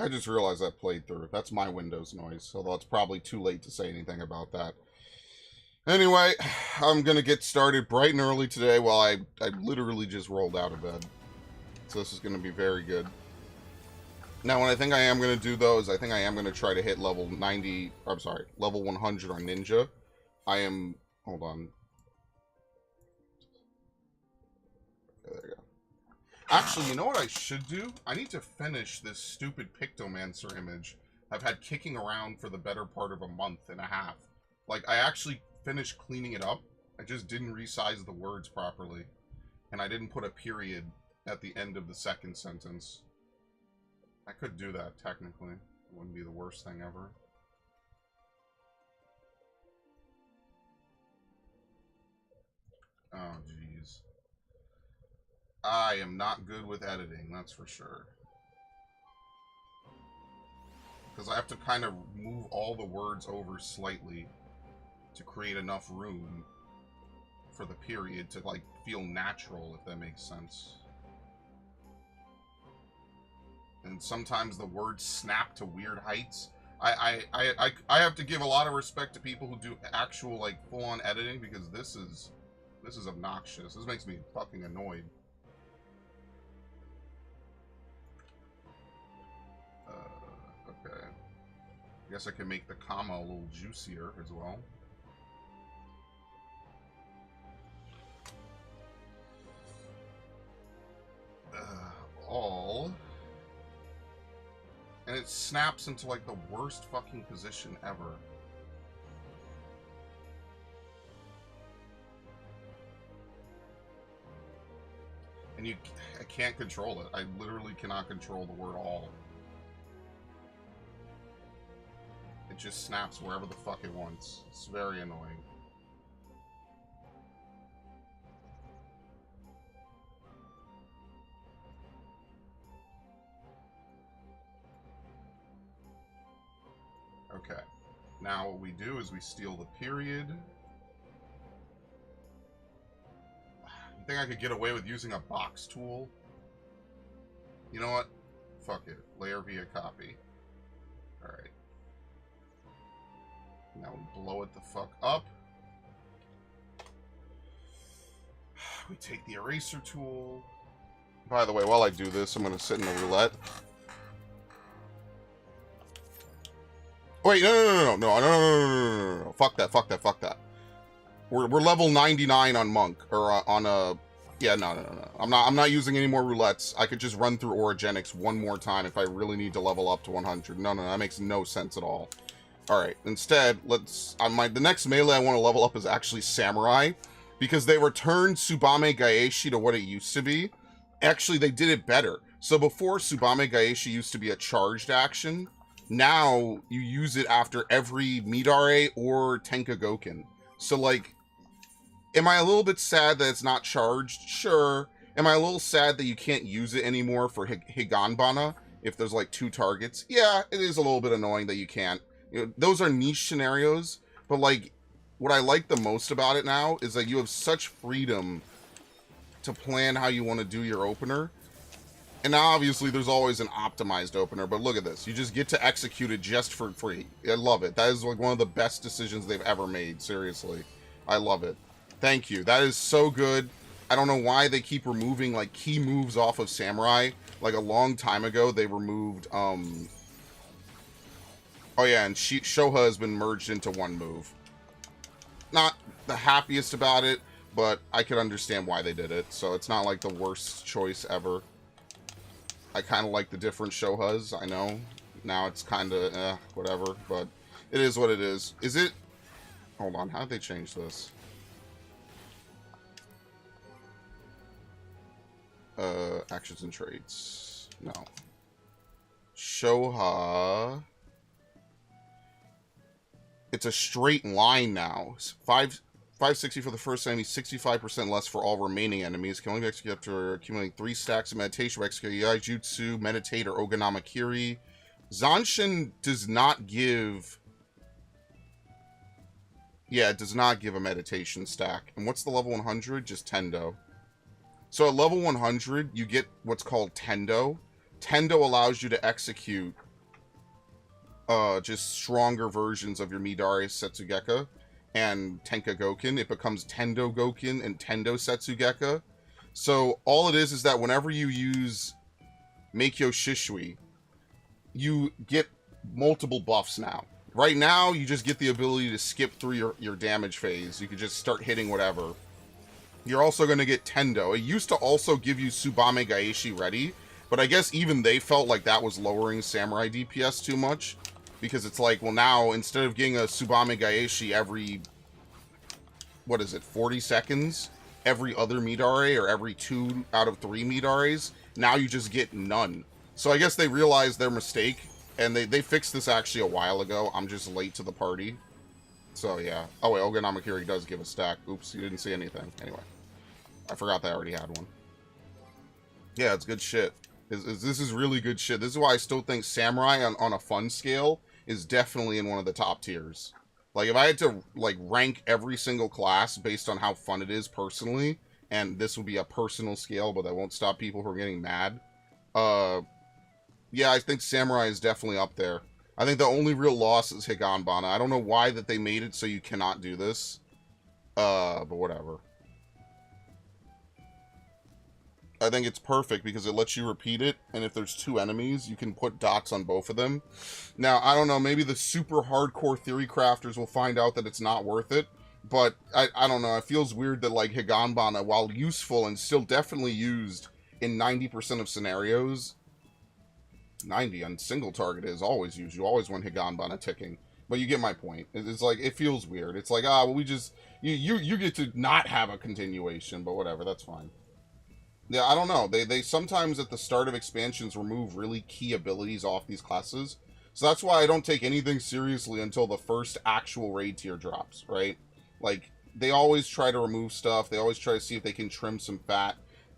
I just realized that played through. That's my Windows noise, although it's probably too late to say anything about that. Anyway, I'm gonna get started bright and early today while I literally just rolled out of bed. So this is gonna be very good. Now, what I think I am gonna do though is I think I am gonna try to hit level 90. I'm sorry, level 100 on Ninja. I am. Hold on. Okay, there you go. Actually, you know what I should do? I need to finish this stupid Pictomancer image I've had kicking around for the better part of a month and a half. Like, I actually finished cleaning it up. I just didn't resize the words properly. And I didn't put a period at the end of the second sentence. I could do that, technically. It wouldn't be the worst thing ever. Oh, jeez. I am not good with editing, that's for sure. Because I have to kind of move all the words over slightly to create enough room for the period to, like, feel natural, if that makes sense. And sometimes the words snap to weird heights. I have to give a lot of respect to people who do actual, like, full-on editing, because this is obnoxious. This makes me fucking annoyed. Okay. I guess I can make the comma a little juicier as well. All. And it snaps into, like, the worst fucking position ever. And I can't control it. I literally cannot control the word all. It just snaps wherever the fuck it wants. It's very annoying. Okay. Now what we do is we steal the period. You think I could get away with using a box tool? You know what? Fuck it. Layer via copy. Alright. Now we blow it the fuck up. We take the eraser tool. By the way, while I do this, I'm going to sit in the roulette. Wait, no. Fuck that. We're level 99 on Monk, or on a... Yeah, no. I'm not using any more roulettes. I could just run through Origenics one more time if I really need to level up to 100. No, that makes no sense at all. Alright, instead, let's... the next melee I want to level up is actually Samurai, because they returned Tsubame Gaeshi to what it used to be. Actually, they did it better. So before, Tsubame Gaeshi used to be a charged action. Now, you use it after every Midare or Tenkagoken. So, like, am I a little bit sad that it's not charged? Sure. Am I a little sad that you can't use it anymore for Higanbana if there's, like, 2 targets? Yeah, it is a little bit annoying that you can't. You know, those are niche scenarios, but, like, what I like the most about it now is that you have such freedom to plan how you want to do your opener. And now, obviously, there's always an optimized opener, but look at this. You just get to execute it just for free. I love it. That is, like, one of the best decisions they've ever made. Seriously. I love it. Thank you. That is so good. I don't know why they keep removing, like, key moves off of Samurai. Like, a long time ago, they removed, Oh, yeah, and Shoha has been merged into one move. Not the happiest about it, but I could understand why they did it. So it's not, like, the worst choice ever. I kind of like the different Shohas, I know. Now it's kind of, whatever, but it is what it is. Is it... Hold on, how did they change this? Actions and traits. No. Shoha... It's a straight line now. 560 for the first enemy, 65% less for all remaining enemies. Can only be executed after accumulating 3 stacks of meditation. Execute Yaijutsu, Meditate, or Oganamakiri. Zanshin does not give... Yeah, it does not give a meditation stack. And what's the level 100? Just Tendo. So at level 100, you get what's called Tendo. Tendo allows you to execute just stronger versions of your Midare Setsugeka and Tenka Goken. It becomes Tendo Goken and Tendo Setsugeka. So all it is that whenever you use Meikyo Shishui, you get multiple buffs now. Right now, you just get the ability to skip through your damage phase. You can just start hitting whatever. You're also going to get Tendo. It used to also give you Tsubame Gaeshi ready, but I guess even they felt like that was lowering Samurai DPS too much. Because it's like, well, now, instead of getting a Tsubame Gaeshi every, 40 seconds? Every other Midare, or every 2 out of 3 Midares, now you just get none. So I guess they realized their mistake, and they fixed this actually a while ago. I'm just late to the party. So, yeah. Oh, wait, Oga Namakiri does give a stack. Oops, you didn't see anything. Anyway. I forgot that I already had one. Yeah, it's good shit. This is really good shit. This is why I still think Samurai on a fun scale is definitely in one of the top tiers. Like, if I had to, like, rank every single class based on how fun it is personally, and this would be a personal scale, but that won't stop people from getting mad, yeah, I think Samurai is definitely up there. I think the only real loss is Higanbana. I don't know why that they made it so you cannot do this. But whatever. I think it's perfect because it lets you repeat it, and if there's 2 enemies, you can put dots on both of them. Now, I don't know, maybe the super hardcore theory crafters will find out that it's not worth it, but I don't know, it feels weird that, like, Higanbana, while useful and still definitely used in 90% of scenarios, 90 on single target is always used, you always want Higanbana ticking, but you get my point. It's like, it feels weird. It's like, well, we just, you get to not have a continuation, but whatever, that's fine. Yeah, I don't know. They sometimes at the start of expansions remove really key abilities off these classes. So that's why I don't take anything seriously until the first actual raid tier drops, right? Like, they always try to remove stuff. They always try to see if they can trim some fat.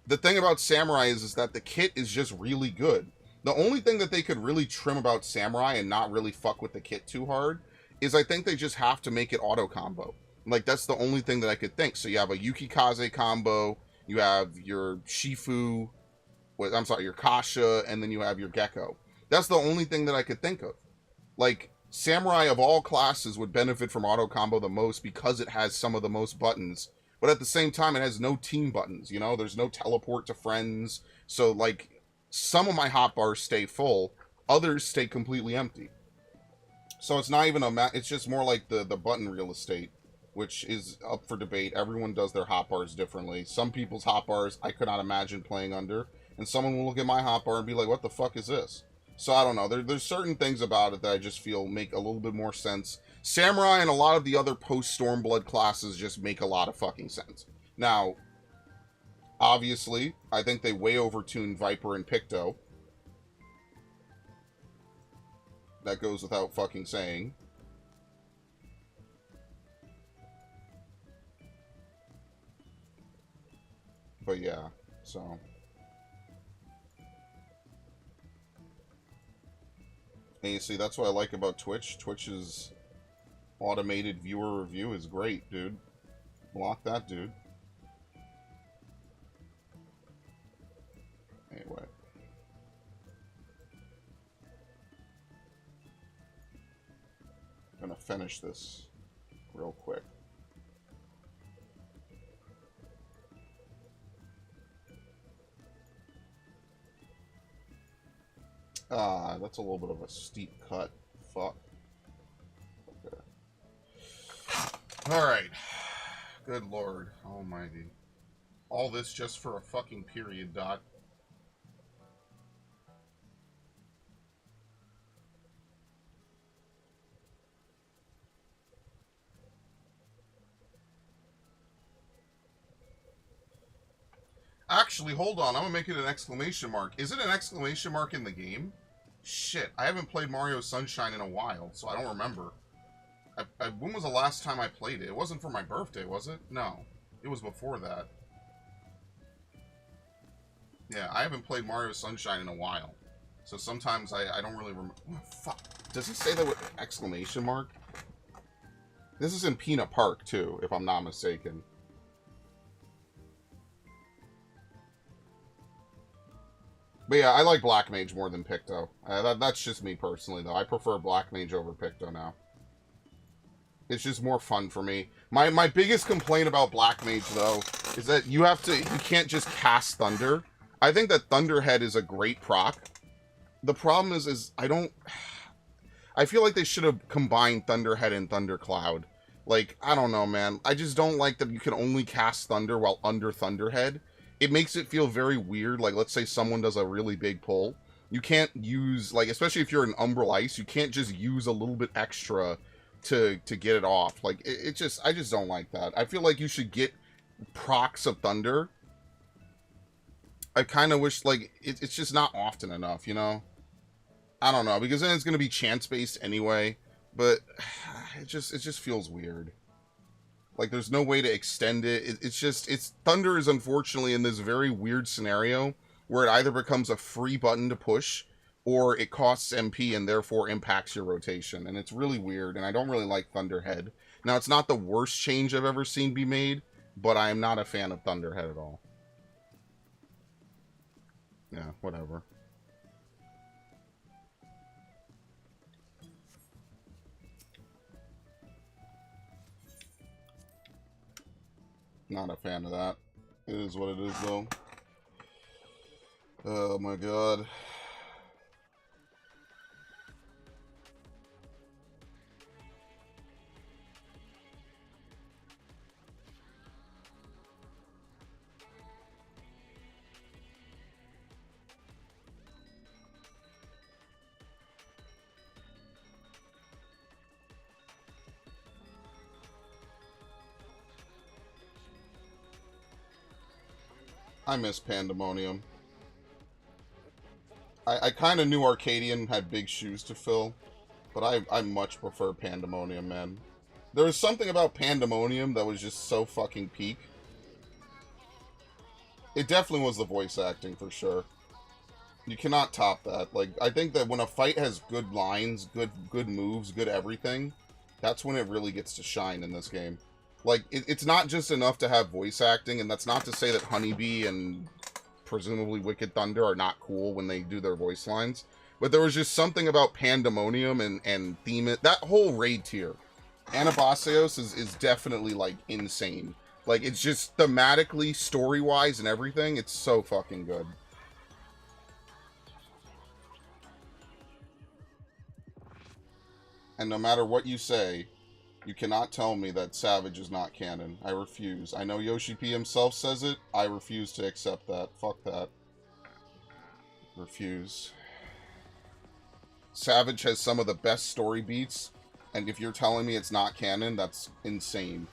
The thing about Samurai is that the kit is just really good. The only thing that they could really trim about Samurai and not really fuck with the kit too hard is I think they just have to make it auto combo. Like, that's the only thing that I could think. So you have a Yukikaze combo, you have your Shifu, your Kasha, and then you have your Gecko. That's the only thing that I could think of. Like, Samurai of all classes would benefit from auto combo the most because it has some of the most buttons. But at the same time, it has no team buttons, you know? There's no teleport to friends. So, like, some of my hotbars stay full, others stay completely empty. So it's not even it's just more like the button real estate, which is up for debate. Everyone does their hotbars differently. Some people's hotbars I could not imagine playing under, and someone will look at my hotbar and be like, what the fuck is this? So I don't know. There's certain things about it that I just feel make a little bit more sense. Samurai and a lot of the other post-Stormblood classes just make a lot of fucking sense. Now, obviously, I think they way overtuned Viper and Picto. That goes without fucking saying. But yeah, so. And you see, that's what I like about Twitch. Twitch's automated viewer review is great, dude. Block that, dude. Anyway. I'm gonna finish this real quick. That's a little bit of a steep cut. Fuck. Okay. Alright. Good lord almighty. All this just for a fucking period dot. Actually, hold on. I'm gonna make it an exclamation mark. Is it an exclamation mark in the game? Shit, I haven't played Mario Sunshine in a while, so I don't remember. When was the last time I played it? It wasn't for my birthday, was it? No. It was before that. Yeah, I haven't played Mario Sunshine in a while. So sometimes I don't really remember. Oh, fuck. Does it say that with exclamation mark? This is in Peanut Park, too, if I'm not mistaken. But yeah, I like Black Mage more than Picto. That's just me personally, though. I prefer Black Mage over Picto now. It's just more fun for me. My biggest complaint about Black Mage, though, is that you can't just cast Thunder. I think that Thunderhead is a great proc. The problem is I feel like they should have combined Thunderhead and Thundercloud. Like, I don't know, man. I just don't like that you can only cast Thunder while under Thunderhead. It makes it feel very weird. Like, let's say someone does a really big pull. You can't use, like, especially if you're in Umbral Ice, you can't just use a little bit extra to get it off. Like, I just don't like that. I feel like you should get procs of Thunder. I kind of wish, like, it's just not often enough, you know? I don't know, because then it's going to be chance-based anyway, but it just feels weird. Like, there's no way to extend it. Thunder is unfortunately in this very weird scenario where it either becomes a free button to push or it costs MP and therefore impacts your rotation. And it's really weird, and I don't really like Thunderhead. Now, it's not the worst change I've ever seen be made, but I am not a fan of Thunderhead at all. Yeah, whatever. Not a fan of that. It is what it is, though. Oh my god. I miss Pandemonium. I kind of knew Arcadian had big shoes to fill, but I much prefer Pandemonium, man. There was something about Pandemonium that was just so fucking peak. It definitely was the voice acting, for sure. You cannot top that. Like, I think that when a fight has good lines, good moves, good everything, that's when it really gets to shine in this game. Like, it's not just enough to have voice acting, and that's not to say that Honeybee and presumably Wicked Thunder are not cool when they do their voice lines. But there was just something about Pandemonium and Theme. That whole raid tier. Anabaseos is definitely, like, insane. Like, it's just thematically, story-wise, and everything, it's so fucking good. And no matter what you say, you cannot tell me that Savage is not canon. I refuse. I know Yoshi P himself says it. I refuse to accept that. Fuck that. Refuse. Savage has some of the best story beats, and if you're telling me it's not canon, that's insane.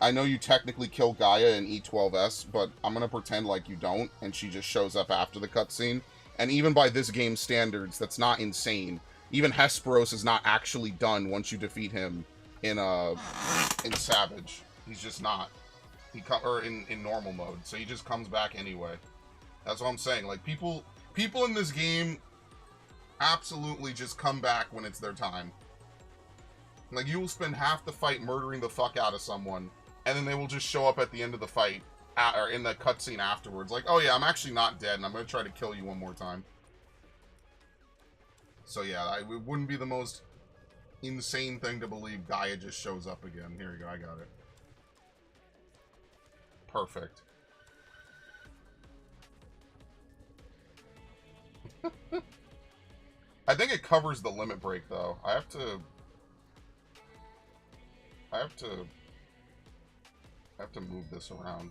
I know you technically kill Gaia in E12S, but I'm gonna pretend like you don't, and she just shows up after the cutscene. And even by this game's standards, that's not insane. Even Hesperos is not actually done once you defeat him in Savage. He's just not. Or in normal mode, so he just comes back anyway. That's what I'm saying. Like, people in this game absolutely just come back when it's their time. Like, you will spend half the fight murdering the fuck out of someone, and then they will just show up at the end of the fight, or in the cutscene afterwards. Like, oh yeah, I'm actually not dead, and I'm gonna try to kill you one more time. So yeah, it wouldn't be the most insane thing to believe Gaia just shows up again. Here we go, I got it. Perfect. I think it covers the limit break, though. I have to move this around.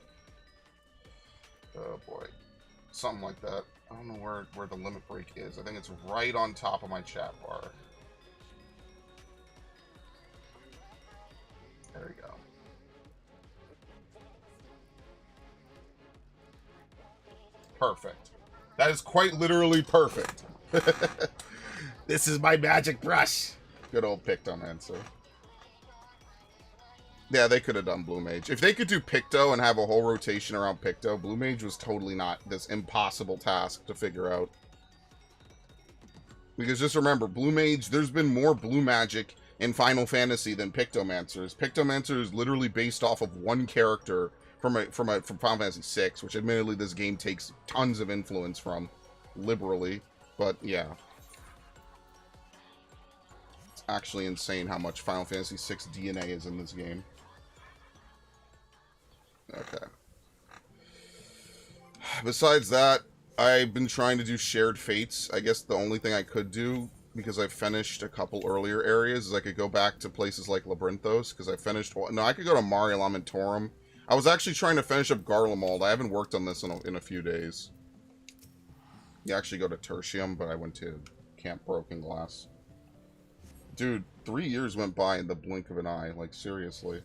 Oh boy. Something like that. I don't know where the limit break is. I think it's right on top of my chat bar. There we go. Perfect. That is quite literally perfect. This is my magic brush. Good old Pictomancer. Yeah, they could have done Blue Mage. If they could do Picto and have a whole rotation around Picto, Blue Mage was totally not this impossible task to figure out. Because just remember, Blue Mage, there's been more Blue Magic in Final Fantasy than Pictomancers. Pictomancer is literally based off of one character from Final Fantasy VI, which admittedly this game takes tons of influence from. liberally, but yeah. It's actually insane how much Final Fantasy VI DNA is in this game. Okay. Besides that, I've been trying to do shared fates. I guess the only thing I could do, because I finished a couple earlier areas, is I could go back to places like Labyrinthos, because I finished... No, I could go to Mare Lamentorum. I was actually trying to finish up Garlemald. I haven't worked on this in a few days. You actually go to Tertium, but I went to Camp Broken Glass. Dude, 3 years went by in the blink of an eye. Like, seriously.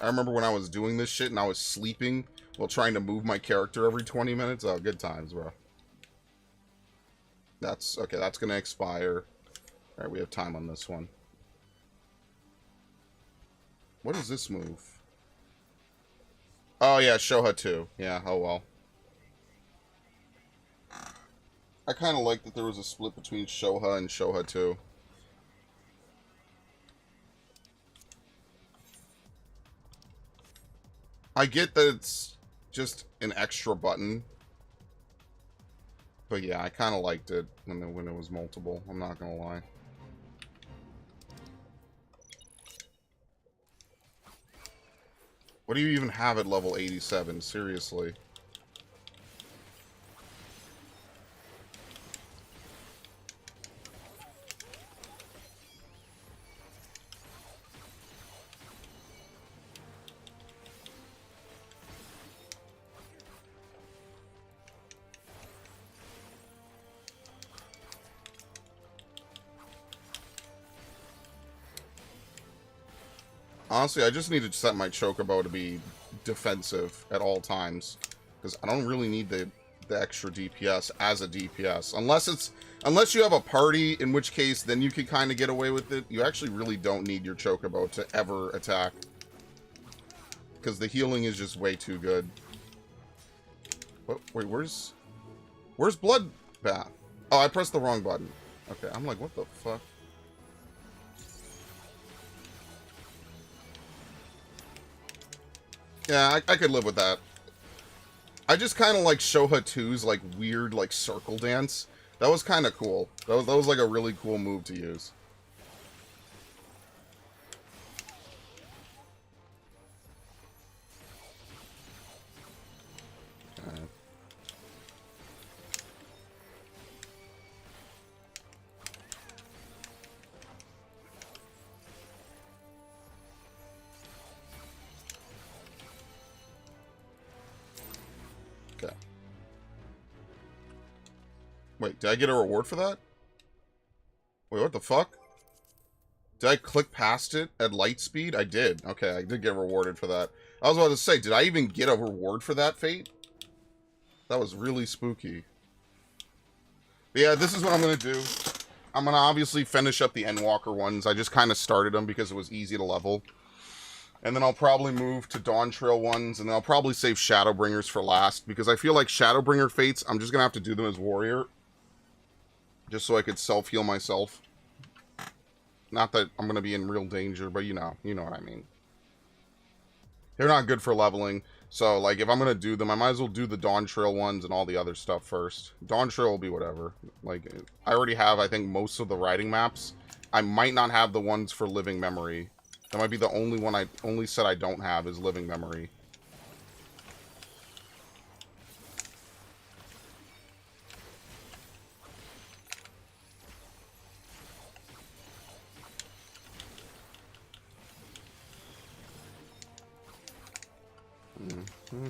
I remember when I was doing this shit and I was sleeping while trying to move my character every 20 minutes. Oh, good times, bro. That's... Okay, that's gonna expire. Alright, we have time on this one. What is this move? Oh, yeah, Shoha 2. Yeah, oh well. I kind of like that there was a split between Shoha and Shoha 2. I get that it's just an extra button. But yeah, I kind of liked it when it was multiple. I'm not gonna lie. What do you even have at level 87? Seriously. Honestly, I just need to set my Chocobo to be defensive at all times. Because I don't really need the extra DPS as a DPS. Unless you have a party, in which case then you can kind of get away with it. You actually really don't need your Chocobo to ever attack. Because the healing is just way too good. What, wait, where's Bloodbath? Oh, I pressed the wrong button. Okay, I'm like, what the fuck? Yeah, I could live with that. I just kind of like Shoha 2's like weird like circle dance. That was kind of cool. That was like a really cool move to use. Okay. Okay. Wait, did I get a reward for that? Wait, what the fuck? Did I click past it at light speed? I did. Okay, I did get rewarded for that. I was about to say, did I even get a reward for that fate? That was really spooky. But yeah, this is what I'm going to do. I'm going to obviously finish up the Endwalker ones. I just kind of started them because it was easy to level. And then I'll probably move to Dawntrail ones, and then I'll probably save Shadowbringers for last, because I feel like Shadowbringer fates, I'm just going to have to do them as warrior. Just so I could self-heal myself. Not that I'm going to be in real danger, but you know what I mean. They're not good for leveling, so like if I'm going to do them, I might as well do the Dawntrail ones and all the other stuff first. Dawntrail will be whatever. Like, I already have, I think, most of the riding maps. I might not have the ones for Living Memory. That might be the only set I don't have is Living Memory. Mm-hmm.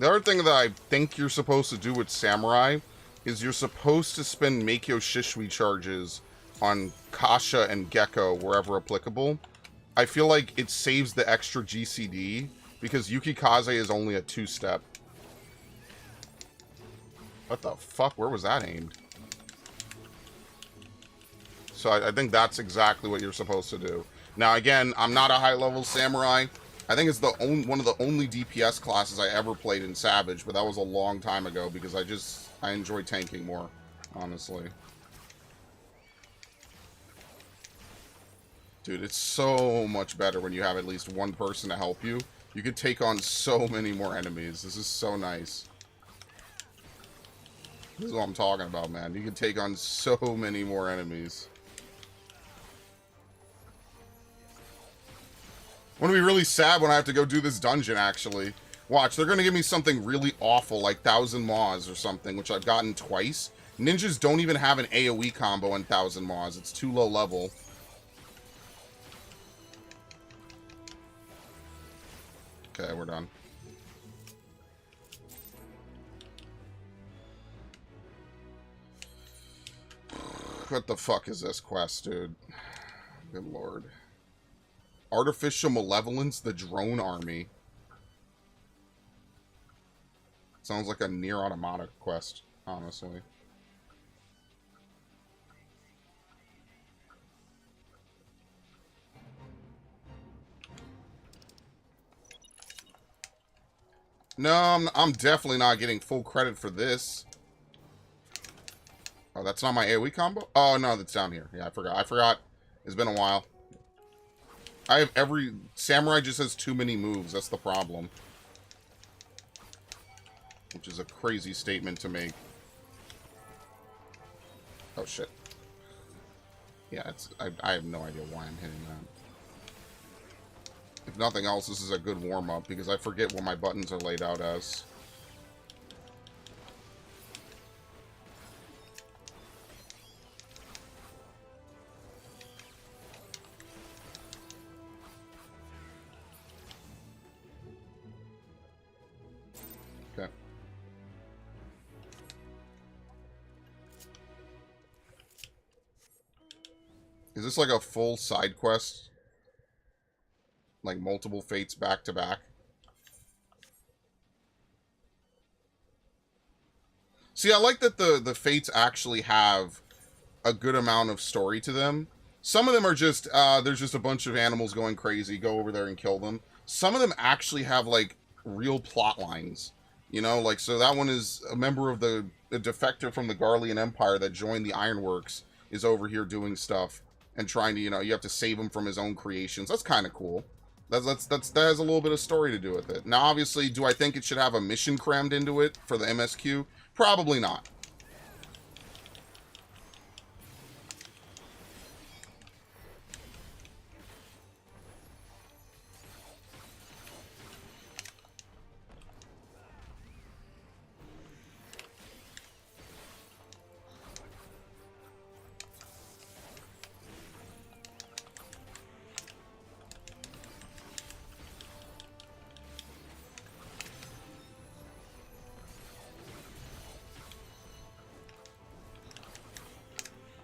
The other thing that I think you're supposed to do with Samurai is you're supposed to spend Meikyo Shishui charges on Kasha and Gecko wherever applicable. I feel like it saves the extra GCD because Yukikaze is only a 2-step. What the fuck? Where was that aimed? So I think that's exactly what you're supposed to do. Now again, I'm not a high-level Samurai. I think it's one of the only DPS classes I ever played in Savage, but that was a long time ago because I enjoy tanking more, honestly. Dude, it's so much better when you have at least one person to help you. You could take on so many more enemies. This is so nice. This is what I'm talking about, man. You can take on so many more enemies. I'm gonna be really sad when I have to go do this dungeon, actually. Watch, they're gonna give me something really awful, like 1,000 Maws or something, which I've gotten twice. Ninjas don't even have an AoE combo in 1,000 Maws. It's too low level. Okay, we're done. What the fuck is this quest, dude? Good lord. Artificial Malevolence, the Drone Army. Sounds like a Nier Automata quest, honestly. No, I'm definitely not getting full credit for this. Oh, that's not my AoE combo? Oh, no, that's down here. Yeah, I forgot. It's been a while. I have every... Samurai just has too many moves. That's the problem. Which is a crazy statement to make. Oh, shit. Yeah, it's... I have no idea why I'm hitting that. If nothing else, this is a good warm-up, because I forget what my buttons are laid out as. Okay. Is this like a full side quest? Like multiple fates back to back? See, I like that the fates actually have a good amount of story to them. Some of them are just, there's just a bunch of animals going crazy, go over there and kill them. Some of them actually have, like, real plot lines. You know, like, so that one is a member of a defector from the Garlean Empire that joined the Ironworks is over here doing stuff and trying to, you know, you have to save him from his own creations. That's kind of cool. That has a little bit of story to do with it. Now, obviously, do I think it should have a mission crammed into it for the MSQ? Probably not.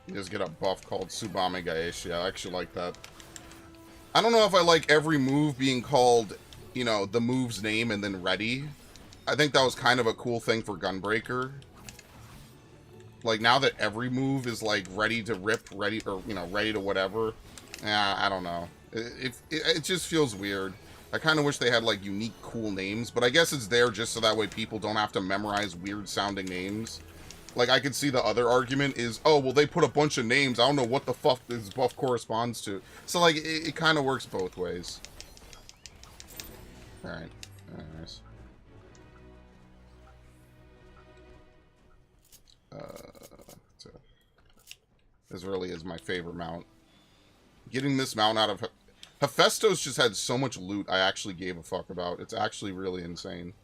You just get a buff called Tsubame Gaeshi. I actually like that. I don't know if I like every move being called, you know, the move's name and then ready. I think that was kind of a cool thing for Gunbreaker. Like, now that every move is, like, ready to rip, ready, or, you know, ready to whatever. I don't know. It just feels weird. I kind of wish they had, like, unique, cool names. But I guess it's there just so that way people don't have to memorize weird-sounding names. Like, I could see the other argument is, oh, well, they put a bunch of names. I don't know what the fuck this buff corresponds to. So, like, it kind of works both ways. Alright. Nice. This really is my favorite mount. Getting this mount out of... Hephaestus just had so much loot I actually gave a fuck about. It's actually really insane.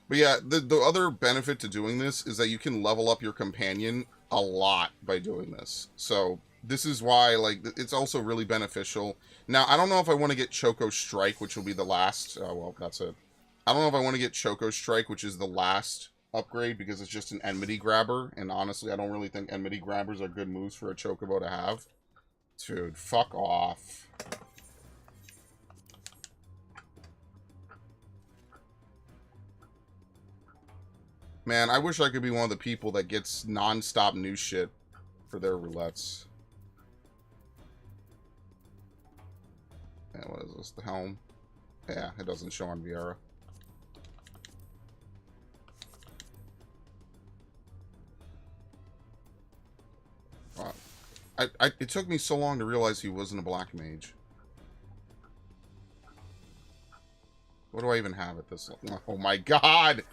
But yeah, the other benefit to doing this is that you can level up your companion a lot by doing this. So this is why, like, it's also really beneficial. Now, I don't know if I want to get Choco Strike, which will be the last... well, that's it. I don't know if I want to get Choco Strike, which is the last upgrade, because it's just an Enmity Grabber. And honestly, I don't really think Enmity Grabbers are good moves for a Chocobo to have. Dude, fuck off. Man, I wish I could be one of the people that gets non-stop new shit for their roulettes. Yeah, what is this? The helm? Yeah, it doesn't show on Viera. Wow. It took me so long to realize he wasn't a black mage. What do I even have at this level? Oh my god!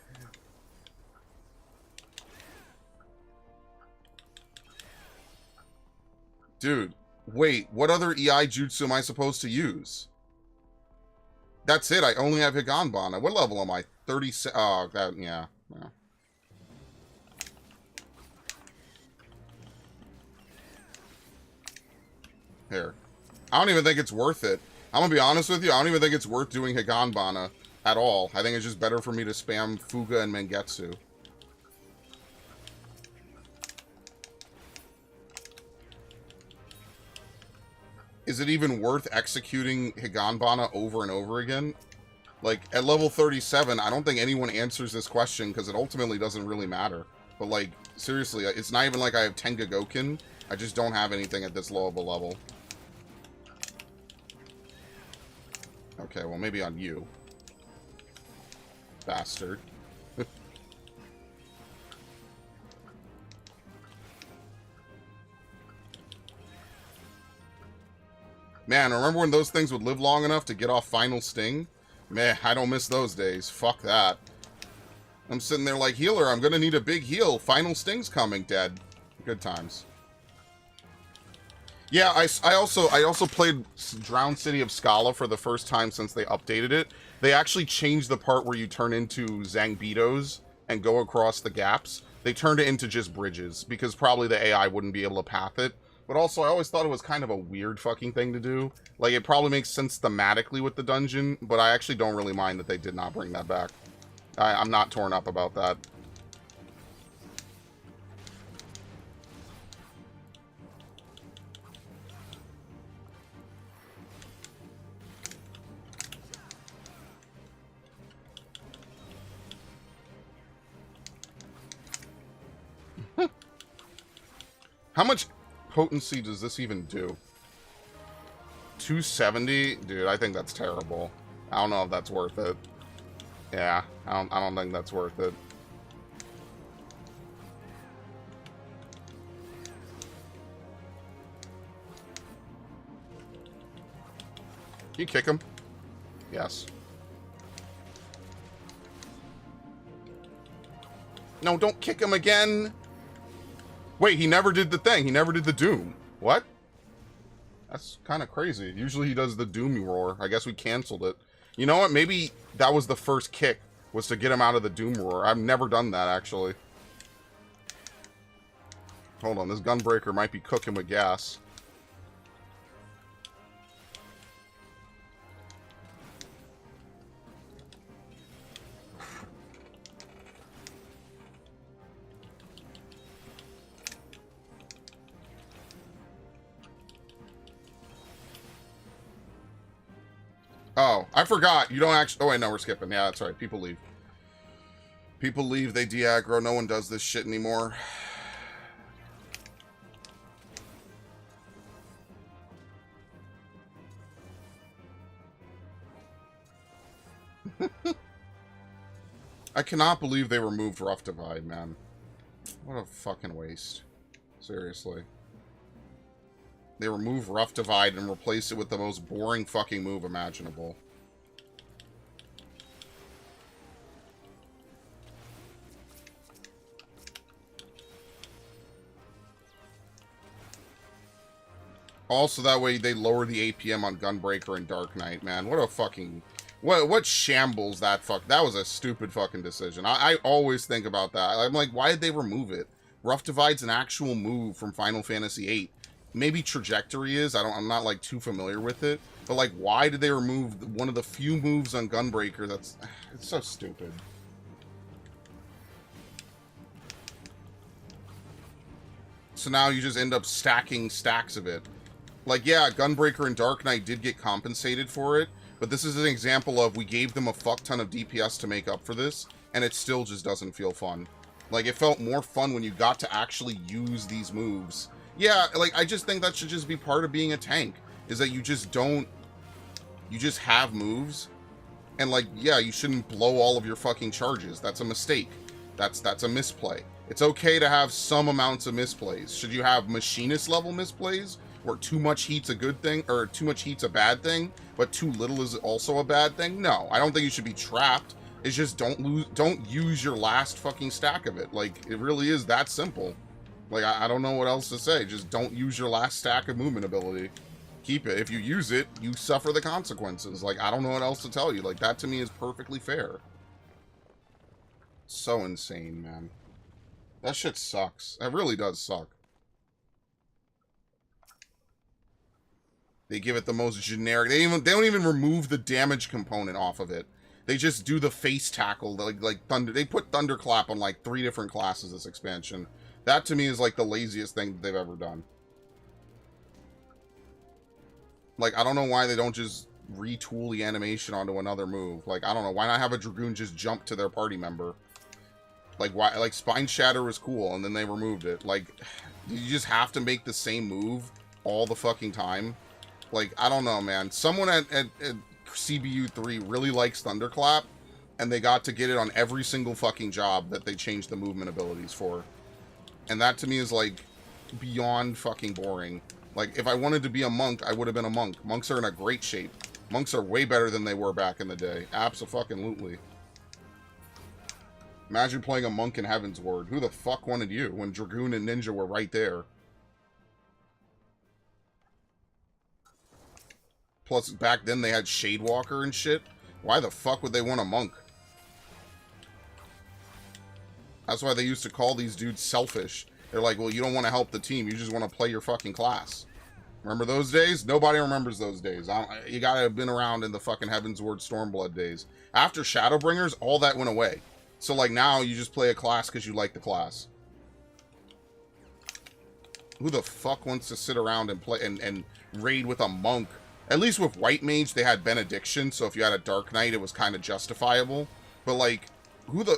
Dude, wait, what other EI jutsu am I supposed to use? That's it, I only have Higanbana. What level am I? 37. Oh, that, yeah. Here. I don't even think it's worth it. I'm gonna be honest with you, I don't even think it's worth doing Higanbana at all. I think it's just better for me to spam Fuga and Mengetsu. Is it even worth executing Higanbana over and over again? Like, at level 37, I don't think anyone answers this question because it ultimately doesn't really matter. But, like, seriously, it's not even like I have Tenga Goken. I just don't have anything at this low of a level. Okay, well, maybe on you. Bastard. Man, remember when those things would live long enough to get off Final Sting? Man, I don't miss those days. Fuck that. I'm sitting there like, healer, I'm gonna need a big heal. Final Sting's coming, dead. Good times. Yeah, I also played Drowned City of Scala for the first time since they updated it. They actually changed the part where you turn into Zangbitos and go across the gaps. They turned it into just bridges, because probably the AI wouldn't be able to path it. But also, I always thought it was kind of a weird fucking thing to do. Like, it probably makes sense thematically with the dungeon, but I actually don't really mind that they did not bring that back. I'm not torn up about that. How much potency does this even do? 270? Dude, I think that's terrible. I don't know if that's worth it. Yeah, I don't think that's worth it. Can you kick him? Yes. No, don't kick him again! Wait, he never did the thing. He never did the Doom. What? That's kind of crazy. Usually he does the Doom roar. I guess we canceled it. You know what? Maybe that was the first kick, was to get him out of the Doom roar. I've never done that, actually. Hold on, this Gunbreaker might be cooking with gas. Oh, I forgot. You don't actually... Oh, wait, no, we're skipping. Yeah, that's right. People leave. People leave. They de-aggro. No one does this shit anymore. I cannot believe they removed Rough Divide, man. What a fucking waste. Seriously. They remove Rough Divide and replace it with the most boring fucking move imaginable. Also, that way they lower the APM on Gunbreaker and Dark Knight, man. What a fucking... What shambles that fuck... That was a stupid fucking decision. I always think about that. I'm like, why did they remove it? Rough Divide's an actual move from Final Fantasy VIII. Maybe Trajectory is. I'm not, like, too familiar with it. But, like, why did they remove one of the few moves on Gunbreaker that's... It's so stupid. So now you just end up stacking stacks of it. Like, yeah, Gunbreaker and Dark Knight did get compensated for it, but this is an example of we gave them a fuck ton of DPS to make up for this, and it still just doesn't feel fun. Like, it felt more fun when you got to actually use these moves. Yeah, like, I just think that should just be part of being a tank, is that you just don't... You just have moves, and, like, yeah, you shouldn't blow all of your fucking charges. That's a mistake. That's a misplay. It's okay to have some amounts of misplays. Should you have machinist level misplays, where too much heat's a good thing, or too much heat's a bad thing, but too little is also a bad thing? No, I don't think you should be trapped. It's just don't use your last fucking stack of it. Like, it really is that simple. Like, I don't know what else to say. Just don't use your last stack of movement ability. Keep it. If you use it, you suffer the consequences. Like, I don't know what else to tell you. Like, that to me is perfectly fair. So insane, man. That shit sucks. That really does suck. They give it the most generic. They don't even remove the damage component off of it. They just do the face tackle, like thunder. They put thunderclap on like 3 different classes this expansion. That to me is like the laziest thing that they've ever done. Like, I don't know why they don't just retool the animation onto another move. Like, I don't know, why not have a Dragoon just jump to their party member? Like, why? Like, Spine Shatter was cool, and then they removed it. Like, you just have to make the same move all the fucking time. Like, I don't know, man. Someone at CBU 3 really likes Thunderclap, and they got to get it on every single fucking job that they changed the movement abilities for. And that to me is, like, beyond fucking boring. Like, if I wanted to be a monk, I would have been a monk. Monks are in a great shape. Monks are way better than they were back in the day. Abso-fucking-lutely. Imagine playing a monk in Heaven's Ward. Who the fuck wanted you when Dragoon and Ninja were right there? Plus, back then they had Shadewalker and shit. Why the fuck would they want a monk? That's why they used to call these dudes selfish. They're like, well, you don't want to help the team. You just want to play your fucking class. Remember those days? Nobody remembers those days. You gotta have been around in the fucking Heaven's Ward Stormblood days. After Shadowbringers, all that went away. So, like, now you just play a class because you like the class. Who the fuck wants to sit around and play and raid with a monk? At least with White Mage, they had Benediction, so if you had a Dark Knight, it was kind of justifiable. But, like,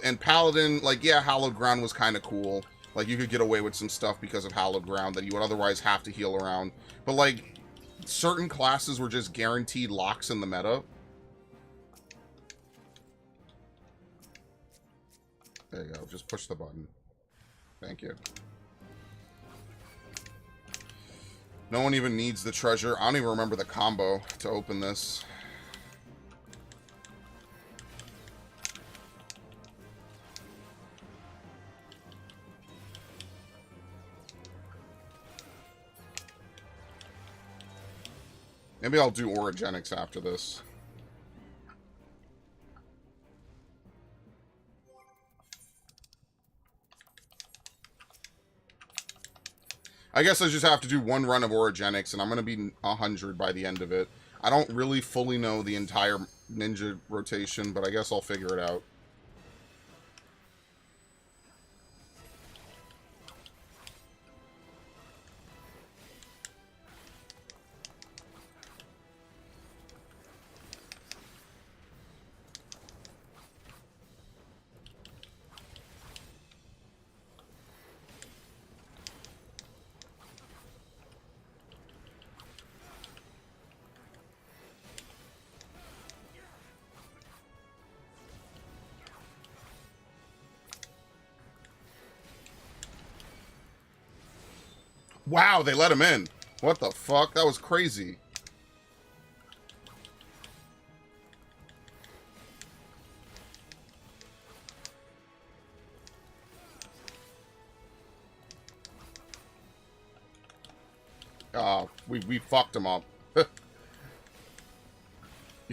and Paladin, like, yeah, Hallowed Ground was kind of cool. Like, you could get away with some stuff because of Hallowed Ground that you would otherwise have to heal around. But, like, certain classes were just guaranteed locks in the meta. There you go. Just push the button. Thank you. No one even needs the treasure. I don't even remember the combo to open this. Maybe I'll do Orogenics after this. I guess I just have to do one run of Orogenics, and I'm going to be 100 by the end of it. I don't really fully know the entire ninja rotation, but I guess I'll figure it out. Wow, they let him in. What the fuck? That was crazy. We fucked him up. You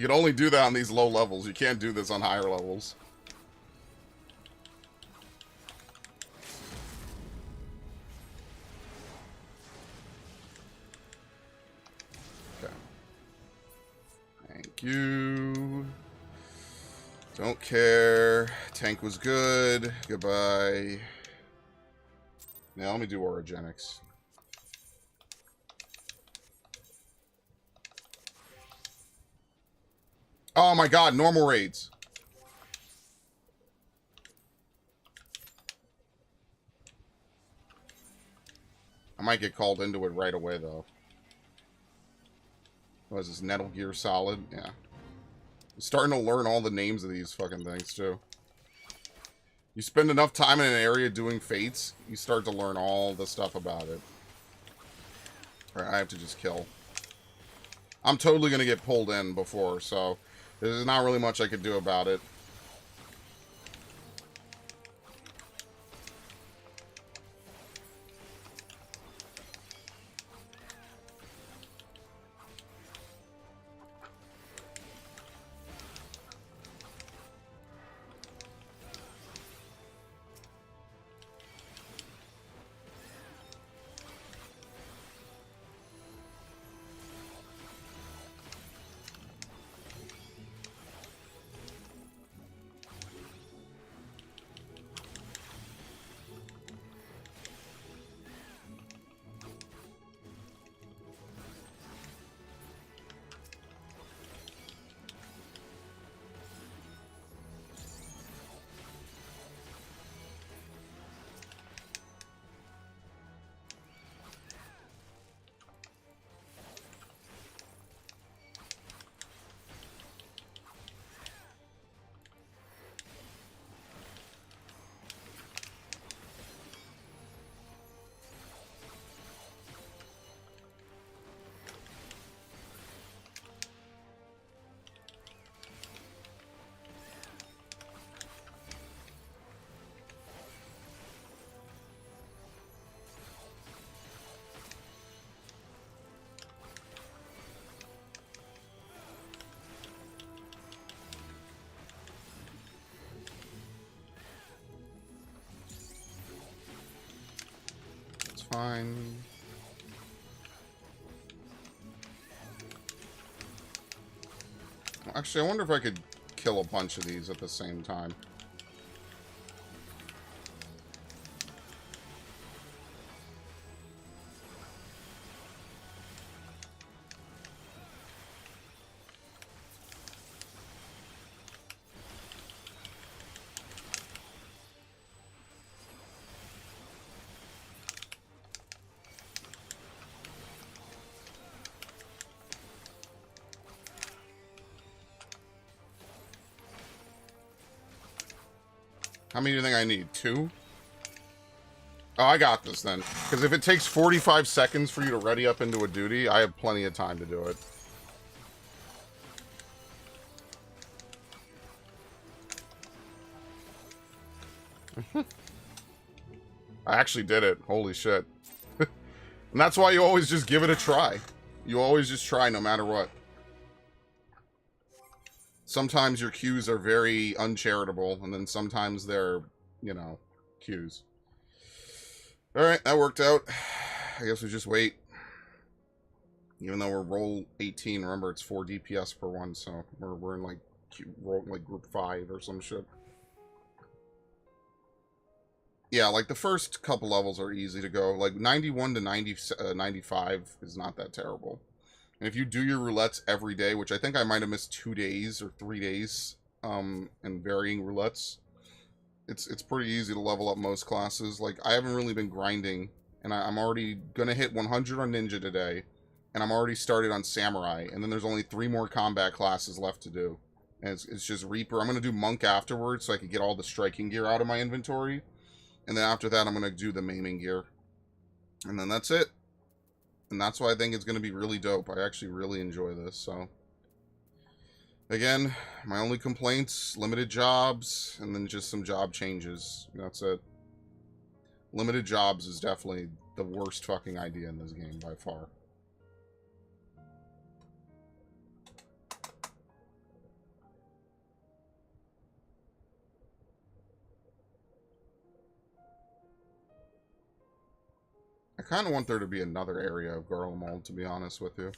can only do that on these low levels. You can't do this on higher levels. You don't care. Tank was good. Goodbye. Now let me do Orogenics. Oh my god, normal raids. I might get called into it right away though. What is this, Nettle Gear Solid? Yeah. I'm starting to learn all the names of these fucking things, too. You spend enough time in an area doing fates, you start to learn all the stuff about it. Alright, I have to just kill. I'm totally going to get pulled in before, so there's not really much I could do about it. Fine. Actually, I wonder if I could kill a bunch of these at the same time. How many do you think I need? 2? Oh, I got this then. Because if it takes 45 seconds for you to ready up into a duty, I have plenty of time to do it. I actually did it. Holy shit. And that's why you always just give it a try. You always just try no matter what. Sometimes your cues are very uncharitable, and then sometimes they're, you know, cues. Alright, that worked out. I guess we just wait. Even though we're roll 18, remember it's 4 DPS per one, so we're in like group 5 or some shit. Yeah, like the first couple levels are easy to go. Like 91 to 95 is not that terrible. And if you do your roulettes every day, which I think I might have missed 2 days or 3 days, and varying roulettes, it's pretty easy to level up most classes. Like, I haven't really been grinding, and I'm already gonna hit 100 on Ninja today, and I'm already started on Samurai, and then there's only 3 more combat classes left to do. And it's just Reaper. I'm gonna do Monk afterwards, so I can get all the striking gear out of my inventory. And then after that, I'm gonna do the maiming gear. And then that's it. And that's why I think it's going to be really dope. I actually really enjoy this, so. Again, my only complaints, limited jobs, and then just some job changes. That's it. Limited jobs is definitely the worst fucking idea in this game, by far. I kind of want there to be another area of Garlemald, to be honest with you.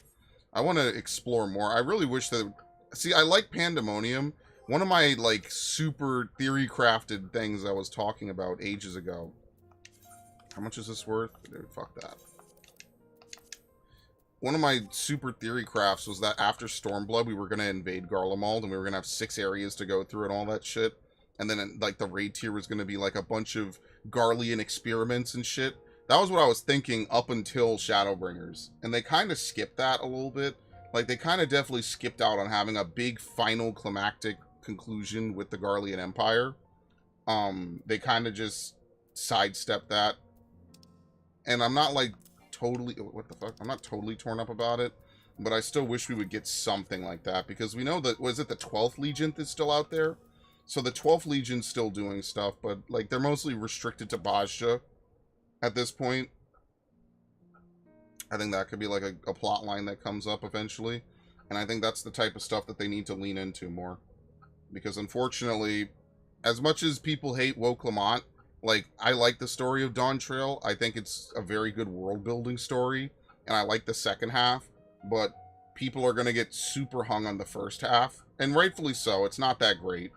I want to explore more. I really wish that... See, I like Pandemonium. One of my, like, super theory-crafted things I was talking about ages ago. How much is this worth? Dude, fuck that. One of my super theory crafts was that after Stormblood, we were going to invade Garlemald, and we were going to have 6 areas to go through and all that shit. And then, like, the raid tier was going to be, like, a bunch of Garlean experiments and shit. That was what I was thinking up until Shadowbringers. And they kind of skipped that a little bit. Like, they kind of definitely skipped out on having a big final climactic conclusion with the Garlean Empire. They kind of just sidestep that. And I'm not like totally, what the fuck? I'm not totally torn up about it, but I still wish we would get something like that, because we know that, was it the 12th Legion that's still out there? So the 12th Legion's still doing stuff, but like they're mostly restricted to Bajja at this point. I think that could be like a plot line that comes up eventually. And I think that's the type of stuff that they need to lean into more. Because unfortunately, as much as people hate Woke Lamont, like, I like the story of Dawntrail. I think it's a very good world building story. And I like the second half. But people are going to get super hung on the first half. And rightfully so. It's not that great.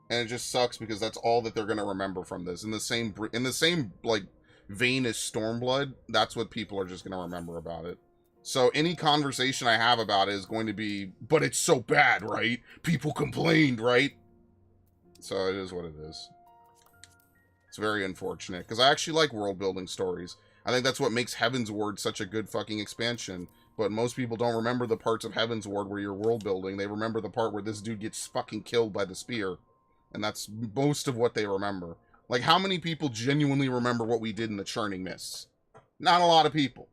And it just sucks because that's all that they're going to remember from this. In the same like vein as Stormblood, that's what people are just going to remember about it. So any conversation I have about it is going to be, but it's so bad, right? People complained, right? So it is what it is. It's very unfortunate, because I actually like world-building stories. I think that's what makes Heavensward such a good fucking expansion. But most people don't remember the parts of Heavensward where you're world-building. They remember the part where this dude gets fucking killed by the spear. And that's most of what they remember. Like, how many people genuinely remember what we did in the Churning Mists? Not a lot of people.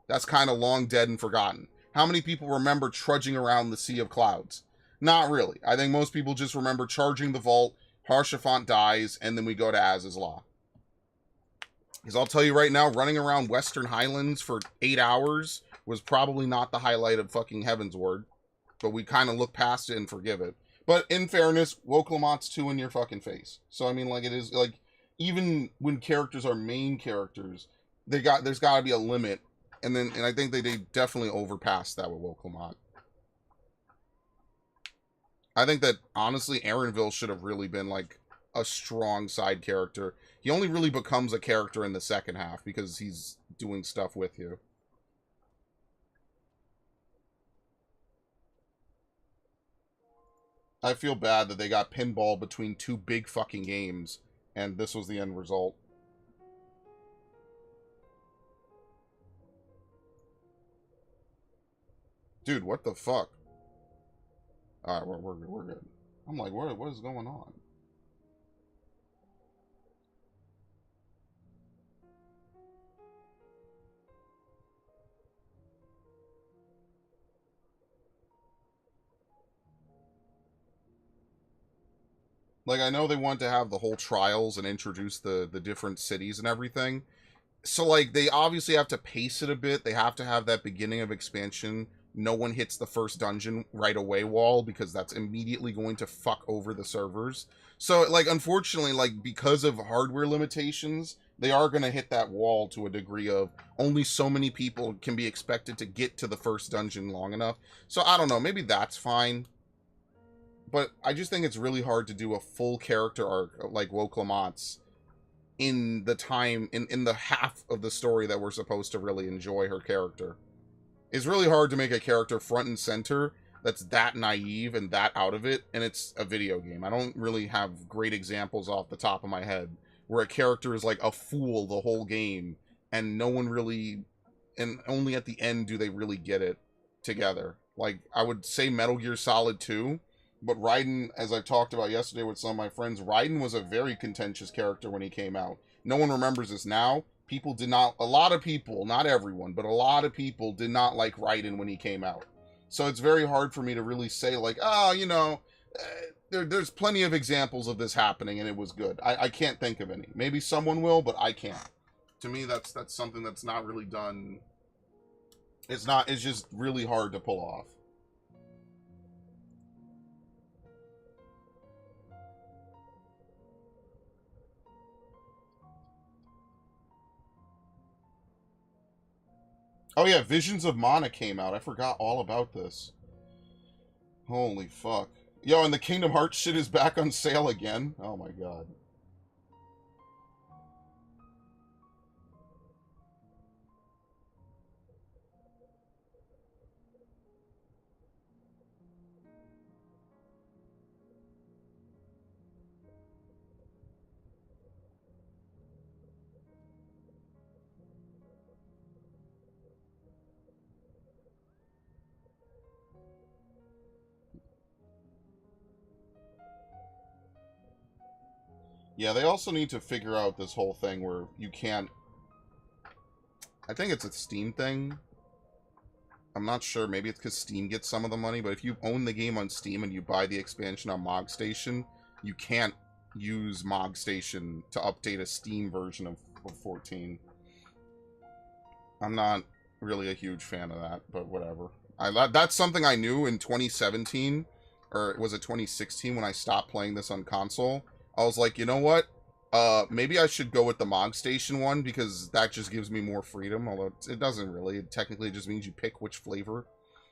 That's kind of long dead and forgotten. How many people remember trudging around the Sea of Clouds? Not really. I think most people just remember charging the vault, Haurchefant dies, and then we go to Az's Law. Because I'll tell you right now, running around Western Highlands for 8 hours was probably not the highlight of fucking Heavensward. But we kind of look past it and forgive it. But in fairness, Woke Lamont's too in your fucking face. So, I mean, like, it is, like, even when characters are main characters, there's got to be a limit. And I think they definitely overpassed that with Woke Lamont. I think that, honestly, Aaronville should have really been, like, a strong side character. He only really becomes a character in the second half because he's doing stuff with you. I feel bad that they got pinball between two big fucking games, and this was the end result. Dude, what the fuck? Alright, we're good. I'm like, what is going on? Like, I know they want to have the whole trials and introduce the different cities and everything. So, like, they obviously have to pace it a bit. They have to have that beginning of expansion. No one hits the first dungeon right away wall, because that's immediately going to fuck over the servers. So, like, unfortunately, like, because of hardware limitations, they are going to hit that wall to a degree of only so many people can be expected to get to the first dungeon long enough. So, I don't know. Maybe that's fine. But I just think it's really hard to do a full character arc like Woke Lamont's in the time, in the half of the story that we're supposed to really enjoy her character. It's really hard to make a character front and center that's that naive and that out of it, and it's a video game. I don't really have great examples off the top of my head where a character is like a fool the whole game, and no one really, and only at the end do they really get it together. Like, I would say Metal Gear Solid 2, but Raiden, as I talked about yesterday with some of my friends, Raiden was a very contentious character when he came out. No one remembers this now. People did not, a lot of people, not everyone, but a lot of people did not like Raiden when he came out. So it's very hard for me to really say, like, oh, you know, there's plenty of examples of this happening and it was good. I can't think of any. Maybe someone will, but I can't. To me, that's something that's not really done. It's just really hard to pull off. Oh yeah, Visions of Mana came out. I forgot all about this. Holy fuck. Yo, and the Kingdom Hearts shit is back on sale again. Oh my god. Yeah, they also need to figure out this whole thing where you can't... I think it's a Steam thing. I'm not sure. Maybe it's because Steam gets some of the money, but if you own the game on Steam and you buy the expansion on MogStation, you can't use MogStation to update a Steam version of 14. I'm not really a huge fan of that, but whatever. That's something I knew in 2017, or was it 2016 when I stopped playing this on console? I was like, you know what? Maybe I should go with the MogStation one because that just gives me more freedom, although it doesn't really. It technically just means you pick which flavor.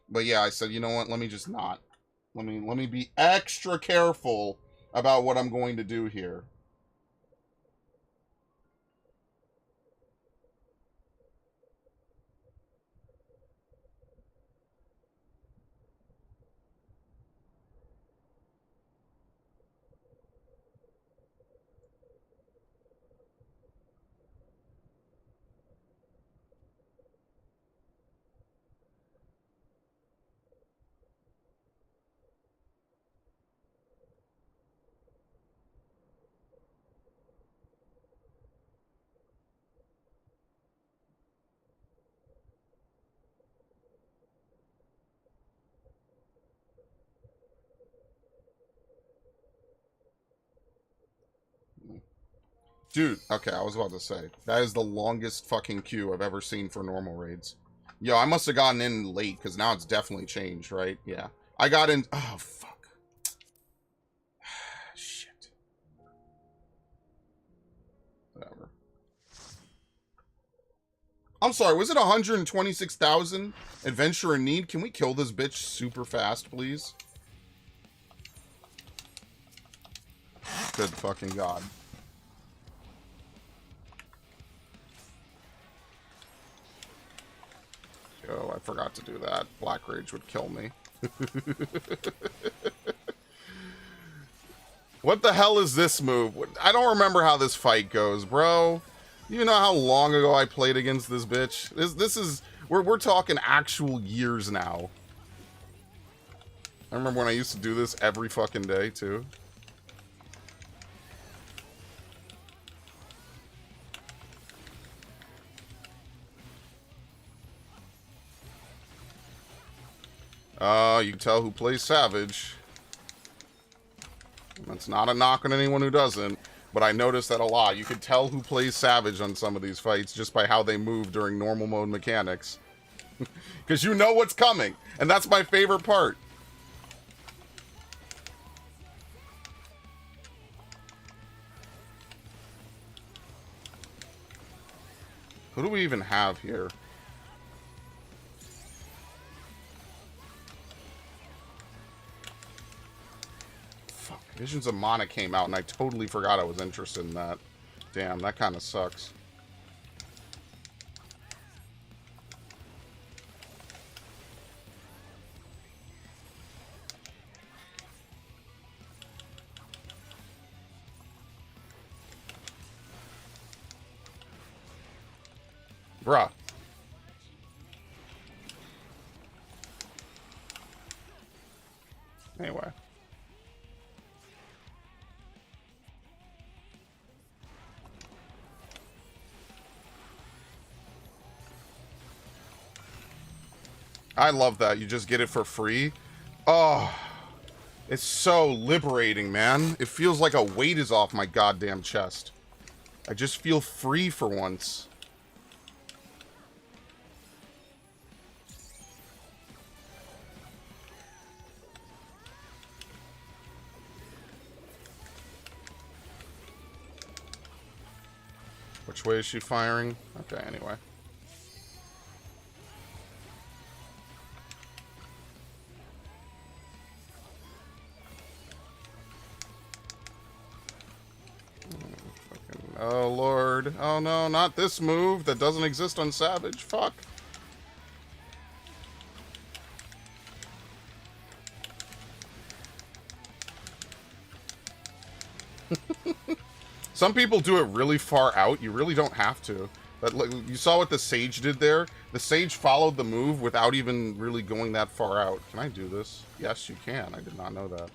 But yeah, I said, you know what? Let me just not. Let me be extra careful about what I'm going to do here. Dude, okay, I was about to say, that is the longest fucking queue I've ever seen for normal raids. Yo, I must have gotten in late, because now it's definitely changed, right? Yeah. I got in... Oh, fuck. Shit. Whatever. I'm sorry, was it 126,000? Adventure in need? Can we kill this bitch super fast, please? Good fucking god. Oh, I forgot to do that. Black Rage would kill me. What the hell is this move? I don't remember how this fight goes, bro. You know how long ago I played against this bitch? This is... We're talking actual years now. I remember when I used to do this every fucking day, too. You can tell who plays Savage. That's not a knock on anyone who doesn't, but I noticed that a lot. You can tell who plays Savage on some of these fights just by how they move during normal mode mechanics. Because you know what's coming, and that's my favorite part. Who do we even have here? Visions of Mana came out, and I totally forgot I was interested in that. Damn, that kind of sucks. Bruh. Anyway. I love that. You just get it for free. Oh, it's so liberating, man. It feels like a weight is off my goddamn chest. I just feel free for once. Which way is she firing? Okay, anyway. Oh, Lord. Oh, no, not this move that doesn't exist on Savage. Fuck. Some people do it really far out. You really don't have to. But you saw what the Sage did there? The Sage followed the move without even really going that far out. Can I do this? Yes, you can. I did not know that.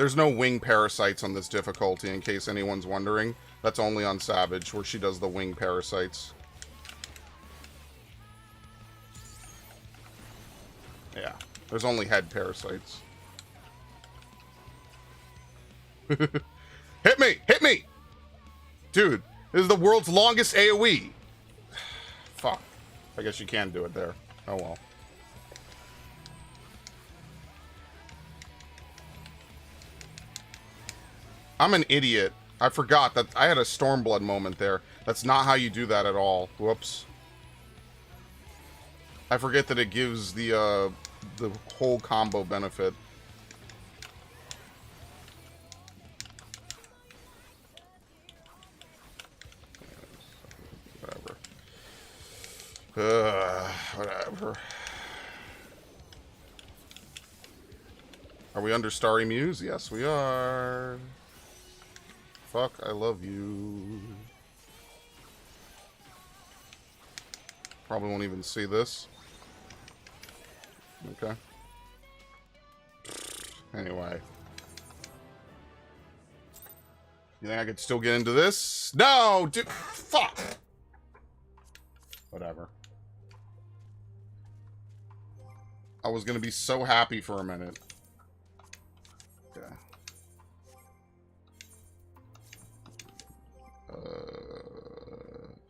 There's no wing parasites on this difficulty, in case anyone's wondering. That's only on Savage, where she does the wing parasites. Yeah, there's only head parasites. Hit me! Hit me! Dude, this is the world's longest AoE. Fuck. I guess you can do it there. Oh well. I'm an idiot. I forgot that I had a Stormblood moment there. That's not how you do that at all. Whoops. I forget that it gives the whole combo benefit. Whatever. Are we under Starry Muse? Yes, we are. Fuck, I love you. Probably won't even see this. Okay. Anyway. You think I could still get into this? No! Dude, fuck! Whatever. I was gonna be so happy for a minute. Okay.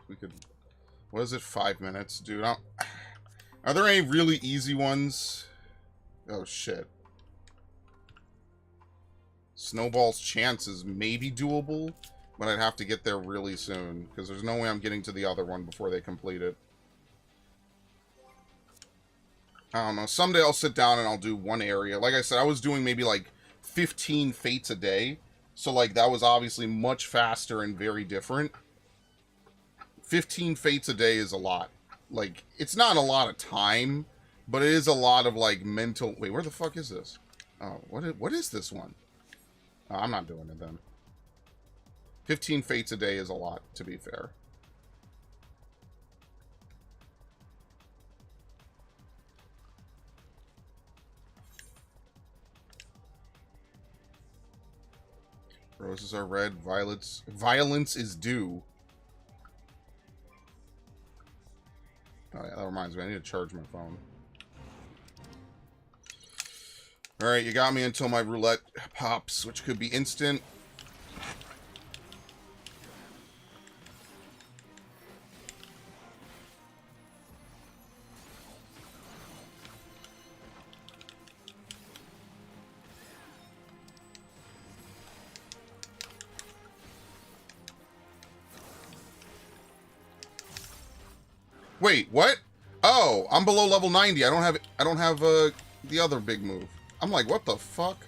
We could... What is it? 5 minutes? Dude, are there any really easy ones? Oh, shit. Snowball's chance is maybe doable, but I'd have to get there really soon, because there's no way I'm getting to the other one before they complete it. I don't know. Someday I'll sit down and I'll do one area. Like I said, I was doing maybe like 15 fates a day. So like that was obviously much faster and very different. 15 fates a day is a lot. Like, it's not a lot of time, but it is a lot of like mental... Wait, where the fuck is this? Oh, what is this one? Oh, I'm not doing it then. 15 fates a day is a lot, to be fair. Roses are red, violence is due. Oh yeah, that reminds me, I need to charge my phone. Alright, you got me until my roulette pops, which could be instant. Wait, what? Oh, I'm below level 90. I don't have the other big move. I'm like, what the fuck?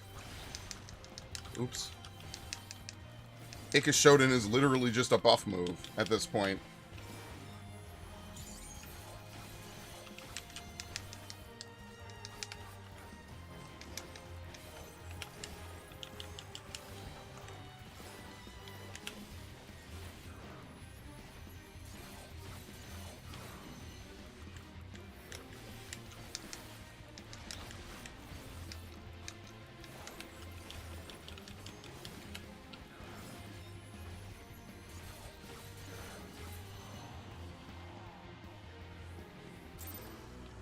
Oops. Ikeshoden is literally just a buff move at this point.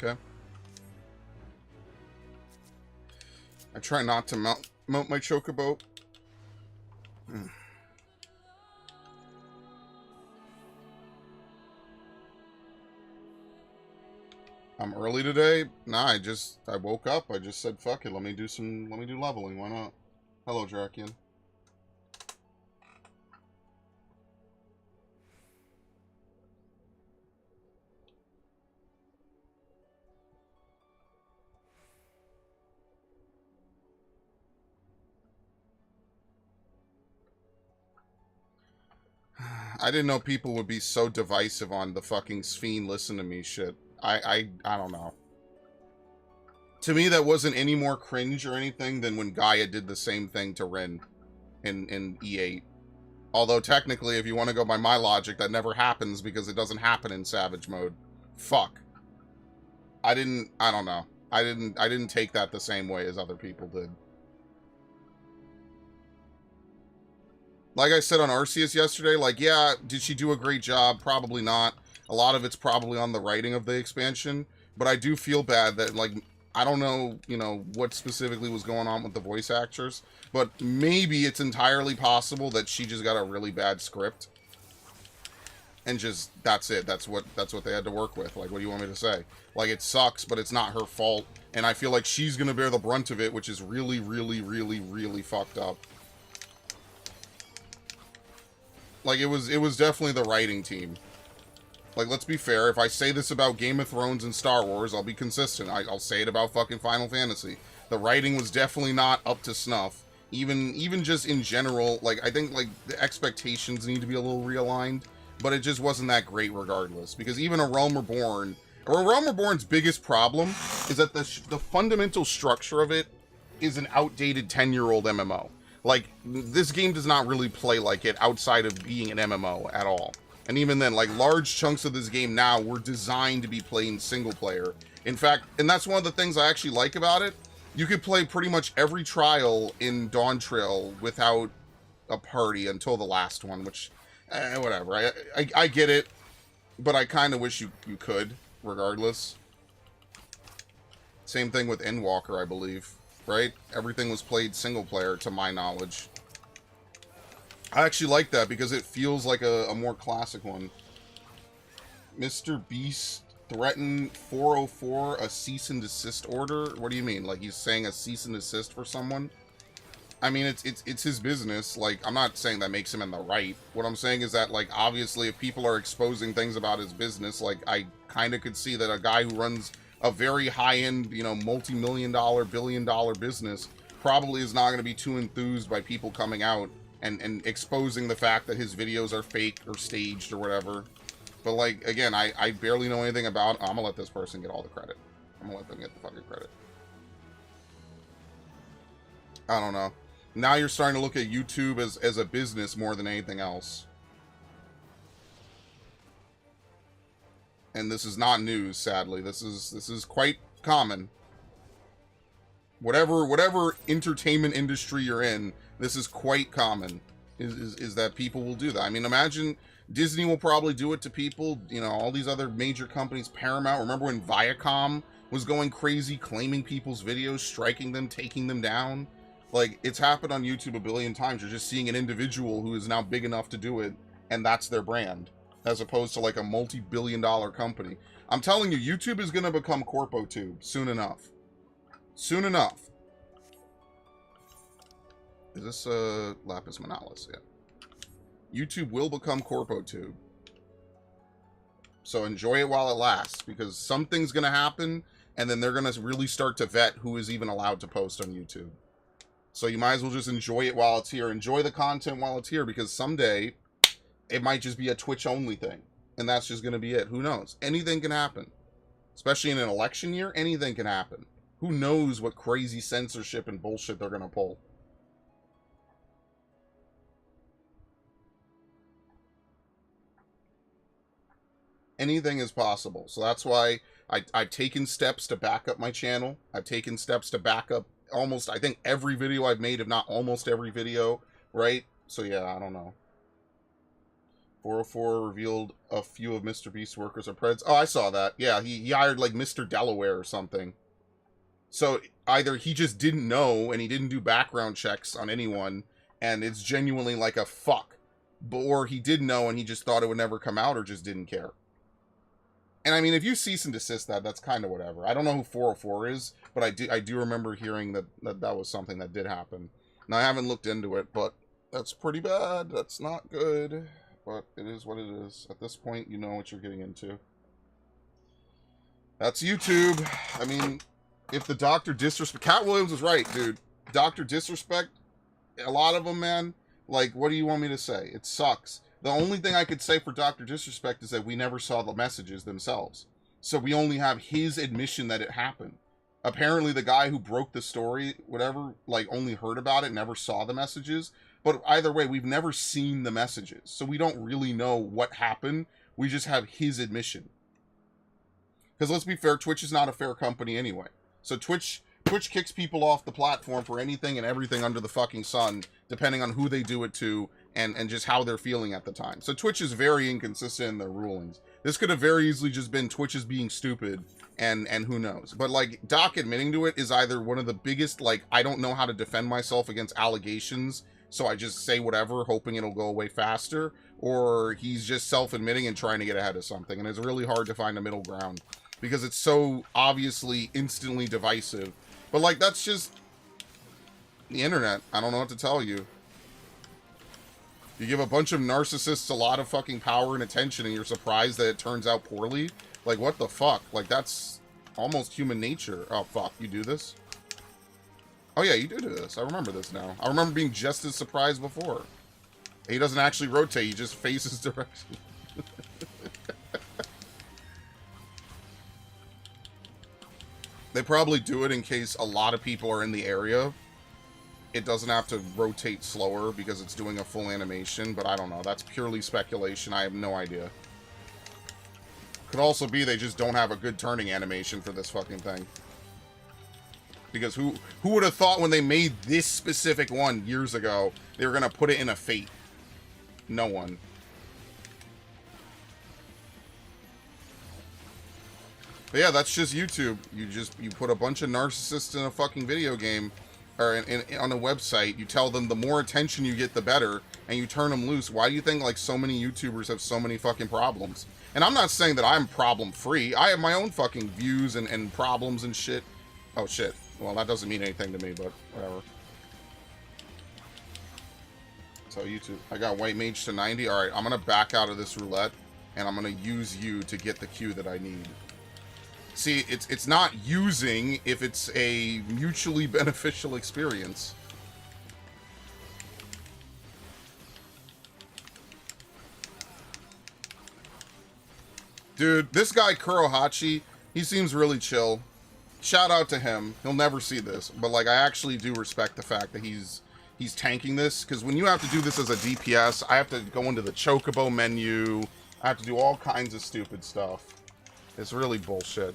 Okay. I try not to mount my chocobo. I'm early today? Nah, I woke up. I just said, fuck it, let me do leveling. Why not? Hello, Drakian. I didn't know people would be so divisive on the fucking Sphene listen to me shit. I don't know. To me, that wasn't any more cringe or anything than when Gaia did the same thing to Rin in E8. Although technically, if you want to go by my logic, that never happens because it doesn't happen in Savage mode. Fuck. I don't know. I didn't take that the same way as other people did. Like I said on Arceus yesterday, like, yeah, did she do a great job? Probably not. A lot of it's probably on the writing of the expansion, but I do feel bad that, like, I don't know, you know, what specifically was going on with the voice actors, but maybe it's entirely possible that she just got a really bad script. And just, that's it. That's what they had to work with. Like, what do you want me to say? Like, it sucks, but it's not her fault. And I feel like she's going to bear the brunt of it, which is really, really, really, really fucked up. Like, it was definitely the writing team. Like, let's be fair. If I say this about Game of Thrones and Star Wars, I'll be consistent. I'll say it about fucking Final Fantasy. The writing was definitely not up to snuff. Even just in general, like, I think, like, the expectations need to be a little realigned. But it just wasn't that great regardless. Because even A Realm Reborn... A Realm Reborn's biggest problem is that the fundamental structure of it is an outdated 10-year-old MMO. Like, this game does not really play like it outside of being an MMO at all. And even then, like, large chunks of this game now were designed to be playing single player. In fact, and that's one of the things I actually like about it, you could play pretty much every trial in Dawntrail without a party until the last one, which, whatever. I get it, but I kind of wish you could, regardless. Same thing with Endwalker, I believe. Right? Everything was played single player, to my knowledge. I actually like that because it feels like a more classic one. Mr. Beast threatened 404 a cease and desist order? What do you mean? Like he's saying a cease and desist for someone? I mean, it's his business. Like, I'm not saying that makes him in the right. What I'm saying is that, like, obviously if people are exposing things about his business, like, I kind of could see that a guy who runs a very high-end, you know, multi-million-dollar, billion-dollar business probably is not going to be too enthused by people coming out and exposing the fact that his videos are fake or staged or whatever. But, like, again, I barely know anything about... I'm going to let this person get all the credit. I'm going to let them get the fucking credit. I don't know. Now you're starting to look at YouTube as a business more than anything else. And this is not news, sadly. This is quite common. Whatever entertainment industry you're in, this is quite common. Is that people will do that. I mean, imagine Disney will probably do it to people. You know, all these other major companies, Paramount. Remember when Viacom was going crazy, claiming people's videos, striking them, taking them down? Like, it's happened on YouTube a billion times. You're just seeing an individual who is now big enough to do it, and that's their brand, as opposed to, like, a multi-billion-dollar company. I'm telling you, YouTube is going to become CorpoTube soon enough. Soon enough. Is this, Lapis Manalis? Yeah. YouTube will become CorpoTube. So enjoy it while it lasts, because something's going to happen, and then they're going to really start to vet who is even allowed to post on YouTube. So you might as well just enjoy it while it's here. Enjoy the content while it's here, because someday it might just be a Twitch-only thing. And that's just going to be it. Who knows? Anything can happen. Especially in an election year, anything can happen. Who knows what crazy censorship and bullshit they're going to pull. Anything is possible. So that's why I've taken steps to back up my channel. I've taken steps to back up almost, I think, every video I've made, if not almost every video, right? So yeah, I don't know. 404 revealed a few of Mr. Beast's workers are Preds. Oh, I saw that. Yeah, he hired, like, Mr. Delaware or something. So either he just didn't know and he didn't do background checks on anyone, and it's genuinely like a fuck. Or he did know and he just thought it would never come out, or just didn't care. And I mean, if you cease and desist that's kind of whatever. I don't know who 404 is, but I do remember hearing that was something that did happen. Now, I haven't looked into it, but that's pretty bad. That's not good. But it is what it is. At this point, you know what you're getting into. That's YouTube. I mean, if the Dr. Disrespect... Cat Williams was right, dude. Dr. Disrespect, a lot of them, man. Like, what do you want me to say? It sucks. The only thing I could say for Dr. Disrespect is that we never saw the messages themselves. So we only have his admission that it happened. Apparently the guy who broke the story, whatever, like, only heard about it, never saw the messages. But either way, we've never seen the messages. So we don't really know what happened. We just have his admission. Because let's be fair, Twitch is not a fair company anyway. So Twitch kicks people off the platform for anything and everything under the fucking sun, depending on who they do it to and just how they're feeling at the time. So Twitch is very inconsistent in their rulings. This could have very easily just been Twitch is being stupid, and who knows. But like Doc admitting to it is either one of the biggest, like, I don't know how to defend myself against allegations, so I just say whatever hoping it'll go away faster, or he's just self-admitting and trying to get ahead of something. And it's really hard to find a middle ground because it's so obviously instantly divisive. But like, that's just the internet. I don't know what to tell you. You give a bunch of narcissists a lot of fucking power and attention and you're surprised that it turns out poorly? Like, what the fuck? Like, that's almost human nature. Oh, fuck. You do this? Oh, yeah, you do this. I remember this now. I remember being just as surprised before. He doesn't actually rotate. He just faces direction. They probably do it in case a lot of people are in the area. It doesn't have to rotate slower because it's doing a full animation, but I don't know. That's purely speculation. I have no idea. Could also be they just don't have a good turning animation for this fucking thing. Because who would have thought when they made this specific one years ago, they were going to put it in a Fate? No one. But yeah, that's just YouTube. You put a bunch of narcissists in a fucking video game, or on a website. You tell them the more attention you get, the better, and you turn them loose. Why do you think like so many YouTubers have so many fucking problems? And I'm not saying that I'm problem free. I have my own fucking views and problems and shit. Oh shit. Well, that doesn't mean anything to me, but whatever. So YouTube, I got white mage to 90. All right, I'm gonna back out of this roulette, and I'm gonna use you to get the Q that I need. See, it's not using if it's a mutually beneficial experience. Dude, this guy Kurohachi, he seems really chill. Shout out to him. He'll never see this, but like I actually do respect the fact that he's tanking this, because when you have to do this as a DPS, I have to go into the Chocobo menu. I have to do all kinds of stupid stuff. It's really bullshit.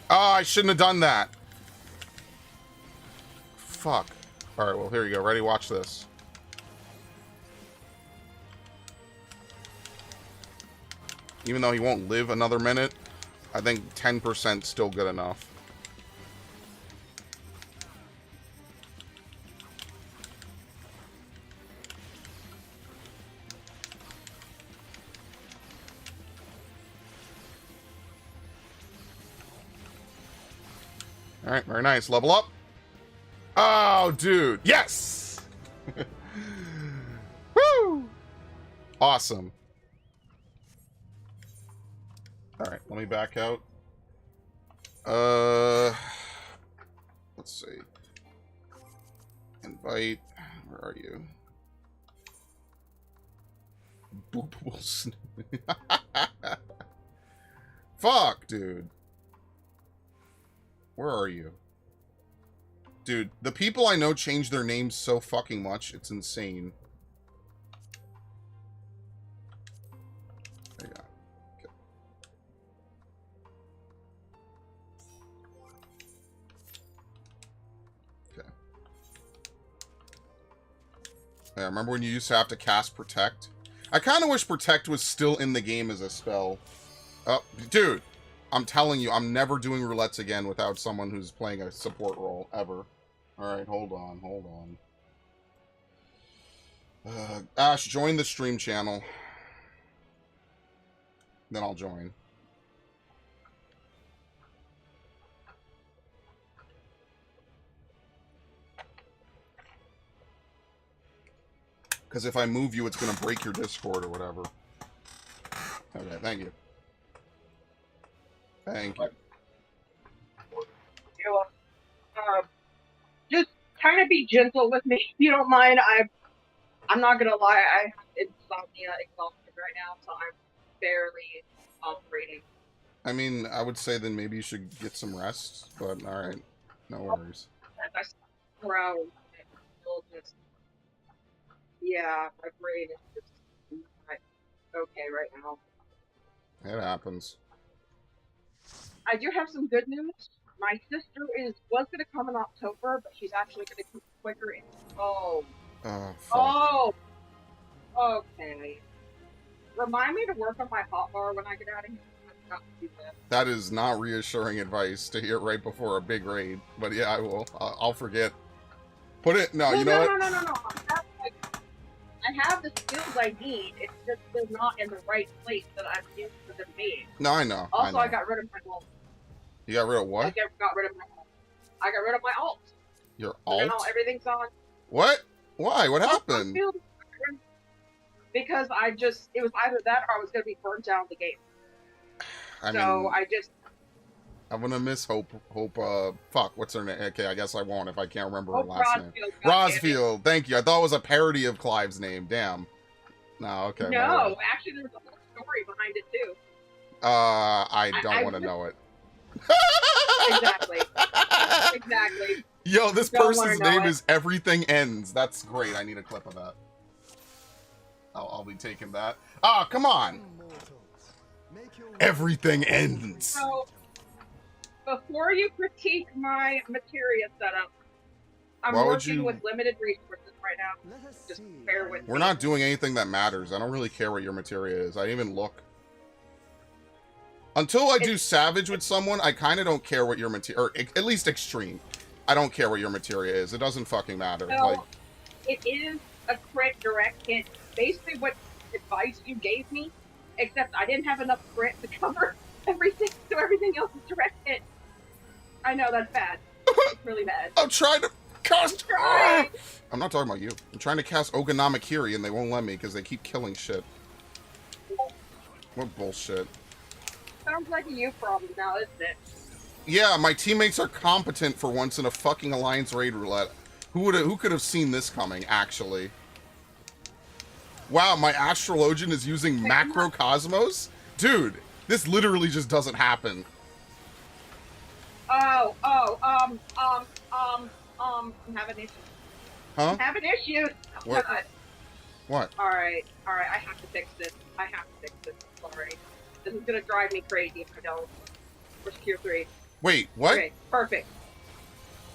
Oh, I shouldn't have done that. Fuck. Alright, well, here you go. Ready? Watch this. Even though he won't live another minute, I think 10% still good enough. Alright, very nice. Level up. Oh, dude. Yes! Woo! Awesome. Alright, let me back out. Let's see. Invite. Where are you? Boopable Snoopy. Fuck, dude. Where are you? Dude, the people I know change their names so fucking much. It's insane. There you go. Okay. Okay. Yeah, remember when you used to have to cast Protect? I kind of wish Protect was still in the game as a spell. Oh, dude. I'm telling you, I'm never doing roulettes again without someone who's playing a support role, ever. Alright, hold on. Ash, join the stream channel. Then I'll join. Because if I move you, it's going to break your Discord or whatever. Okay, thank you. Thank you. You're welcome. Just kind of be gentle with me if you don't mind. I'm not gonna lie, I have insomnia exhausted right now, so I'm barely operating. I mean, I would say then maybe you should get some rest, but alright, no worries. If I sleep 4 hours, it'll just, yeah, my brain is just not okay right now. It happens. I do have some good news. My sister was gonna come in October, but she's actually gonna come quicker. Oh, Fuck. oh, okay. Remind me to work on my hotbar when I get out of here. I forgot to do that. That is not reassuring advice to hear right before a big raid. But yeah, I will. I'll forget. Put it. No, Well, you know what? no. I have the skills I need. It's just they're not in the right place that I'm used to them being. No, I know. Also, I know. got rid of my alt. You got rid of what? I got rid of my alt. I got rid of my alt. Your So alt? now everything's on. What? Why? What happened? Because it was either that or I was going to be burnt out of the game. I'm gonna miss Hope, fuck, what's her name? Okay, I guess I won't if I can't remember her last Rosfield, name. Rosfield, thank you. I thought it was a parody of Clive's name, damn. No, okay. No, actually there's a whole story behind it too. I don't want to know it. Exactly. Exactly. Yo, this person's name is Everything Ends. That's great, I need a clip of that. I'll be taking that. Ah, come on! Everything ends! So, before you critique my materia setup, I'm working with limited resources right now. Just bear with me. We're not doing anything that matters. I don't really care what your materia is. I didn't even look. Until I do Savage with someone, I kind of don't care what your materia... Or at least Extreme. I don't care what your materia is. It doesn't fucking matter. So, like, it is a crit direct hit. Basically what advice you gave me, except I didn't have enough crit to cover everything, so everything else is direct hit. I know, that's bad. It's really bad. I'm trying to cast... I'm not talking about you. I'm trying to cast Ogonomikiri and they won't let me because they keep killing shit. What bullshit. Sounds like a you problem now, isn't it? Yeah, my teammates are competent for once in a fucking Alliance raid roulette. Who could have seen this coming, actually? Wow, my Astrologian is using Macrocosmos? Dude, this literally just doesn't happen. I'm having issues. Huh? I'm having issues. What? What? Alright, I have to fix this. Sorry. This is gonna drive me crazy if I don't. Where's Tier 3? Wait, what? Okay, perfect.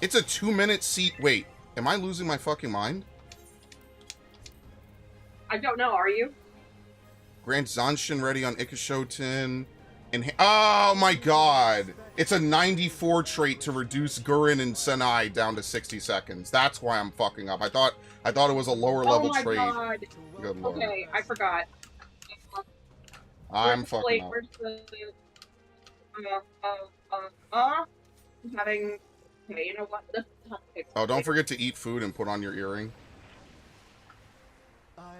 It's a 2-minute seat. Wait, am I losing my fucking mind? I don't know, are you? Grant Zanshin ready on Ikashoten. Oh my god! It's a 94 trait to reduce Gurren and Senai down to 60 seconds. That's why I'm fucking up. I thought it was a lower level trait. Oh my god. Good lord. Okay, I forgot. I'm fucking up. Where's the... I'm having... Okay, you know what? Oh, don't forget to eat food and put on your earring.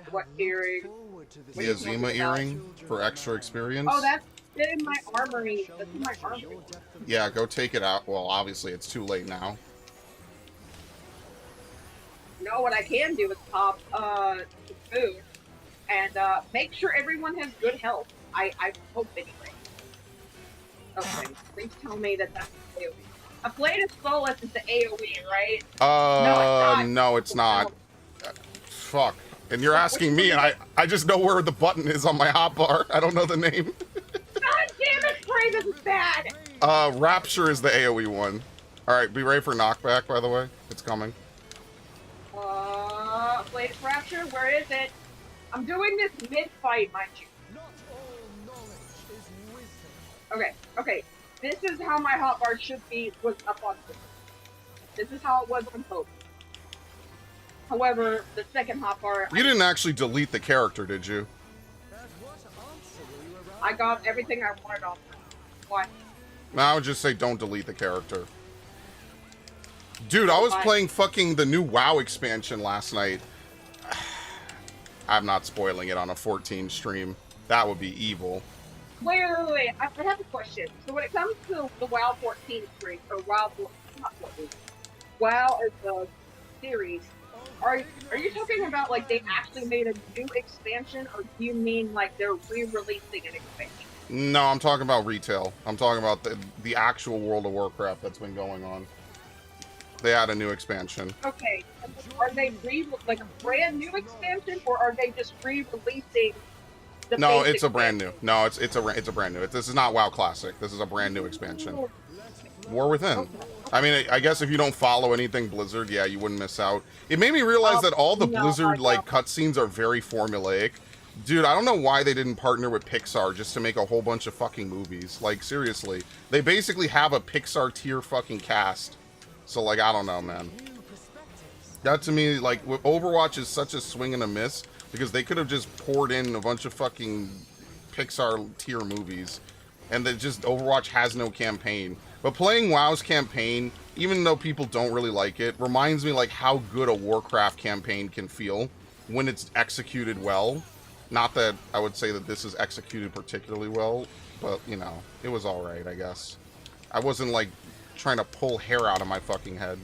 What earring? The Azima earring for extra experience. Oh, that's in my armory. That's in my armory. Yeah, go take it out. Well, obviously it's too late now. No, what I can do is pop some food and make sure everyone has good health. I hope anyway. Okay, please tell me that that's AoE. A Blade of Solace is the AoE, right? No, it's not. Fuck. And you're asking me, and I just know where the button is on my hotbar. I don't know the name. God damn it, Bray, this is bad! Rapture is the AoE one. Alright, be ready for knockback, by the way. It's coming. Blade of Rapture, where is it? I'm doing this mid-fight, mind you. Okay. This is how my hotbar should be, was up on Hope. This is how it was on Hope. However, the second hotbar... You didn't actually delete the character, did you? I got everything I wanted off. Why? No, I would just say don't delete the character. Dude, I was playing fucking the new WoW expansion last night. I'm not spoiling it on a 14 stream. That would be evil. Wait. I have a question. So when it comes to the WoW 14 stream, or WoW 14, not 14, WoW is the series, are you talking about, like, they actually made a new expansion, or do you mean, like, they're re-releasing an expansion? No, I'm talking about retail. I'm talking about the actual World of Warcraft that's been going on. They had a new expansion. Okay, are they like a brand new expansion, or are they just re-releasing The No, basic it's a brand kit. new. No, it's a brand new. This is not WoW Classic. This is a brand new expansion. War Within. Okay. I mean, I guess if you don't follow anything Blizzard, yeah, you wouldn't miss out. It made me realize that all the No, Blizzard I like don't. cutscenes are very formulaic. Dude, I don't know why they didn't partner with Pixar just to make a whole bunch of fucking movies. Like, seriously. They basically have a Pixar tier fucking cast. So, like, I don't know, man. That to me, like, Overwatch is such a swing and a miss because they could have just poured in a bunch of fucking Pixar tier movies. And that just, Overwatch has no campaign. But playing WoW's campaign, even though people don't really like it, reminds me, like, how good a Warcraft campaign can feel when it's executed well. Not that I would say that this is executed particularly well, but, you know, it was alright, I guess. I wasn't, like, trying to pull hair out of my fucking head.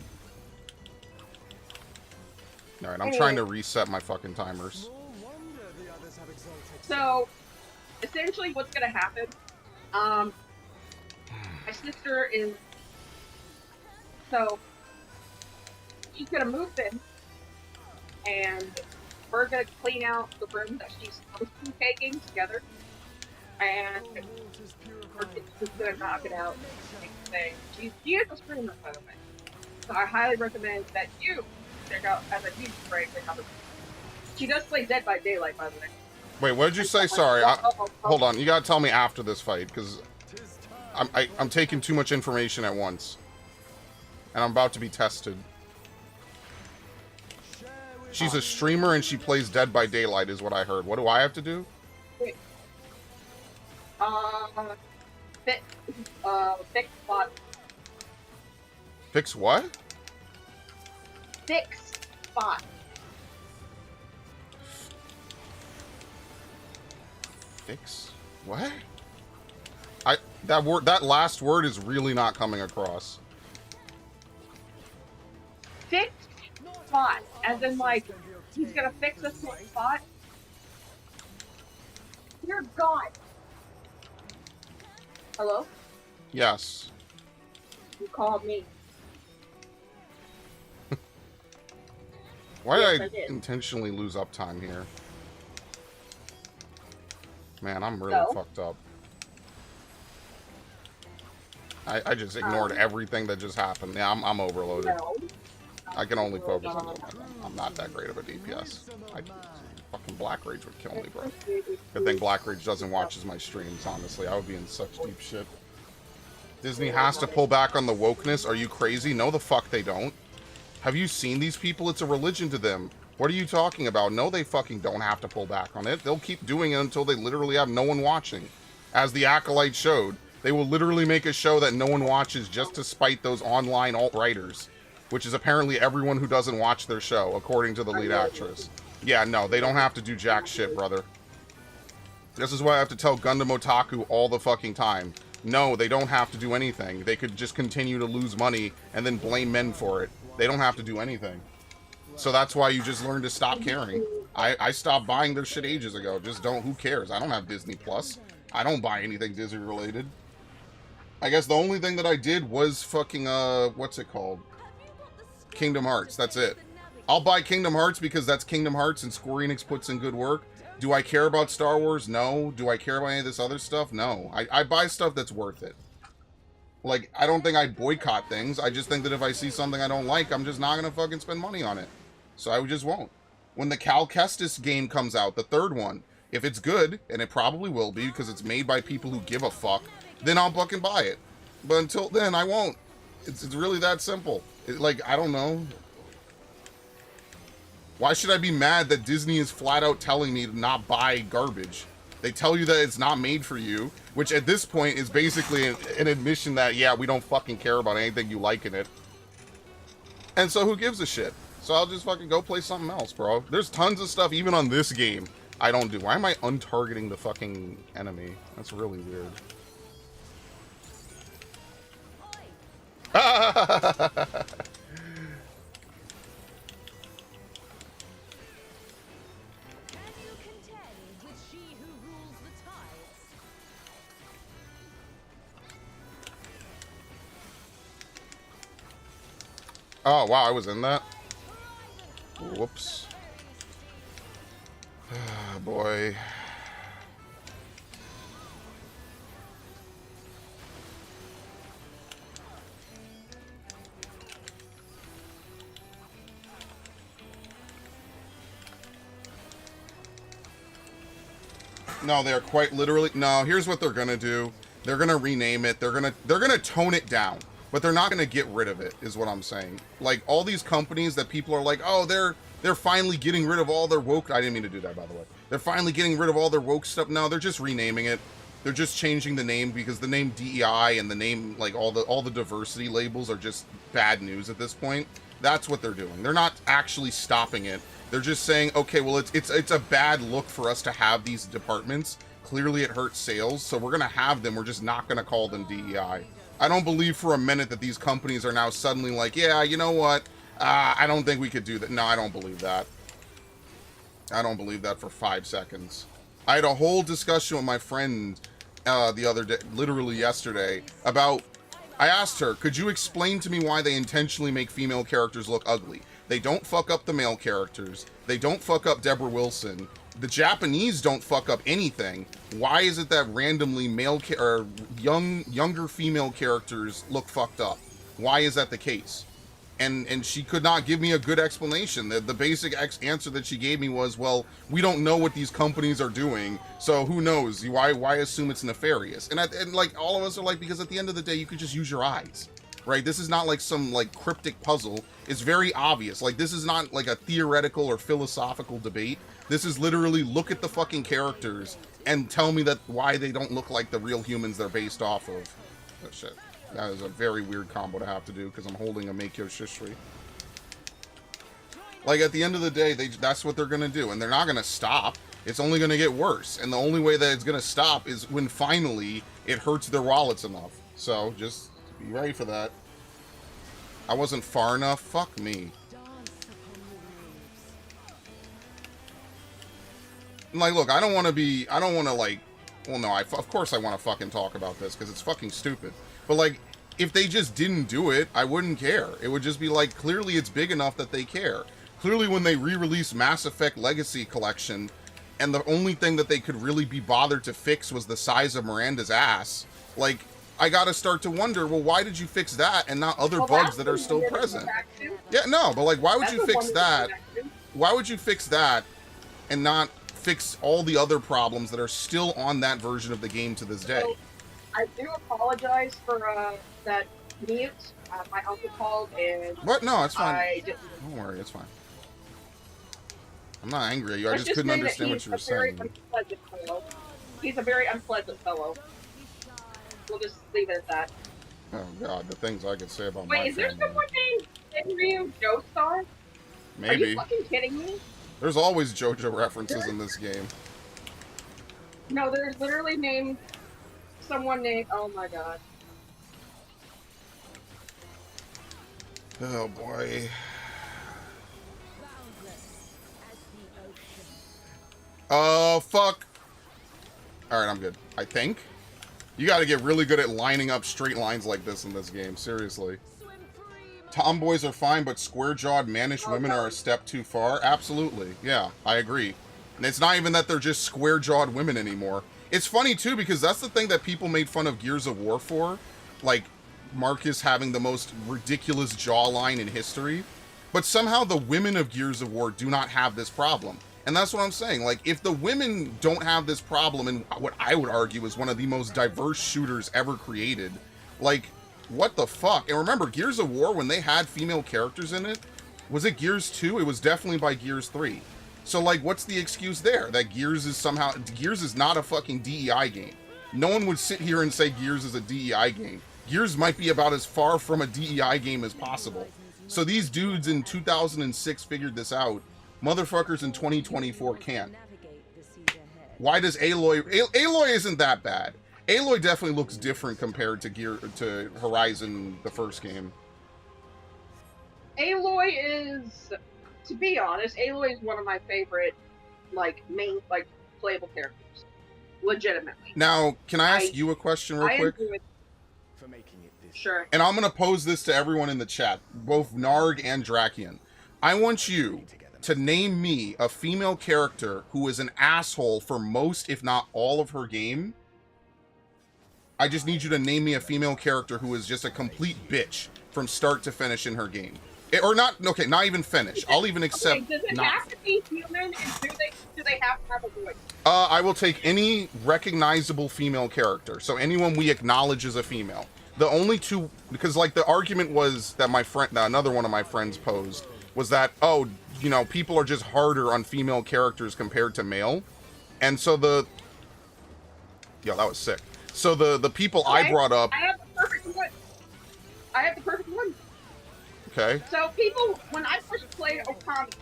Alright, I'm trying to reset my fucking timers. So, essentially what's gonna happen, my sister is, so, she's gonna move in, and we're gonna clean out the room that she's supposed to be taking together, and we're just gonna knock it out and thing. She is a screamer, by the way. So I highly recommend that you check out, as a huge break, check out the. She does play Dead by Daylight, by the way. Wait, what did you say? Sorry. Hold on. You gotta tell me after this fight, because I'm taking too much information at once. And I'm about to be tested. She's a streamer and she plays Dead by Daylight is what I heard. What do I have to do? Wait. Fix spot. Fix what? Fix spot. Fix what? That last word is really not coming across. Fix spot, as in like he's gonna fix us to a spot. Dear God. Hello? Yes. You called me. Why Yes, did I did. intentionally lose uptime here? Man, I'm really So? fucked up. I just ignored everything that just happened. Yeah, I'm overloaded. No. I can only focus on it. I'm not that great of a DPS. Fucking Black Rage would kill me, bro. Good thing Black Rage doesn't watch my streams, honestly. I would be in such deep shit. Disney has to pull back on the wokeness. Are you crazy? No, the fuck they don't. Have you seen these people? It's a religion to them. What are you talking about? No, they fucking don't have to pull back on it. They'll keep doing it until they literally have no one watching. As the Acolyte showed, they will literally make a show that no one watches just to spite those online alt-writers, which is apparently everyone who doesn't watch their show, according to the lead actress. Yeah, no, they don't have to do jack shit, brother. This is why I have to tell Gundam Otaku all the fucking time. No, they don't have to do anything. They could just continue to lose money and then blame men for it. They don't have to do anything. So that's why you just learn to stop caring. I stopped buying their shit ages ago. Just don't, who cares? I don't have Disney Plus. I don't buy anything Disney related. I guess the only thing that I did was fucking, what's it called? Kingdom Hearts, that's it. I'll buy Kingdom Hearts because that's Kingdom Hearts and Square Enix puts in good work. Do I care about Star Wars? No. Do I care about any of this other stuff? No. I buy stuff that's worth it. Like, I don't think I boycott things. I just think that if I see something I don't like, I'm just not gonna fucking spend money on it. So I just won't. When the Cal Kestis game comes out, the third one, if it's good, and it probably will be because it's made by people who give a fuck, then I'll fucking buy it. But until then, I won't. It's really that simple. Like, I don't know. Why should I be mad that Disney is flat out telling me to not buy garbage? They tell you that it's not made for you, which at this point is basically an admission that, yeah, we don't fucking care about anything you like in it. And so who gives a shit? So I'll just fucking go play something else, bro. There's tons of stuff, even on this game, I don't do. Why am I untargeting the fucking enemy? That's really weird. Oh, wow, I was in that? Whoops. Boy. No, they're quite literally. No, here's what they're gonna do. They're gonna rename it. They're gonna tone it down, but they're not gonna get rid of it. Is what I'm saying. Like all these companies that people are like, oh, they're finally getting rid of all their woke. I didn't mean to do that, by the way. They're finally getting rid of all their woke stuff. No, they're just renaming it. They're just changing the name because the name DEI and the name like all the diversity labels are just bad news at this point. That's what they're doing. They're not actually stopping it. They're just saying, okay, well, it's a bad look for us to have these departments. Clearly, it hurts sales, so we're gonna have them. We're just not gonna call them DEI. I don't believe for a minute that these companies are now suddenly like, yeah, you know what? I don't think we could do that. No, I don't believe that. I don't believe that for 5 seconds. I had a whole discussion with my friend the other day, literally yesterday, about. I asked her, could you explain to me why they intentionally make female characters look ugly? They don't fuck up the male characters. They don't fuck up Deborah Wilson. The Japanese don't fuck up anything. Why is it that randomly or younger female characters look fucked up? Why is that the case? And she could not give me a good explanation. The basic answer that she gave me was, well, we don't know what these companies are doing, so who knows? Why assume it's nefarious? And like all of us are like, because at the end of the day, you could just use your eyes, right? This is not like some like cryptic puzzle. It's very obvious. Like this is not like a theoretical or philosophical debate. This is literally look at the fucking characters and tell me that why they don't look like the real humans they're based off of. Oh shit. That is a very weird combo to have to do because I'm holding a Meikyo Shishri. Like, at the end of the day, that's what they're going to do. And they're not going to stop. It's only going to get worse. And the only way that it's going to stop is when finally it hurts their wallets enough. So, just be ready for that. I wasn't far enough? Fuck me. Like, look, I don't want to, like... Well, no, of course I want to fucking talk about this because it's fucking stupid. But, like, if they just didn't do it, I wouldn't care. It would just be like, clearly it's big enough that they care. Clearly when they re-released Mass Effect Legacy Collection, and the only thing that they could really be bothered to fix was the size of Miranda's ass, like, I gotta start to wonder, well, why did you fix that and not other bugs that are still present? Yeah, no, but, like, why would you fix that? Why would you fix that and not fix all the other problems that are still on that version of the game to this day? I do apologize for that mute. My uncle called and... What? No, it's fine. Don't worry, it's fine. I'm not angry at you. I just couldn't understand what you were saying. He's a very unpleasant fellow. We'll just leave it at that. Oh god, the things I could say about my family. Wait, is there someone named Ryu Joestar? Maybe. Are you fucking kidding me? There's always JoJo references in this game. No, there's literally someone named... Oh my god. Oh boy. Fuck. Alright, I'm good. I think. You gotta get really good at lining up straight lines like this in this game. Seriously. Tomboys are fine, but square-jawed, mannish women are a step too far. Absolutely. Yeah, I agree. And it's not even that they're just square-jawed women anymore. It's funny, too, because that's the thing that people made fun of Gears of War for. Like, Marcus having the most ridiculous jawline in history. But somehow the women of Gears of War do not have this problem. And that's what I'm saying. Like, if the women don't have this problem in what I would argue is one of the most diverse shooters ever created, like, what the fuck? And remember, Gears of War, when they had female characters in it, was it Gears 2? It was definitely by Gears 3. So, like, what's the excuse there? That Gears is not a fucking DEI game. No one would sit here and say Gears is a DEI game. Gears might be about as far from a DEI game as possible. So these dudes in 2006 figured this out. Motherfuckers in 2024 can't. Why does Aloy... Aloy isn't that bad. Aloy definitely looks different compared to Horizon, the first game. Aloy is... To be honest, Aloy is one of my favorite, main, playable characters. Legitimately. Now, can I ask you a question real quick? For making it this. Sure. And I'm going to pose this to everyone in the chat, both Narg and Drakian. I want you to name me a female character who is an asshole for most, if not all, of her game. I just need you to name me a female character who is just a complete bitch from start to finish in her game. Or not, okay, not even finish. I'll even accept does it not... have to be human, and do they have to have a voice? I will take any recognizable female character. So anyone we acknowledge as a female. The only two, because like the argument was that my friend, another one of my friends posed, was that, oh, you know, people are just harder on female characters compared to male. And so yeah, that was sick. So the people I brought up. I have the perfect one. I have the perfect one. Okay. So people, when I first played Okami,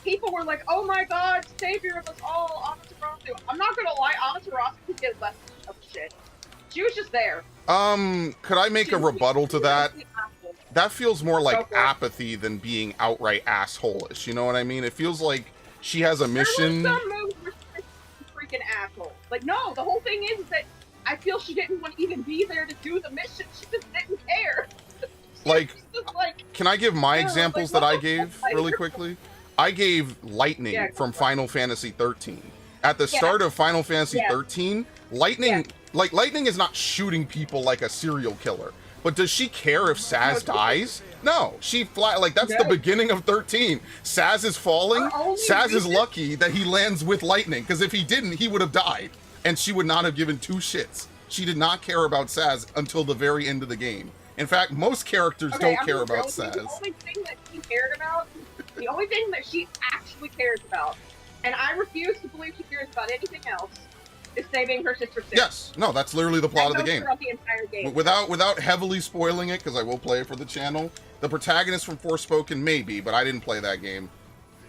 people were like, "Oh my God, savior of us all, Amaterasu." I'm not gonna lie, Amaterasu could get less of shit. She was just there. Could I make a rebuttal to that? That feels more like apathy than being outright asshole-ish. You know what I mean? It feels like she has a mission. There were some moves where she was freaking asshole. Like, no, the whole thing is that I feel she didn't want to even be there to do the mission. She just didn't care. Like, like, can I give my examples that I gave fuck? really quickly? I gave Lightning from Final Fantasy 13. At the start of Final Fantasy 13, Lightning, like, Lightning is not shooting people like a serial killer. But does she care if Saz dies? No, she like, that's the beginning of 13. Saz is falling. Saz is lucky that he lands with Lightning, because if he didn't, he would have died. And she would not have given two shits. She did not care about Saz until the very end of the game. In fact, most characters don't care about Saz. The only thing that she cared about, the only thing that she actually cares about, and I refuse to believe she cares about anything else, is saving her sister. Yes, no, that's literally the plot of the game. The entire game. Without heavily spoiling it, because I will play it for the channel, the protagonist from Forspoken maybe, but I didn't play that game.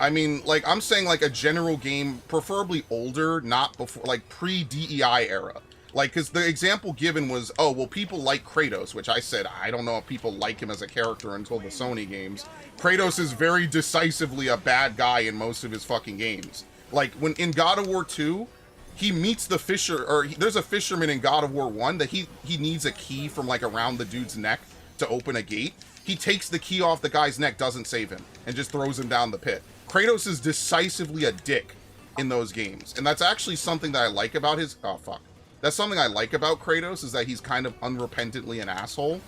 I mean, like, I'm saying like a general game, preferably older, not before, like pre-DEI era. Like, because the example given was, oh, well, people like Kratos, which I said, I don't know if people like him as a character until the Sony games. Kratos is very decisively a bad guy in most of his fucking games. Like, when in God of War 2, he meets the fisher, or there's a fisherman in God of War 1 that he needs a key from, like, around the dude's neck to open a gate. He takes the key off the guy's neck, doesn't save him, and just throws him down the pit. Kratos is decisively a dick in those games. And that's actually something that I like about his... Oh, fuck. That's something I like about Kratos, is that he's kind of unrepentantly an asshole.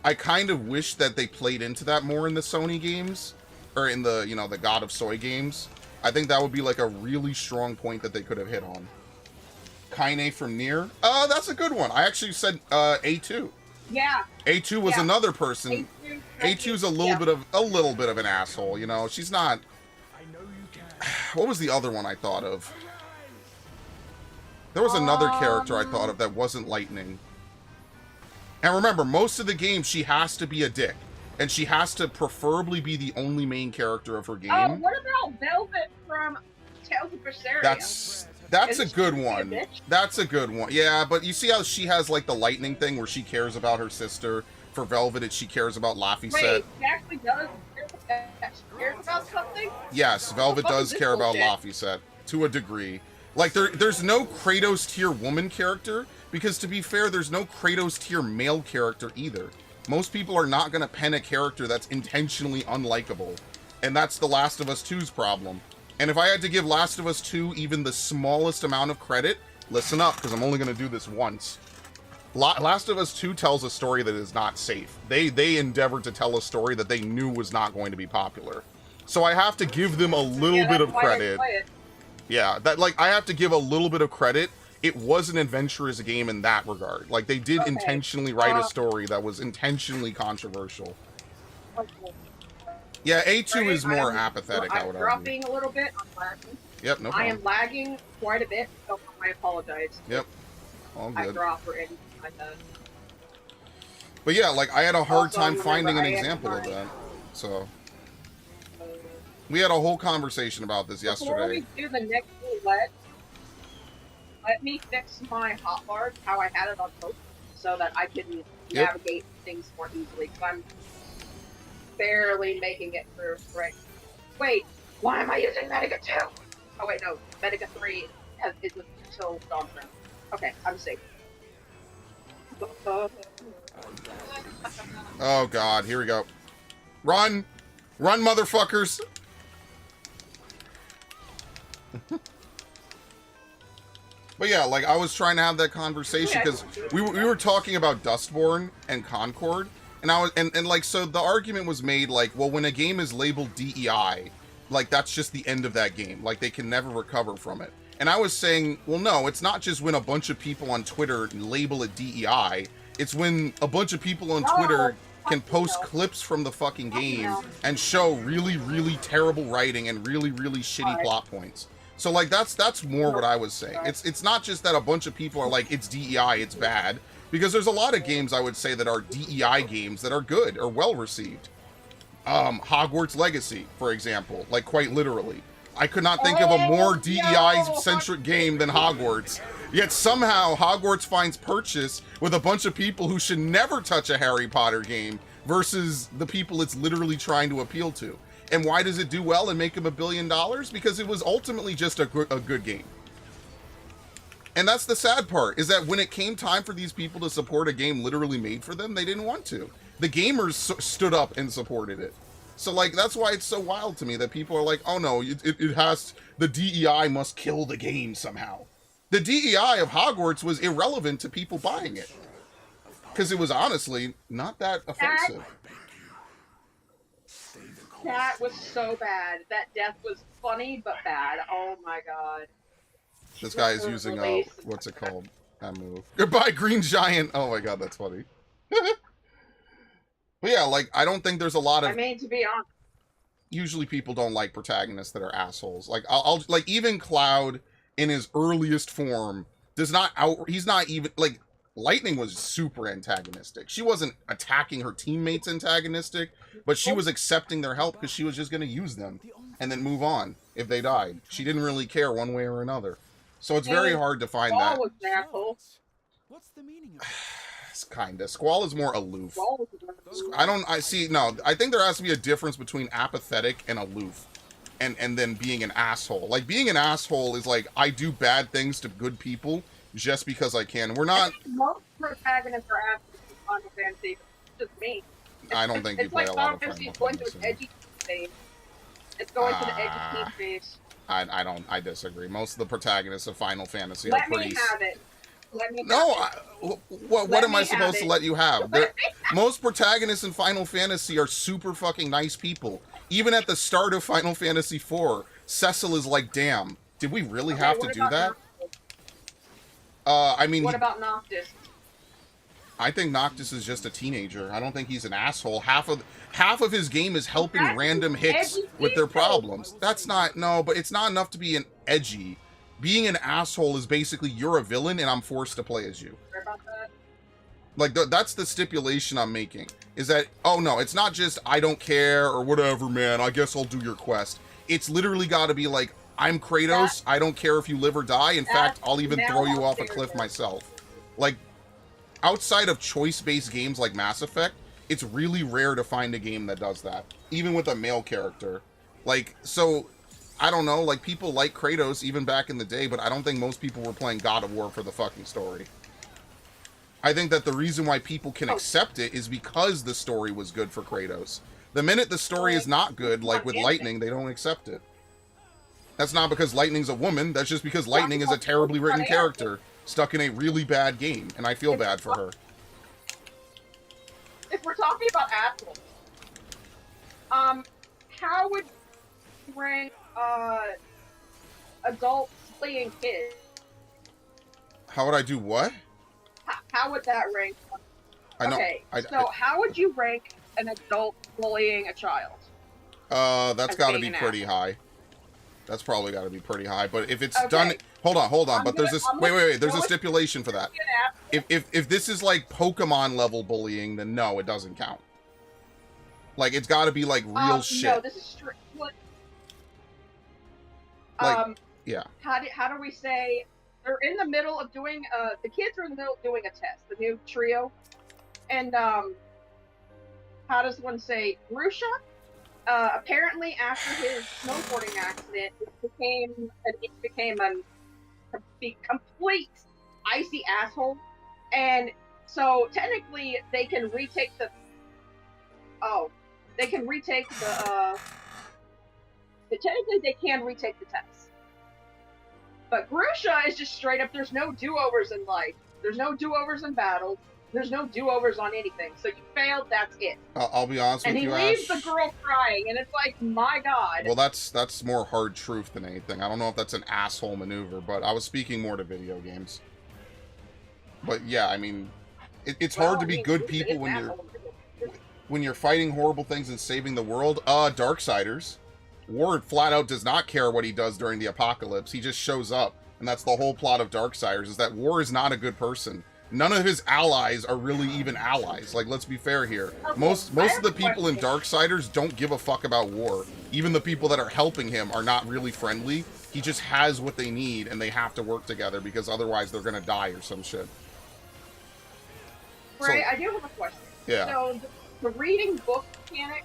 I kind of wish that they played into that more in the Sony games, or in the, you know, the God of Soy games. I think that would be like a really strong point that they could have hit on. Kaine from Nier? That's a good one. I actually said A2. Yeah. A2 was another person. A2's a little bit of an asshole, you know. She's not... What was the other one I thought of? There was another character I thought of that wasn't Lightning. And remember, most of the game, she has to be a dick. And she has to preferably be the only main character of her game. Oh, what about Velvet from Tales of Berseria? That's a good one. That's a good one. Yeah, but you see how she has, like, the Lightning thing where she cares about her sister. For Velvet, she cares about Laphicet. Wait, she actually does care about something? Yes, Velvet does care about Laphicet. To a degree. Like, there's no Kratos tier woman character, because to be fair, there's no Kratos tier male character either. Most people are not going to pen a character that's intentionally unlikable. And that's the Last of Us 2's problem. And if I had to give Last of Us 2 even the smallest amount of credit, listen up, because I'm only going to do this once. Last of Us 2 tells a story that is not safe. They endeavored to tell a story that they knew was not going to be popular. So I have to give them a little bit of credit. Yeah, that, like, I have to give a little bit of credit. It was an adventurous game in that regard. Like, they did intentionally write a story that was intentionally controversial. Yeah, A2 is more apathetic, I would argue. I'm dropping a little bit. I'm lagging. Yep, no problem. I am lagging quite a bit, so I apologize. Yep, all good. I drop or anything like that. But yeah, like, I had a hard time finding an example of that. So... We had a whole conversation about this yesterday. Before we do the next roulette, let me fix my hotbar how I had it on post so that I can navigate things more easily. Because I'm barely making it through. Right. Wait, why am I using Medica 2? Oh wait, no. Medica 3 isn't until Dawntrail. Okay, I'm safe. Oh god, here we go. Run! Run, motherfuckers! But yeah, like, I was trying to have that conversation because we were talking about Dustborn and Concord, and I was and like, so the argument was made, like, well, when a game is labeled DEI, like that's just the end of that game. Like they can never recover from it. And I was saying, well, no, it's not just when a bunch of people on Twitter label it DEI. It's when a bunch of people on Twitter can post clips from the fucking game and show really, really terrible writing and really, really shitty plot points. So like that's more what I was saying. It's not just that a bunch of people are like it's DEI, it's bad, because there's a lot of games I would say that are DEI games that are good or well received. Hogwarts Legacy, for example, like quite literally. I could not think of a more DEI-centric game than Hogwarts. Yet somehow Hogwarts finds purchase with a bunch of people who should never touch a Harry Potter game versus the people it's literally trying to appeal to. And why does it do well and make them $1 billion? Because it was ultimately just a good game. And that's the sad part, is that when it came time for these people to support a game literally made for them, they didn't want to. The gamers stood up and supported it. So, like, that's why it's so wild to me that people are like, oh no, it has, the DEI must kill the game somehow. The DEI of Hogwarts was irrelevant to people buying it. Because it was honestly not that offensive. That was so bad. That death was funny, but bad. Oh my god. This guy is using, what's it called? That move. Goodbye, Green Giant! Oh my god, that's funny. But yeah, like, I don't think there's a lot of... I mean, to be honest... Usually people don't like protagonists that are assholes. Like, I'll like, even Cloud, in his earliest form, does not he's not even, like, Lightning was super antagonistic. She wasn't attacking her teammates antagonistic, but she was accepting their help because she was just going to use them and then move on if they died. She didn't really care one way or another. So it's very hard to find that. What's the meaning of Kinda. Squall is more aloof. I think there has to be a difference between apathetic and aloof. And then being an asshole. Like, being an asshole is like, I do bad things to good people just because I can. We're not... Most protagonists are assholes in Final Fantasy. It's just me. I don't think you play a lot of Final Fantasy. It's going to an edgy phase. It's going to the edgy phase. I disagree. Most of the protagonists of Final Fantasy are pretty... Let me have it. What am I supposed to let you have? Most protagonists in Final Fantasy are super fucking nice people. Even at the start of Final Fantasy IV, Cecil is like, damn, did we really have to do that? I mean... What about Noctis? I think Noctis is just a teenager. I don't think he's an asshole. Half of his game is helping random hicks with their problems. That's not... No, but it's not enough to be an edgy... Being an asshole is basically you're a villain and I'm forced to play as you. Like, that's the stipulation I'm making. Is that, oh no, it's not just I don't care or whatever, man, I guess I'll do your quest. It's literally got to be like, I'm Kratos, I don't care if you live or die. In fact, I'll even throw you off a cliff myself. Like, outside of choice-based games like Mass Effect, it's really rare to find a game that does that. Even with a male character. Like, so... I don't know, like, people like Kratos even back in the day, but I don't think most people were playing God of War for the fucking story. I think that the reason why people can accept it is because the story was good for Kratos. The minute the story is not good, like with Lightning, they don't accept it. That's not because Lightning's a woman, that's just because Lightning is a terribly written character stuck in a really bad game, and I feel bad for her. If we're talking about assholes, how would you rank adults playing kids? How would I do what? How would that rank? I know. Okay, so how would you rank an adult bullying a child? That's got to be pretty high. That's probably got to be pretty high. But if it's done, hold on. But there's this. Wait. There's a stipulation for that. If this is like Pokemon level bullying, then no, it doesn't count. Like, it's got to be like real shit. No, this is strict. Like, yeah. How do we say they're in the middle of doing the kids are in the middle of doing a test, the new trio, and how does one say Grusha? Apparently after his snowboarding accident, it became a complete icy asshole, and so technically they can retake the technically they can retake the test. But Grusha is just straight up, there's no do-overs in life. There's no do-overs in battles. There's no do-overs on anything. So you failed, that's it. I'll be honest And with he you, leaves Ash. the girl crying, and it's like, my god. Well, that's more hard truth than anything. I don't know if that's an asshole maneuver, but I was speaking more to video games. But yeah, I mean, it's hard to be good people when you're fighting horrible things and saving the world. Darksiders. Ward flat out does not care what he does during the apocalypse. He just shows up, and that's the whole plot of Darksiders, is that War is not a good person. None of his allies are really even allies. Like, let's be fair here. Okay, Most of the people in Darksiders don't give a fuck about War. Even the people that are helping him are not really friendly. He just has what they need, and they have to work together, because otherwise they're gonna die or some shit. Right, So, I do have a question. yeah. So, the reading book mechanic,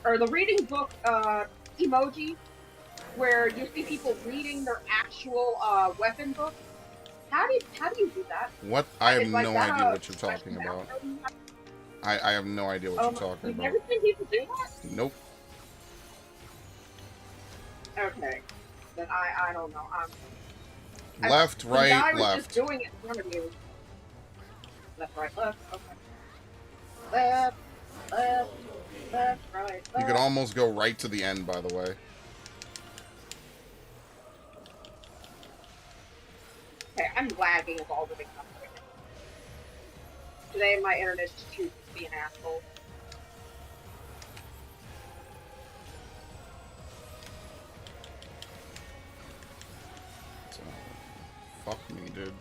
or the reading book emoji, where you see people reading their actual weapon book, how do you do that? What? I have Is, like, no that idea a what you're talking special about. background? I have no idea what you're talking You've about. never seen people do that? Nope. Okay. Then I don't know. Left, The right, guy was left. just doing it in front of you. Left, right, left. Okay. Left, left, left, right, left. You could almost go right to the end, by the way. Okay, I'm lagging with all the big stuff right now. Today my internet just chooses to be an asshole. So, fuck me, dude.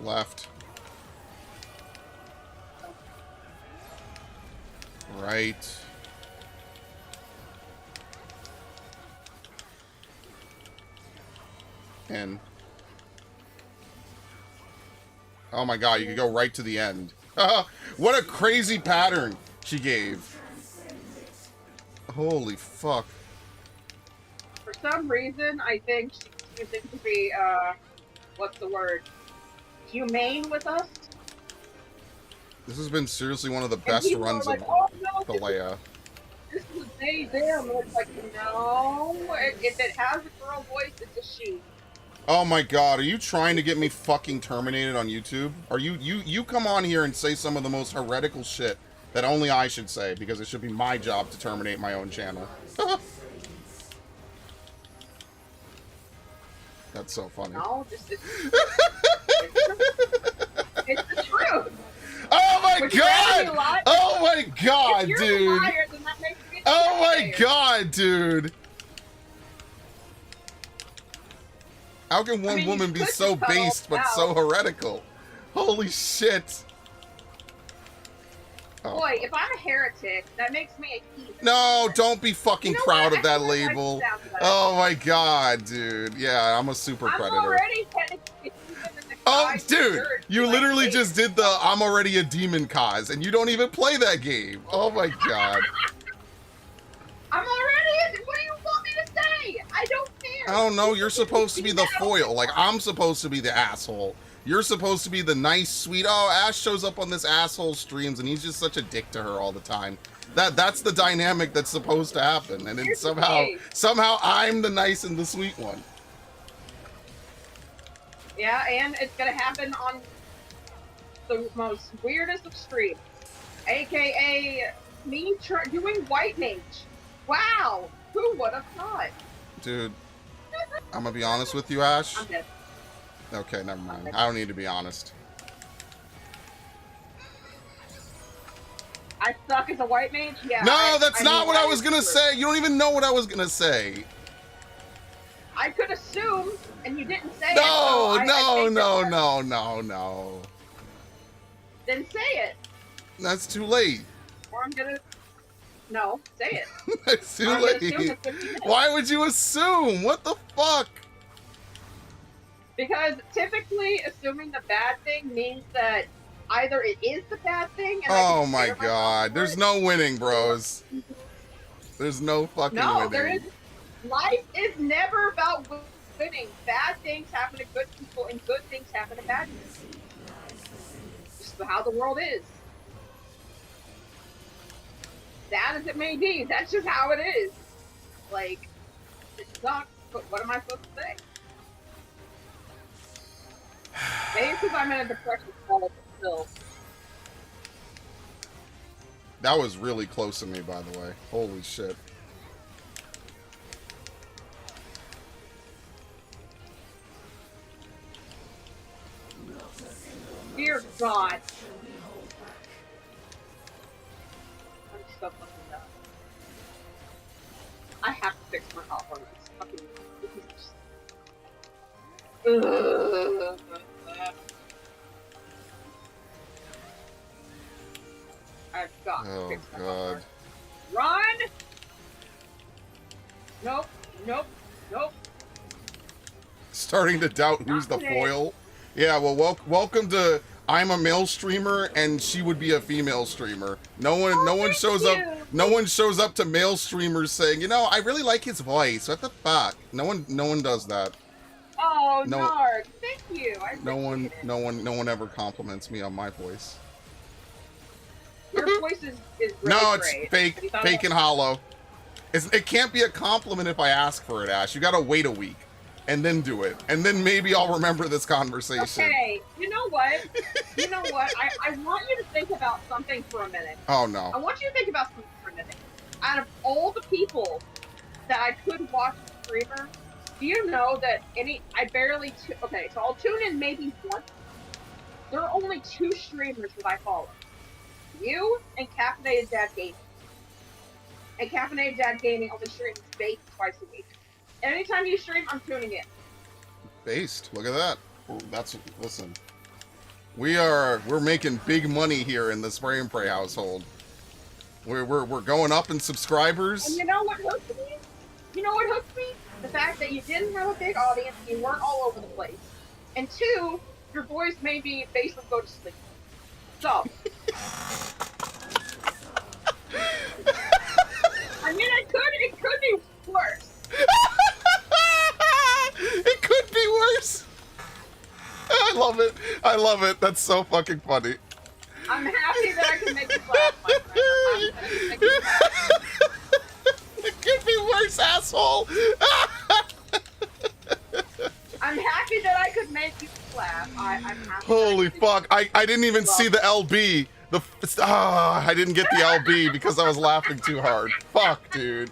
Left. Right. In. Oh my god, you could go right to the end. What a crazy pattern she gave. Holy fuck. For some reason, I think she seems to be, what's the word? Humane with us. This has been seriously one of the And best people are runs like, of oh, no, the Leia. this is they, them. And it's like, no. If it has a girl voice, it's a she. Oh my god, are you trying to get me fucking terminated on YouTube? Are you come on here and say some of the most heretical shit that only I should say, because it should be my job to terminate my own channel. That's so funny. No, it's the truth. Oh my Would you rather god! be lied? Oh my god, If you're a dude! liar, then that makes me a Oh my liar. god, dude! How can one I mean, woman you be could so just cut all based but out. so heretical? Holy shit! Oh. Boy, if I'm a heretic, that makes me a heathen. No, don't be fucking You know proud what? of that I like the label. sound of that. Oh my god, dude. Yeah, I'm a super I'm predator. already technically heathen in the Oh, eyes of dude, church, you like, literally hey, just did the I'm already a demon cause, and you don't even play that game. Oh my god. I'm already. What do you want me to say? I don't care. I don't know, you're supposed to be the foil. Like, I'm supposed to be the asshole. You're supposed to be the nice, sweet, oh, Ash shows up on this asshole streams, and he's just such a dick to her all the time. That's the dynamic that's supposed to happen, and then Here's the somehow thing. I'm the nice and the sweet one. Yeah, and it's gonna happen on the most weirdest of streams, aka me doing white mage. Wow, who would have thought? Dude, I'm gonna be honest with you, Ash. I'm dead. Okay, never mind. I don't need to be honest. I suck as a white mage? Yeah. No, that's not what I was gonna true. say. You don't even know what I was gonna say. I could assume, and you didn't say it. No, so I no, think no, that- no, no, no. Then say it, That's too late. or I'm gonna. No, say it. That's too I'm gonna assume late. it's 50 minutes. Why would you assume? What the fuck? Because typically, assuming the bad thing means that either it is the bad thing. And I Oh can my spare myself god. for There's it. no winning, bros. There's no fucking No, winning. there is. Life is never about winning. Bad things happen to good people, and good things happen to bad people. This is how the world is. Sad as it may be, that's just how it is. Like, It sucks, but what am I supposed to say? Maybe because I'm in a depression but still. That was really close to me, by the way. Holy shit. Dear God. I'm so fucking done. I have to fix my hot one. It's fucking. Ugh. I've got to fix my hot one. Run! Nope. Nope. Nope. Starting to doubt who's the foil. Yeah, well, welcome to I'm a male streamer and she would be a female streamer. No one shows up. No one shows up to male streamers saying, you know, I really like his voice. What the fuck? No one does that. Oh, no. Narg, thank you. No one ever compliments me on my voice. Your voice is really no, it's great. fake and hollow. It can't be a compliment if I ask for it, Ash. You gotta wait a week. And then do it. And then maybe I'll remember this conversation. Okay, you know what? You know what? I want you to think about something for a minute. Oh, no. I want you to think about something for a minute. Out of all the people that I could watch a streamer, do you know that okay, so I'll tune in maybe once. There are only 2 streamers that I follow. You and Caffeinated Dad Gaming. And Caffeinated Dad Gaming only streams bait twice a week. Anytime you stream, I'm tuning in. Based. Look at that. Listen. We're making big money here in the Spray and Pray household. We're going up in subscribers. And you know what hooked me? You know what hooked me? The fact that you didn't have a big audience, you weren't all over the place. And 2, your voice made me basically go to sleep. So. I mean, it could be worse. It could be worse. I love it. I love it. That's so fucking funny. I'm happy that I can make you laugh, my friend. I'm happy that I can make you laugh. It could be worse, asshole. I'm happy that I could make you laugh. I'm happy. Holy fuck. I didn't even see the LB. I didn't get the LB because I was laughing too hard. Fuck, dude.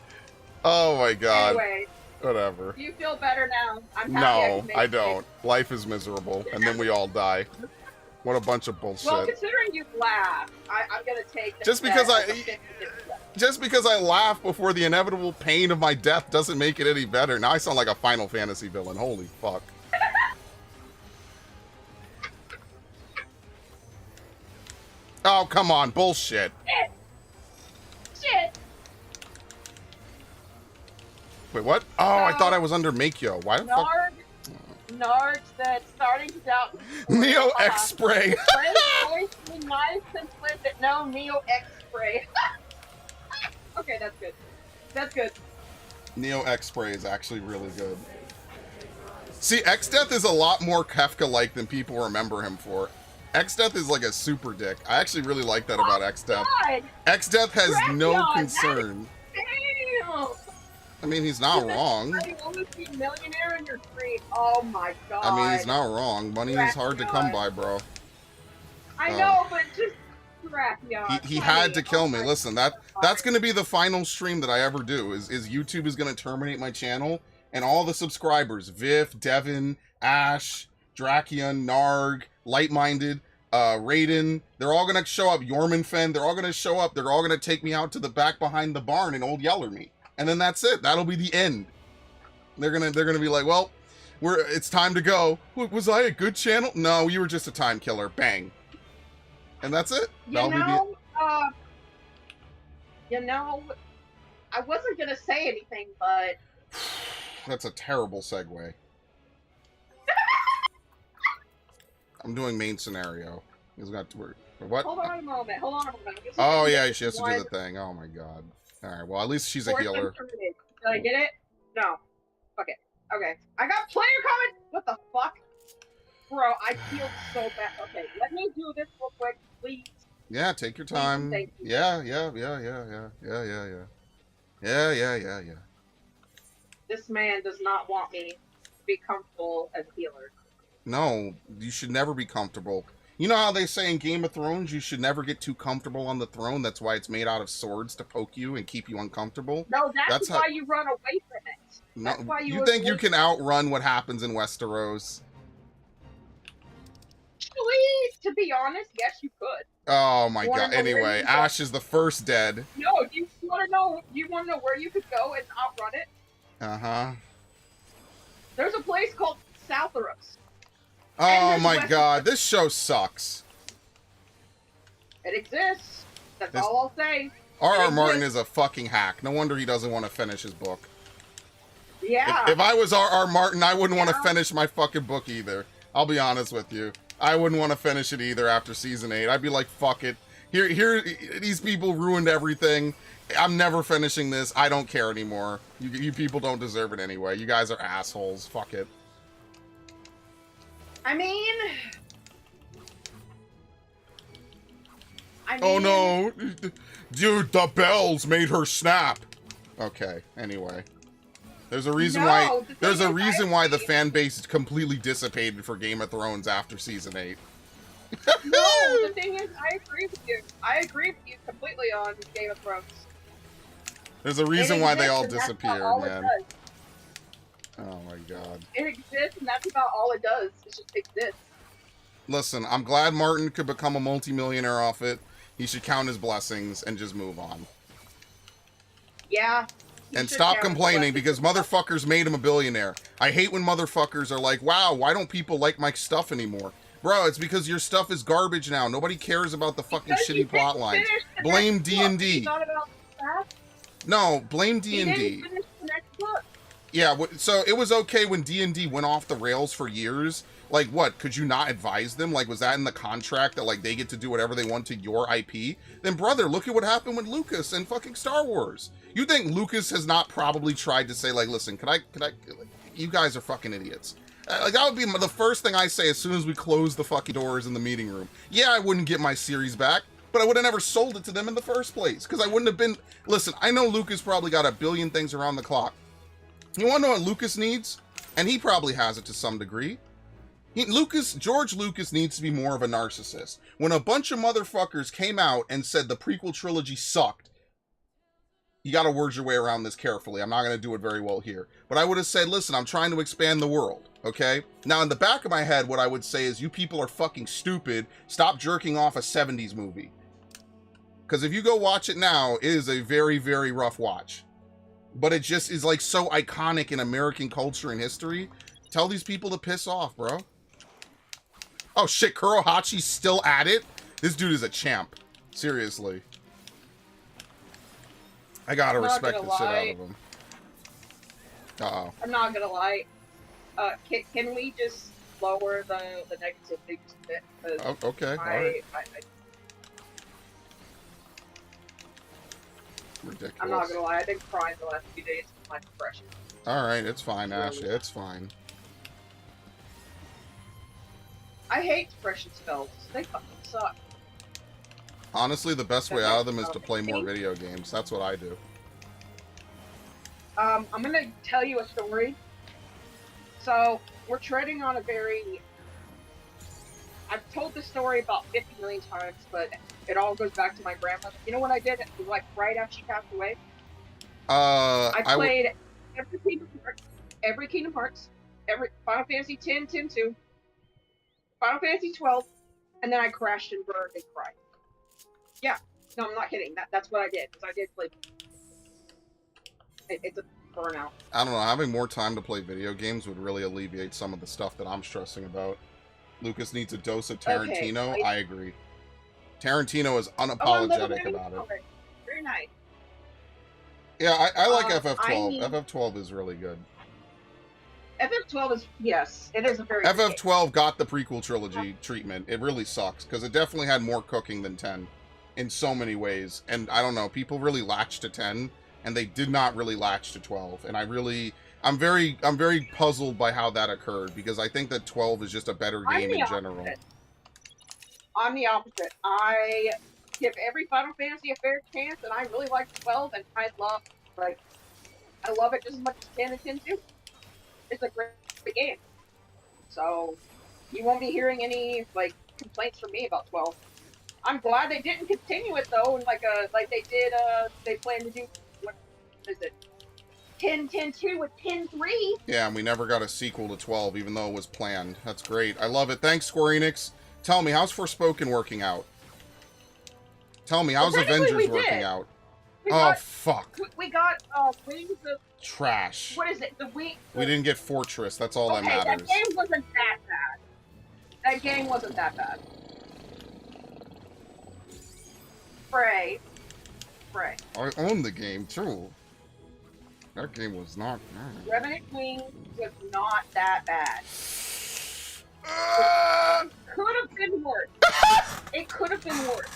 Oh my god. Anyway. Whatever. Do you feel better now? I'm happy. No, I don't. Life is miserable, and then we all die. What a bunch of bullshit. Well, considering you laughed, I'm gonna take that. Just because I laugh before the inevitable pain of my death doesn't make it any better. Now I sound like a Final Fantasy villain. Holy fuck. Oh, come on. Bullshit. Shit. Wait, what? Oh, I thought I was under Makyo. Why the fuck? Narg said, starting to doubt. Neo X Spray. Voice be nice and flip it. No, Neo X Spray. Okay, that's good. That's good. Neo X Spray is actually really good. See, X-Death is a lot more Kefka-like than people remember him for. X-Death is like a super dick. I actually really like that about X-Death. X-Death has no concern. Damn! I mean, he's not wrong. I almost be millionaire in your street. Oh my god. I mean, he's not wrong. Money is hard to come by, bro. I know, but just he had to kill me. Listen, that's going to be the final stream that I ever do. Is YouTube is going to terminate my channel, and all the subscribers, Viv, Devin, Ash, Drakion, Narg, Light-Minded, Raiden, they're all going to show up. Yormanfen, they're all going to show up. They're all going to take me out to the back behind the barn and old Yeller me. And then that's it. That'll be the end. They're gonna be like, well, it's time to go. Was I a good channel? No, you were just a time killer. Bang. And that's it. You know, I wasn't gonna say anything, but that's a terrible segue. I'm doing main scenario. He's got to work. What? Hold on a moment. Oh yeah, she has to do the thing. Oh my god. Alright, well, at least she's a healer. Did I get it? No. Fuck it. Okay. I got player comment! What the fuck? Bro, I feel so bad. Okay, let me do this real quick, please. Yeah, take your time. Thank you. Yeah. This man does not want me to be comfortable as a healer. No, you should never be comfortable. You know how they say in Game of Thrones, you should never get too comfortable on the throne? That's why it's made out of swords to poke you and keep you uncomfortable? No, that's how... why you run away from it. No, that's why you think you can outrun what happens in Westeros? Actually, to be honest, yes, you could. Oh my god. Anyway, Ash is the first dead. No, do you want to know? Do you want to know where you could go and outrun it? Uh-huh. There's a place called Southeros. Oh my god, this show sucks. It exists. That's all I'll say. R.R. Martin is a fucking hack. No wonder he doesn't want to finish his book. Yeah. If I was R.R. Martin, I wouldn't want to finish my fucking book either. I'll be honest with you. I wouldn't want to finish it either after season 8. I'd be like, fuck it. Here, these people ruined everything. I'm never finishing this. I don't care anymore. You people don't deserve it anyway. You guys are assholes. Fuck it. I mean... Oh no! Dude, the bells made her snap! Okay, anyway. There's a reason why the fan base completely dissipated for Game of Thrones after season 8. No, the thing is, I agree with you. I agree with you completely on Game of Thrones. There's a reason why they all disappeared, man. Oh my god. It exists, and that's about all it does. It just exists. Listen, I'm glad Martin could become a multimillionaire off it. He should count his blessings and just move on. Yeah. And stop complaining because motherfuckers made him a billionaire. I hate when motherfuckers are like, wow, why don't people like my stuff anymore? Bro, it's because your stuff is garbage now. Nobody cares about the fucking shitty plot lines. Blame D&D. No, blame D&D. Yeah, so it was okay when D&D went off the rails for years. Like, what? Could you not advise them? Like, was that in the contract that, like, they get to do whatever they want to your IP? Then, brother, look at what happened with Lucas and fucking Star Wars. You think Lucas has not probably tried to say, like, listen, could I, you guys are fucking idiots. Like, that would be the first thing I say as soon as we close the fucking doors in the meeting room. Yeah, I wouldn't get my series back, but I would have never sold it to them in the first place. Because I wouldn't have been... Listen, I know Lucas probably got a billion things around the clock. You want to know what Lucas needs? And he probably has it to some degree. George Lucas needs to be more of a narcissist. When a bunch of motherfuckers came out and said the prequel trilogy sucked, you gotta word your way around this carefully. I'm not gonna do it very well here. But I would have said, listen, I'm trying to expand the world, okay? Now, in the back of my head, what I would say is, you people are fucking stupid. Stop jerking off a 70s movie. Because if you go watch it now, it is a very, very rough watch. But it just is, like, so iconic in American culture and history. Tell these people to piss off, bro. Oh, shit, Kurohachi's still at it? This dude is a champ. Seriously. I gotta respect the shit out of him. Uh-oh. I'm not gonna lie. Can we just lower the negative things a bit? Oh, okay, alright. Ridiculous. I'm not gonna lie, I've been crying the last few days with my depression. Alright, it's fine, Ashley, it's fine. I hate depression spells. They fucking suck. Honestly, the best way out of them is to play more video games. That's what I do. I'm gonna tell you a story. So, we're treading on a very... I've told this story about 50 million times, but it all goes back to my grandmother. You know what I did? It was like right after she passed away. I played every Kingdom Hearts, every Final Fantasy 10, 10-2, Final Fantasy 12, and then I crashed and burned and cried. Yeah, no, I'm not kidding. That's what I did. Because I did play. It's a burnout. I don't know. Having more time to play video games would really alleviate some of the stuff that I'm stressing about. Lucas needs a dose of Tarantino. Okay, I agree. Tarantino is unapologetic about it. Very nice. Yeah, I like FF12. FF12 is really good. FF12 is, yes, it is a very FF12 got the prequel trilogy treatment. It really sucks, because it definitely had more cooking than 10 in so many ways. And I don't know, people really latched to 10, and they did not really latch to 12. And I'm very puzzled by how that occurred, because I think that 12 is just a better game in general. I'm the opposite. I give every Final Fantasy a fair chance, and I really like 12, and I love, like, I love it just as much as 10 and 10 too. It's a great game. So you won't be hearing any like complaints from me about 12. I'm glad they didn't continue it though, and like they did they plan to do what is it? 10-10-2 with 10-3. Yeah, and we never got a sequel to 12, even though it was planned. That's great. I love it. Thanks, Square Enix. Tell me, how's Forspoken working out? Tell me, how's Avengers working out? Fuck. We got Wings of Trash. What is it? The Wings. We didn't get Fortress. That's all that matters. That game wasn't that bad. That game wasn't that bad. Prey. I own the game, too. That game was not bad. Revenant Wings was not that bad. It could have been worse. It could have been worse.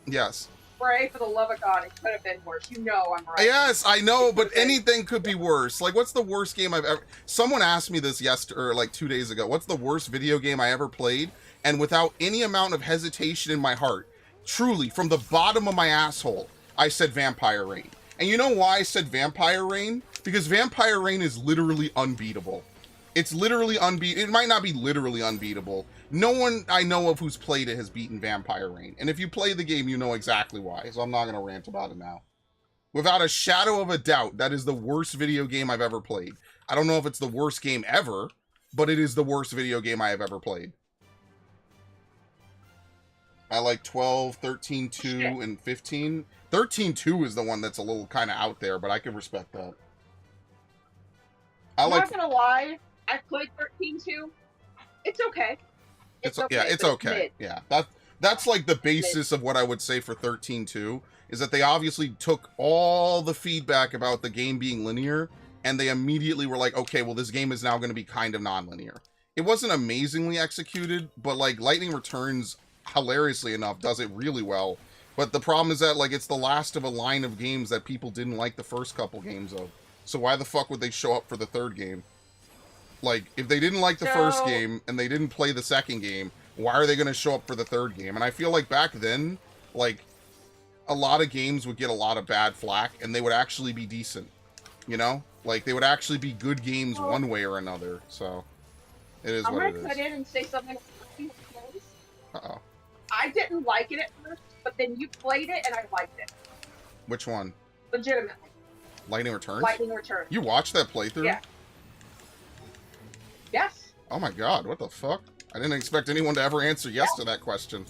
Yes. Pray for the love of God, it could have been worse. You know I'm right. Yes, I know, but anything could be worse. Like, what's the worst game I've ever... Someone asked me this yesterday, or like 2 days ago. What's the worst video game I ever played? And without any amount of hesitation in my heart, truly, from the bottom of my asshole, I said Vampire Reign. And you know why I said Vampire Reign? Because Vampire Reign is literally unbeatable. It's literally unbeatable. It might not be literally unbeatable. No one I know of who's played it has beaten Vampire Reign. And if you play the game, you know exactly why. So I'm not going to rant about it now. Without a shadow of a doubt, that is the worst video game I've ever played. I don't know if it's the worst game ever, but it is the worst video game I have ever played. I like 12, 13-2, and 15. 13-2 is the one that's a little kind of out there, but I can respect that. I'm not gonna lie, I played 13-2. It's okay. It's okay. Yeah, it's okay. Yeah, that's like the basis of what I would say for 13-2, is that they obviously took all the feedback about the game being linear, and they immediately were like, okay, well, this game is now going to be kind of non-linear. It wasn't amazingly executed, but like Lightning Returns, hilariously enough, does it really well. But the problem is that like it's the last of a line of games that people didn't like the first couple games of. So why the fuck would they show up for the third game? Like, if they didn't like the first game and they didn't play the second game, why are they going to show up for the third game? And I feel like back then, like, a lot of games would get a lot of bad flack and they would actually be decent. You know? Like, they would actually be good games one way or another. So, it is what it is. I'm going to cut in and say something. Uh-oh. I didn't like it at first, but then you played it and I liked it. Which one? Legitimately. Lightning Returns? Lightning Returns. You watched that playthrough? Yeah. Yes. Oh my god, what the fuck? I didn't expect anyone to ever answer yes to that question.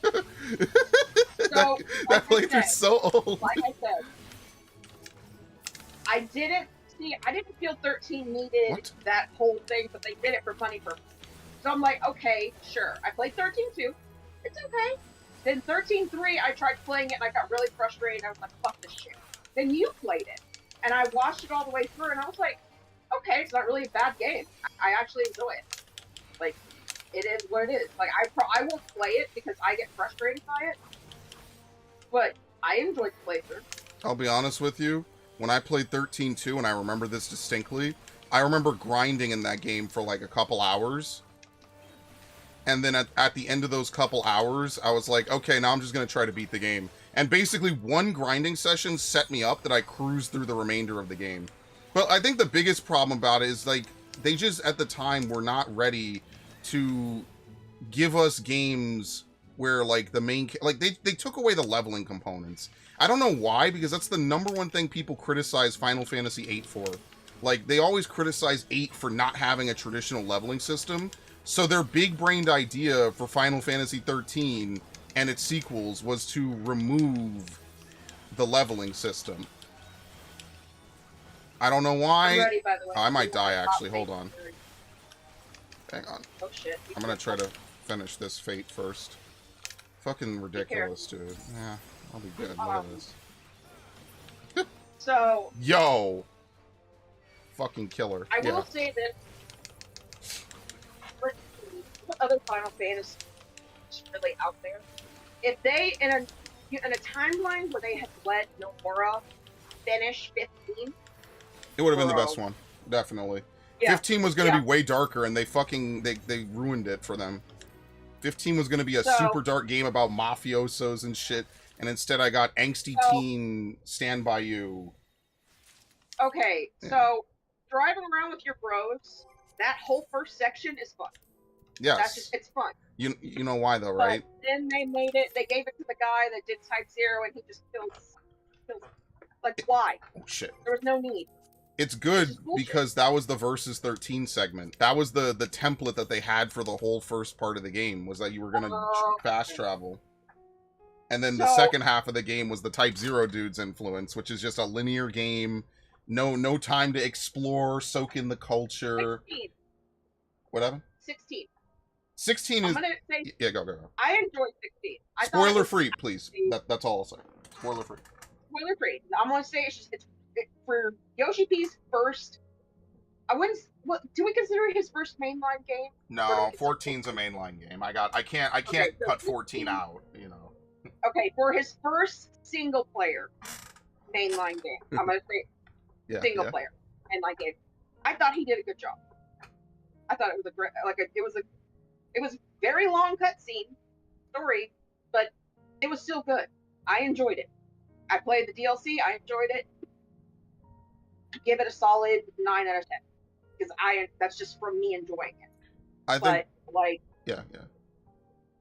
So, that playthrough's so old. Like I said, I didn't feel 13 needed that whole thing, but they did it for funny purposes. So I'm like, okay, sure. I played 13-2. It's okay. Then 13-3, I tried playing it and I got really frustrated. I was like, fuck this shit. Then you played it. And I watched it all the way through and I was like, okay, it's not really a bad game. I actually enjoy it. Like, it is what it is. Like, I won't play it because I get frustrated by it. But I enjoyed the playthrough. I'll be honest with you. When I played 13-2, and I remember this distinctly, I remember grinding in that game for like a couple hours. And then at the end of those couple hours, I was like, okay, now I'm just going to try to beat the game. And basically, one grinding session set me up that I cruised through the remainder of the game. But I think the biggest problem about it is, like, they just, at the time, were not ready to give us games where, like, the main... Like, they took away the leveling components. I don't know why, because that's the number one thing people criticize Final Fantasy VIII for. Like, they always criticize 8 for not having a traditional leveling system. So their big-brained idea for Final Fantasy XIII and its sequels was to remove the leveling system. I don't know why. Ready, by the way. I might die, actually. Hold on. Hang on. Oh, shit. I'm gonna try to finish this Fate first. Fucking ridiculous, dude. Yeah, I'll be good. Look at this. So... Yo! Fucking killer. I will say that... For other Final Fantasy really out there, if they, in a timeline where they had let Nomura finish 15... It would have been the best one. Definitely. Yeah. 15 was going to be way darker, and they ruined it for them. 15 was going to be a So- super dark game about mafiosos and shit, and instead I got angsty teen Stand By You. Okay, so driving around with your bros, that whole first section is fun. Yes. That's just, it's fun. You know why though, right? But then they gave it to the guy that did Type 0, and he just kills. Like, why? Oh shit. There was no need. It's good It's bullshit. because that was the Versus 13 segment. That was the template that they had for the whole first part of the game, was that you were going to fast travel. And then the second half of the game was the Type 0 dude's influence, which is just a linear game. No time to explore, soak in the culture. 16. Whatever. 16. 16 I'm is... gonna say, Yeah, go. I enjoyed 16. I thought it Spoiler was free, please. That's all I'll say. Spoiler free. spoiler free. I'm gonna say it's for Yoshi P's first. I wouldn't. What do we consider his first mainline game? No, 14's a mainline game. I can't Okay, so cut 14 out, you know. Okay, for his first single player mainline game, I'm gonna say single player mainline game. I thought he did a good job. I thought it was a great, it was very long cutscene story, but it was still good. I enjoyed it. I played the DLC. I enjoyed it. Give it a solid 9 out of 10 because that's just from me enjoying it. I think, but like, yeah.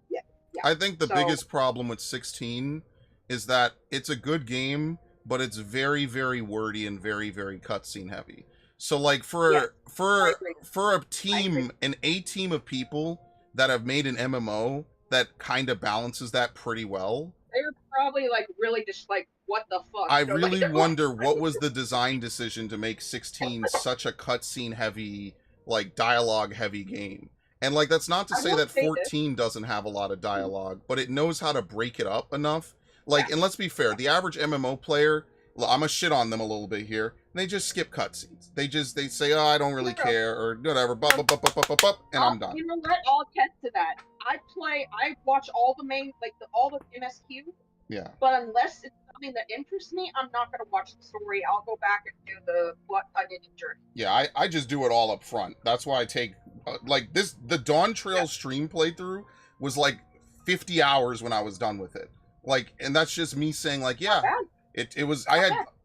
Yeah. I think the biggest problem with 16 is that it's a good game, but it's very, very wordy and very, very cutscene heavy. So like for a team, an A team of people that have made an MMO that kind of balances that pretty well. They're probably like really just like, what the fuck? I really wonder what was the design decision to make 16 such a cutscene heavy, like dialogue heavy game. And like that's not to say that 14 doesn't have a lot of dialogue, but it knows how to break it up enough. Like, and let's be fair, the average MMO player, I'm gonna shit on them a little bit here. They just skip cutscenes. They say, oh, I don't really care, or whatever, and I'm done. You know what? I'll attest to that. I watch all the all the MSQ. Yeah. But unless it's something that interests me, I'm not gonna watch the story. I'll go back and do the what I did in Journey. Yeah, I just do it all up front. That's why I take like this. The Dawntrail stream playthrough was like 50 hours when I was done with it. Like, and that's just me saying like, yeah, it was.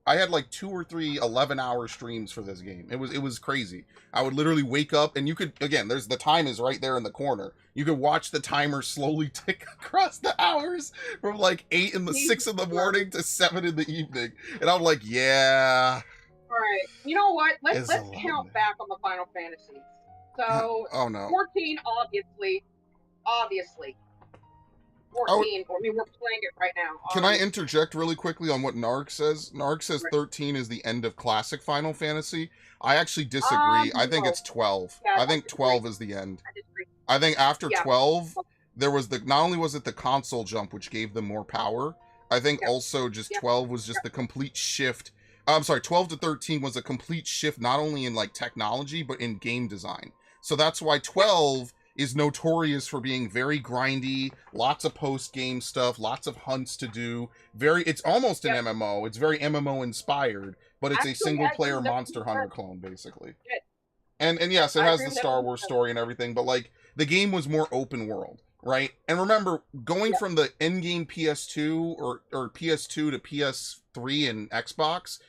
I had like 2 or 3 11-hour streams for this game. It was crazy. I would literally wake up and you could, again, the time is right there in the corner. You could watch the timer slowly tick across the hours from like 6 in the morning to 7 in the evening. And I'm like, yeah. All right. You know what? Let's count back on the Final Fantasy. So, oh no. 14, obviously. 14. I mean, we're playing it right now. Can I interject really quickly on what Narc says? Narc says 13 is the end of classic Final Fantasy. I actually disagree. I think it's 12. Yeah, I think 12 is the end. I disagree. I think after 12, there was not only was it the console jump, which gave them more power, I think also just 12 was just the complete shift. I'm sorry, 12 to 13 was a complete shift, not only in like technology, but in game design. So that's why 12 is notorious for being very grindy, lots of post-game stuff, lots of hunts to do. It's almost an MMO. It's very MMO inspired, but it's a single-player Monster Hunter clone, basically. And yes, it has the Star Wars story and everything, but like the game was more open world, right? And remember, going from the endgame PS2 or PS2 to PS3 and Xbox,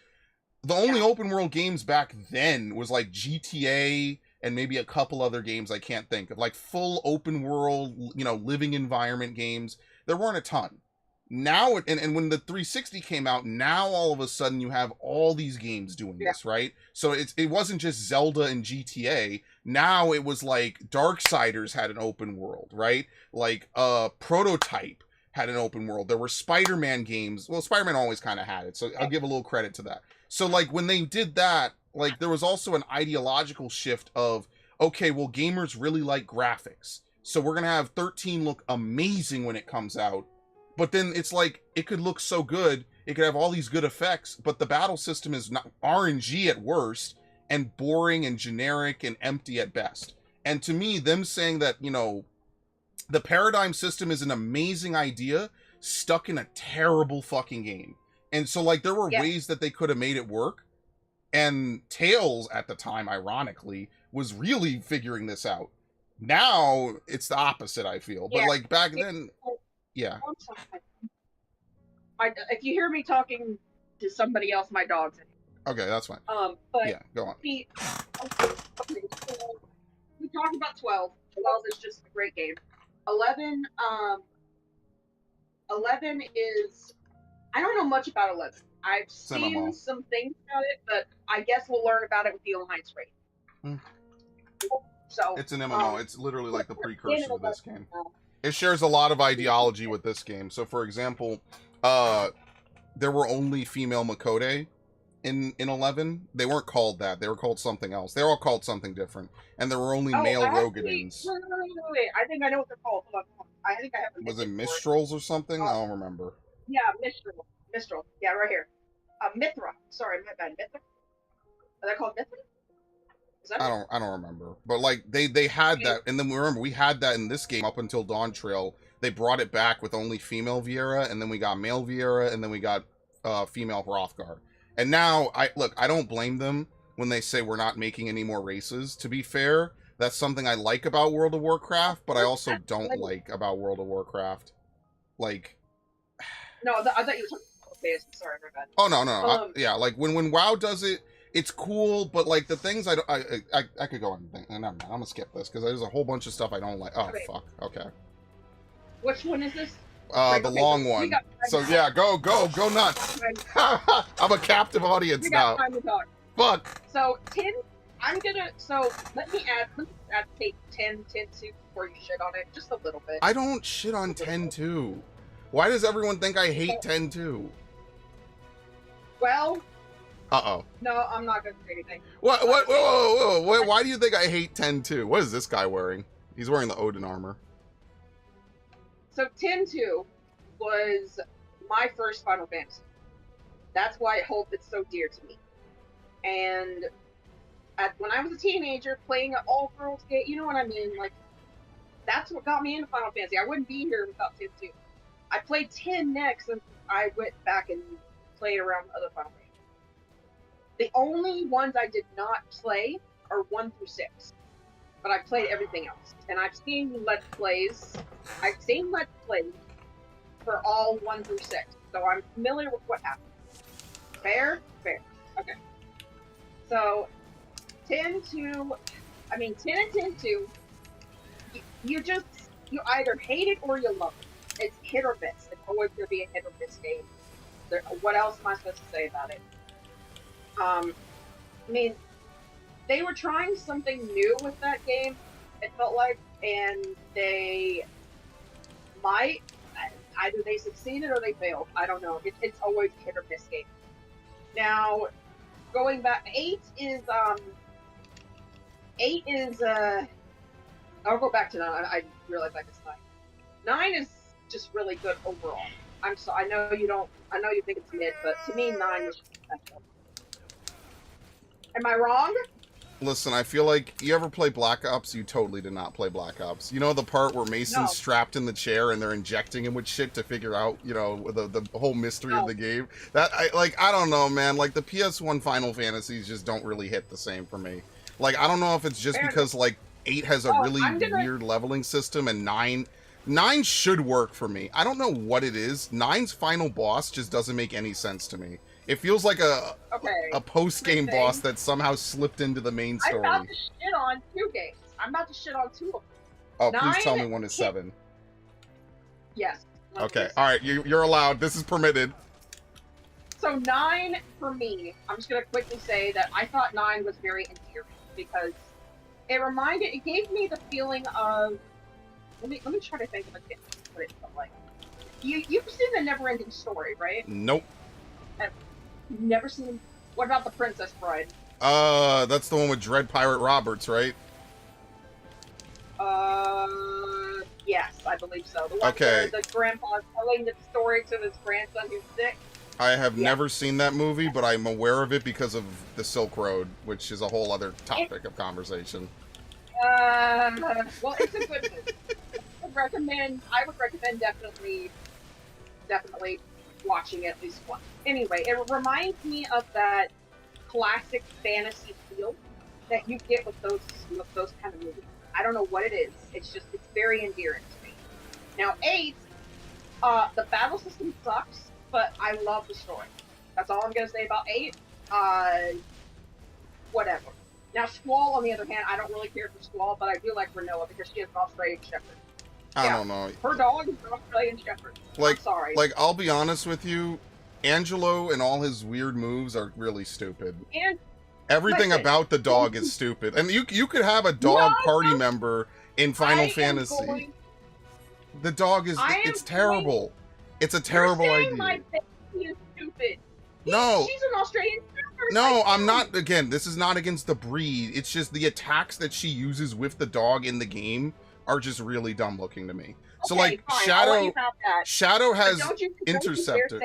the only open world games back then was like GTA and maybe a couple other games I can't think of, like full open world, living environment games. There weren't a ton. Now, and when the 360 came out, now all of a sudden you have all these games doing this, right? So it wasn't just Zelda and GTA. Now it was like Darksiders had an open world, right? Like Prototype had an open world. There were Spider-Man games. Well, Spider-Man always kind of had it, so I'll give a little credit to that. So like when they did that, like there was also an ideological shift of, okay, well, gamers really like graphics, so we're gonna have 13 look amazing when it comes out. But then it's like, it could look so good, it could have all these good effects, but the battle system is not RNG at worst, and boring and generic and empty at best. And to me, them saying that, the paradigm system is an amazing idea, stuck in a terrible fucking game. And so, like, there were ways that they could have made it work. And Tails, at the time, ironically, was really figuring this out. Now it's the opposite, I feel. But Yeah. like back then, yeah. I'm sorry. If you hear me talking to somebody else, my dog's in. Okay, that's fine. But Yeah, go on. okay, so we talked about 12. 12 is just a great game. 11, 11 is, I don't know much about 11. I've seen some things about it, but I guess we'll learn about it with the Alliance raid. So it's an MMO. It's literally like the precursor to this game. It shares a lot of ideology with this game. So, for example, there were only female Makode in 11. They weren't called that. They were called something else. They were all called something different. And there were only male Rogadins. Wait. I think I know what they're called. Hold on. I think I have a Was it Mistrals or something? I don't remember. Yeah, Mistral. Yeah, right here. Mithra. Sorry, my bad. Mithra? Are they called Mithra? I don't remember. But like they had that, and then remember we had that in this game up until Dawntrail. They brought it back with only female Viera, and then we got male Viera, and then we got female Hrothgar. And now I don't blame them when they say we're not making any more races. To be fair, that's something I like about World of Warcraft, but I also don't like about World of Warcraft. Like, no, I thought you were talking about sorry, my bad. Oh no. Yeah, like when WoW does it, it's cool, but like the things I could go on. Never mind, I'm gonna skip this because there's a whole bunch of stuff I don't like. Oh fuck. Okay. Which one is this? The long one. So yeah, go nuts. I'm a captive audience now. Time to talk. Fuck. So 10. Let me add take 10 2 before you shit on it just a little bit. I don't shit on 10-2. Why does everyone think I hate 10-2? Well. Uh-oh. No, I'm not gonna say anything. What? Whoa. Why do you think I hate 10-2? What is this guy wearing? He's wearing the Odin armor. So 10-2 was my first Final Fantasy. That's why it's so dear to me. And when I was a teenager playing an all-girls game, you know what I mean? Like, that's what got me into Final Fantasy. I wouldn't be here without 10-2. I played 10 next, and I went back and played around other Final Fantasy. The only ones I did not play are 1 through 6. But I played everything else. And I've seen Let's Plays. For all 1 through 6. So I'm familiar with what happened. Fair? Okay. So, 10 and 10-2, you either hate it or you love it. It's hit or miss. It's always going to be a hit or miss game. What else am I supposed to say about it? They were trying something new with that game, it felt like, and they might, either they succeeded or they failed. I don't know. It's always a hit or miss game. Now, going back, 8 is, I'll go back to 9. I realize I missed 9. 9 is just really good overall. I know you think it's mid, but to me, 9 is just special. Am I wrong? Listen, I feel like you ever play Black Ops? You totally did not play Black Ops. You know the part where Mason's strapped in the chair and they're injecting him with shit to figure out, the whole mystery of the game? I don't know, man. Like, the PS1 Final Fantasies just don't really hit the same for me. Like, I don't know if it's just because, like, 8 has a really weird leveling system and 9 should work for me. I don't know what it is. 9's final boss just doesn't make any sense to me. It feels like a post-game boss that somehow slipped into the main story. I'm about to shit on 2 games. I'm about to shit on 2 of them. Oh, please tell me 1 is 7. Yes. Okay, alright, you're allowed. This is permitted. So 9, for me, I'm just going to quickly say that I thought 9 was very endearing because it gave me the feeling of, let me try to think of what it felt like. You've seen the Never-Ending Story, right? Nope. Never seen. What about The Princess Bride? That's the one with Dread Pirate Roberts, right? Yes, I believe so. The one where the grandpa's telling the story to his grandson who's sick. I have never seen that movie, but I'm aware of it because of the Silk Road, which is a whole other topic of conversation. Well, it's a good movie. I would recommend definitely watching it at least once. Anyway, it reminds me of that classic fantasy feel that you get with those kind of movies. I don't know what it is. It's very endearing to me. Now 8, the battle system sucks, but I love the story. That's all I'm gonna say about 8. Whatever. Now Squall, on the other hand, I don't really care for Squall, but I do like Renoa because she is an Australian Shepherd. I don't know. Her dog is an Australian Shepherd. I'm sorry. Like, I'll be honest with you, Angelo and all his weird moves are really stupid. And everything about the dog is stupid. And you could have a dog party member in Final Fantasy. The dog is it's terrible. It's a terrible idea. My baby is stupid. No. She's an Australian Shepherd. No, I'm not. Again, this is not against the breed. It's just the attacks that she uses with the dog in the game are just really dumb looking to me. Okay, so like fine. Shadow has Interceptor.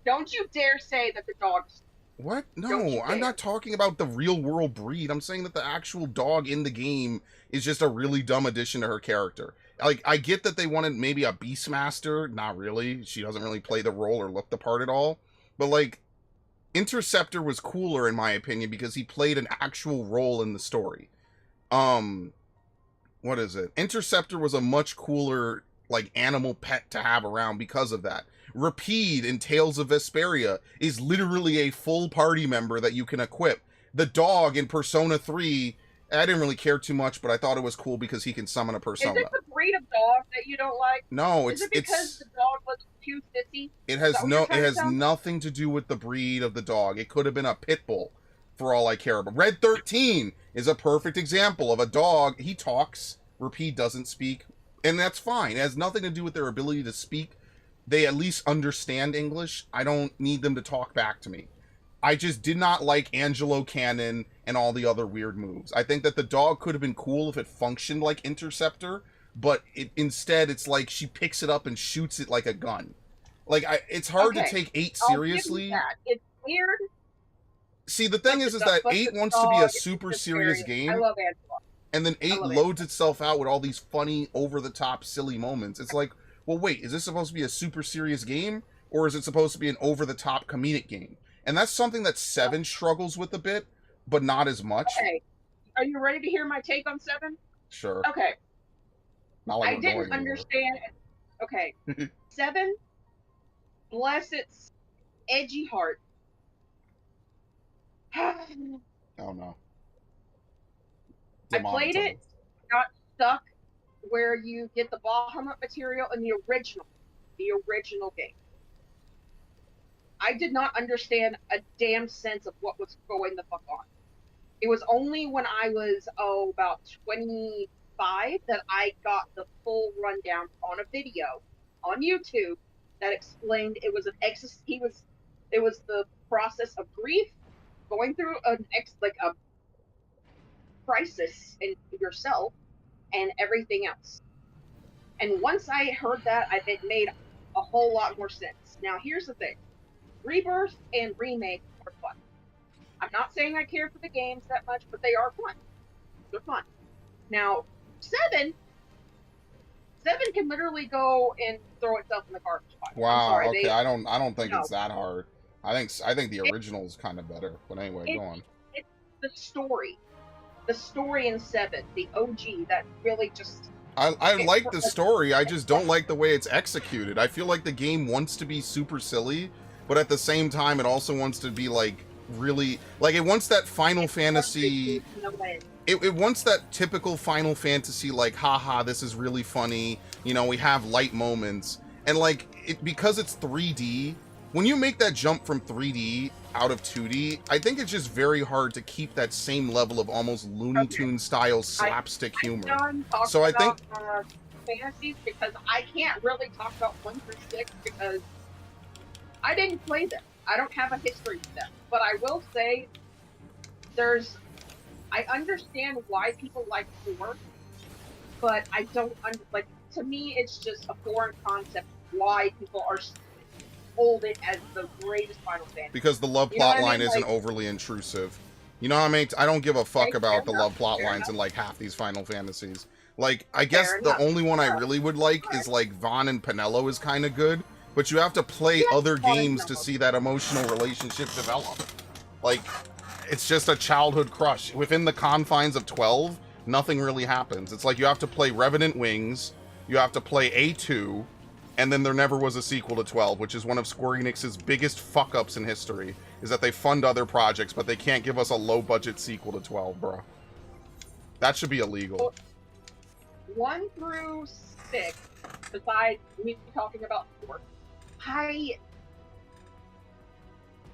Don't you dare say that the dog's... What? No, I'm not talking about the real world breed. I'm saying that the actual dog in the game is just a really dumb addition to her character. Like, I get that they wanted maybe a Beastmaster. Not really. She doesn't really play the role or look the part at all. But like, Interceptor was cooler in my opinion because he played an actual role in the story. What is it? Interceptor was a much cooler, like, animal pet to have around because of that. Rapide in Tales of Vesperia is literally a full party member that you can equip. The dog in Persona 3, I didn't really care too much, but I thought it was cool because he can summon a persona. Is it the breed of dog that you don't like? No, is it because the dog was too sissy? It has nothing to do with the breed of the dog. It could have been a pit bull, for all I care about. Red 13 is a perfect example of a dog. He talks. Rapide doesn't speak, and that's fine. It has nothing to do with their ability to speak. They at least understand English. I don't need them to talk back to me. I just did not like Angelo Cannon and all the other weird moves. I think that the dog could have been cool if it functioned like Interceptor, but instead it's like she picks it up and shoots it like a gun. Like, it's hard to take 8 seriously. It's weird. See, the thing is that 8 wants to be a super serious game. I love Angelo. And then 8 loads itself out with all these funny, over-the-top, silly moments. It's like, well, wait, is this supposed to be a super serious game? Or is it supposed to be an over-the-top comedic game? And that's something that 7 struggles with a bit, but not as much. Okay. Are you ready to hear my take on 7? Sure. Okay. Not like I didn't understand. Okay. 7, bless its edgy heart. Oh, no. I played it, got stuck where you get the Bahamut material in the original game. I did not understand a damn sense of what was going the fuck on. It was only when I was, about 25 that I got the full rundown on a video on YouTube that explained it was it was the process of grief, going through a crisis in yourself and everything else. And once I heard that, it made a whole lot more sense. Now, here's the thing. Rebirth and Remake are fun. I'm not saying I care for the games that much, but they are fun. They're fun. Now, 7 can literally go and throw itself in the garbage pile. Wow, sorry, okay, I don't think it's that hard. I think the original is kind of better. But anyway, go on. It's the story. The story in 7, the OG, that really just... I like the story, I just don't like the way it's executed. I feel like the game wants to be super silly, but at the same time, it also wants to be, like, really... Like, it wants that Final Fantasy... It wants that typical Final Fantasy, like, haha, this is really funny, you know, we have light moments. And, like, because it's 3D, when you make that jump from 3D out of 2D, I think it's just very hard to keep that same level of almost Looney Tunes style slapstick humor. So I think fantasies because I can't really talk about 1 through 6 because I didn't play them. I don't have a history with them. But I will say I understand why people like 4, but I don't to me it's just a foreign concept why people are hold it as the greatest Final Fantasy. Because the love plot line isn't overly intrusive. You know what I mean? I don't give a fuck about the love plot lines in like half these Final Fantasies. Like, I guess the only one I really would like is like Vaughn and Penelo is kind of good, but you have to play other games to see that emotional relationship develop. Like, it's just a childhood crush. Within the confines of 12, Nothing really happens. It's like you have to play Revenant Wings, you have to play A2, and then there never was a sequel to 12, which is one of Square Enix's biggest fuck-ups in history, is that they fund other projects, but they can't give us a low-budget sequel to 12, bro. That should be illegal. 1 through 6, besides me talking about 4,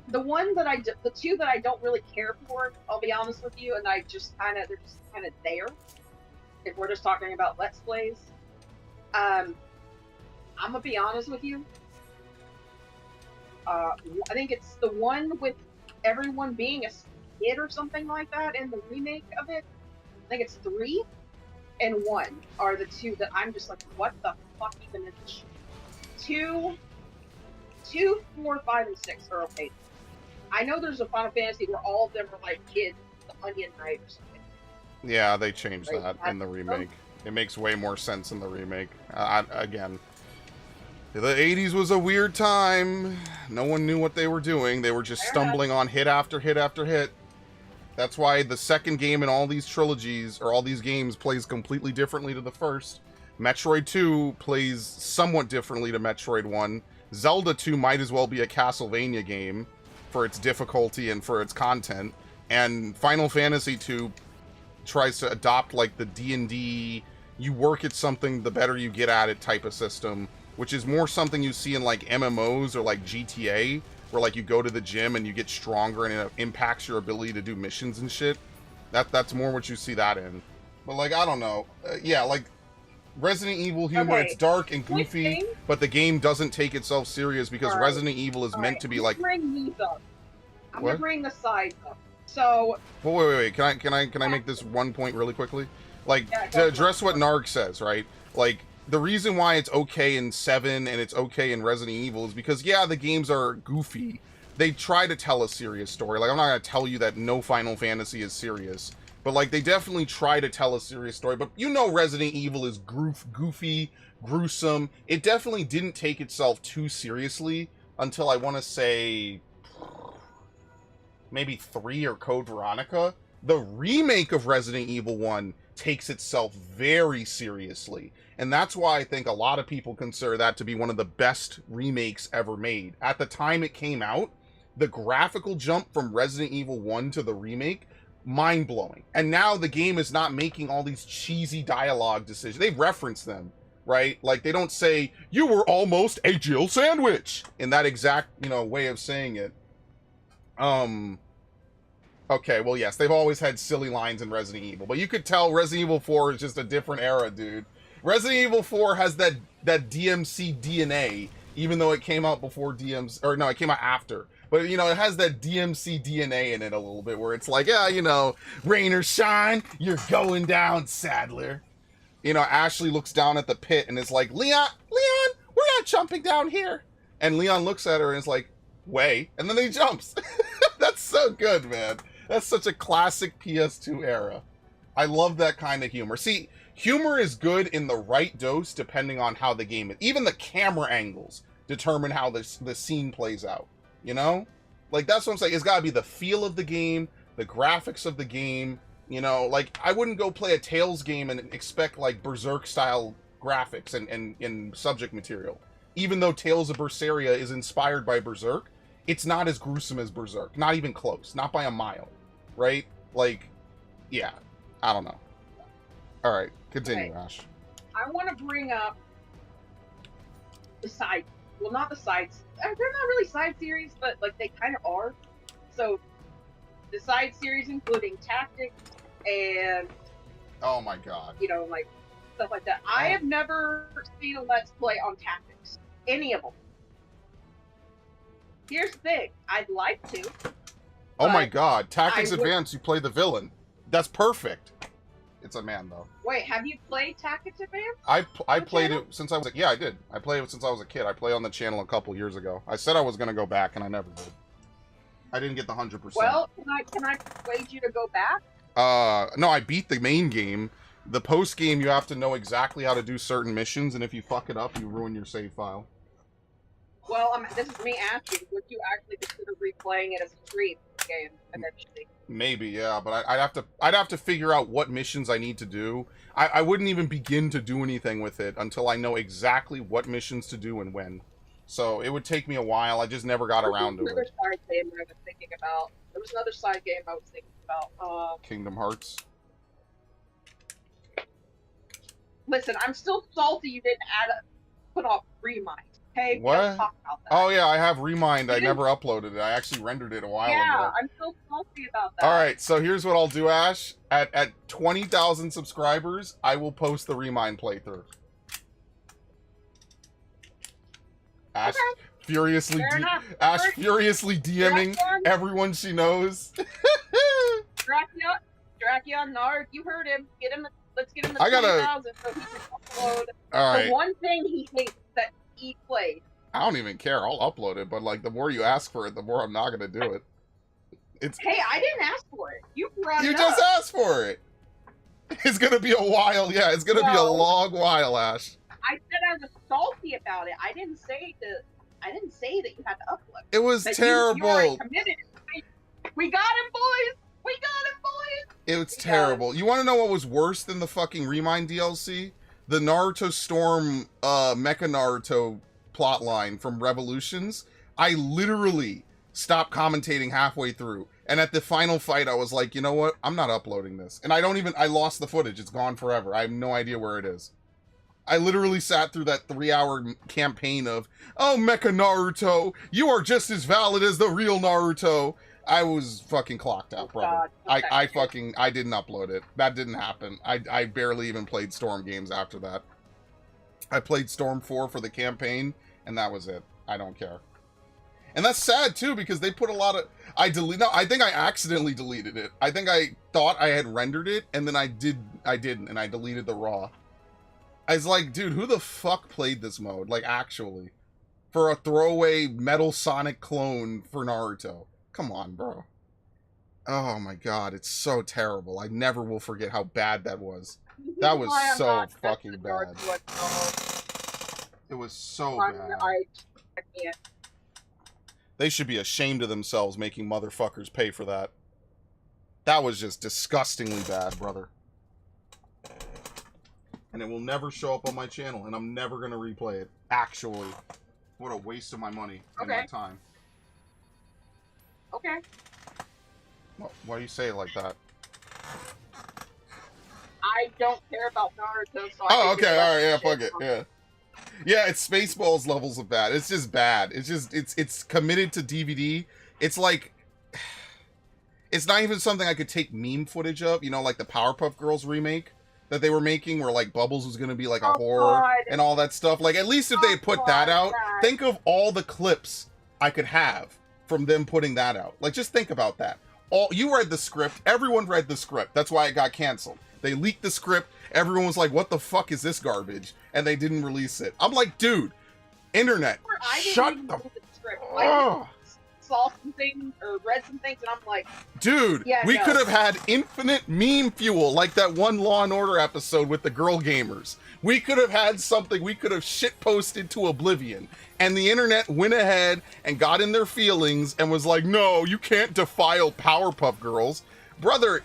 the 2 that I don't really care for, I'll be honest with you, and they're just kind of there. If we're just talking about Let's Plays, I'm gonna be honest with you. I think it's the one with everyone being a kid or something like that in the remake of it. I think it's 3 and 1 are the 2 that I'm just like, what the fuck even is this? 2, 4, 5, and 6 are okay. I know there's a Final Fantasy where all of them are like kids, the Onion Knight or something. Yeah, they changed that in the remake. It makes way more sense in the remake. Again, the 80s was a weird time. No one knew what they were doing. They were just stumbling on hit after hit after hit. That's why the second game in all these trilogies, or all these games, plays completely differently to the first. Metroid 2 plays somewhat differently to Metroid 1. Zelda 2 might as well be a Castlevania game for its difficulty and for its content. And Final Fantasy 2 tries to adopt like the D&D, you work at something, the better you get at it type of system, which is more something you see in like MMOs or like GTA, where like you go to the gym and you get stronger and it impacts your ability to do missions and shit. That's more what you see that in. But like, I don't know. Yeah, like Resident Evil humor, it's dark and goofy, but the game doesn't take itself serious because Resident Evil is meant to be like... Bring these up. I'm gonna bring the sides up. So... Well, wait. Can I make this one point really quickly? Like, to address what Narg says, right? Like, the reason why it's okay in 7 and it's okay in Resident Evil is because, yeah, the games are goofy. They try to tell a serious story. Like, I'm not gonna tell you that no Final Fantasy is serious. But, like, they definitely try to tell a serious story. But you know Resident Evil is goofy, gruesome. It definitely didn't take itself too seriously until, I want to say, maybe 3 or Code Veronica. The remake of Resident Evil 1 takes itself very seriously. And that's why I think a lot of people consider that to be one of the best remakes ever made. At the time it came out, the graphical jump from Resident Evil 1 to the remake, mind-blowing. And now the game is not making all these cheesy dialogue decisions. They reference them, right? Like, they don't say, "You were almost a Jill sandwich," in that exact, way of saying it. Okay, well, yes, they've always had silly lines in Resident Evil, but you could tell Resident Evil 4 is just a different era, dude. Resident Evil 4 has that DMC DNA, even though it came out before DMC, or no, it came out after. But, it has that DMC DNA in it a little bit, where it's like, yeah, rain or shine, you're going down, Sadler. Ashley looks down at the pit and is like, Leon, we're not jumping down here. And Leon looks at her and is like, way, and then he jumps. That's so good, man. That's such a classic PS2 era. I love that kind of humor. See, humor is good in the right dose depending on how the game is. Even the camera angles determine how the scene plays out. Like, that's what I'm saying. It's got to be the feel of the game, the graphics of the game. Like, I wouldn't go play a Tales game and expect, like, Berserk-style graphics and subject material. Even though Tales of Berseria is inspired by Berserk, it's not as gruesome as Berserk. Not even close. Not by a mile. Right? Like, yeah. I don't know. Alright, continue, Ash. I want to bring up the side... Well, not the sides. They're not really side series, but, like, they kind of are. So, the side series including Tactics and... Oh my god. Like, stuff like that. I have never seen a Let's Play on Tactics. Any of them. Here's the thing. I'd like to. Oh my god. Tactics Advance, you play the villain. That's perfect. It's a man, though. Wait, have you played Tactics Advance? I played it since I was yeah, I did. I played it since I was a kid. I played on the channel a couple years ago. I said I was going to go back, and I never did. I didn't get the 100%. Well, can I persuade you to go back? No, I beat the main game. The post game, you have to know exactly how to do certain missions, and if you fuck it up, you ruin your save file. Well, this is me asking, would you actually consider replaying it as a stream? game eventually. Maybe, yeah, but I'd have to figure out what missions I need to do. I wouldn't even begin to do anything with it until I know exactly what missions to do and when. So it would take me a while. I just never got around to Another it. side game I was thinking about. There was another side game I was thinking about. Kingdom Hearts. Listen, I'm still salty you didn't put off Remind. Okay, What? We don't talk about that. Oh yeah, I have Remind. I never uploaded it. I actually rendered it a while Yeah, ago. I'm still salty about that. All right, so here's what I'll do, Ash. At 20,000 subscribers, I will post the Remind playthrough. Ash Okay. furiously, Fair enough. Ash furiously DMing everyone she knows. Dracula, Nard, you heard him. Let's get him the I gotta- 20,000 so he can upload All right. the one thing he hates that he played. I don't even care. I'll upload it, but like the more you ask for it, the more I'm not gonna do it. It's Hey, I didn't ask for it. You brought you it just up. asked for it. It's gonna be a while. Yeah, it's gonna be a No. long while, Ash. I said I was salty about it. I didn't say that you had to upload. It was That terrible. You already committed. We got him, boys. We got him, boys. It was Yeah. terrible. You want to know what was worse than the fucking Remind DLC? The Naruto Storm Mecha Naruto plotline from Revolutions. I literally stopped commentating halfway through. And at the final fight, I was like, you know what? I'm not uploading this. And I lost the footage. It's gone forever. I have no idea where it is. I literally sat through that 3-hour campaign of, oh, Mecha Naruto, you are just as valid as the real Naruto. I was fucking clocked out, brother. God. I didn't upload it. That didn't happen. I barely even played Storm games after that. I played Storm 4 for the campaign, and that was it. I don't care. And that's sad, too, because they put a lot of... I think I accidentally deleted it. I think I thought I had rendered it, and then I didn't, and I deleted the raw. I was like, dude, who the fuck played this mode? Like, actually. For a throwaway Metal Sonic clone for Naruto. Come on, bro. Oh my god, it's so terrible. I never will forget how bad that was. That was so fucking bad. It was so bad. I can't. They should be ashamed of themselves making motherfuckers pay for that. That was just disgustingly bad, brother. And it will never show up on my channel, and I'm never going to replay it. Actually. What a waste of my money and my time. Okay. Why do you say it like that? I don't care about Naruto, so Oh, okay, alright, yeah, fuck it, yeah. Yeah, it's Spaceballs levels of bad. It's just bad. It's just, it's committed to DVD. It's like, it's not even something I could take meme footage of, you know, like the Powerpuff Girls remake that they were making, where like Bubbles was gonna be like a whore and all that stuff. Like, at least if they had put that out, think of all the clips I could have from them putting that out. Like, just think about that. You read the script, everyone read the script. That's why it got canceled. They leaked the script, everyone was like, what the fuck is this garbage? And they didn't release it. I'm like, dude, internet, shut the script. I saw some things or read some things, and I'm like, dude, yeah, we could have had infinite meme fuel like that one Law and Order episode with the girl gamers. We could have had something we could have shit posted to oblivion. And the internet went ahead and got in their feelings and was like, no, you can't defile Powerpuff Girls. Brother,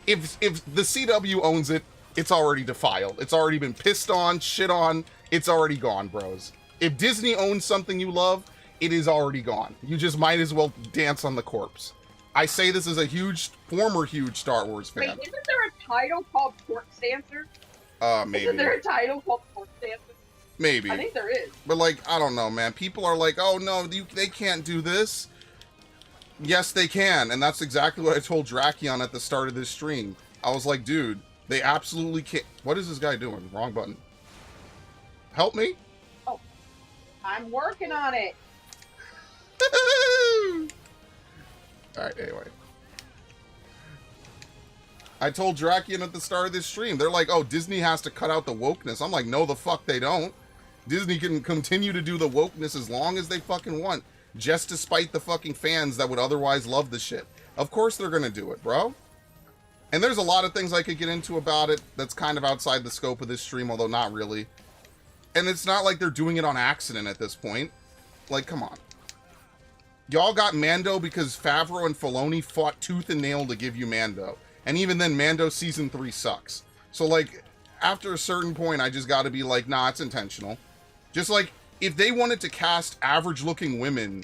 if the CW owns it, it's already defiled. It's already been pissed on, shit on. It's already gone, bros. If Disney owns something you love, it is already gone. You just might as well dance on the corpse. I say this as a former huge Star Wars fan. wait, isn't there a title called Corpse Dancer? Maybe. Isn't there a title called Corpse Dancer? Maybe. I think there is. But like, I don't know, man. People are like, oh no, they can't do this. Yes, they can. And that's exactly what I told Drakion at the start of this stream. I was like, dude, they absolutely can't. What is this guy doing? Wrong button. Help me? Oh, I'm working on it. Alright, anyway. I told Drakion at the start of this stream, they're like, oh, Disney has to cut out the wokeness. I'm like, no, the fuck they don't. Disney can continue to do the wokeness as long as they fucking want, just to spite the fucking fans that would otherwise love the shit. Of course they're gonna do it, bro. And there's a lot of things I could get into about it that's kind of outside the scope of this stream, although not really. And it's not like they're doing it on accident at this point. Like, come on. Y'all got Mando because Favreau and Filoni fought tooth and nail to give you Mando. And even then, Mando season 3 sucks. So, like, after a certain point, I just gotta be like, nah, it's intentional. Just like, if they wanted to cast average-looking women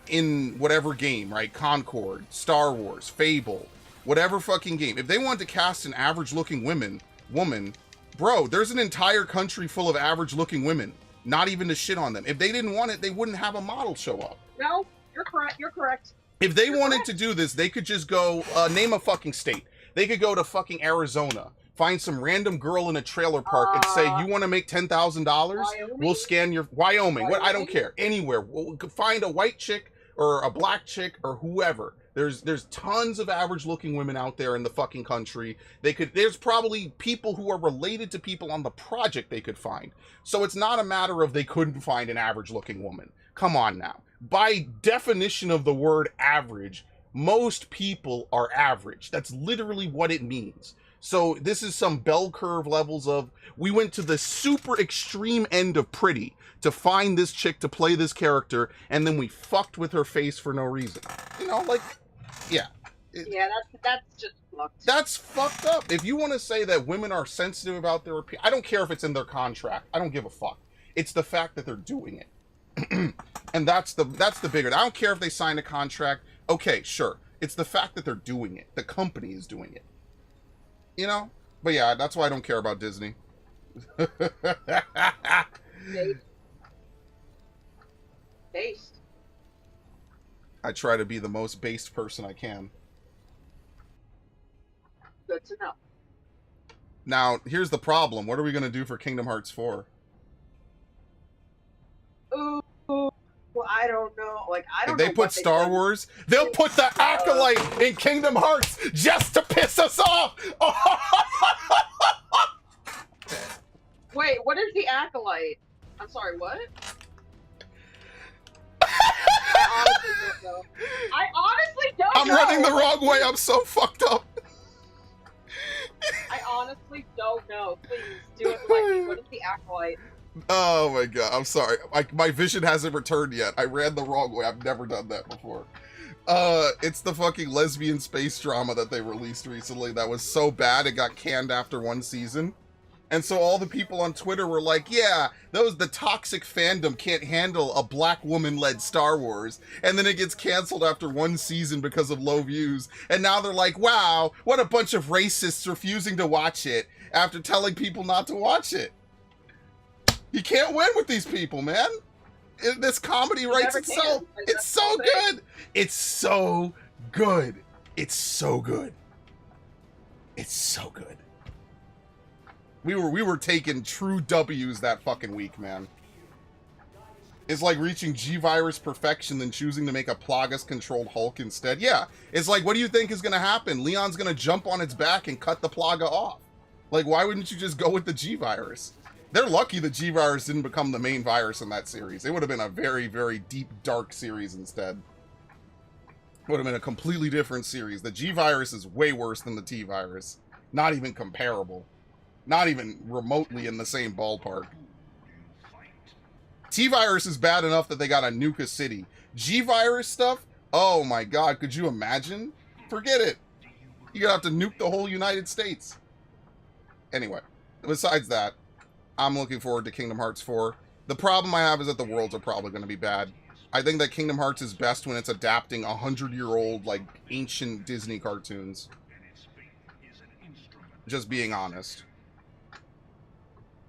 in whatever game, right? Concord, Star Wars, Fable, whatever fucking game. If they wanted to cast an average-looking woman, bro, there's an entire country full of average-looking women. Not even to shit on them. If they didn't want it, they wouldn't have a model show up. No, you're correct. You're correct. If they wanted to do this, they could just go, name a fucking state. They could go to fucking Arizona, find some random girl in a trailer park and say, you want to make $10,000? We'll scan your... Wyoming. What? I don't care. Anywhere. We'll find a white chick or a black chick or whoever. There's tons of average-looking women out there in the fucking country. There's probably people who are related to people on the project they could find. So it's not a matter of they couldn't find an average-looking woman. Come on now. By definition of the word average, most people are average. That's literally what it means. So this is some bell curve levels of, we went to the super extreme end of pretty to find this chick to play this character, and then we fucked with her face for no reason. You know, like, yeah. Yeah, that's just fucked. That's fucked up. If you want to say that women are sensitive about their appearance, I don't care if it's in their contract. I don't give a fuck. It's the fact that they're doing it. And that's the bigger. I don't care if they sign a contract. Okay, sure. It's the fact that they're doing it. The company is doing it. You know? But yeah, that's why I don't care about Disney. Based. I try to be the most based person I can. Good to know. Now, here's the problem. What are we going to do for Kingdom Hearts 4? Ooh, well, I don't know. Like, I don't If know. they put Star Wars, they'll put the Acolyte in Kingdom Hearts just to piss us off! Wait, what is the Acolyte? I'm sorry, what? I honestly don't know. I'm running the wrong way. I'm so fucked up. I honestly don't know. Please do it like me. What is the Acolyte? Oh my god, I'm sorry. My vision hasn't returned yet. I ran the wrong way. I've never done that before. It's the fucking lesbian space drama that they released recently that was so bad it got canned after one season. And so all the people on Twitter were like, yeah, the toxic fandom can't handle a black woman-led Star Wars. And then it gets canceled after one season because of low views. And now they're like, wow, what a bunch of racists refusing to watch it after telling people not to watch it. You can't win with these people, man. This comedy writes itself. It's so good. It's so good. It's so good. It's so good. We were taking true W's that fucking week, man. It's like reaching G-Virus perfection then choosing to make a Plagas-controlled Hulk instead. Yeah, it's like, what do you think is going to happen? Leon's going to jump on its back and cut the Plaga off. Like, why wouldn't you just go with the G-Virus? They're lucky the G-Virus didn't become the main virus in that series. It would have been a very, very deep, dark series instead. It would have been a completely different series. The G-Virus is way worse than the T-Virus. Not even comparable. Not even remotely in the same ballpark. T-Virus is bad enough that they got to nuke a city. G-Virus stuff? Oh my god, could you imagine? Forget it. You're gonna have to nuke the whole United States. Anyway, besides that, I'm looking forward to Kingdom Hearts 4. The problem I have is that the worlds are probably going to be bad. I think that Kingdom Hearts is best when it's adapting 100-year-old, like, ancient Disney cartoons. Just being honest.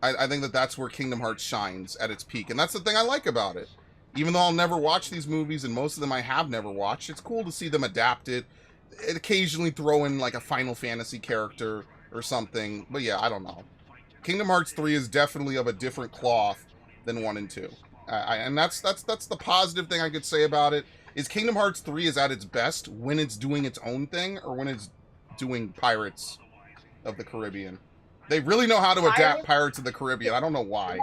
I think that that's where Kingdom Hearts shines at its peak. And that's the thing I like about it. Even though I'll never watch these movies, and most of them I have never watched, it's cool to see them adapt it. And occasionally throw in, like, a Final Fantasy character or something. But yeah, I don't know. Kingdom Hearts 3 is definitely of a different cloth than 1 and 2. And that's the positive thing I could say about it, is Kingdom Hearts 3 is at its best when it's doing its own thing, or when it's doing Pirates of the Caribbean. They really know how to adapt Pirates of the Caribbean. I don't know why.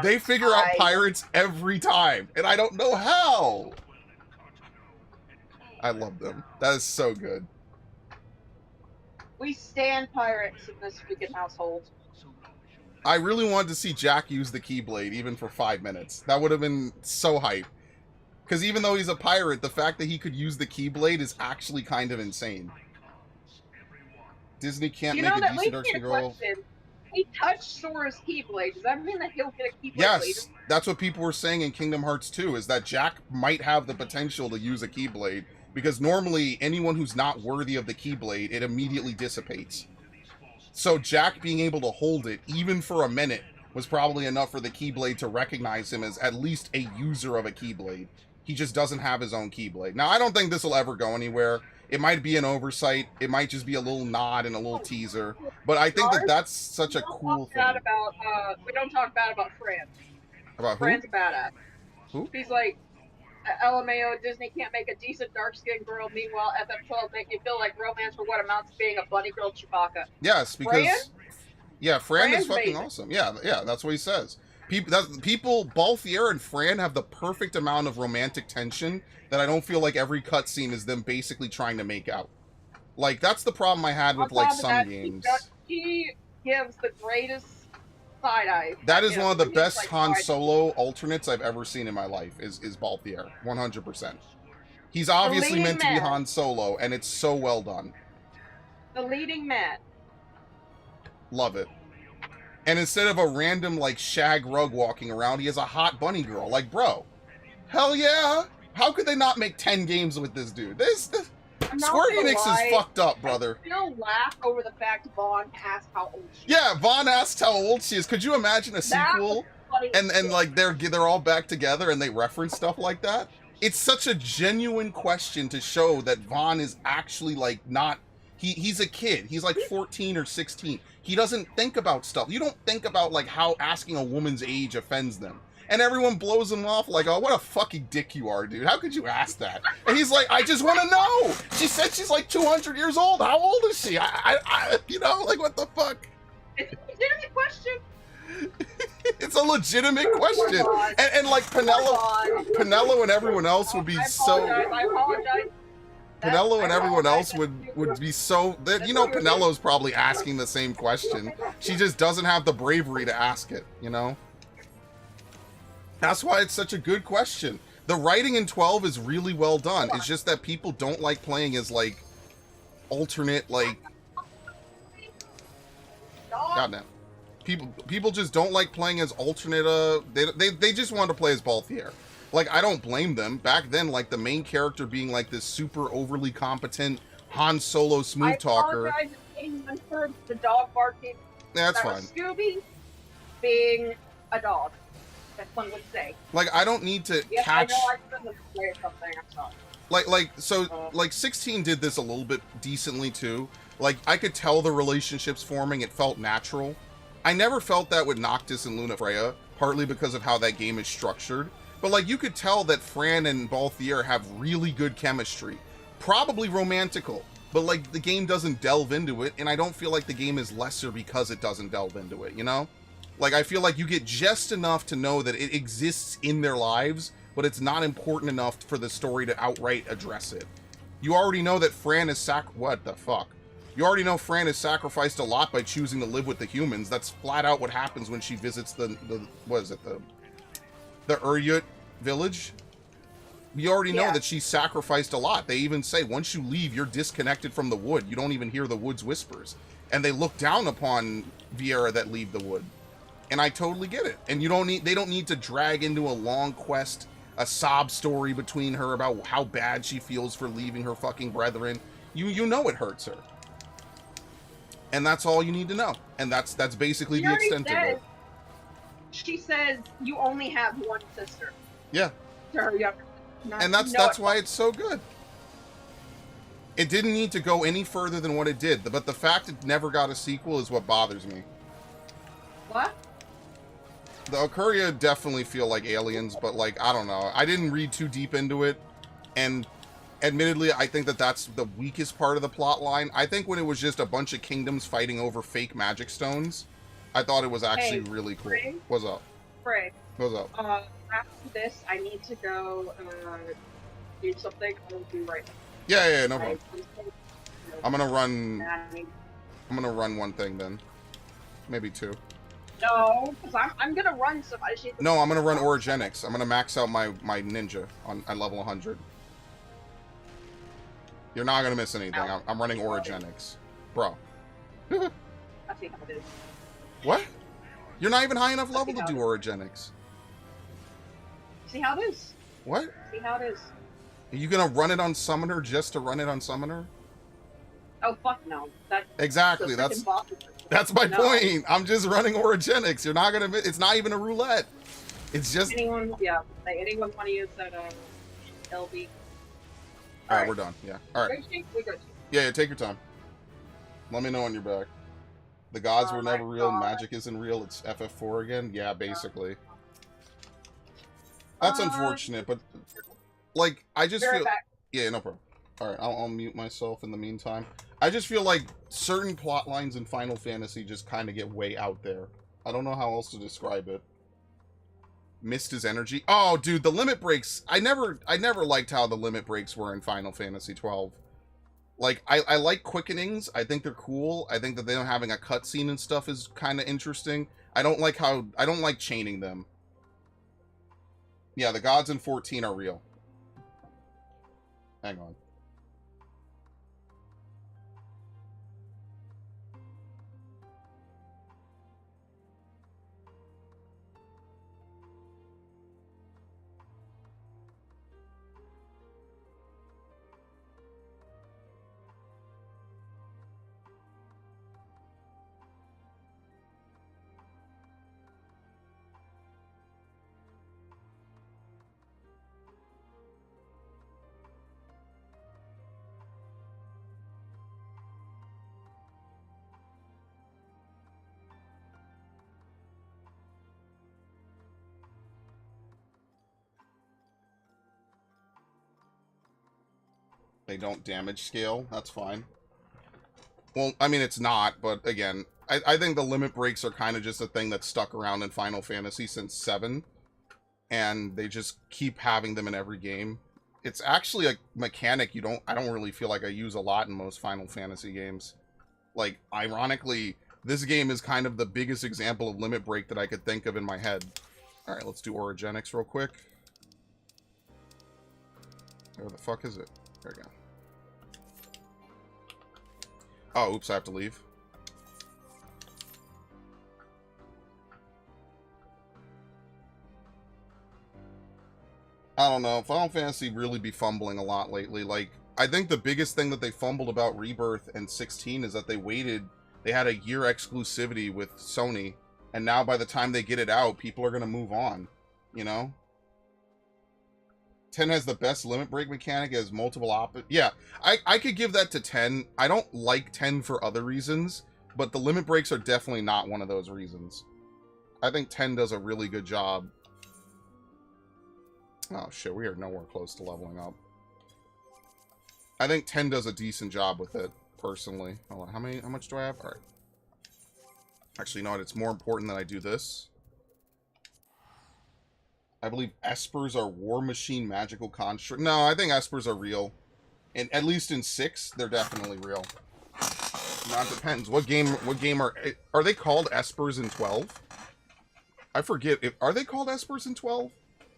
They figure out pirates every time, and I don't know how. I love them. That is so good. We stand pirates in this freaking household. I really wanted to see Jack use the Keyblade, even for 5 minutes. That would have been so hype. Because even though he's a pirate, the fact that he could use the Keyblade is actually kind of insane. Disney can't make a decent Dark Girl. He touched Sora's Keyblade. Does that mean that he'll get a Keyblade Yes, later? that's what people were saying in Kingdom Hearts 2, is that Jack might have the potential to use a Keyblade, because normally anyone who's not worthy of the Keyblade, it immediately dissipates. So Jack being able to hold it, even for a minute, was probably enough for the Keyblade to recognize him as at least a user of a Keyblade. He just doesn't have his own Keyblade. Now, I don't think this will ever go anywhere. It might be an oversight. It might just be a little nod and a little teaser. But I think that that's such a cool thing. We don't talk bad about Fran. About who? Fran's a badass. Who? He's like, LMAO, Disney can't make a decent dark-skinned girl. Meanwhile, FF12 make you feel like romance for what amounts to being a bunny girl Chewbacca. Yes, because... Fran? Yeah, Fran is fucking amazing. awesome. Yeah, that's what he says. People, Balthier and Fran have the perfect amount of romantic tension that I don't feel like every cutscene is them basically trying to make out. Like, that's the problem I had with, like, some games. He gives the greatest side-eye. That is one of the best like, Han Solo alternates I've ever seen in my life, is Balthier. 100%. He's obviously meant to be Han Solo, and it's so well done. The leading man. Love it. And instead of a random, like, shag rug walking around, he has a hot bunny girl. Like, bro, hell yeah! How could they not make 10 games with this dude? Square Enix is fucked up, brother. I still laugh over the fact Vaughn asked how old she is. Yeah, Vaughn asked how old she is. Could you imagine a sequel? And like, they're all back together and they reference stuff like that? It's such a genuine question to show that Vaughn is actually, like, not... He's a kid. He's like 14 or 16. He doesn't think about stuff. You don't think about, like, how asking a woman's age offends them. And everyone blows him off like, oh, what a fucking dick you are, dude. How could you ask that? And he's like, I just want to know. She said she's like 200 years old. How old is she? You know, like, what the fuck? It's a legitimate question. It's a legitimate question. And like, Pinello and everyone else would be so... I apologize. Pinello and everyone else would be so... You know, Pinello's probably asking the same question. She just doesn't have the bravery to ask it, you know? That's why it's such a good question. The writing in 12 is really well done. It's just that people don't like playing as, like, alternate, like... Goddamn. People just don't like playing as alternate, they just want to play as Balthier. Like, I don't blame them. Back then, like, the main character being, like, this super overly competent Han Solo smooth talker. I apologize if anyone heard the dog barking. Yeah, that's fine. Was Scooby being a dog, as one would say. Like, I don't need to Yes, catch... I know I shouldn't have played something, I'm sorry. Like 16 did this a little bit decently, too. Like, I could tell the relationships forming. It felt natural. I never felt that with Noctis and Luna Freya, partly because of how that game is structured. But, like, you could tell that Fran and Balthier have really good chemistry. Probably romantical. But, like, the game doesn't delve into it, and I don't feel like the game is lesser because it doesn't delve into it, you know? Like, I feel like you get just enough to know that it exists in their lives, but it's not important enough for the story to outright address it. You already know that Fran is what the fuck? You already know Fran has sacrificed a lot by choosing to live with the humans. That's flat out what happens when she visits the Uryut village. You already know that she sacrificed a lot. They even say, once you leave, you're disconnected from the wood. You don't even hear the wood's whispers. And they look down upon Viera that leave the wood. And I totally get it. And they don't need to drag into a long quest, a sob story between her about how bad she feels for leaving her fucking brethren. You know it hurts her. And that's all you need to know. And that's basically the extent of it. She says you only have one sister. Yeah. To her younger. And that's why it's so good. It didn't need to go any further than what it did, but the fact it never got a sequel is what bothers me. What? The Okuria definitely feel like aliens, but, like, I don't know. I didn't read too deep into it, and admittedly, I think that that's the weakest part of the plot line. I think when it was just a bunch of kingdoms fighting over fake magic stones, I thought it was actually really cool. Frey? What's up? Frey. What's up? After this, I need to go do something I'll do right now. Yeah, no problem. I'm gonna run one thing then. Maybe two. No, because I'm gonna run some. I just need to No, I'm gonna run Orogenics. I'm gonna max out my ninja on at level 100. You're not gonna miss anything. I'm running Orogenics. Bro. I see how it is. What? You're not even high enough level to do Orogenics. See how it is. What? See how it is. Are you gonna run it on Summoner just to run it on Summoner? Oh fuck no. Exactly. That's my point. I'm just running Orogenics. You're not gonna. It's not even a roulette. It's just. Anyone want to use that LB? All right, we're done. Yeah. All right. We go. Yeah, take your time. Let me know when you're back. The gods were never real. Magic isn't real. It's FF4 again. Yeah, basically. That's unfortunate, but like I just feel. Yeah, no problem. All right, I'll mute myself in the meantime. I just feel like certain plot lines in Final Fantasy just kind of get way out there. I don't know how else to describe it. Missed his energy. Oh, dude, the limit breaks. I never liked how the limit breaks were in Final Fantasy 12. Like, I like quickenings. I think they're cool. I think that them having a cutscene and stuff is kind of interesting. I don't like chaining them. Yeah, the gods in 14 are real. Hang on. They don't damage scale. That's fine. Well, I mean, it's not, but again, I think the limit breaks are kind of just a thing that's stuck around in Final Fantasy since 7. And they just keep having them in every game. It's actually a mechanic I don't really feel like I use a lot in most Final Fantasy games. Like, ironically, this game is kind of the biggest example of limit break that I could think of in my head. Alright, let's do Orogenics real quick. Where the fuck is it? There we go. Oh, oops, I have to leave. I don't know. Final Fantasy really be fumbling a lot lately. Like, I think the biggest thing that they fumbled about Rebirth and 16 is that they had a year exclusivity with Sony, and now by the time they get it out, people are going to move on, you know? 10 has the best limit break mechanic, as multiple yeah, I could give that to 10. I don't like 10 for other reasons, but the limit breaks are definitely not one of those reasons. I think 10 does a really good job. Oh shit, we are nowhere close to leveling up. I think 10 does a decent job with it, personally. Hold on, how much do I have? Alright. Actually, you know what? It's more important that I do this. I believe Espers are War Machine magical construct. No, I think Espers are real. And at least in 6, they're definitely real. Now, it depends. What game are they called Espers in 12? I forget. Are they called Espers in 12?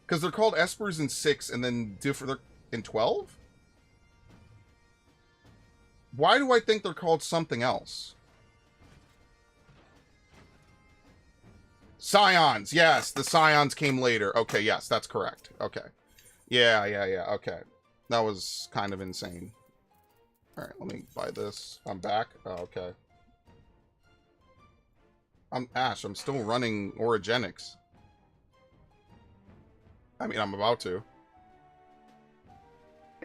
Because they're called Espers in 6 and then different in 12? Why do I think they're called something else? Scions, yes, the Scions came later. Okay, yes, that's correct. Okay. Yeah, okay. That was kind of insane. Alright, let me buy this. I'm back. Oh, okay. Ash, I'm still running Orogenics. I mean, I'm about to.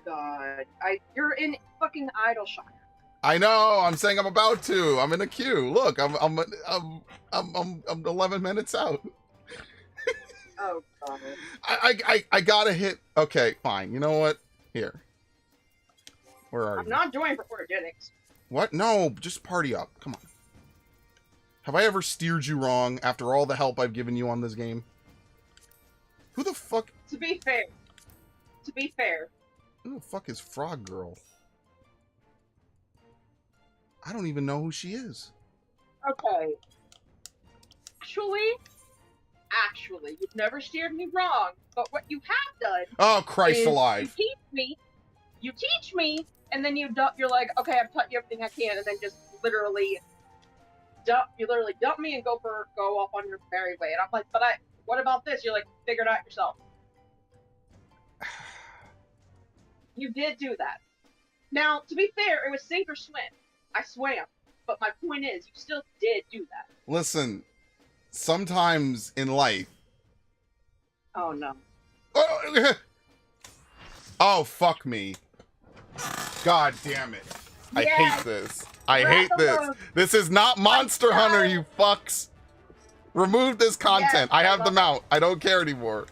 God, you're in fucking Idleshire. I know. I'm saying I'm about to. I'm in a queue. Look, I'm 11 minutes out. Oh God. I gotta hit. Okay, fine. You know what? Here. Where are you? I'm not joining for Orogenics. What? No, just party up. Come on. Have I ever steered you wrong after all the help I've given you on this game? Who the fuck? To be fair. Who the fuck is Frog Girl? I don't even know who she is. Okay. Actually, you've never steered me wrong. But what you have done Oh, Christ is alive. you teach me, and then you're like, okay, I've taught you everything I can, and then just literally dump me and go off on your merry way. And I'm like, what about this? You're like, figure it out yourself. You did do that. Now, to be fair, it was sink or swim. I swam. But my point is, you still did do that. Listen, sometimes in life... Oh, no. Oh, fuck me. God damn it. I hate this. I hate this. This is not Monster Hunter, you fucks. Remove this content. I have the mount. I don't care anymore.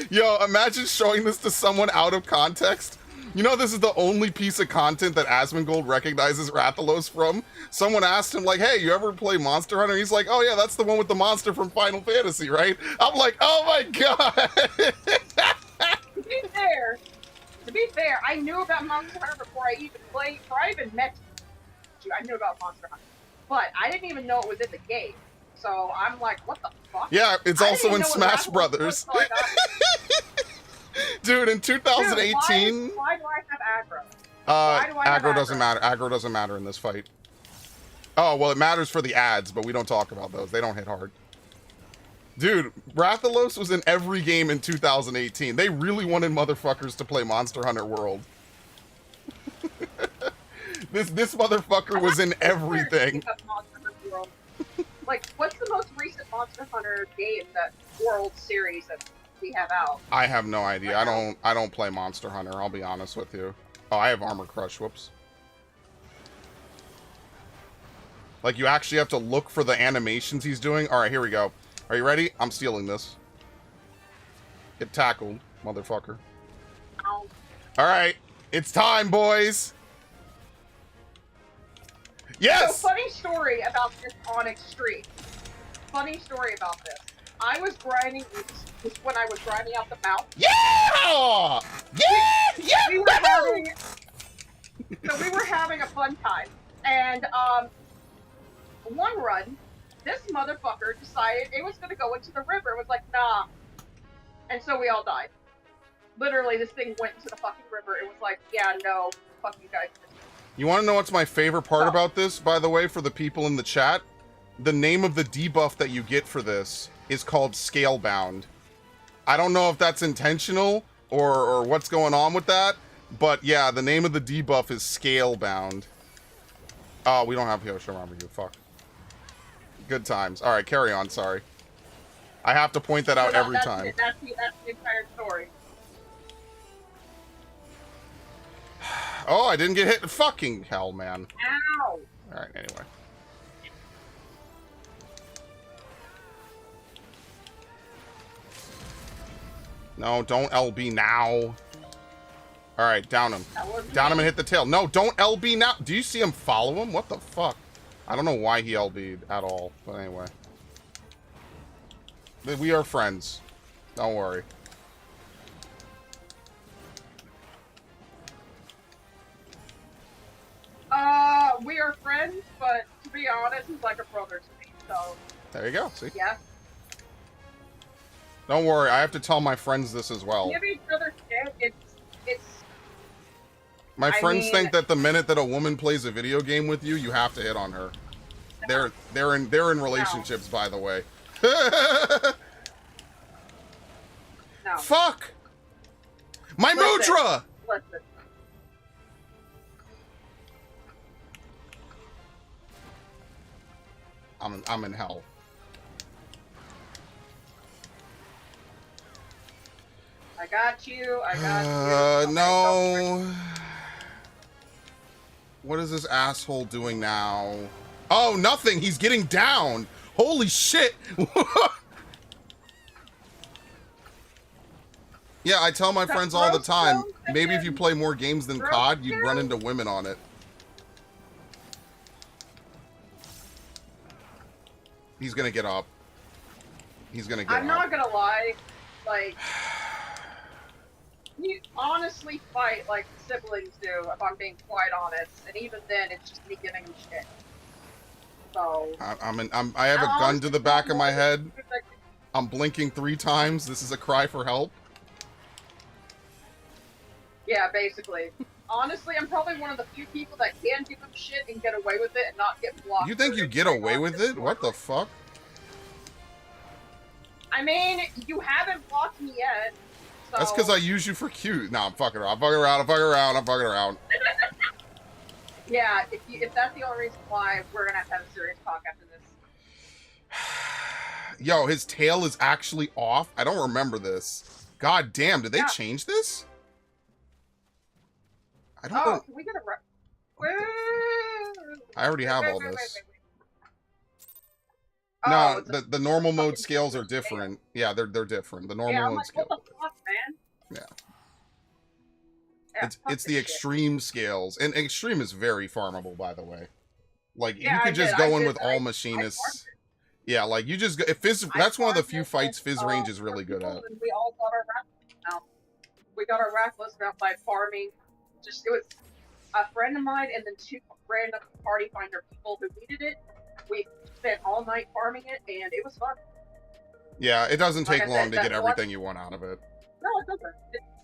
Yo, imagine showing this to someone out of context. You know, this is the only piece of content that Asmongold recognizes Rathalos from. Someone asked him, like, hey, you ever play Monster Hunter? He's like, oh yeah, that's the one with the monster from Final Fantasy, right? I'm like, oh my god! To be fair, I knew about Monster Hunter before I even met you. I knew about Monster Hunter. But I didn't even know it was in the game. So I'm like, what the fuck? Yeah, it's also in Smash Brothers. Dude, in 2018... Dude, why do I have aggro? Aggro doesn't matter. Aggro doesn't matter in this fight. Oh, well, it matters for the ads, but we don't talk about those. They don't hit hard. Dude, Rathalos was in every game in 2018. They really wanted motherfuckers to play Monster Hunter World. This motherfucker was in everything. Like, what's the most recent Monster Hunter game, that World Series that we have out? I have no idea. I don't play Monster Hunter, I'll be honest with you. Oh, I have Armor Crush, whoops. Like, you actually have to look for the animations he's doing. Alright, here we go. Are you ready? I'm stealing this. Get tackled, motherfucker. Ow. Alright, it's time, boys! Yes! So, funny story about this on Extreme. Funny story about this. I was grinding this when I was grinding out the mount. Yeah! Yeah! We were having a fun time. And, one run, this motherfucker decided it was gonna go into the river. It was like, nah. And so we all died. Literally, this thing went into the fucking river. It was like, yeah, no, fuck you guys. You want to know what's my favorite part about this, by the way, for the people in the chat? The name of the debuff that you get for this is called Scalebound. I don't know if that's intentional or what's going on with that, but yeah, the name of the debuff is Scalebound. Oh, we don't have Yoshimamaru, fuck. Good times. Alright, carry on, sorry. I have to point that out every time. That's the entire story. Oh, I didn't get hit. Fucking hell, man. Ow! Alright, anyway. No, don't LB now. Alright, down him. Down him and hit the tail. No, don't LB now. Do you see him follow him? What the fuck? I don't know why he LB'd at all. But anyway. We are friends. Don't worry. We are friends, but to be honest, he's like a brother to me, so... There you go, see? Yeah. Don't worry, I have to tell my friends this as well. Give each other shit, it's... My friends think that the minute that a woman plays a video game with you, you have to hit on her. No. They're in relationships, no. By the way. No. Fuck! My Mudra! Listen. I'm in hell. I got you. Okay, no. What is this asshole doing now? Oh, nothing. He's getting down. Holy shit. Yeah, I tell my friends all the time, maybe if you play more games than COD, you'd run into women on it. He's gonna get up. He's gonna get up. I'm not gonna lie, like, you honestly fight like siblings do, if I'm being quite honest. And even then, it's just me giving him shit. So I have a gun to the back of my head. I'm blinking 3 times. This is a cry for help. Yeah, basically. Honestly, I'm probably one of the few people that can give them shit and get away with it and not get blocked. You think you get away with it? What the fuck? I mean, you haven't blocked me yet. So... That's because I use you for cute. No, I'm fucking around. I'm fucking around. I'm fucking around. I'm fucking around. Yeah, if that's the only reason why, we're gonna have to have a serious talk after this. Yo, his tail is actually off. I don't remember this. God damn, did they change this? I don't know. Can we get a... I already have all this. Wait. No, the normal mode scales are different. Yeah, they're different. The normal mode scales. What the fuck, man? Yeah. It's the extreme scales. And extreme is very farmable, by the way. Like, you could just go in with all machinists. Yeah, like, you just... That's one of the few fights Fizz Range is really good at. We all got our raffle out. We got our raffles out by farming. It was a friend of mine and then 2 random party finder people who needed it. We spent all night farming it, and it was fun. Yeah, it doesn't take long to get everything you want out of it. No, it doesn't.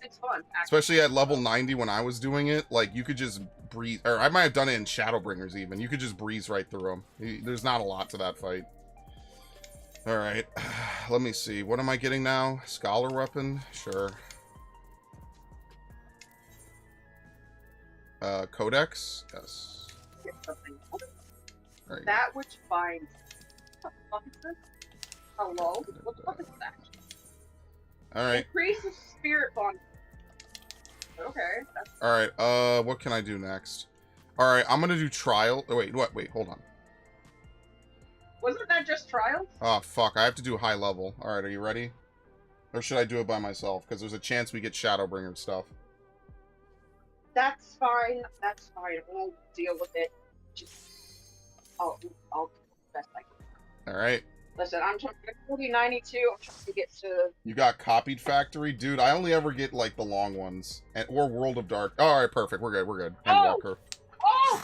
It's fun, actually. Especially at level 90 when I was doing it, like, you could just breeze... Or I might have done it in Shadowbringers, even. You could just breeze right through them. There's not a lot to that fight. Alright. Let me see. What am I getting now? Scholar weapon? Sure. Codex? Yes. That which binds. What the fuck is this? Hello? What the fuck is that? Alright. Increases spirit bond. Okay. Alright, what can I do next? Alright, I'm gonna do trial. Oh, wait, hold on. Wasn't that just trials? Oh, fuck, I have to do high level. Alright, are you ready? Or should I do it by myself? Because there's a chance we get Shadowbringer stuff. That's fine. That's fine. We'll deal with it. Just... I'll do the best I can. Alright. Listen, I'm trying to 4092. I'm trying to get to... You got Copied Factory? Dude, I only ever get, like, the long ones. Or World of Dark. Oh, alright, perfect. We're good. Endwalker. Oh,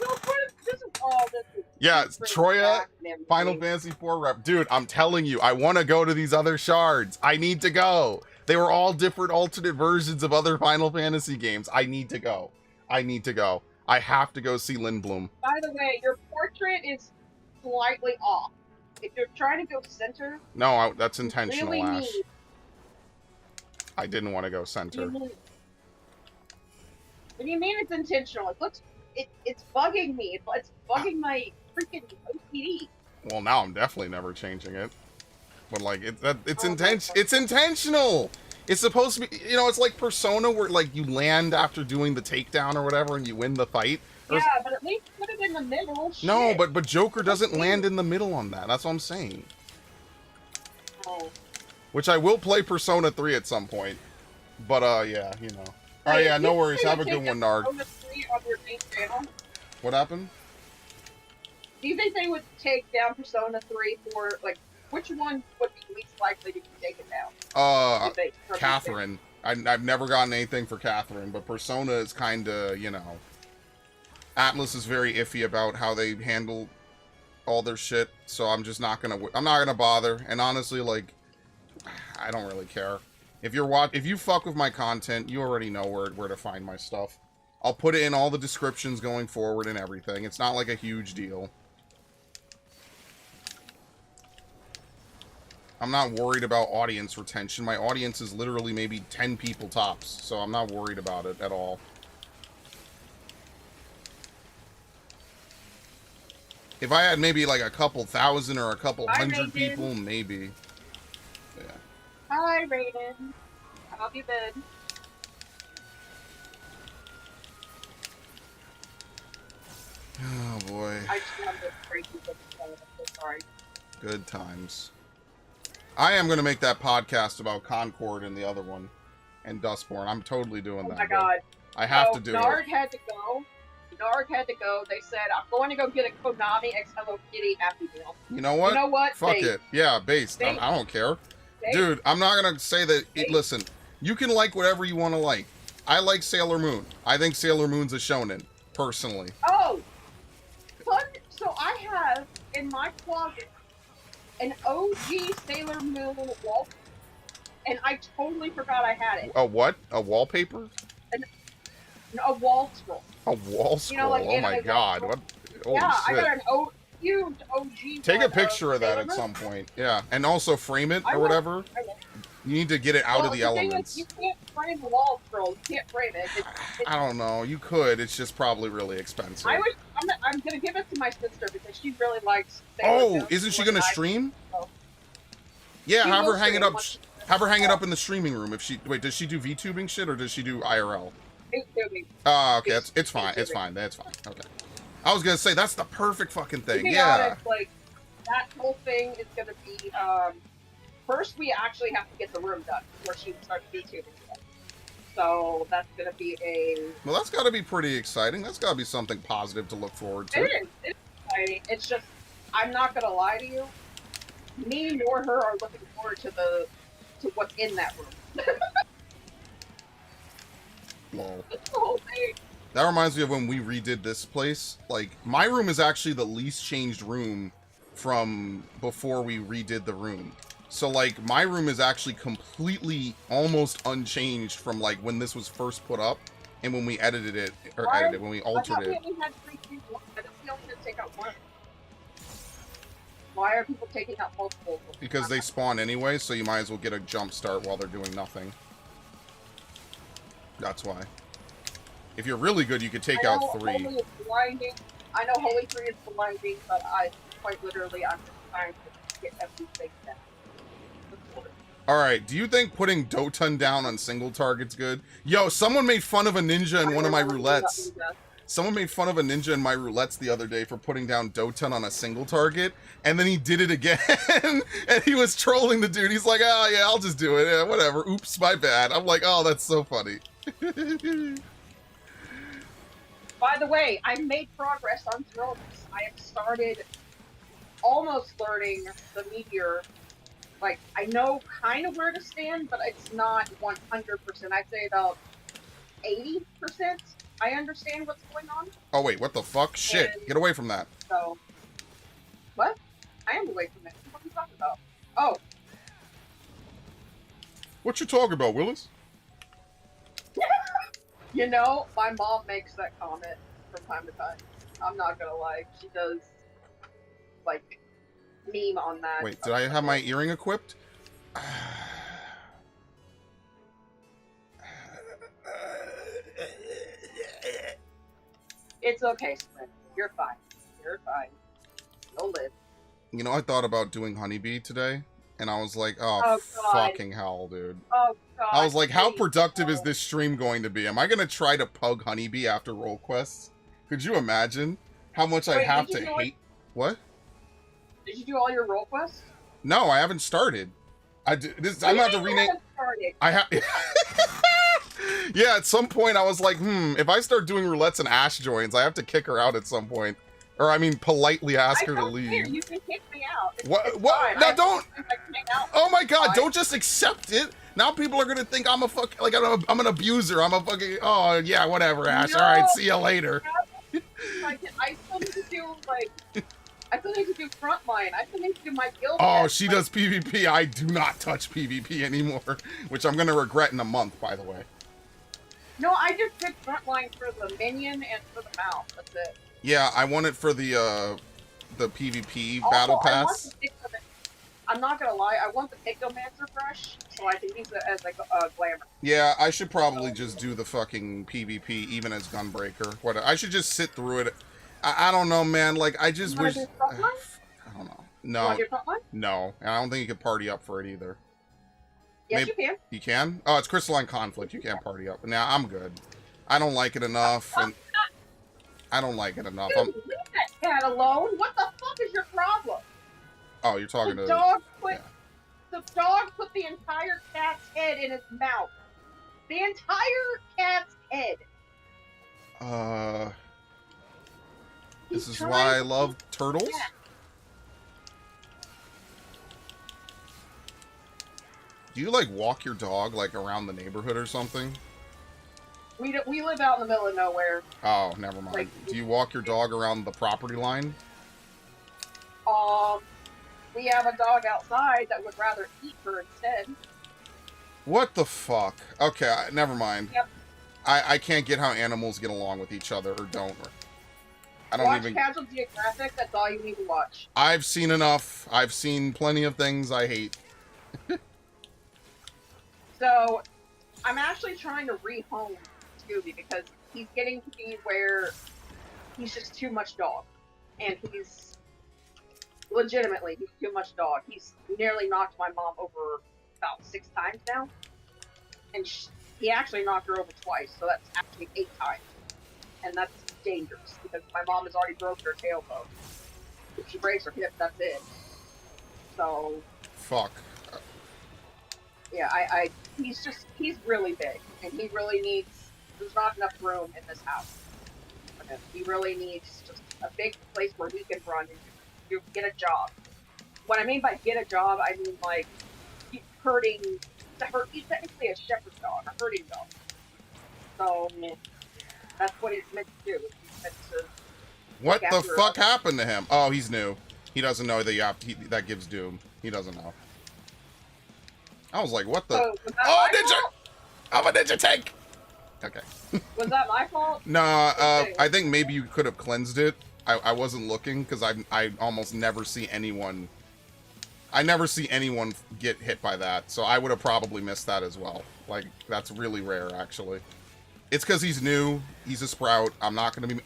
this is... Oh, this is... Yeah, Troya, Final Fantasy IV rep. Dude, I'm telling you, I want to go to these other shards. I need to go. They were all different alternate versions of other Final Fantasy games. I need to go. I have to go see Lindblom. By the way, your portrait is slightly off. If you're trying to go center... No, that's intentional, really Ash. I didn't want to go center. What do you mean it's intentional? It looks... It's bugging me. It's bugging my freaking OCD. Well, now I'm definitely never changing it. But, like, it's intentional! It's supposed to be... You know, it's like Persona where, like, you land after doing the takedown or whatever and you win the fight. Yeah, but at least put it in the middle. Shit. No, but Joker doesn't land in the middle on that. That's what I'm saying. Oh. Which I will play Persona 3 at some point. But, yeah, you know. Alright, yeah, no worries. Have a good one, Narg. What happened? Do you think they would take down Persona 3 for, like, which one would be least likely to be taken down? Catherine. I've never gotten anything for Catherine, but Persona is kind of, you know... Atlas is very iffy about how they handle all their shit, so I'm just not gonna... I'm not gonna bother, and honestly, like... I don't really care. If you fuck with my content, you already know where to find my stuff. I'll put it in all the descriptions going forward and everything. It's not like a huge deal. I'm not worried about audience retention. My audience is literally maybe 10 people tops, so I'm not worried about it at all. If I had maybe like a couple thousand or a couple hundred people, maybe. Yeah. Hi, Raiden. How have you been? Oh boy. I just have this crazy I'm so sorry. Good times. I am going to make that podcast about Concord and the other one. And Dustborn. I'm totally doing that. Oh my god. I have to do Narg it. had to go. Narg had to go. They said, I'm going to go get a Konami X Hello Kitty Happy Meal. You know what? You know what? Fuck it. Yeah, based. I don't care. Dude, I'm not going to say that... Listen, you can like whatever you want to like. I like Sailor Moon. I think Sailor Moon's a shonen, personally. Oh! Fun. So I have in my closet an OG Sailor Moon wall, and I totally forgot I had it. A what? A wallpaper? A wall scroll. A wall scroll? You know, like oh my anime god! wall What? Holy yeah, shit! I got an huge OG. Take a one picture of that Sailor at Moon. some point. Yeah, and also frame it I or will. whatever. I will. You need to get it out Well, of the thing elements. is, you can't frame the wall scroll. You can't frame it. I don't know. You could. It's just probably really expensive. I'm gonna give it to my sister because she really likes Sailor Moon. Isn't she gonna stream? So. Yeah, She have will her hang it stream up. once- Have her hang it up in the streaming room. If she does she do VTubing shit or does she do IRL? VTubing. Ah, okay, it's fine. It's fine. That's fine. Okay. I was gonna say that's the perfect fucking thing. To be Yeah. honest, like that whole thing is gonna be. First, we actually have to get the room done before she starts VTubing. So that's gonna be a. Well, that's got to be pretty exciting. That's got to be something positive to look forward to. It is. It's exciting. It's just, I'm not gonna lie to you. Me nor her are looking forward to what's in that room. Lol. That's the whole thing. That reminds me of when we redid this place. Like, my room is actually the least changed room from before we redid the room. So, like, my room is actually completely almost unchanged from, like, when this was first put up and when we edited it, or when we altered it. I thought we only had 3 people. I thought we only had to take out 1. Why are people taking out multiple? Because they spawn anyway, so you might as well get a jump start while they're doing nothing. That's why. If you're really good, you could take out 3. Holy is blinding. I know Holy 3 is blinding, but quite literally, I'm just trying to get everything down. Alright, do you think putting Dotun down on single target's good? Yo, someone made fun of a ninja in one of my roulettes. Someone made fun of a ninja in my roulettes the other day for putting down Dotun on a single target, and then he did it again, and he was trolling the dude. He's like, oh yeah, I'll just do it, yeah, whatever, oops, my bad. I'm like, oh, that's so funny. By the way, I made progress on Roulettes. I have started almost learning the meteor. Like, I know kind of where to stand, but it's not 100%. I'd say about 80%. I understand what's going on. Oh wait, what the fuck? Shit, get away from that. So, what? I am away from it. What are you talking about? Oh. What you talking about, Willis? You know, my mom makes that comment from time to time. I'm not gonna lie. She does, like, meme on that. Wait, did I have my earring equipped? It's okay, Sprint. You're fine. You're fine. You'll live. You know, I thought about doing Honeybee today, and I was like, oh God. fucking hell, dude. Oh, God. I was like, how please, productive no. is this stream going to be? Am I going to try to pug Honeybee after roll quests? Could you imagine how much I'd Wait, have did to you do hate? What? Did you do all your role quests? No, I haven't started. I'm What going do to you have to mean you rename... haven't started? I have... Yeah, at some point I was like, if I start doing roulettes and Ash joins, I have to kick her out at some point. Or, I mean, politely ask her to don't care. leave. You can kick me out. It's What? fine. No, I don't... can hang out. Oh my god, Fine. don't just accept it. Now people are gonna think I'm a fuck, like I'm an abuser. I'm a fucking, oh yeah, whatever, Ash. No. Alright, see you later. Like, I still need to do, like, I still need to do frontline. I still need to do my guild. Oh, test. she Like, does PvP. I do not touch PvP anymore, which I'm gonna regret in a month, by the way. No, I just did frontline for the minion and for the mount. That's it. Yeah, I want it for the PvP Also, battle I want pass. the I'm not gonna lie, I want the Pictomancer fresh, so I can use it as, like, a glamour. Yeah, I should probably just do the fucking PvP, even as Gunbreaker. What? I should just sit through it. I don't know, man. Like, I just You wanna wish. do frontline? I don't know. You No, want to do frontline? no, and I don't think you could party up for it either. Yes, Maybe- you can. You can? Oh, it's Crystalline Conflict. You can't party up. Now I'm good. I don't like it enough, and I don't like it enough. Dude, leave that cat alone. What the fuck is your problem? Oh, you're talking The to. dog put yeah. the dog put the entire cat's head in his mouth. The entire cat's head. This He's is why I trying to love eat turtles. the cat. Do you like walk your dog like around the neighborhood or something? We live out in the middle of nowhere. Oh, never mind. Like- Do you walk your dog around the property line? We have a dog outside that would rather eat her instead. What the fuck? Okay, never mind. Yep. I can't get how animals get along with each other or don't. I don't watch even... Casual Geographic, that's all you need to watch. I've seen enough. I've seen plenty of things I hate. So, I'm actually trying to rehome Scooby because he's getting to be where he's just too much dog. And he's legitimately, he's too much dog. He's nearly knocked my mom over about 6 times now. And he actually knocked her over twice, so that's actually 8 times. And that's dangerous because my mom has already broken her tailbone. If she breaks her hip, that's it. So. Fuck. Yeah, he's really big, and he really needs, there's not enough room in this house. He really needs just a big place where he can run and get a job. What I mean by get a job, I mean like, he's technically a shepherd dog, a herding dog. So, that's what he's meant to do. He's meant to what the fuck happened to him? Oh, he's new. He doesn't know that that gives doom. He doesn't know. I was like, what the? Oh, ninja! I'm a ninja tank! Okay. Was that my fault? No, I think maybe you could have cleansed it. I wasn't looking, because I almost never see anyone... I never see anyone get hit by that, so I would have probably missed that as well. Like, that's really rare, actually. It's because he's new, he's a sprout, I'm not gonna be...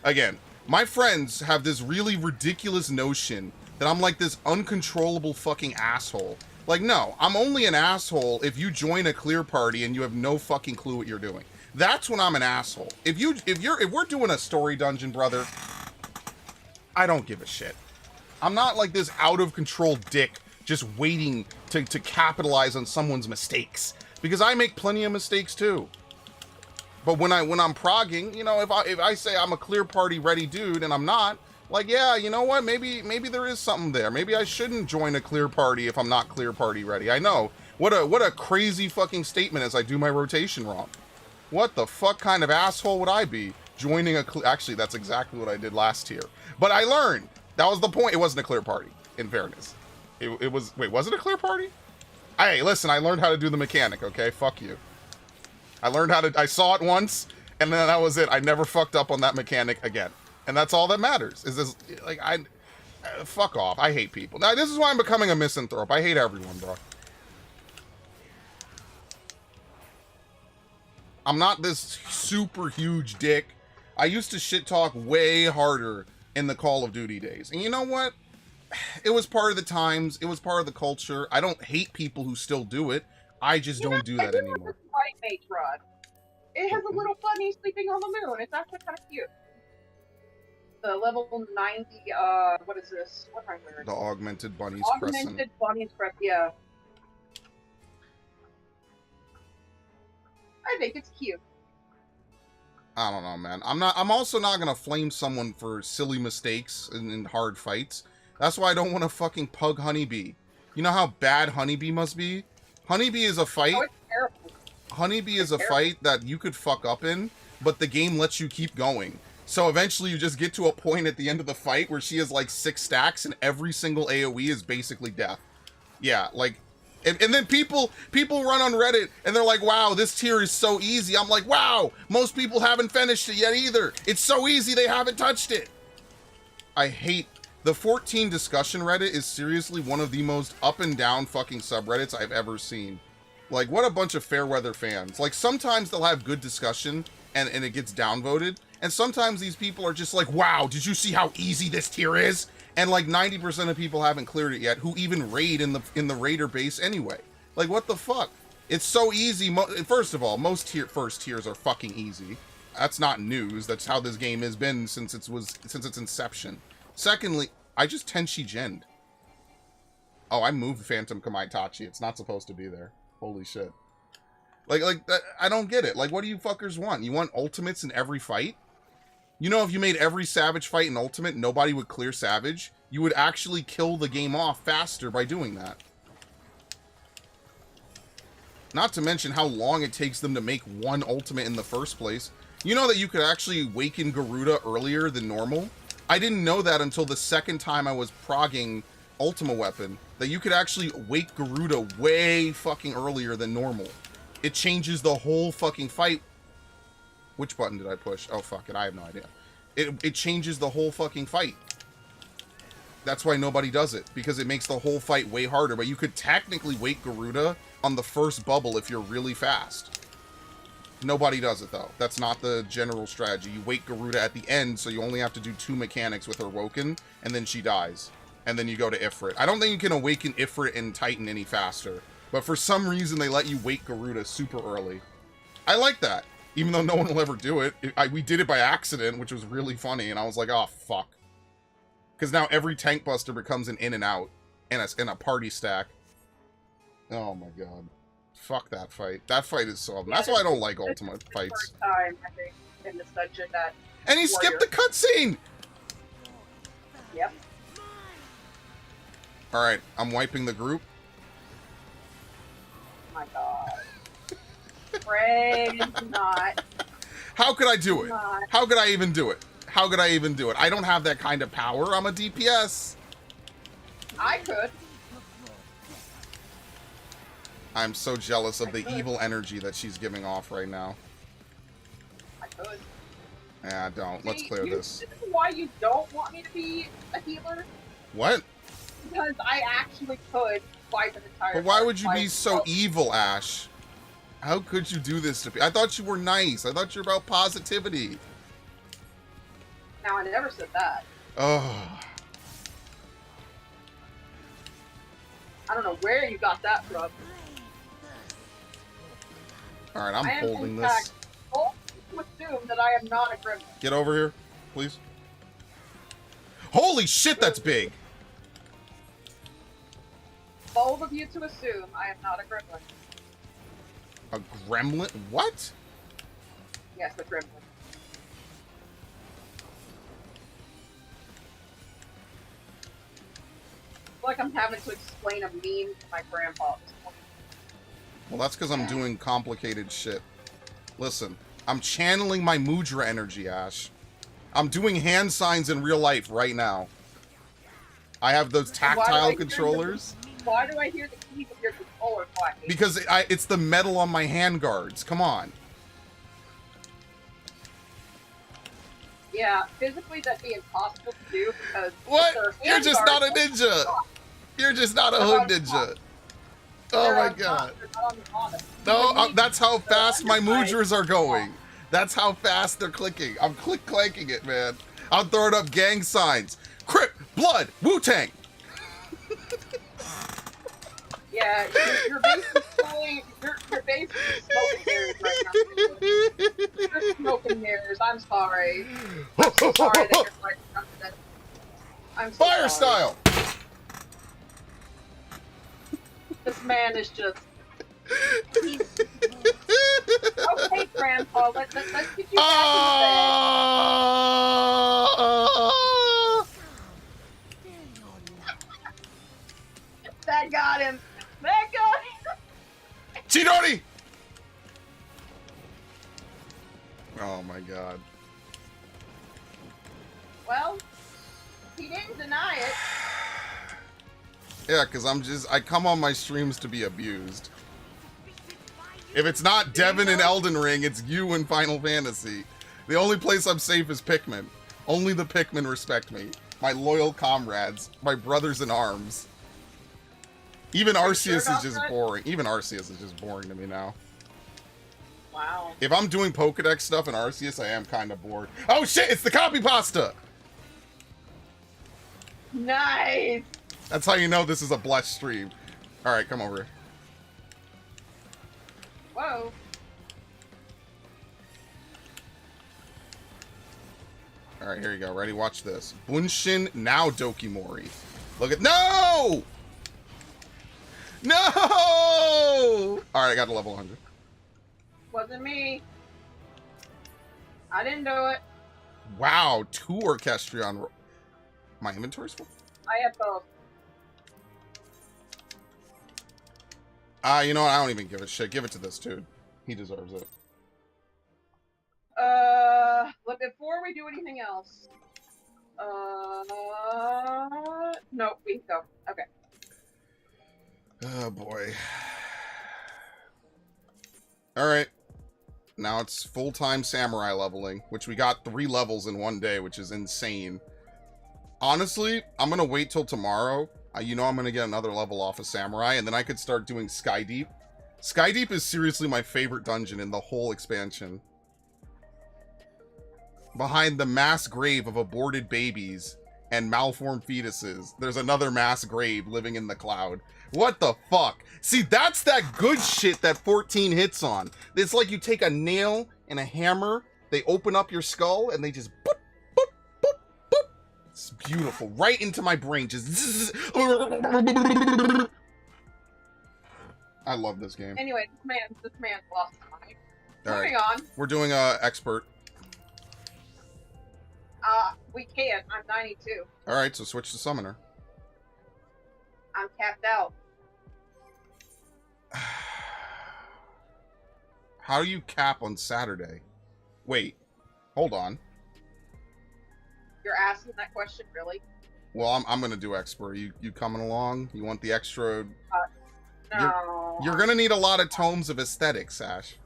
Again, my friends have this really ridiculous notion that I'm like this uncontrollable fucking asshole. Like, no, I'm only an asshole if you join a clear party and you have no fucking clue what you're doing. That's when I'm an asshole. If we're doing a story dungeon, brother, I don't give a shit. I'm not like this out of control dick just waiting to capitalize on someone's mistakes, because I make plenty of mistakes too. But when I'm progging, you know, if I say I'm a clear party ready dude and I'm not, like, yeah, you know what? Maybe there is something there. Maybe I shouldn't join a clear party if I'm not clear party ready. I know. What a crazy fucking statement as I do my rotation wrong. What the fuck kind of asshole would I be joining a actually, that's exactly what I did last year. But I learned. That was the point. It wasn't a clear party, in fairness. It was... Wait, was it a clear party? Hey, listen, I learned how to do the mechanic, okay? Fuck you. I learned how to... I saw it once, and then that was it. I never fucked up on that mechanic again. And that's all that matters. Is this... Like, fuck off. I hate people. Now, this is why I'm becoming a misanthrope. I hate everyone, bro. I'm not this super huge dick. I used to shit talk way harder in the Call of Duty days. And you know what? It was part of the times. It was part of the culture. I don't hate people who still do it. I just don't do that anymore. Mate run. It has a little bunny sleeping on the moon. It's actually kind of cute. The level 90, what is this? What am I wearing? The Augmented Bunny's Crescent. Augmented Bunny's Crescent, yeah. I think it's cute. I don't know, man. I'm also not gonna flame someone for silly mistakes in hard fights. That's why I don't want to fucking pug Honeybee. You know how bad Honeybee must be? Honeybee is a fight. Oh, it's terrible. Honeybee is a fight that you could fuck up in, but the game lets you keep going. So eventually you just get to a point at the end of the fight where she has like 6 stacks and every single AoE is basically death. Yeah, like... And then people run on Reddit and they're like, wow, this tier is so easy. I'm like, wow, most people haven't finished it yet either. It's so easy they haven't touched it. I hate... The 14 discussion Reddit is seriously one of the most up and down fucking subreddits I've ever seen. Like, what a bunch of fair weather fans. Like, sometimes they'll have good discussion and it gets downvoted. And sometimes these people are just like, wow, did you see how easy this tier is? And like 90% of people haven't cleared it yet who even raid in the raider base anyway. Like, what the fuck? It's so easy. First of all, most first tiers are fucking easy. That's not news. That's how this game has been since its inception. Secondly, I just Tenshi Gen'd. Oh, I moved Phantom Kamaitachi. It's not supposed to be there. Holy shit. Like, I don't get it. Like, what do you fuckers want? You want ultimates in every fight? You know, if you made every Savage fight an ultimate, nobody would clear Savage. You would actually kill the game off faster by doing that. Not to mention how long it takes them to make one ultimate in the first place. You know that you could actually awaken Garuda earlier than normal? I didn't know that until the second time I was progging Ultima Weapon, that you could actually wake Garuda way fucking earlier than normal. It changes the whole fucking fight. Which button did I push? Oh, fuck it. I have no idea. It changes the whole fucking fight. That's why nobody does it, because it makes the whole fight way harder. But you could technically wake Garuda on the first bubble if you're really fast. Nobody does it, though. That's not the general strategy. You wake Garuda at the end, so you only have to do 2 mechanics with her woken, and then she dies. And then you go to Ifrit. I don't think you can awaken Ifrit and Titan any faster. But for some reason, they let you wake Garuda super early. I like that. Even though no one will ever do it. We did it by accident, which was really funny, and I was like, oh, fuck. Because now every tank buster becomes an in and out, and a party stack. Oh my god. Fuck that fight. That fight is so... That's why I don't like Ultimate fights. First time, I think, in the dungeon that... And he skipped the cutscene! Yep. Alright, I'm wiping the group. Oh my god. Pray not. How could I do it? Not. How could I even do it? How could I even do it? I don't have that kind of power. I'm a DPS. I could. I'm so jealous of the evil energy that she's giving off right now. I could. Yeah, don't. Let's clear this. This is why you don't want me to be a healer. What? Because I actually could fight an entire... But why would you be so myself. evil, Ash? How could you do this to me? I thought you were nice. I thought you were about positivity. Now, I never said that. Oh. I don't know where you got that from. Alright, I'm holding in this. fact, told to assume that I am not a gremlin. Get over here, please. Holy shit, that's big! Bold of you to assume I am not a gremlin. A gremlin? What? Yes, a gremlin. I feel like I'm having to explain a meme to my grandpa at this point. Well, that's because I'm doing complicated shit. Listen, I'm channeling my Mudra energy, Ash. I'm doing hand signs in real life right now. I have those tactile controllers. Why do I hear the keys of your controller clacking? Because it's the metal on my hand guards. Come on. Yeah, physically that'd be impossible to do because... What? their You're hand just guards not a ninja. You're just not a hood ninja. Oh my god. No, that's how fast my Mudras are going. That's how fast they're clicking. I'm clanking it, man. I'm throwing up gang signs. Crip, blood, Wu-Tang. Yeah, you're basically you're basically smoking mirrors right now. You're smoking mirrors. I'm sorry. I'm so sorry that you're fighting something. I'm so Fire sorry. style. This man is just. He's... Okay, Grandpa. Let's get you back in the bed. That got him. That got him. Chidori! Oh my god. Well, he didn't deny it. Yeah, because I come on my streams to be abused. If it's not Devin in Elden Ring, it's you in Final Fantasy. The only place I'm safe is Pikmin. Only the Pikmin respect me. My loyal comrades. My brothers in arms. Even Arceus is just boring. Even Arceus is just boring to me now. Wow. If I'm doing Pokedex stuff in Arceus, I am kind of bored. Oh shit, it's the copy pasta! Nice! That's how you know this is a blessed stream. Alright, come over. Whoa. Alright, here you go. Ready? Watch this. Bunshin, now Dokimori. Look at... No! No! Alright, I got to level 100. Wasn't me. I didn't do it. Wow, 2 Orchestrion. My inventory's full? I have both. You know what? I don't even give a shit. Give it to this dude. He deserves it. But before we do anything else, No, we can go. Okay. Oh boy. Alright. Now it's full-time samurai leveling, which we got 3 levels in one day, which is insane. Honestly, I'm gonna wait till tomorrow. You know I'm gonna get another level off of samurai, and then I could start doing Sky Deep. Sky Deep is seriously my favorite dungeon in the whole expansion. Behind the mass grave of aborted babies and malformed fetuses, there's another mass grave living in the cloud. What the fuck? See, that's that good shit that 14 hits on. It's like you take a nail and a hammer, they open up your skull, and they just boop, boop, boop, boop. It's beautiful. Right into my brain. Just zzz. I love this game. Anyway, this man's lost money. All Moving right. on. We're doing expert. We can't. I'm 92. All right, so switch to summoner. I'm capped out. How do you cap on Saturday? Wait, hold on. You're asking that question, really? Well, I'm gonna do expert. You coming along? You want the extra? No. You're gonna need a lot of tomes of aesthetics, Ash.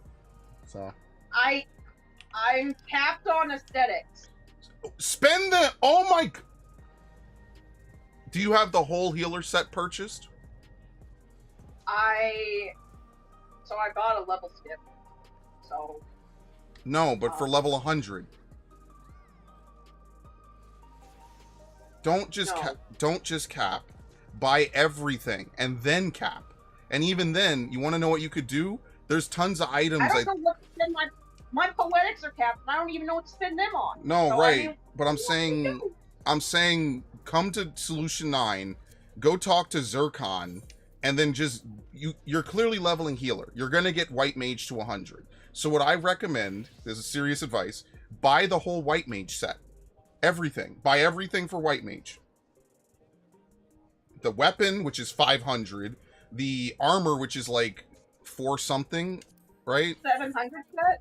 So. I'm capped on aesthetics. Spend the. Oh my. Do you have the whole healer set purchased? So I bought a level skip. So. No, but for level 100. Don't just cap. Buy everything and then cap. And even then, you want to know what you could do? There's tons of items. I don't know what to spend my poetics are capped, and I don't even know what to spend them on. No, so, right. I mean, but I'm saying come to Solution 9, go talk to Zircon, and then just you're clearly leveling healer. You're gonna get white mage to 100. So what I recommend, this is serious advice, buy the whole white mage set. Everything. Buy everything for white mage. The weapon, which is 500, the armor, which is like 4 something, right? 700 set?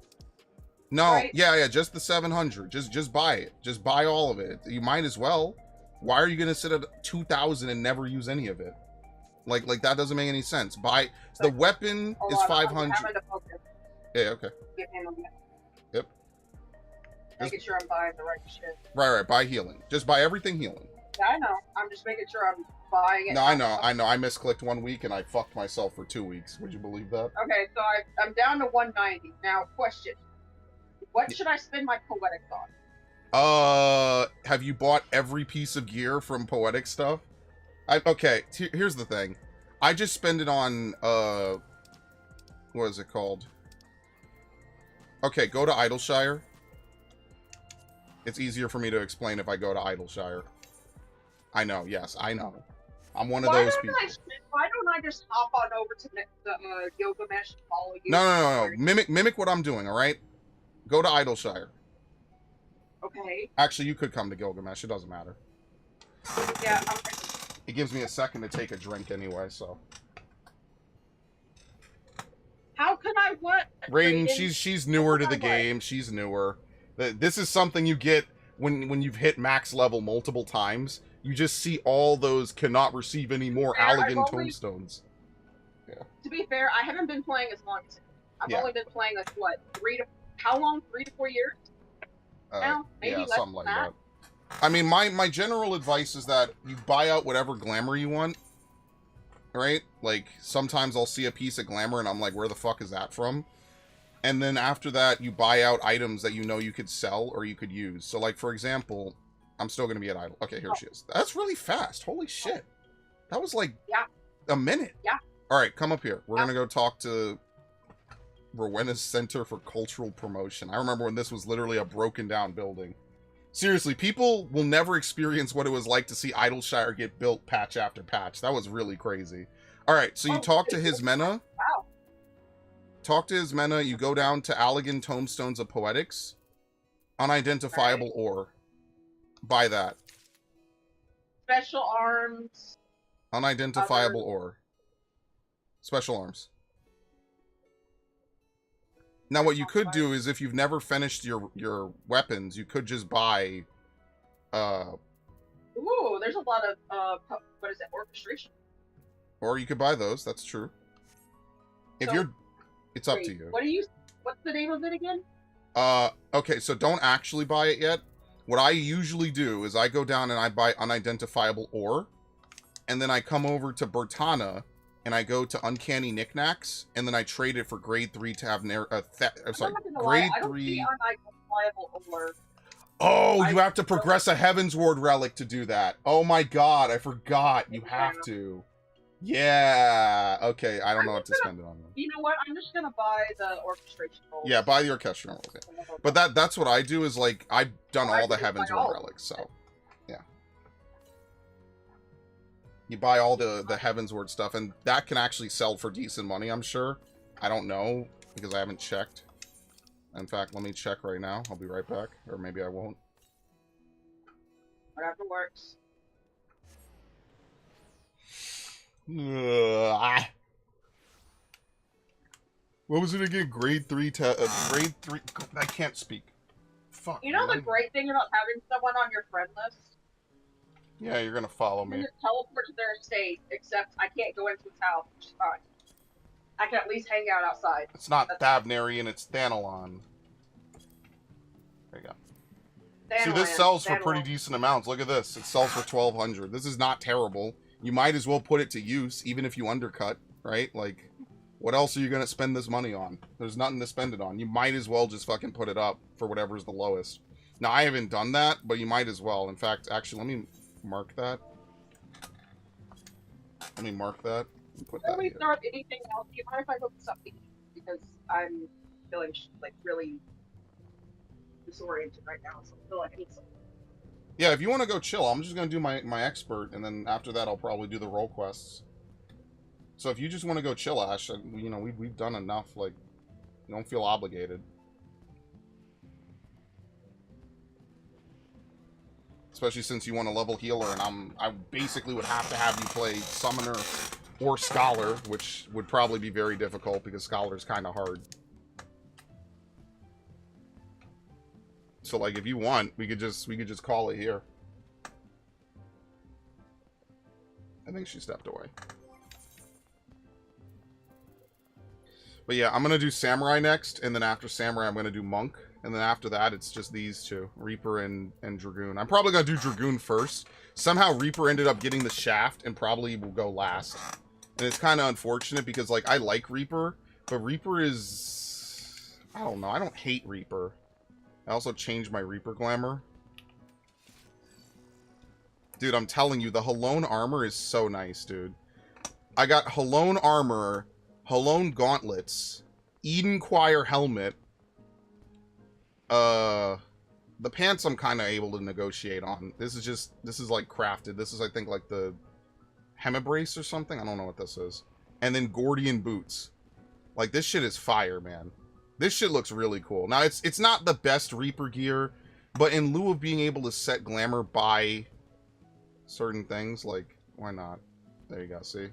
No, right? yeah, just the 700. Just buy it. Just buy all of it. You might as well. Why are you gonna sit at 2,000 and never use any of it? Like that doesn't make any sense. Buy the weapon is 500. Yeah, okay. Give him a minute. Yep. Making sure I'm buying the right shit. Right. Buy healing. Just buy everything healing. Yeah, I know. I'm just making sure I'm buying it. No, I know. I misclicked 1 week and I fucked myself for 2 weeks. Would you believe that? Okay, so I'm down to 190. Now, question. What should I spend my poetics on? Have you bought every piece of gear from Poetic stuff? Okay, here's the thing. I just spend it on, what is it called? Okay, go to Idleshire. It's easier for me to explain if I go to Idleshire. I know, yes, I know. I'm one of those people. Why don't I just hop on over to the Gilgamesh and follow you? No. Mimic what I'm doing, alright? Go to Idleshire. Okay. Actually, you could come to Gilgamesh. It doesn't matter. Yeah, It gives me a second to take a drink anyway, so. How could I what? Raiden, she's newer to the game. She's newer. This is something you get when you've hit max level multiple times. You just see all those cannot receive any more Allegan tombstones. Yeah. To be fair, I haven't been playing as long as I've only been playing like what, 3 to 4 years? Now? Maybe less something than like that. I mean, my general advice is that you buy out whatever glamour you want, right? Like, sometimes I'll see a piece of glamour and I'm like, where the fuck is that from? And then after that, you buy out items that you know you could sell or you could use. So, like, for example, I'm still going to be at Idle. Okay, here she is. That's really fast. Holy shit. That was like a minute. Yeah. All right, come up here. We're going to go talk to Rowena's Center for Cultural Promotion. I remember when this was literally a broken down building. Seriously, people will never experience what it was like to see Idleshire get built patch after patch. That was really crazy. All right, so you talk to Hismena. Wow. Talk to Hismena. You go down to Allegan Tombstones of Poetics. Unidentifiable ore. Buy that. Special arms. Unidentifiable ore. Special arms. Now, what you could do is if you've never finished your weapons, you could just buy Ooh, there's a lot of what is it? Orchestration. Or you could buy those. That's true. If So, it's up wait, to you. What's the name of it again? Okay, so don't actually buy it yet. What I usually do is I go down and I buy unidentifiable ore, and then I come over to Bertana and I go to Uncanny Knickknacks, and then I trade it for grade 3 to have grade I don't 3. see unidentifiable ore. Oh, you have to progress a Heaven's Ward relic to do that. Oh my god, I forgot. You have to. Yeah. Okay, I don't know what to spend it on. You know what? I'm just gonna buy the orchestration rolls. Yeah, buy the orchestration rolls. Yeah. But that's what I do is like I've done all the Heaven's Ward relics, so yeah. You buy all the Heaven's Ward stuff, and that can actually sell for decent money, I'm sure. I don't know because I haven't checked. In fact, let me check right now. I'll be right back, or maybe I won't. Whatever works. What was it again? Grade 3 grade 3. I can't speak. Fuck. You know the great thing about having someone on your friend list? Yeah, you're gonna follow me. You can just teleport to their estate, except I can't go into his house, which is fine. I can at least hang out outside. It's not Thavnarian, it's Thanalon. There you go. See, this sells for pretty decent amounts. Look at this. It sells for 1,200. This is not terrible. You might as well put it to use, even if you undercut, right? Like, what else are you going to spend this money on? There's nothing to spend it on. You might as well just fucking put it up for whatever's the lowest. Now, I haven't done that, but you might as well. In fact, actually, let me mark that. Let me mark that and put that Before we here. start anything else, do you mind if I look something? Because I'm feeling, like, really disoriented right now, so I feel like I need something. Yeah, if you want to go chill, I'm just going to do my expert, and then after that, I'll probably do the role quests. So if you just want to go chill, Ash, you know, we've done enough, like, you don't feel obligated. Especially since you want a level healer, and I basically would have to have you play Summoner or Scholar, which would probably be very difficult, because Scholar is kind of hard. So, like, if you want, we could just call it here. I think she stepped away. But yeah, I'm going to do Samurai next, and then after Samurai, I'm going to do Monk. And then after that, it's just these two, Reaper and Dragoon. I'm probably going to do Dragoon first. Somehow Reaper ended up getting the shaft and probably will go last. And it's kind of unfortunate because, like, I like Reaper, but Reaper is... I don't know, I don't hate Reaper. I also changed my Reaper glamour. Dude, I'm telling you, the Halone armor is so nice, dude. I got Halone armor, Halone gauntlets, Eden Choir helmet. The pants I'm kind of able to negotiate on. This is like crafted. This is, I think, like the Hemibrace or something. I don't know what this is. And then Gordian boots. Like, this shit is fire, man. This shit looks really cool. Now, it's not the best Reaper gear, but in lieu of being able to set glamour by certain things, like, why not? There you go, see? You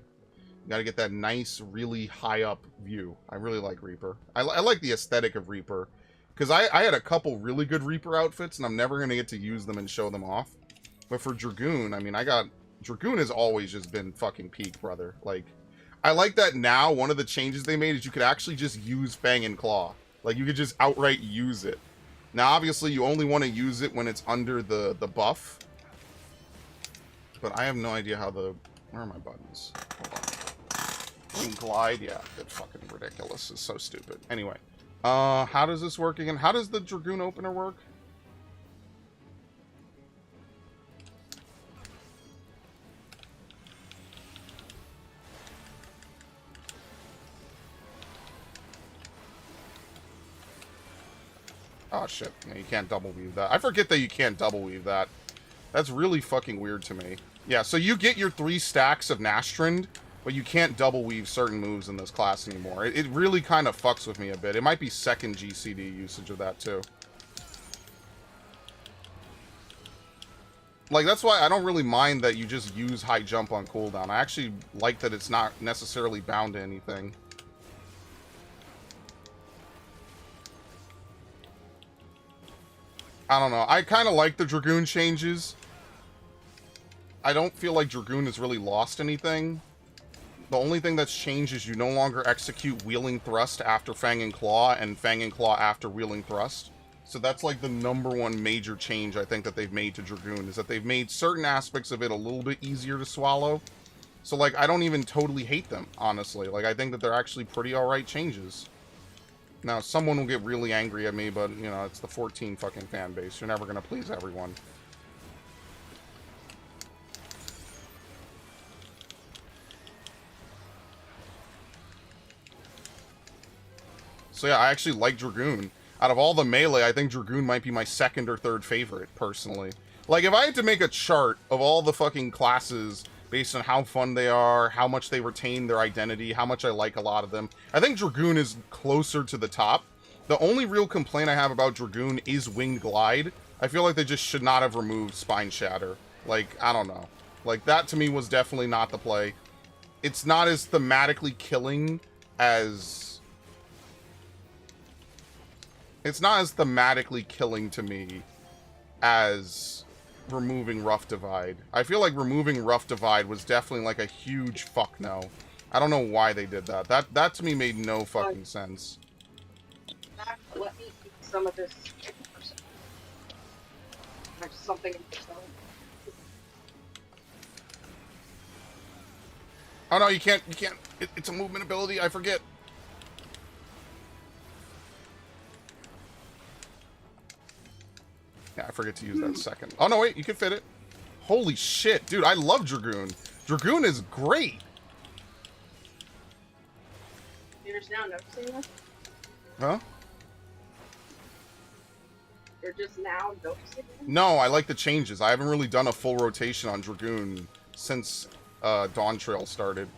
gotta get that nice, really high up view. I really like Reaper. I like the aesthetic of Reaper. Because I had a couple really good Reaper outfits, and I'm never going to get to use them and show them off. But for Dragoon, I mean, Dragoon has always just been fucking peak, brother. Like, I like that now one of the changes they made is you could actually just use Fang and Claw. Like, you could just outright use it. Now, obviously, you only want to use it when it's under the buff. But I have no idea how the... Where are my buttons? Hold on. Wing glide? Yeah, that's fucking ridiculous. It's so stupid. Anyway. How does this work again? How does the Dragoon opener work? Oh shit, yeah, you can't double weave that. I forget that you can't double weave that. That's really fucking weird to me. Yeah, so you get your 3 stacks of Nastrand, but you can't double weave certain moves in this class anymore. It really kind of fucks with me a bit. It might be second GCD usage of that too. Like, that's why I don't really mind that you just use high jump on cooldown. I actually like that it's not necessarily bound to anything. I don't know. I kind of like the Dragoon changes. I don't feel like Dragoon has really lost anything. The only thing that's changed is you no longer execute Wheeling Thrust after Fang and Claw, and Fang and Claw after Wheeling Thrust. So that's like the #1 major change I think that they've made to Dragoon, is that they've made certain aspects of it a little bit easier to swallow. So, like, I don't even totally hate them, honestly. Like, I think that they're actually pretty alright changes. Now, someone will get really angry at me, but, you know, it's the 14 fucking fan base. You're never gonna please everyone. So yeah, I actually like Dragoon. Out of all the melee, I think Dragoon might be my 2nd or 3rd favorite, personally. Like, if I had to make a chart of all the fucking classes based on how fun they are, how much they retain their identity, how much I like a lot of them, I think Dragoon is closer to the top. The only real complaint I have about Dragoon is Winged Glide. I feel like they just should not have removed Spine Shatter. Like, I don't know. Like, that to me was definitely not the play. It's not as thematically killing as... It's not as thematically killing to me as removing Rough Divide. I feel like removing Rough Divide was definitely like a huge fuck no. I don't know why they did that. That to me made no fucking sense. Let me eat some of this. There's something in this. Oh no, you can't. It's a movement ability. I forget. Yeah, I forget to use that second. Oh, no, wait. You can fit it. Holy shit. Dude, I love Dragoon. Dragoon is great. You're just now noticing this? Huh? You're just now noticing this? No, I like the changes. I haven't really done a full rotation on Dragoon since Dawntrail started.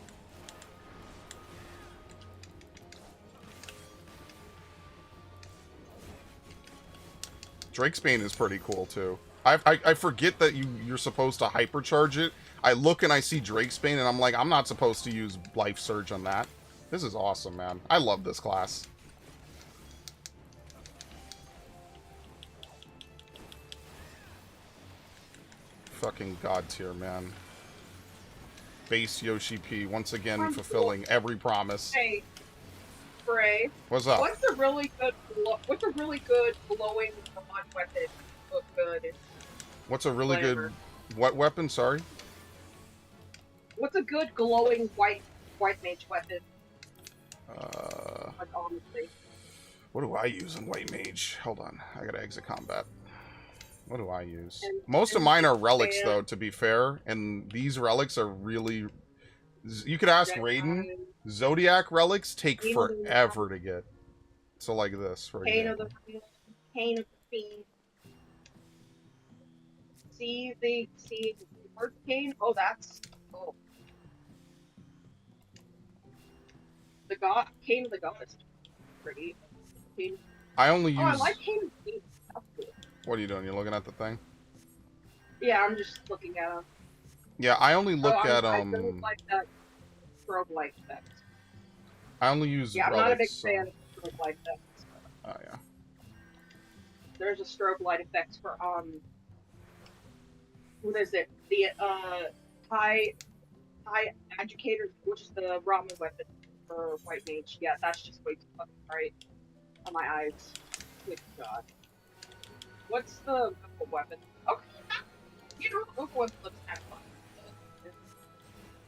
Drakesbane is pretty cool too. I forget that you're supposed to hypercharge it. I look and I see Drakesbane and I'm like, I'm not supposed to use Life Surge on that. This is awesome, man. I love this class. Fucking god tier, man. Base Yoshi P once again fulfilling every promise. Hey, Bray. What's up? What's a really good glowing mod weapon? Look good. What's a really good what weapon? Sorry. What's a good glowing white mage weapon? Like, honestly. What do I use in White Mage? Hold on, I gotta exit combat. What do I use? And Most of mine are relics, though, to be fair, and these relics are really... You could ask Raiden. Zodiac relics take forever to get. So like this, for example. Pain of the Fiend. See the word Pain? Oh, that's... Oh. The God... Pain of the Goddess. Pretty. Pain. I only use... Oh, I like Pain of the Fiend. That's cool. What are you doing? You're looking at the thing? Yeah, I'm just looking at them. Yeah, I only look at I don't like that strobe light effect. I only use I'm relics, not a big fan of strobe light effects. Oh yeah. There's a strobe light effect for what is it? The high educator, which is the ramen weapon for White Mage. Yeah, that's just way too fucking bright on my eyes. Good God. What's the vocal weapon? Okay, you know, the vocal weapon looks kind of fun.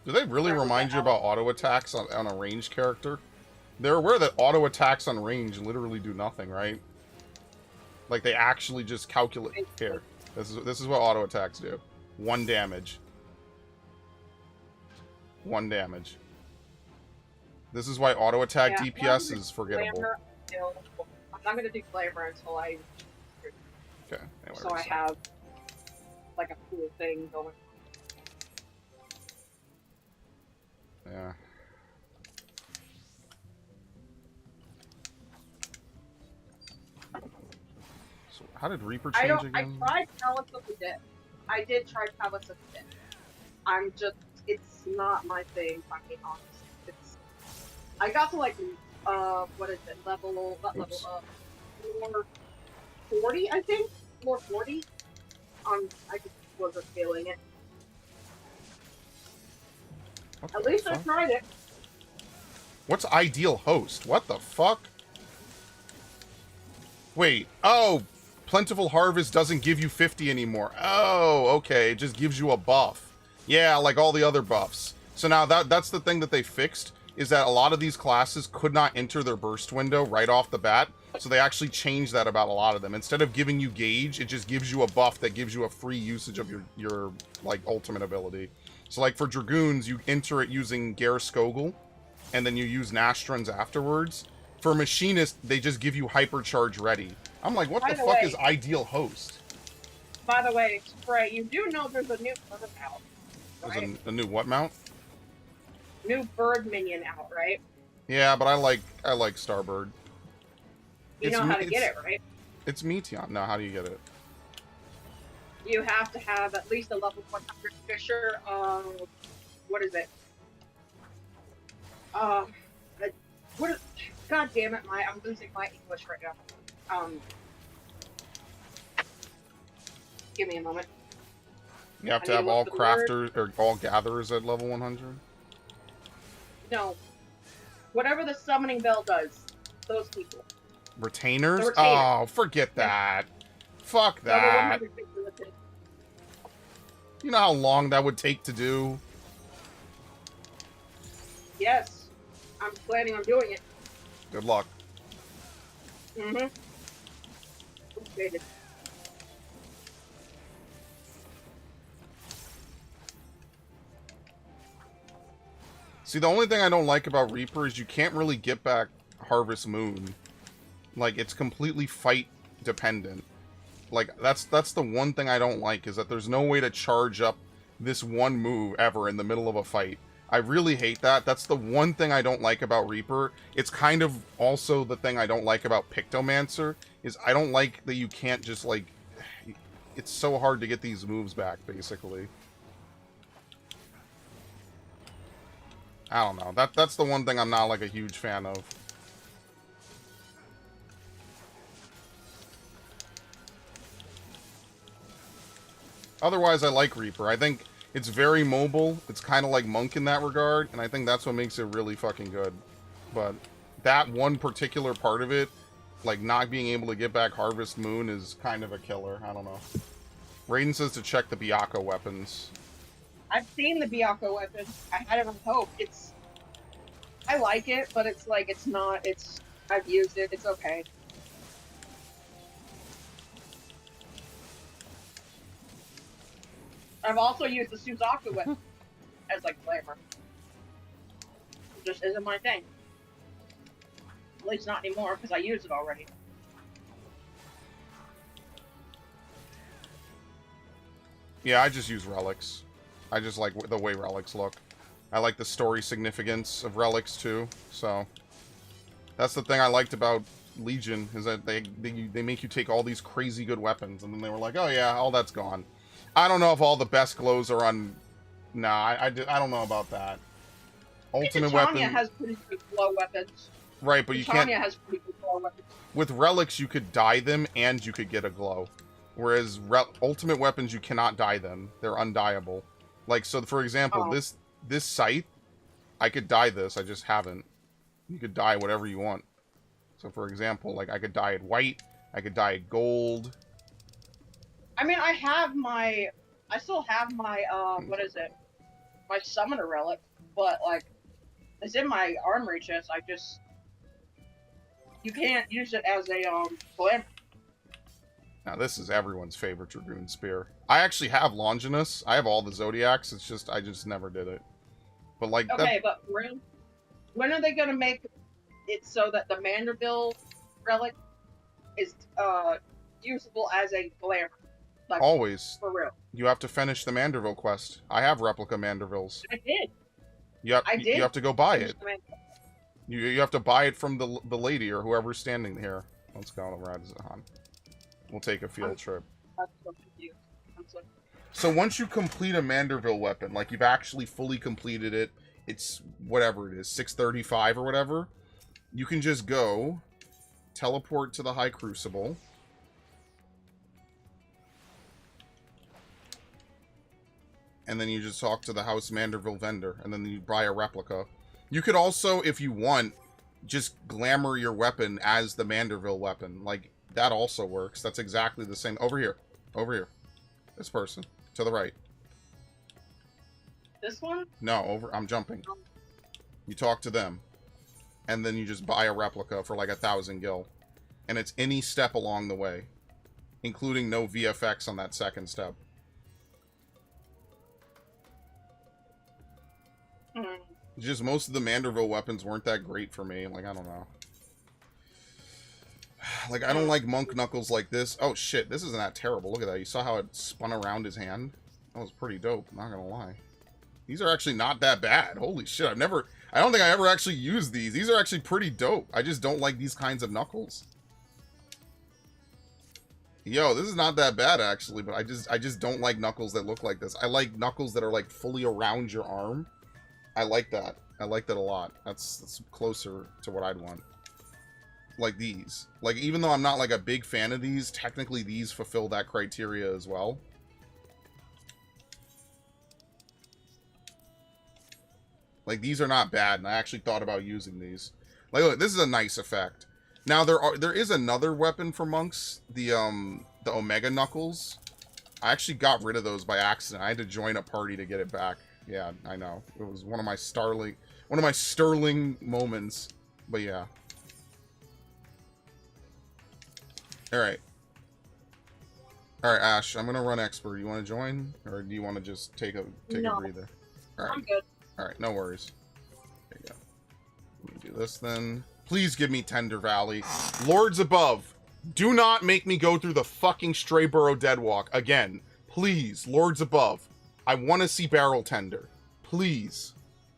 Do they really remind you about auto attacks on a ranged character? They're aware that auto attacks on range literally do nothing, right? Like they actually just calculate. Here, this is what auto attacks do. 1 damage. 1 damage. This is why auto attack DPS is forgettable. I'm not gonna do glamour until I. Okay. Anyway, so I have like a cool thing going. Yeah. So how did Reaper change again? I tried Palace of the Dead. I did try Palace of the Dead. I'm just, it's not my thing, if I'm being honest. It's, I got to like, what is it, level, not level, 40, I think? floor 40. I just wasn't feeling it. At least I tried it. What's ideal host? What the fuck? Wait. Oh, Plentiful Harvest doesn't give you 50 anymore. Oh, okay. It just gives you a buff. Yeah, like all the other buffs. So now that's the thing that they fixed, is that a lot of these classes could not enter their burst window right off the bat. So they actually changed that about a lot of them. Instead of giving you gauge, it just gives you a buff that gives you a free usage of your like ultimate ability. So like for Dragoons, you enter it using Skogul, and then you use Nastrons afterwards. For Machinist, they just give you Hypercharge ready. I'm like, what the fuck is Ideal Host? By the way, Spray, you do know there's a new bird out, right? There's a new what mount? New bird minion out, right? Yeah, but I like Starbird. You know how to get it, right? It's Meteon. No, how do you get it? You have to have at least a level 100 Fisher. What is it? What is? God damn it! I'm losing my English right now. Give me a moment. You have to have all crafters or all gatherers at level 100. No. Whatever the summoning bell does, those people. Retainers? The retainer. Oh, forget that. Fuck that. You know how long that would take to do? Yes. I'm planning on doing it. Good luck. Mm-hmm. Okay. See, the only thing I don't like about Reaper is you can't really get back Harvest Moon. Like, it's completely fight dependent. Like, that's the one thing I don't like, is that there's no way to charge up this one move ever in the middle of a fight. I really hate that. That's the one thing I don't like about Reaper. It's kind of also the thing I don't like about Pictomancer, is I don't like that you can't just, like... It's so hard to get these moves back, basically. I don't know. That's the one thing I'm not, like, a huge fan of. Otherwise, I like Reaper. I think it's very mobile. It's kind of like Monk in that regard, and I think that's what makes it really fucking good. But that one particular part of it, like not being able to get back Harvest Moon, is kind of a killer. I don't know. Raiden says to check the Byakko weapons. I've seen the Byakko weapon. I had it on Hope. I like it, but it's like, it's not, I've used it, it's okay. I've also used the Suzaku weapon as like flavor. It just isn't my thing. At least not anymore, because I use it already. Yeah, I just use relics. I just like the way relics look. I like the story significance of relics too, so that's the thing I liked about Legion, is that they make you take all these crazy good weapons, and then they were like, oh yeah, all that's gone. I don't know if all the best glows are on... Nah, I don't know about that. Ultimate weapon... Titania has pretty good glow weapons. Right, but you can't... Titania has pretty good glow weapons. With relics, you could dye them, and you could get a glow. Whereas ultimate weapons, you cannot dye them. They're undyeable. Like, so for example, this scythe, I could dye this, I just haven't. You could dye whatever you want. So for example, like, I could dye it white, I could dye it gold. I mean, I still have my, what is it? My summoner relic, but, like, it's in my armory chest, you can't use it as a, glamour. Now, this is everyone's favorite Dragoon Spear. I actually have Longinus. I have all the Zodiacs. It's just, I just never did it. But, like... Okay, but when are they gonna make it so that the Manderville relic is, usable as a glamour? Like, always. For real. You have to finish the Manderville quest. I have replica Mandervilles. I did. I did. You have to go buy it. You have to buy it from the lady or whoever's standing here. Let's go to Radzahan. We'll take a field trip. I'm so confused. So once you complete a Manderville weapon, like you've actually fully completed it, it's whatever it is, 635 or whatever, you can just go, teleport to the High Crucible, and then you just talk to the House Manderville vendor, and then you buy a replica. You could also, if you want, just glamour your weapon as the Manderville weapon. Like, that also works. That's exactly the same. Over here. Over here. This person. To the right. This one? No, over. I'm jumping. You talk to them. And then you just buy a replica for like 1,000 gil. And it's any step along the way. Including no VFX on that second step. Mm. Just most of the Manderville weapons weren't that great for me. Like, I don't know. Like, I don't like monk knuckles like this. Oh, shit. This isn't that terrible. Look at that. You saw how it spun around his hand? That was pretty dope. Not gonna lie. These are actually not that bad. Holy shit. I don't think I ever actually used these. These are actually pretty dope. I just don't like these kinds of knuckles. Yo, this is not that bad, actually, but I just don't like knuckles that look like this. I like knuckles that are, like, fully around your arm. I like that. I like that a lot. That's closer to what I'd want. Like these. Like, even though I'm not, like, a big fan of these, technically these fulfill that criteria as well. Like, these are not bad, and I actually thought about using these. Like, look, this is a nice effect. Now, there is another weapon for monks, the Omega Knuckles. I actually got rid of those by accident. I had to join a party to get it back. Yeah, I know. It was one of my sterling moments. But yeah. Alright. Alright, Ash, I'm gonna run expert. You wanna join? Or do you wanna just take a breather? Alright. I'm good. Alright, no worries. There you go. Let me do this then. Please give me Tender Valley. Lords above, do not make me go through the fucking Strayborough Deadwalk again. Please, Lords above. I want to see Barrel Tender. Please.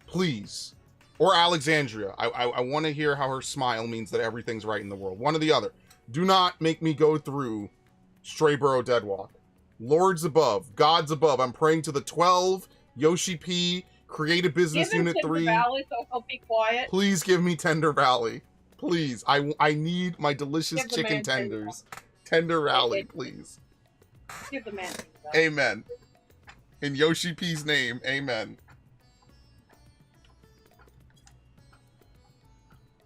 Please. Or Alexandria. I want to hear how her smile means that everything's right in the world. One or the other. Do not make me go through Strayborough Deadwalk. Lords above. Gods above. I'm praying to the 12. Yoshi P. Creative Business Give him Unit Tender 3. Valley, so he'll be quiet. Please give me Tender Valley. Please. I need my delicious Give the chicken man tenders. Tender Valley, please. Give the man Tender Valley. Amen. In Yoshi P's name, amen.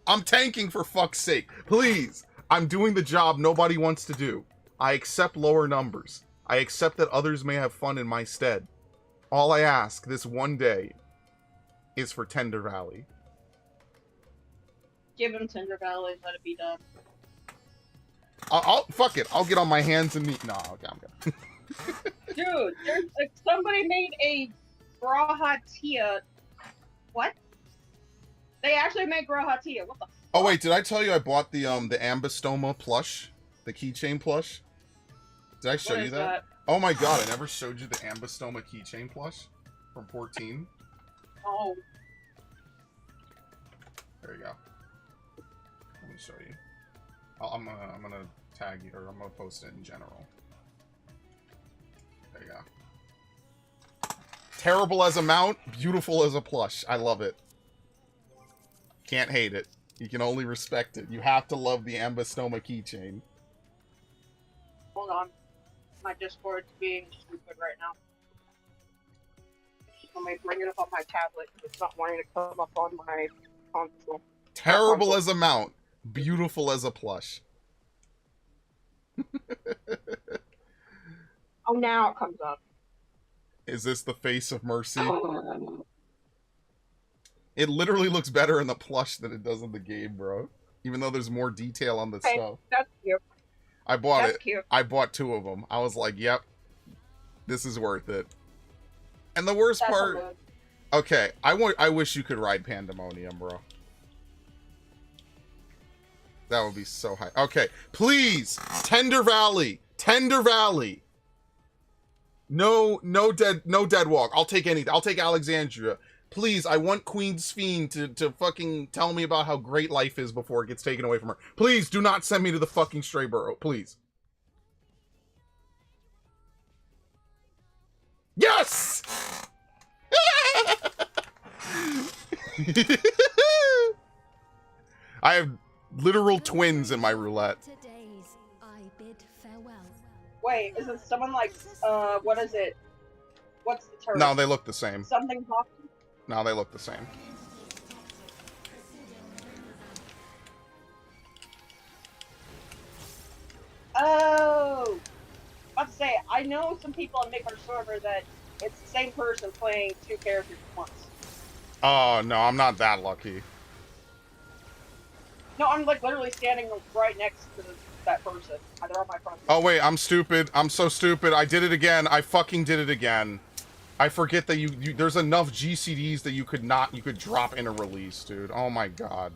I'm tanking for fuck's sake. Please. I'm doing the job nobody wants to do. I accept lower numbers. I accept that others may have fun in my stead. All I ask this one day is for Tender Valley. Give him Tender Valley, let it be done. I'll fuck it. I'll get on my hands and knees. No, okay, I'm good. Dude, somebody made a Grahatia. What? They actually made Grahatia. What the fuck? Oh wait, did I tell you I bought the Ambistoma plush? The keychain plush? Did I show you that? Oh my god, I never showed you the Ambistoma keychain plush from 14. Oh. There you go. Let me show you. I'm gonna tag you, or I'm gonna post it in general. There you go. Terrible as a mount, beautiful as a plush. I love it. Can't hate it. You can only respect it. You have to love the Ambistoma keychain. Hold on. My Discord's being stupid right now. Let me bring it up on my tablet. It's not wanting to come up on my console. Terrible as a mount, beautiful as a plush. Oh, now it comes up. Is this the face of mercy? It literally looks better in the plush than it does in the game, bro. Even though there's more detail on the stuff. That's cute. I bought That's it. Cute. I bought 2 of them. I was like, yep, this is worth it. And the worst part... Okay, I wish you could ride Pandemonium, bro. That would be so high. Okay, please! Tender Valley! Tender Valley! No Deadwalk. I'll take anything. I'll take Alexandria. Please, I want Queen's Fiend to fucking tell me about how great life is before it gets taken away from her. Please, do not send me to the fucking Strayborough. Please. Yes! I have literal twins in my roulette. Wait, is it someone like, what is it? What's the term? No, they look the same. Something hockey? No, they look the same. Oh! I was about to say, I know some people on Make Our Server that it's the same person playing 2 characters at once. Oh, no, I'm not that lucky. No, I'm like literally standing right next to that person. They're on my front. Oh, wait, I'm stupid. I'm so stupid. I did it again. I fucking did it again. I forget that you there's enough GCDs that you could drop in a release, dude. Oh my god.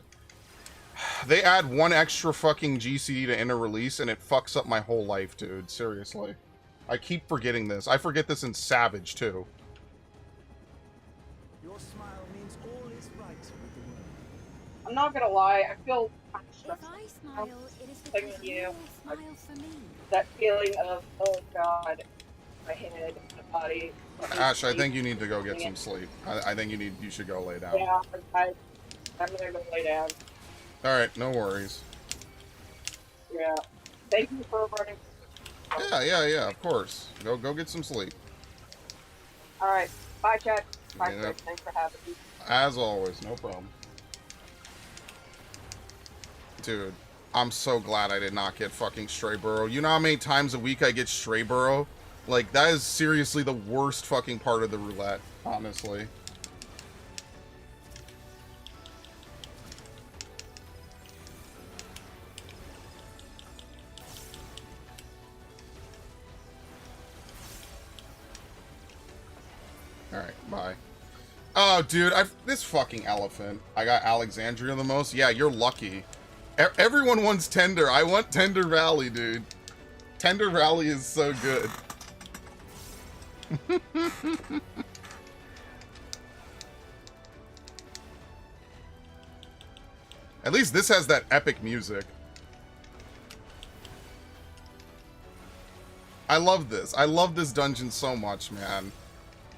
They add 1 extra fucking GCD to inner release and it fucks up my whole life, dude. Seriously. I keep forgetting this. I forget this in Savage, too. Your smile means all is right with the world. I'm not gonna lie, I feel kind of If stressed. I smile, it is Like because you. you smile for me. That feeling of, oh god, my head, my body. Ash, I think you need to go get some sleep. I think you should go lay down. Yeah, I'm gonna go lay down. Alright, no worries. Yeah. Thank you for running. Yeah, of course. Go get some sleep. Alright. Bye, chat. Bye, Yeah. Chris. Thanks for having me. As always, no problem. Dude, I'm so glad I did not get fucking Stray Burrow. You know how many times a week I get Stray Burrow? Like, that is seriously the worst fucking part of the roulette, honestly. Alright, bye. Oh, dude, this fucking elephant. I got Alexandria the most? Yeah, you're lucky. Everyone wants Tender. I want Tender Valley, dude. Tender Valley is so good. At least this has that epic music. I love this. I love this dungeon so much, man.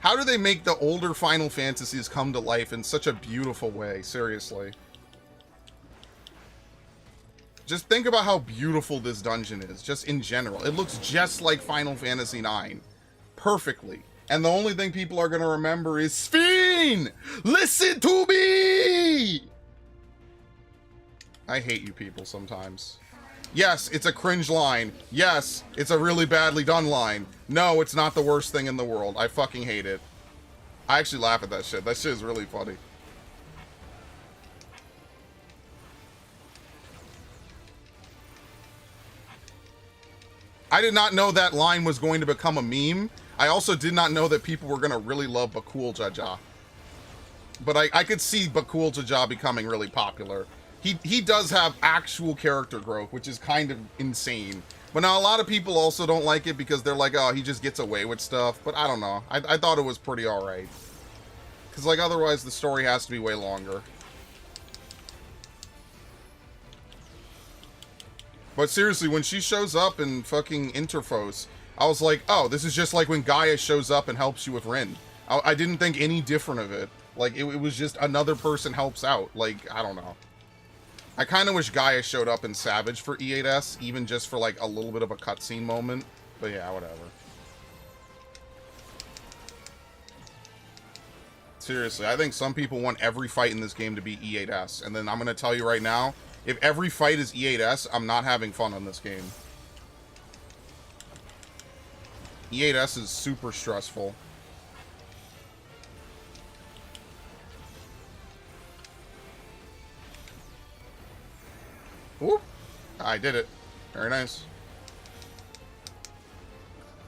How do they make the older Final Fantasies come to life in such a beautiful way? Seriously. Just think about how beautiful this dungeon is, just in general. It looks just like Final Fantasy IX. Perfectly. And the only thing people are going to remember is, Sphene! Listen to me! I hate you people sometimes. Yes, it's a cringe line. Yes, it's a really badly done line. No, it's not the worst thing in the world. I fucking hate it. I actually laugh at that shit. That shit is really funny. I did not know that line was going to become a meme. I also did not know that people were going to really love Bakul Jaja. But I could see Bakul Jaja becoming really popular. He does have actual character growth, which is kind of insane. But now a lot of people also don't like it because they're like, oh, he just gets away with stuff. But I don't know. I thought it was pretty alright. Because, like, otherwise the story has to be way longer. But seriously, when she shows up in fucking Interphos, I was like, oh, this is just like when Gaia shows up and helps you with Rin. I didn't think any different of it. Like, it was just another person helps out. Like, I don't know. I kind of wish Gaia showed up in Savage for E8S, even just for, like, a little bit of a cutscene moment. But yeah, whatever. Seriously, I think some people want every fight in this game to be E8S. And then I'm going to tell you right now, if every fight is E8S, I'm not having fun on this game. E8S is super stressful. Ooh, I did it. Very nice.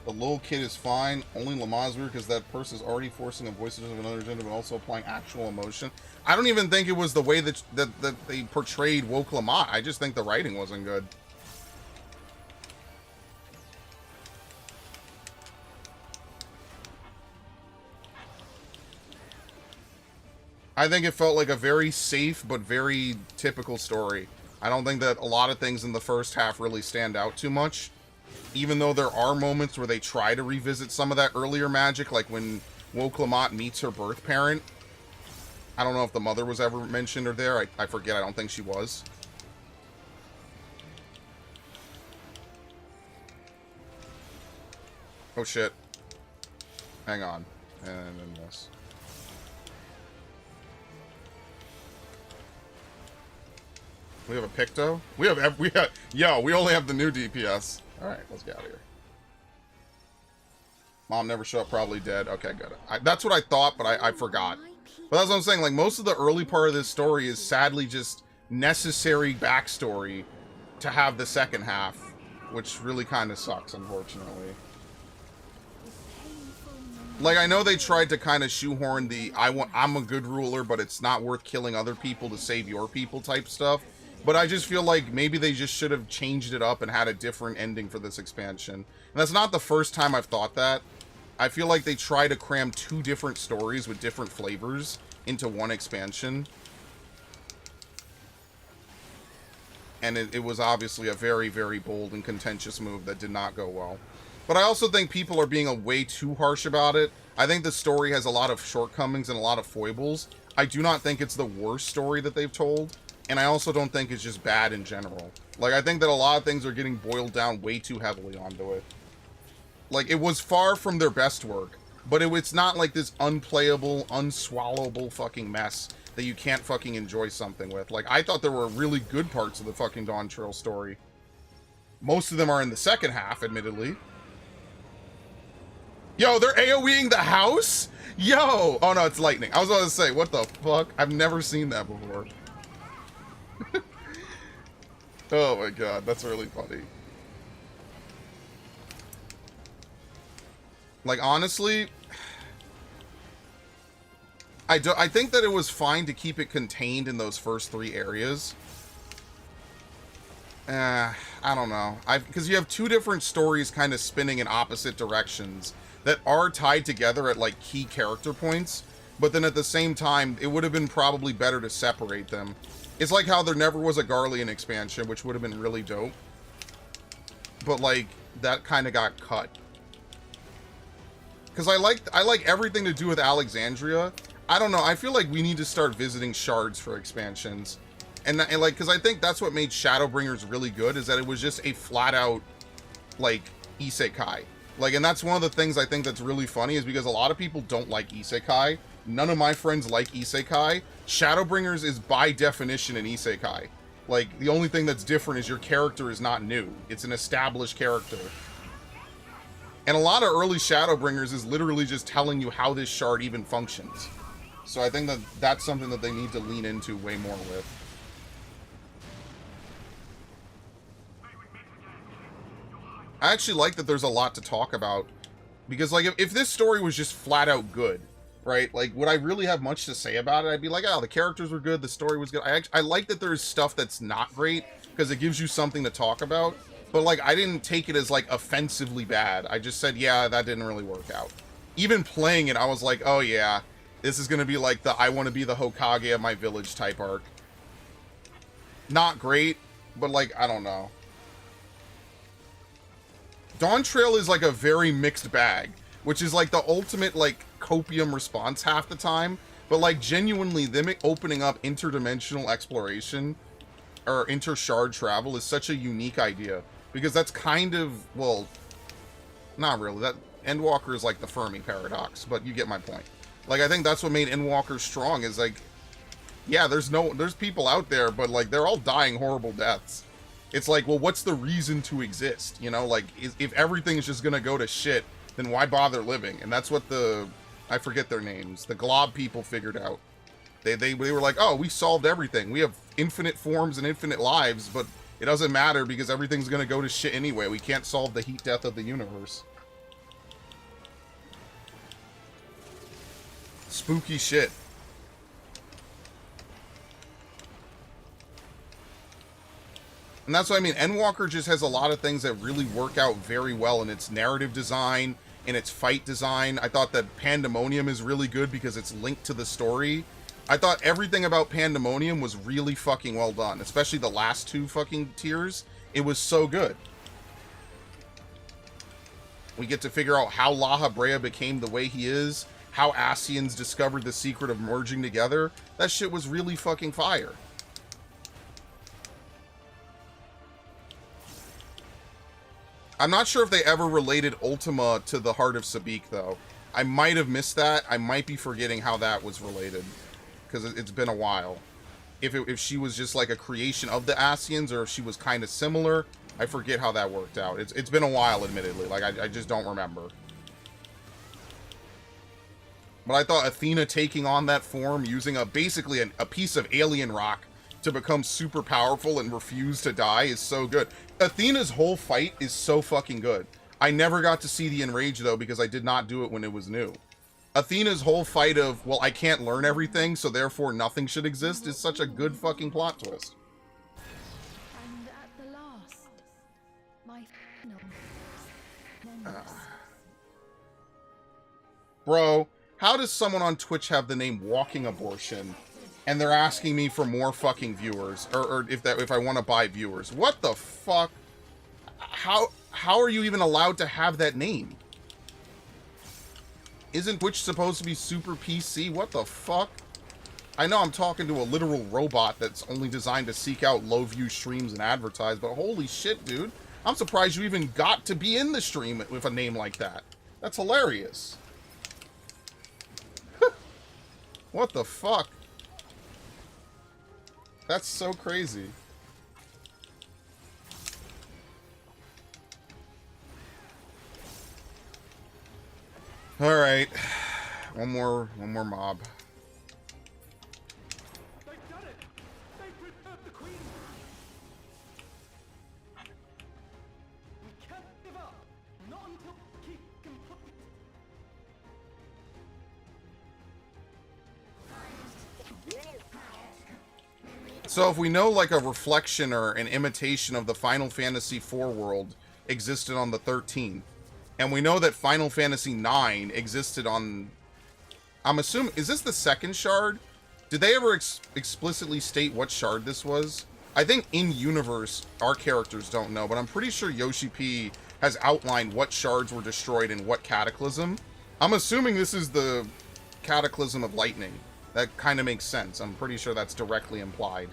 The little kid is fine. Only Lamaz weird because that person is already forcing a voice of another gender, but also applying actual emotion. I don't even think it was the way that they portrayed Woke Lamont. I just think the writing wasn't good. I think it felt like a very safe but very typical story. I don't think that a lot of things in the first half really stand out too much. Even though there are moments where they try to revisit some of that earlier magic, like when Woke Lamont meets her birth parent. I don't know if the mother was ever mentioned or there. I forget. I don't think she was. Oh, shit. Hang on. And then this. We have a Picto? Yo, we only have the new DPS. Alright, let's get out of here. Mom never showed up, probably dead. Okay, good. That's what I thought, but I forgot. But that's what I'm saying. Like, most of the early part of this story is sadly just necessary backstory to have the second half, which really kind of sucks, unfortunately. Like, I know they tried to kind of shoehorn the I'm a good ruler, but it's not worth killing other people to save your people type stuff. But I just feel like maybe they just should have changed it up and had a different ending for this expansion. And that's not the first time I've thought that. I feel like they try to cram two different stories with different flavors into one expansion. And it was obviously a very, very bold and contentious move that did not go well. But I also think people are being way too harsh about it. I think the story has a lot of shortcomings and a lot of foibles. I do not think it's the worst story that they've told. And I also don't think it's just bad in general. Like, I think that a lot of things are getting boiled down way too heavily onto it. Like, it was far from their best work. But it's not like this unplayable, unswallowable fucking mess that you can't fucking enjoy something with. Like, I thought there were really good parts of the fucking Dawntrail story. Most of them are in the second half, admittedly. Yo, they're AoEing the house? Yo! Oh no, it's lightning. I was about to say, what the fuck? I've never seen that before. Oh my god, that's really funny. Like, honestly, I think that it was fine to keep it contained in those first 3 areas. I don't know. Because you have 2 different stories kind of spinning in opposite directions that are tied together at, like, key character points. But then at the same time, it would have been probably better to separate them. It's like how there never was a Garlean expansion, which would have been really dope. But, like, that kind of got cut. Because I like everything to do with Alexandria. I don't know, I feel like we need to start visiting shards for expansions. And like, because I think that's what made Shadowbringers really good, is that it was just a flat-out, like, isekai. Like, and that's one of the things I think that's really funny, is because a lot of people don't like isekai. None of my friends like isekai. Shadowbringers is by definition an isekai. Like, the only thing that's different is your character is not new. It's an established character. And a lot of early Shadowbringers is literally just telling you how this shard even functions. So I think that that's something that they need to lean into way more with. I actually like that there's a lot to talk about. Because, like, if this story was just flat out good, right? Like, would I really have much to say about it? I'd be like, oh, the characters were good, the story was good. I like that there's stuff that's not great, because it gives you something to talk about. But, like, I didn't take it as, like, offensively bad. I just said, yeah, that didn't really work out. Even playing it, I was like, oh, yeah, this is going to be, like, the I want to be the Hokage of my village type arc. Not great, but, like, I don't know. Dawntrail is, like, a very mixed bag, which is, like, the ultimate, like, copium response half the time. But, like, genuinely, them opening up interdimensional exploration or inter-shard travel is such a unique idea. Because that's kind of, well, not really. That Endwalker is like the Fermi paradox, but you get my point. Like, I think that's what made Endwalker strong, is like, yeah, there's people out there, but like, they're all dying horrible deaths. It's like, well, what's the reason to exist? You know, like, if everything is just gonna go to shit, then why bother living? And that's what I forget their names, the Glob people figured out. They were like, oh, we solved everything. We have infinite forms and infinite lives, but it doesn't matter because everything's gonna go to shit anyway. We can't solve the heat death of the universe. Spooky shit. And that's what I mean. Endwalker just has a lot of things that really work out very well in its narrative design, in its fight design. I thought that Pandemonium is really good because it's linked to the story. I thought everything about Pandemonium was really fucking well done, especially the last 2 fucking tiers. It was so good. We get to figure out how La Habrea became the way he is, how Ascians discovered the secret of merging together. That shit was really fucking fire. I'm not sure if they ever related Ultima to the Heart of Sabik, though. I might have missed that. I might be forgetting how that was related. Because it's been a while. If she was just like a creation of the Asians, or if she was kind of similar, I forget how that worked out. It's been a while, admittedly. Like, I just don't remember. But I thought Athena taking on that form, using basically a piece of alien rock to become super powerful and refuse to die, is so good. Athena's whole fight is so fucking good. I never got to see the Enrage, though, because I did not do it when it was new. Athena's whole fight of, well, I can't learn everything, so therefore nothing should exist, is such a good fucking plot twist. And at the last, my final moments. Bro, how does someone on Twitch have the name Walking Abortion, and they're asking me for more fucking viewers, or if I want to buy viewers? What the fuck? How are you even allowed to have that name? Isn't Twitch supposed to be super PC? What the fuck? I know I'm talking to a literal robot that's only designed to seek out low-view streams and advertise, but holy shit, dude. I'm surprised you even got to be in the stream with a name like that. That's hilarious. What the fuck? That's so crazy. All right, one more mob. They've done it! They've prepared the queen! We can't give up! Not until keep complete. So if we know like a reflection or an imitation of the Final Fantasy IV world existed on the 13th, and we know that Final Fantasy IX existed on... I'm assuming... Is this the second shard? Did they ever explicitly state what shard this was? I think in-universe, our characters don't know, but I'm pretty sure Yoshi P has outlined what shards were destroyed in what cataclysm. I'm assuming this is the Cataclysm of Lightning. That kind of makes sense. I'm pretty sure that's directly implied.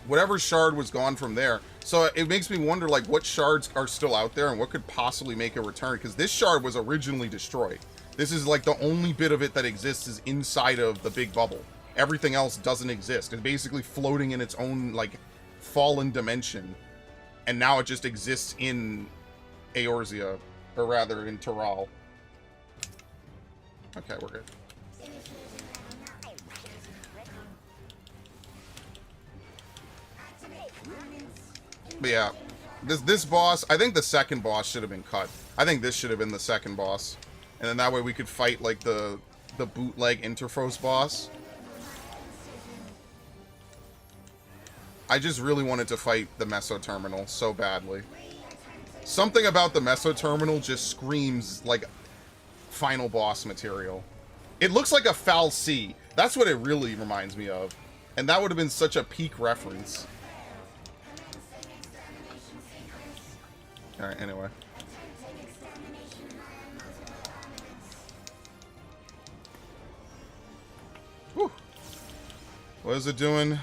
Whatever shard was gone from there. So it makes me wonder, like, what shards are still out there and what could possibly make a return? Because this shard was originally destroyed. This is, like, the only bit of it that exists is inside of the big bubble. Everything else doesn't exist. It's basically floating in its own, like, fallen dimension. And now it just exists in Eorzea. Or rather, in Terral. Okay, we're good. But yeah, this boss, I think the second boss should have been cut. I think this should have been the second boss. And then that way we could fight, like, the bootleg Interfos boss. I just really wanted to fight the Meso Terminal so badly. Something about the Meso Terminal just screams, like, final boss material. It looks like a Fal C. That's what it really reminds me of. And that would have been such a peak reference. Alright, anyway. Whew. What is it doing?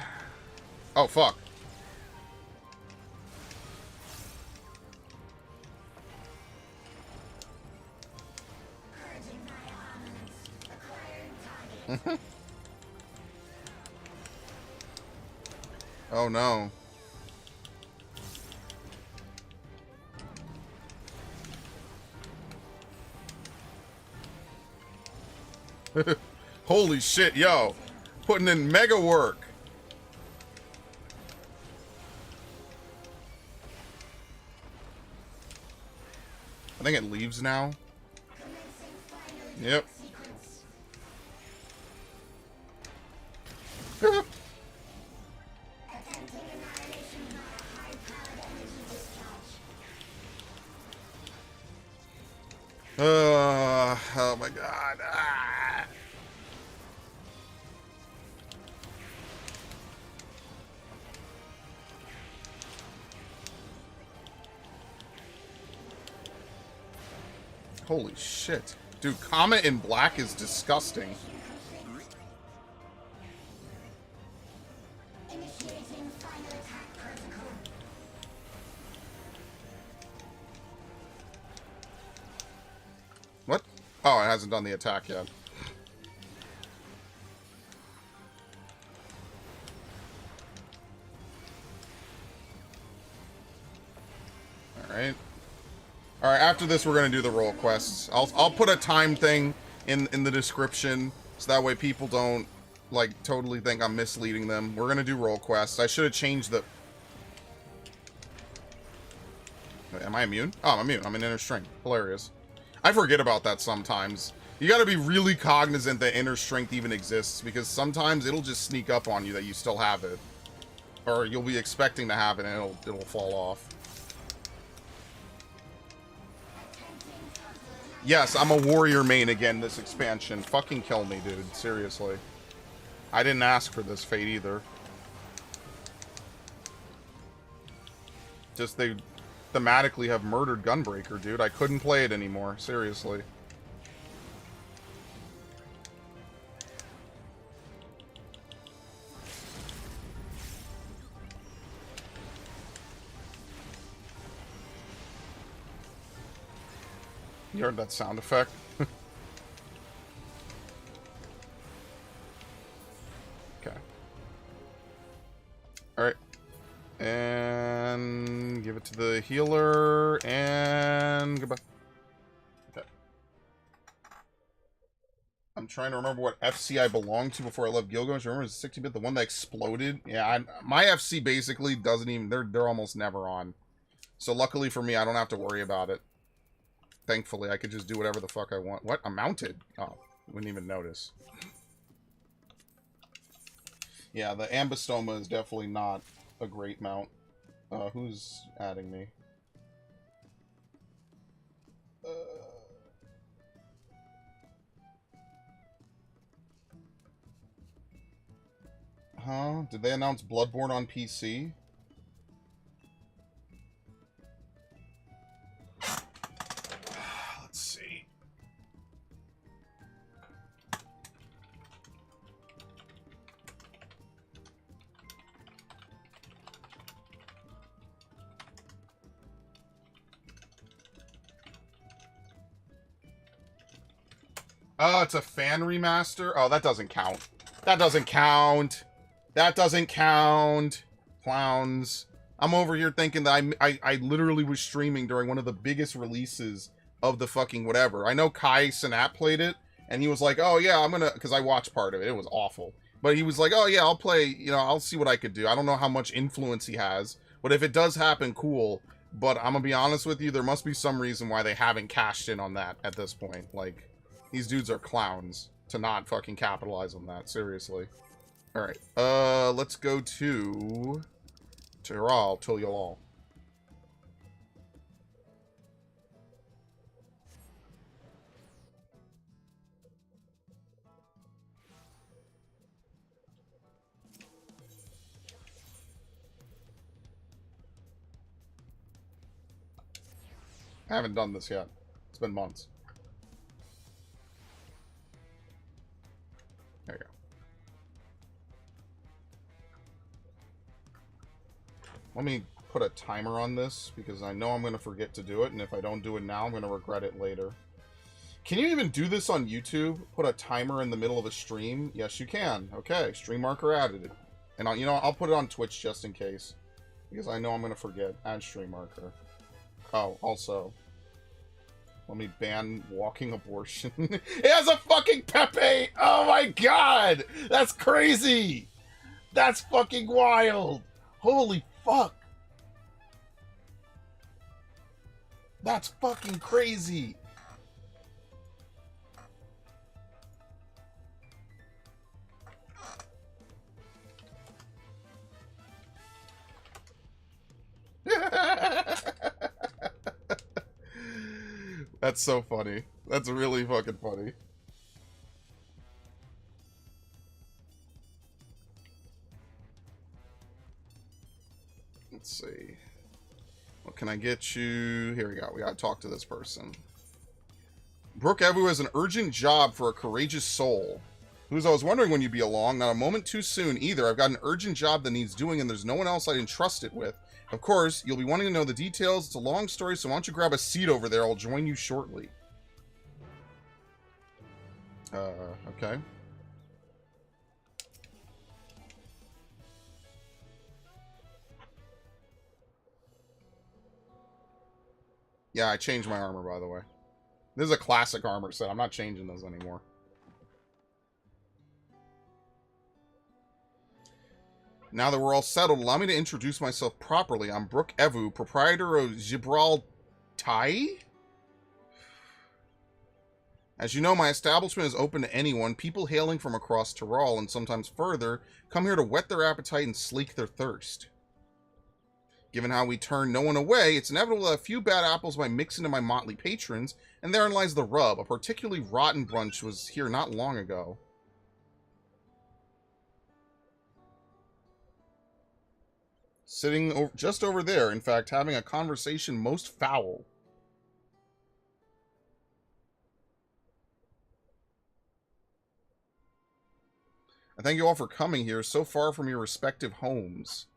Oh, fuck. Oh, no. Holy shit, yo. Putting in mega work. I think it leaves now. Yep. Oh my god. Ah. Holy shit. Dude, Comet in black is disgusting. Oh, it hasn't done the attack yet. Alright. Alright, after this we're gonna do the role quests. I'll put a time thing in the description, so that way people don't, like, totally think I'm misleading them. We're gonna do role quests. I should have changed the... Wait, am I immune? Oh, I'm immune. I'm an inner strength. Hilarious. I forget about that sometimes. You gotta be really cognizant that inner strength even exists, because sometimes it'll just sneak up on you that you still have it. Or you'll be expecting to have it and it'll fall off. Yes, I'm a warrior main again this expansion. Fucking kill me, dude. Seriously. I didn't ask for this fate either. Just they thematically have murdered Gunbreaker, dude. I couldn't play it anymore. Seriously. You heard that sound effect? Okay. Alright. And give it to the healer, and goodbye. Okay. I'm trying to remember what FC I belonged to before I left Gilgamesh. Remember, it's 60-bit, the one that exploded? Yeah, my FC basically doesn't even... They're almost never on. So luckily for me, I don't have to worry about it. Thankfully, I could just do whatever the fuck I want. What? I'm mounted? Oh, wouldn't even notice. Yeah, the Ambystoma is definitely not a great mount. Who's adding me? Huh? Did they announce Bloodborne on PC? Let's see. Oh, it's a fan remaster? Oh, that doesn't count. That doesn't count. That doesn't count. Clowns. I'm over here thinking that I literally was streaming during one of the biggest releases of the fucking whatever. I know Kai Cenat played it, and he was like, oh yeah, I'm gonna... Because I watched part of it. It was awful. But he was like, oh yeah, I'll play... You know, I'll see what I could do. I don't know how much influence he has. But if it does happen, cool. But I'm gonna be honest with you, there must be some reason why they haven't cashed in on that at this point. Like... These dudes are clowns to not fucking capitalize on that. Seriously. Alright. Let's go to... Tiral, Tulyal. I haven't done this yet. It's been months. There you go. Let me put a timer on this, because I know I'm going to forget to do it, and if I don't do it now, I'm going to regret it later. Can you even do this on YouTube? Put a timer in the middle of a stream? Yes, you can. Okay, stream marker added. And I'll, you know, I'll put it on Twitch just in case, because I know I'm going to forget. Add stream marker. Oh, also... Let me ban walking abortion. It has a fucking Pepe! Oh my god! That's crazy! That's fucking wild! Holy fuck! That's fucking crazy! That's so funny. That's really fucking funny. Let's see. What can I get you? Here we go. We gotta talk to this person. Brooke Evu has an urgent job for a courageous soul. Who's I was wondering when you'd be along. Not a moment too soon either. I've got an urgent job that needs doing and there's no one else I'd entrust it with. Of course, you'll be wanting to know the details. It's a long story, so why don't you grab a seat over there? I'll join you shortly. Okay. Yeah, I changed my armor, by the way. This is a classic armor set. I'm not changing those anymore. Now that we're all settled, allow me to introduce myself properly. I'm Brooke Evu, proprietor of Gibraltar. As you know, my establishment is open to anyone. People hailing from across Tyrol and sometimes further come here to whet their appetite and slake their thirst. Given how we turn no one away, it's inevitable that a few bad apples might mix into my motley patrons, and therein lies the rub. A particularly rotten brunch was here not long ago. Sitting just over there, in fact, having a conversation most foul. I thank you all for coming here so far from your respective homes.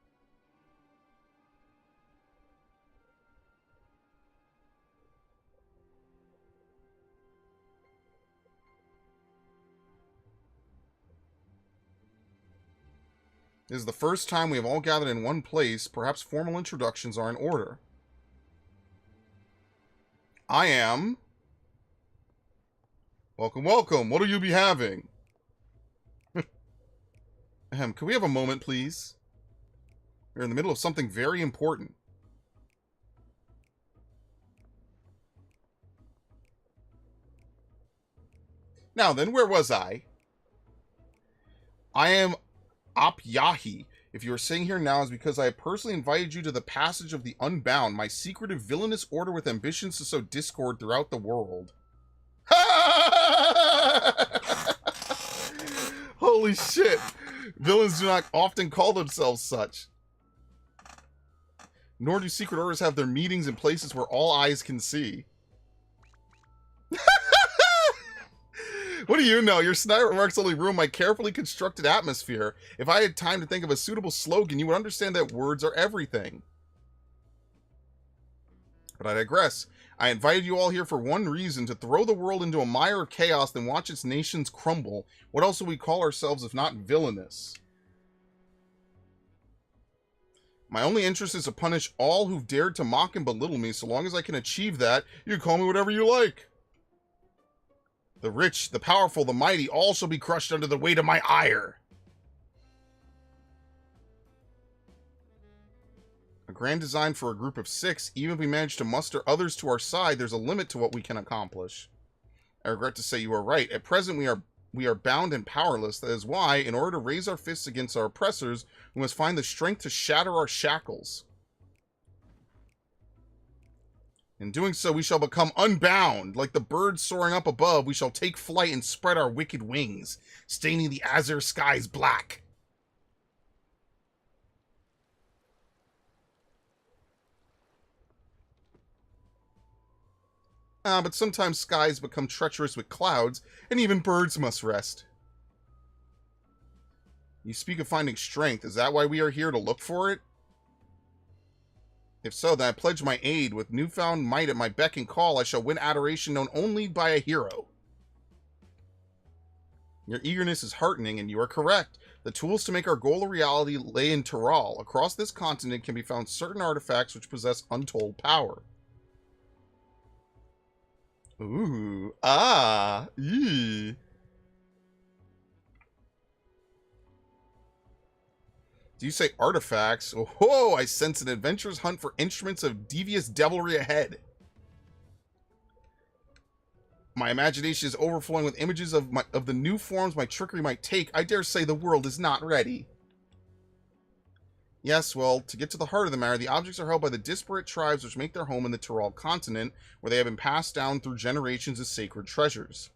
This is the first time we have all gathered in one place. Perhaps formal introductions are in order. I am... Welcome, welcome. What'll you be having? Can we have a moment, please? We're in the middle of something very important. Now then, where was I? I am Apyahi. If you are sitting here now, is because I have personally invited you to the passage of the Unbound, my secretive villainous order with ambitions to sow discord throughout the world. Holy shit! Villains do not often call themselves such. Nor do secret orders have their meetings in places where all eyes can see. What do you know? Your snide remarks only ruin my carefully constructed atmosphere. If I had time to think of a suitable slogan, you would understand that words are everything. But I digress. I invited you all here for one reason, to throw the world into a mire of chaos, then watch its nations crumble. What else will we call ourselves if not villainous? My only interest is to punish all who've dared to mock and belittle me. So long as I can achieve that, you can call me whatever you like. The rich, the powerful, the mighty, all shall be crushed under the weight of my ire. A grand design for a group of 6. Even if we manage to muster others to our side, there's a limit to what we can accomplish. I regret to say you are right. At present, we are bound and powerless. That is why, in order to raise our fists against our oppressors, we must find the strength to shatter our shackles. In doing so, we shall become unbound. Like the birds soaring up above, we shall take flight and spread our wicked wings, staining the azure skies black. But sometimes skies become treacherous with clouds, and even birds must rest. You speak of finding strength. Is that why we are here, to look for it? If so, then I pledge my aid. With newfound might at my beck and call, I shall win adoration known only by a hero. Your eagerness is heartening, and you are correct. The tools to make our goal a reality lay in Tyrol. Across this continent can be found certain artifacts which possess untold power. Ooh. Ah. Eee. Do you say artifacts? Oh, I sense an adventurous hunt for instruments of devious devilry ahead. My imagination is overflowing with images of the new forms my trickery might take. I dare say the world is not ready. Yes, well, to get to the heart of the matter, the objects are held by the disparate tribes which make their home in the Tyrol continent, where they have been passed down through generations as sacred treasures.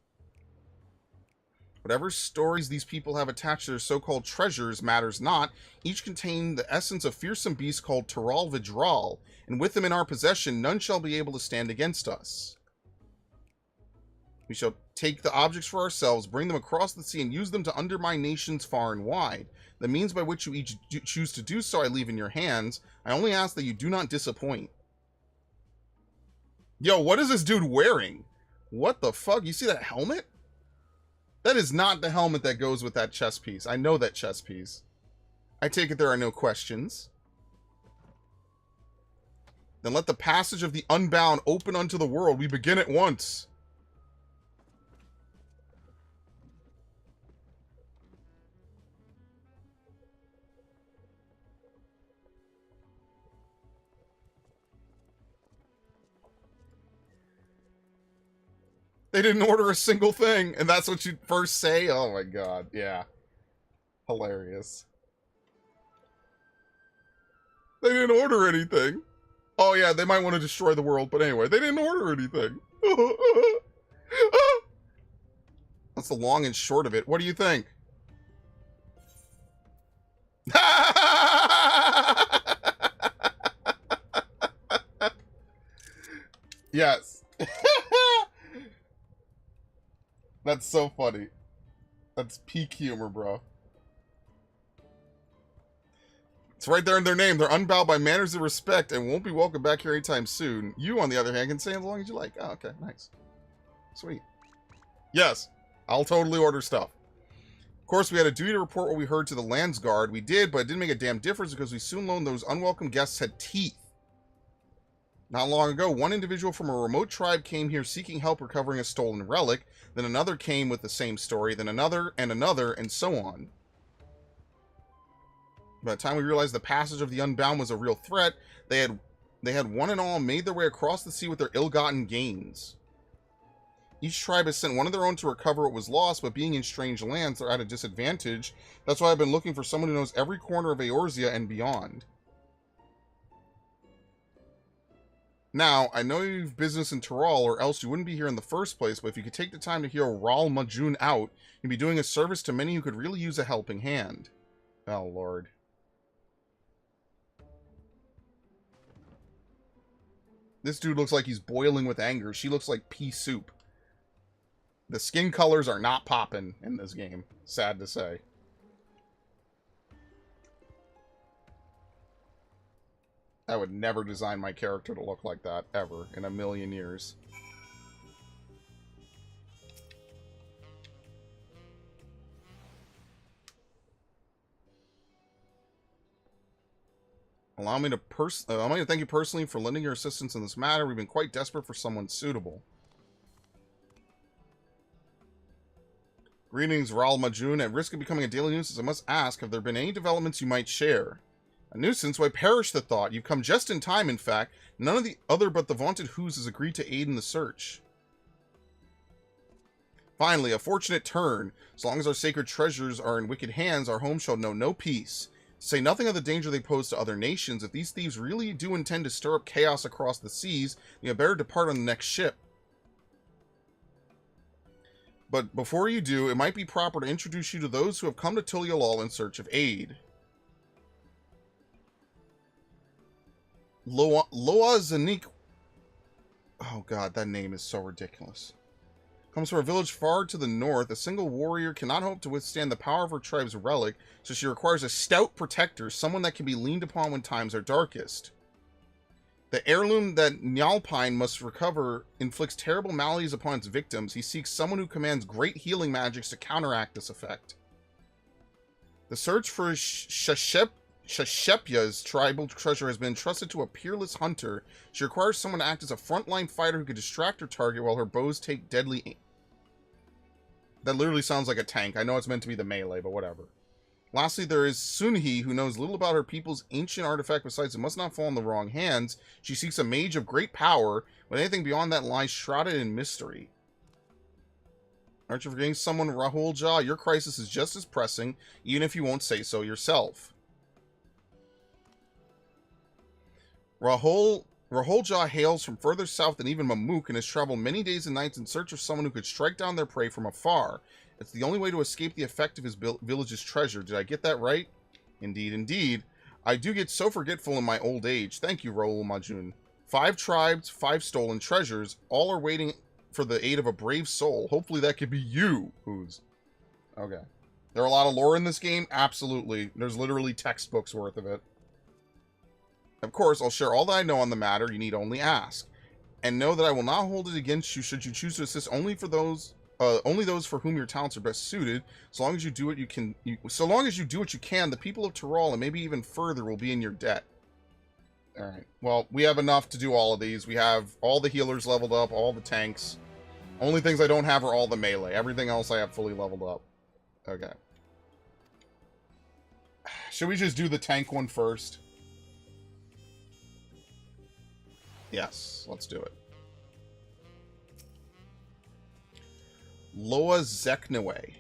Whatever stories these people have attached to their so-called treasures matters not. Each contain the essence of fearsome beasts called Tyrol Vidral, and with them in our possession, none shall be able to stand against us. We shall take the objects for ourselves, bring them across the sea, and use them to undermine nations far and wide. The means by which you each choose to do so I leave in your hands. I only ask that you do not disappoint. Yo, what is this dude wearing? What the fuck? You see that helmet? That is not the helmet that goes with that chest piece. I know that chest piece. I take it there are no questions. Then let the passage of the unbound open unto the world. We begin at once. They didn't order a single thing, and that's what you first say? Oh my god, yeah. Hilarious. They didn't order anything. Oh yeah, they might want to destroy the world, but anyway, they didn't order anything. That's the long and short of it. What do you think? Yes. That's so funny. That's peak humor, bro. It's right there in their name. They're unbowed by manners and respect and won't be welcome back here anytime soon. You, on the other hand, can stay as long as you like. Oh, okay. Nice. Sweet. Yes. I'll totally order stuff. Of course, we had a duty to report what we heard to the Landsguard. We did, but it didn't make a damn difference because we soon learned those unwelcome guests had teeth. Not long ago, one individual from a remote tribe came here seeking help recovering a stolen relic. Then another came with the same story. Then another, and so on. By the time we realized the passage of the Unbound was a real threat, they had one and all made their way across the sea with their ill-gotten gains. Each tribe has sent one of their own to recover what was lost, but being in strange lands, they're at a disadvantage. That's why I've been looking for someone who knows every corner of Eorzea and beyond. Now, I know you've business in Tyrol, or else you wouldn't be here in the first place, but if you could take the time to hear Ral Majun out, you'd be doing a service to many who could really use a helping hand. Oh, Lord. This dude looks like he's boiling with anger. She looks like pea soup. The skin colors are not popping in this game. Sad to say. I would never design my character to look like that, ever, in a million years. Allow me to thank you personally for lending your assistance in this matter. We've been quite desperate for someone suitable. Greetings, Ral Majun. At risk of becoming a daily nuisance, I must ask, have there been any developments you might share? A nuisance? Why, perish the thought. You've come just in time, in fact. None of the other but the vaunted Who's has agreed to aid in the search. Finally, a fortunate turn. As long as our sacred treasures are in wicked hands, our home shall know no peace. To say nothing of the danger they pose to other nations, if these thieves really do intend to stir up chaos across the seas, you had better depart on the next ship. But before you do, it might be proper to introduce you to those who have come to Tulialal in search of aid. Loa Zanik. Oh god, that name is so ridiculous. Comes from a village far to the north. A single warrior cannot hope to withstand the power of her tribe's relic, so she requires a stout protector, someone that can be leaned upon when times are darkest. The heirloom that Nyalpine must recover inflicts terrible maladies upon its victims. He seeks someone who commands great healing magics to counteract this effect. The search for Shashepya's tribal treasure has been entrusted to a peerless hunter. She requires someone to act as a frontline fighter who can distract her target while her bows take deadly aim. That literally sounds like a tank. I know it's meant to be the melee, but whatever. Lastly, there is Sunhee, who knows little about her people's ancient artifact besides it must not fall in the wrong hands. She seeks a mage of great power, but anything beyond that lies shrouded in mystery. Aren't you forgetting someone, Rahulja? Your crisis is just as pressing, even if you won't say so yourself. Rahulja hails from further south than even Mamuk and has traveled many days and nights in search of someone who could strike down their prey from afar. It's the only way to escape the effect of his village's treasure. Did I get that right? Indeed, indeed. I do get so forgetful in my old age. Thank you, Raul Majun. 5 tribes, 5 stolen treasures. All are waiting for the aid of a brave soul. Hopefully that could be you, Who's. Okay. There are a lot of lore in this game? Absolutely. There's literally textbooks worth of it. Of course, I'll share all that I know on the matter. You need only ask. And know that I will not hold it against you should you choose to assist only for those only those for whom your talents are best suited. So long as you do what you can, so long as you do what you can, the people of Tyrol and maybe even further will be in your debt. All right. Well, we have enough to do all of these. We have all the healers leveled up, all the tanks. Only things I don't have are all the melee. Everything else I have fully leveled up. Okay. Should we just do the tank one first? Yes, let's do it. Loa Zeknawe.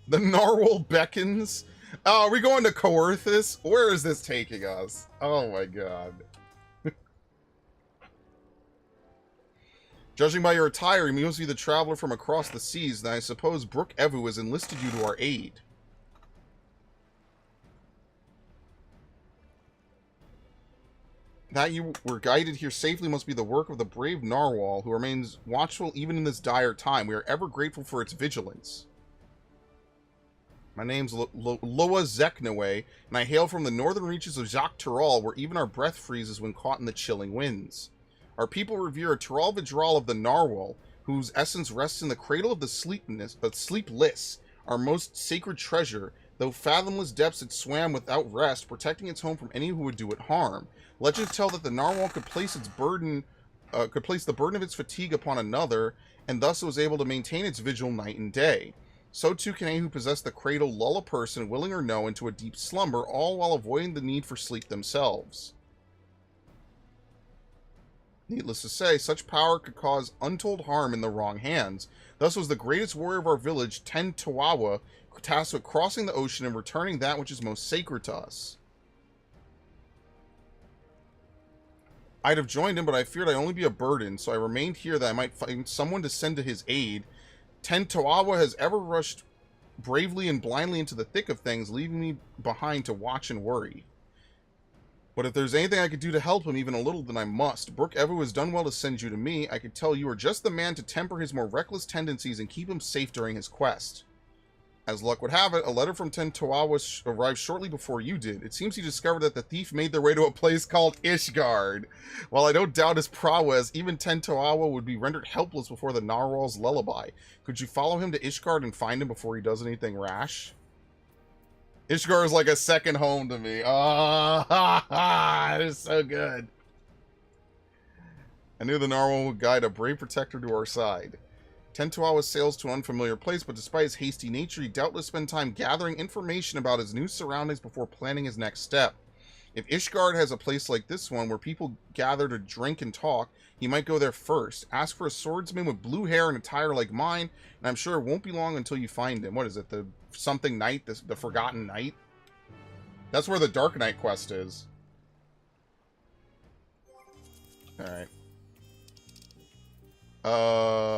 The Narwhal beckons. Oh, are we going to Coerthus? Where is this taking us? Oh my god. Judging by your attire, you must be the traveler from across the seas, and I suppose Brook Evu has enlisted you to our aid. That you were guided here safely must be the work of the brave Narwhal, who remains watchful even in this dire time. We are ever grateful for its vigilance. My name's Loa Zeknawe, and I hail from the northern reaches of Jacques Tyrol, where even our breath freezes when caught in the chilling winds. Our people revere a Tyrol Vidral of the Narwhal, whose essence rests in the cradle of the sleepless, our most sacred treasure. Though fathomless depths it swam without rest, protecting its home from any who would do it harm. Legends tell that the Narwhal could place the burden of its fatigue upon another, and thus it was able to maintain its vigil night and day. So too can any who possess the cradle lull a person, willing or no, into a deep slumber, all while avoiding the need for sleep themselves. Needless to say, such power could cause untold harm in the wrong hands. Thus was the greatest warrior of our village, Ten Tawawa, tasked with crossing the ocean and returning that which is most sacred to us. I'd have joined him, but I feared I'd only be a burden, so I remained here that I might find someone to send to his aid. Ten Tawawa has ever rushed bravely and blindly into the thick of things, leaving me behind to watch and worry. But if there's anything I could do to help him even a little, then I must. Brook Evu has done well to send you to me. I could tell you are just the man to temper his more reckless tendencies and keep him safe during his quest. As luck would have it, a letter from Ten Tawawa arrived shortly before you did. It seems he discovered that the thief made their way to a place called Ishgard. While I don't doubt his prowess, even Ten Tawawa would be rendered helpless before the Narwhal's lullaby. Could you follow him to Ishgard and find him before he does anything rash? Ishgard is like a second home to me. Oh, that is so good. I knew the Narwhal would guide a brave protector to our side. Ten Tawawa sails to an unfamiliar place, but despite his hasty nature, he doubtless spent time gathering information about his new surroundings before planning his next step. If Ishgard has a place like this one where people gather to drink and talk, he might go there first. Ask for a swordsman with blue hair and attire like mine, and I'm sure it won't be long until you find him. What is it, the something knight, the Forgotten Knight? That's where the Dark Knight quest is. Alright.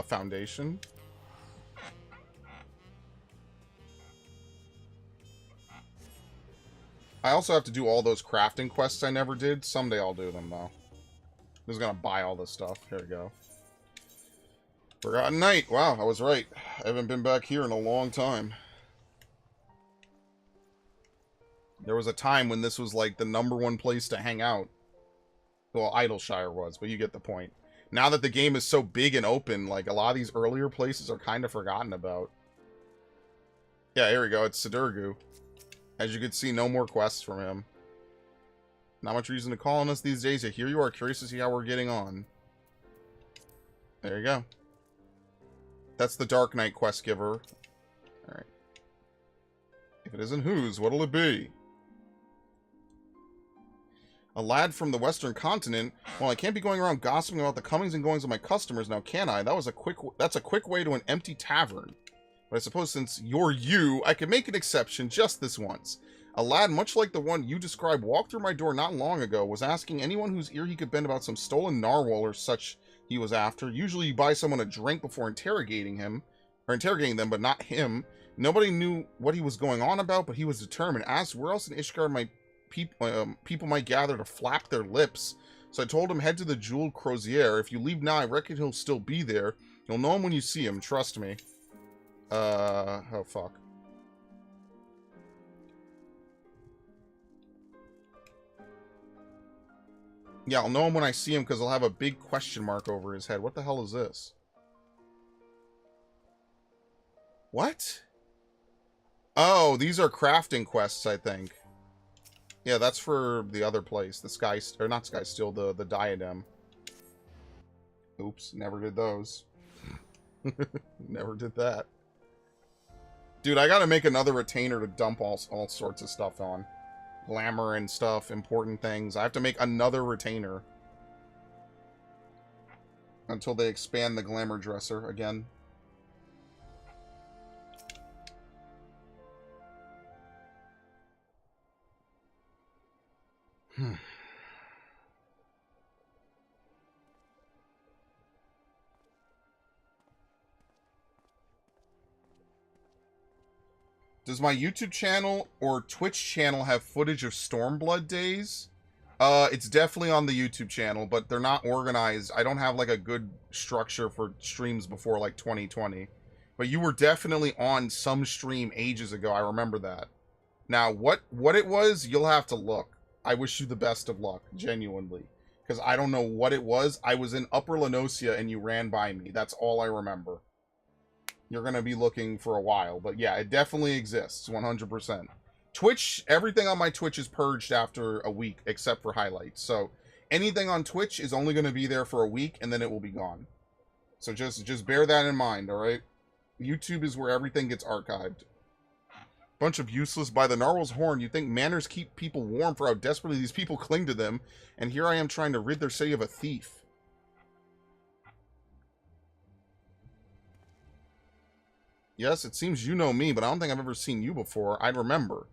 Foundation. I also have to do all those crafting quests I never did. Someday I'll do them, though. I'm just gonna buy all this stuff. Here we go. Forgotten Knight. Wow, I was right. I haven't been back here in a long time. There was a time when this was like the #1 place to hang out. Well, Idleshire was, but you get the point. Now that the game is so big and open, like, a lot of these earlier places are kind of forgotten about. Yeah, here we go. It's Sidurgu. As you can see, no more quests from him. Not much reason to call on us these days, yet here you are, curious to see how we're getting on. There you go. That's the Dark Knight quest giver. Alright. If it isn't whose, what'll it be? A lad from the Western Continent? Well, I can't be going around gossiping about the comings and goings of my customers now, can I? That's a quick way to an empty tavern. But I suppose since you're you, I can make an exception just this once. A lad much like the one you described walked through my door not long ago, was asking anyone whose ear he could bend about some stolen narwhal or such he was after. Usually you buy someone a drink before interrogating them, but not him. Nobody knew what he was going on about, but he was determined. Asked where else in Ishgard might people might gather to flap their lips. So I told him, head to the Jeweled Crozier. If you leave now, I reckon he'll still be there. You'll know him when you see him, trust me. Oh fuck. Yeah, I'll know him when I see him because I'll have a big question mark over his head. What the hell is this? What? Oh, these are crafting quests, I think. Yeah, that's for the other place. The Sky... Or not Sky Steel, the Diadem. Oops, never did those. Never did that. Dude, I gotta make another retainer to dump all sorts of stuff on. Glamour and stuff, important things. I have to make another retainer. Until they expand the glamour dresser again. Does my YouTube channel or Twitch channel have footage of Stormblood days? It's definitely on the YouTube channel, but they're not organized. I don't have like a good structure for streams before like 2020. But you were definitely on some stream ages ago. I remember that. Now, what it was, you'll have to look. I wish you the best of luck, genuinely. Because I don't know what it was. I was in Upper Lenosia and you ran by me. That's all I remember. You're going to be looking for a while. But yeah, it definitely exists, 100%. Twitch, everything on my Twitch is purged after a week, except for highlights. So anything on Twitch is only going to be there for a week, and then it will be gone. So just bear that in mind, alright? YouTube is where everything gets archived. Bunch of useless by the narwhal's horn. You think manners keep people warm for how desperately these people cling to them, and here I am trying to rid their city of a thief. Yes, it seems you know me, but I don't think I've ever seen you before. I'd remember.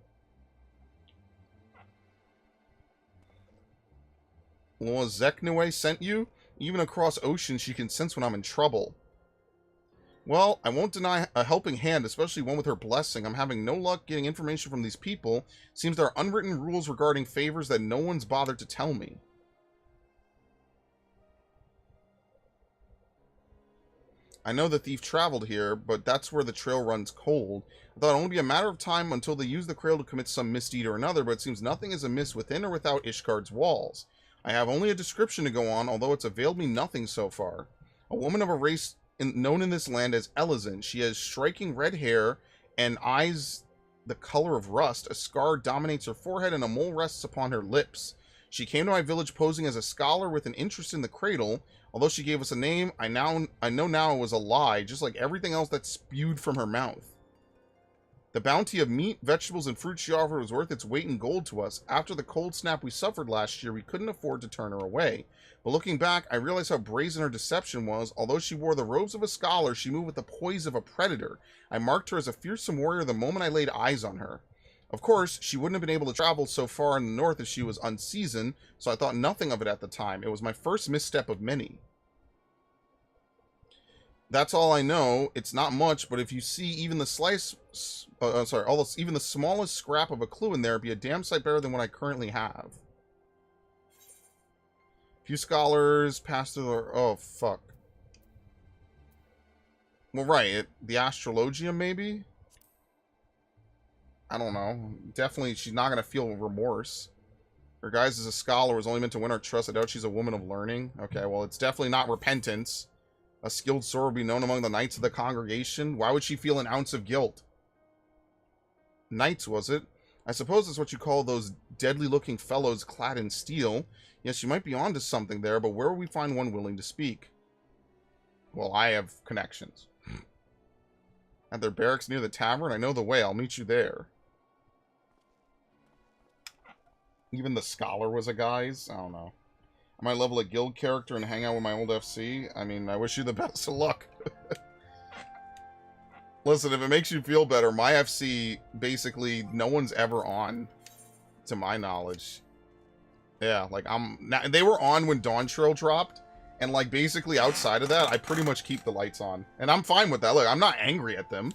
Law Zeknue sent you? Even across oceans, she can sense when I'm in trouble. Well, I won't deny a helping hand, especially one with her blessing. I'm having no luck getting information from these people. Seems there are unwritten rules regarding favors that no one's bothered to tell me. I know the thief traveled here, but that's where the trail runs cold. I thought it would only be a matter of time until they use the trail to commit some misdeed or another, but it seems nothing is amiss within or without Ishgard's walls. I have only a description to go on, although it's availed me nothing so far. A woman of a race known in this land as Elizin. She has striking red hair and eyes the color of rust. A scar dominates her forehead and a mole rests upon her lips. She came to my village posing as a scholar with an interest in the cradle. Although she gave us a name, I know now it was a lie, just like everything else that spewed from her mouth. The bounty of meat, vegetables, and fruit she offered was worth its weight in gold to us. After the cold snap we suffered last year, we couldn't afford to turn her away. But looking back, I realized how brazen her deception was. Although she wore the robes of a scholar, she moved with the poise of a predator. I marked her as a fearsome warrior the moment I laid eyes on her. Of course, she wouldn't have been able to travel so far in the north if she was unseasoned, so I thought nothing of it at the time. It was my first misstep of many. That's all I know. It's not much, but if you see even the even the smallest scrap of a clue in there, it'd be a damn sight better than what I currently have. Few scholars passed through the... Oh, fuck. Well, right. The Astrologium, maybe? I don't know. Definitely, she's not going to feel remorse. Her guise as a scholar was only meant to win our trust. I doubt she's a woman of learning. Okay, well, it's definitely not repentance. A skilled sword would be known among the knights of the congregation. Why would she feel an ounce of guilt? Knights, was it? I suppose that's what you call those deadly-looking fellows clad in steel. Yes, you might be onto something there, but where will we find one willing to speak? Well, I have connections. At their barracks near the tavern? I know the way. I'll meet you there. Even the scholar was a guise? I don't know. I might level a guild character and hang out with my old FC. I mean, I wish you the best of luck. Listen, if it makes you feel better, my FC, basically, no one's ever on, to my knowledge. Yeah, like, they were on when Dawntrail dropped, and, like, basically, outside of that, I pretty much keep the lights on. And I'm fine with that. Look, I'm not angry at them.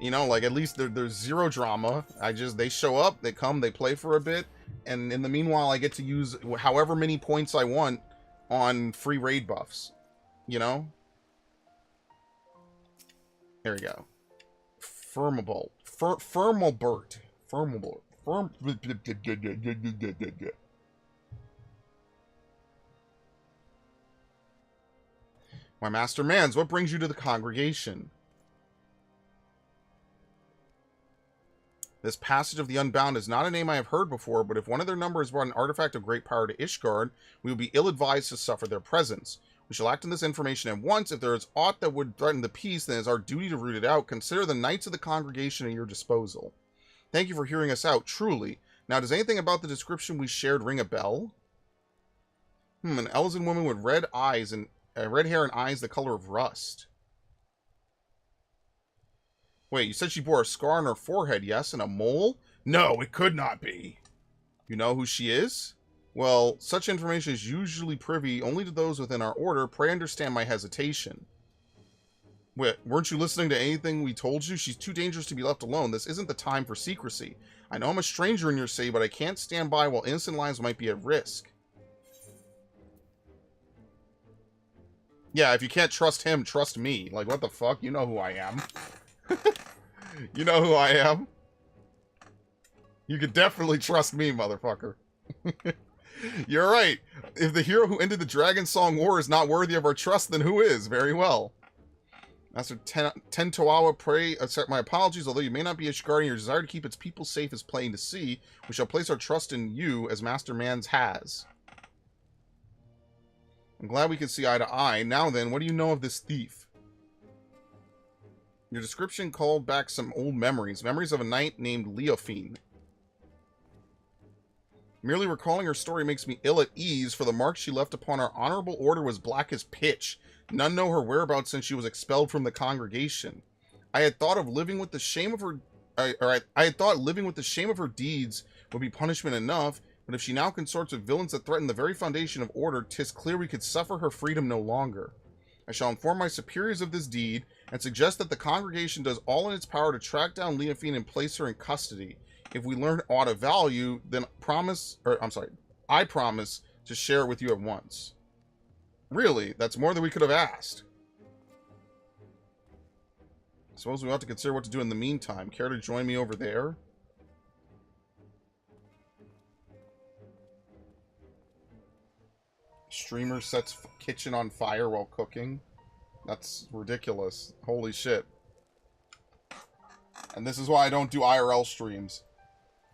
You know, like, at least there's zero drama. They show up, they come, they play for a bit, and in the meanwhile, I get to use however many points I want on free raid buffs. You know? There we go. Firmable. Firmalbert. Firmable. My master Mans, what brings you to the congregation? This Passage of the Unbound is not a name I have heard before, but if one of their number has brought an artifact of great power to Ishgard, we will be ill-advised to suffer their presence. We shall act on this information at once. If there is aught that would threaten the peace, then it is our duty to root it out. Consider the Knights of the Congregation at your disposal. Thank you for hearing us out, truly. Now, does anything about the description we shared ring a bell? An Elzen woman with red eyes and red hair and eyes the color of rust. Wait, you said she bore a scar on her forehead, yes, and a mole? No, it could not be. You know who she is? Well, such information is usually privy only to those within our order. Pray understand my hesitation. Wait, weren't you listening to anything we told you? She's too dangerous to be left alone. This isn't the time for secrecy. I know I'm a stranger in your city, but I can't stand by while innocent lives might be at risk. Yeah, if you can't trust him, trust me. Like, what the fuck? You know who I am. You know who I am. You could definitely trust me, motherfucker. You're right. If the hero who ended the Dragon Song War is not worthy of our trust, then who is? Very well. Master Ten Toawa, pray accept my apologies. Although you may not be Ishgard, your desire to keep its people safe is plain to see. We shall place our trust in you, as Master Mans has. I'm glad we can see eye to eye. Now then, what do you know of this thief? Your description called back some old memories. Memories of a knight named Leofine. Merely recalling her story makes me ill at ease, for the mark she left upon our honorable order was black as pitch. None know her whereabouts since she was expelled from the congregation. I had thought living with the shame of her deeds would be punishment enough, but if she now consorts with villains that threaten the very foundation of order, 'tis clear we could suffer her freedom no longer. I shall inform my superiors of this deed, and suggest that the congregation does all in its power to track down Leofine and place her in custody. If we learn aught of value, then I promise to share it with you at once. Really? That's more than we could have asked. I suppose we'll have to consider what to do in the meantime. Care to join me over there? Streamer sets kitchen on fire while cooking. That's ridiculous. Holy shit. And this is why I don't do IRL streams.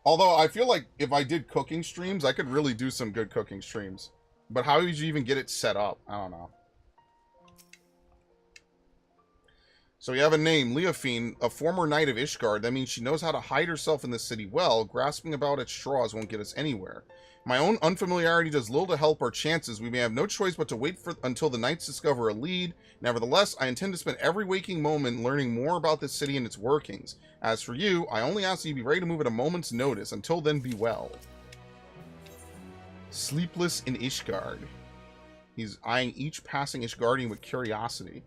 Although I feel like if I did cooking streams, I could really do some good cooking streams. But how would you even get it set up? I don't know. So we have a name, Leofine, a former knight of Ishgard. That means she knows how to hide herself in the city well. Grasping about at straws won't get us anywhere. My own unfamiliarity does little to help our chances. We may have no choice but to wait until the knights discover a lead. Nevertheless, I intend to spend every waking moment learning more about this city and its workings. As for you, I only ask that you be ready to move at a moment's notice. Until then, be well. Sleepless in Ishgard. He's eyeing each passing Ishgardian with curiosity.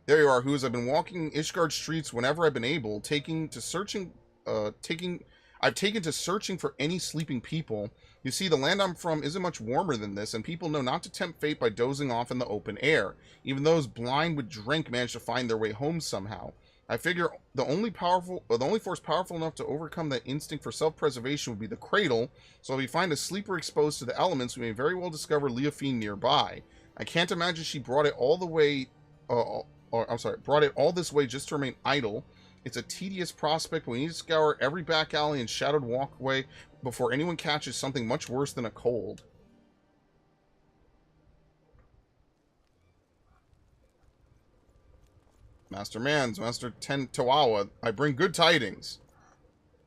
There you are, who I've been walking Ishgard streets whenever I've been able, I've taken to searching for any sleeping people. You see, the land I'm from isn't much warmer than this, and people know not to tempt fate by dozing off in the open air. Even those blind with drink manage to find their way home somehow. I figure the only force powerful enough to overcome that instinct for self-preservation would be the cradle, so if we find a sleeper exposed to the elements, we may very well discover Leofine nearby. I can't imagine she brought it all the way, brought it all this way just to remain idle. It's a tedious prospect, but we need to scour every back alley and shadowed walkway before anyone catches something much worse than a cold. Master Mans, Master Ten Toawa, I bring good tidings.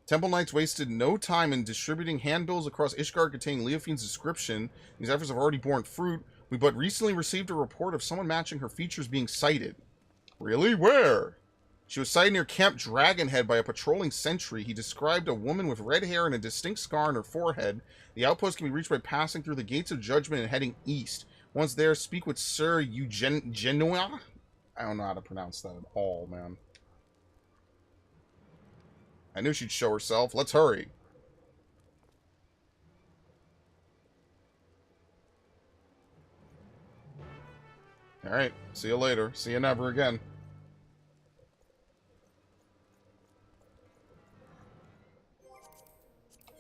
Temple Knights wasted no time in distributing handbills across Ishgard containing Leofine's description. These efforts have already borne fruit. We but recently received a report of someone matching her features being sighted. Really? Where? She was sighted near Camp Dragonhead by a patrolling sentry. He described a woman with red hair and a distinct scar on her forehead. The outpost can be reached by passing through the Gates of Judgment and heading east. Once there, speak with Sir Eugenua? I don't know how to pronounce that at all, man. I knew she'd show herself. Let's hurry. Alright, see you later. See you never again.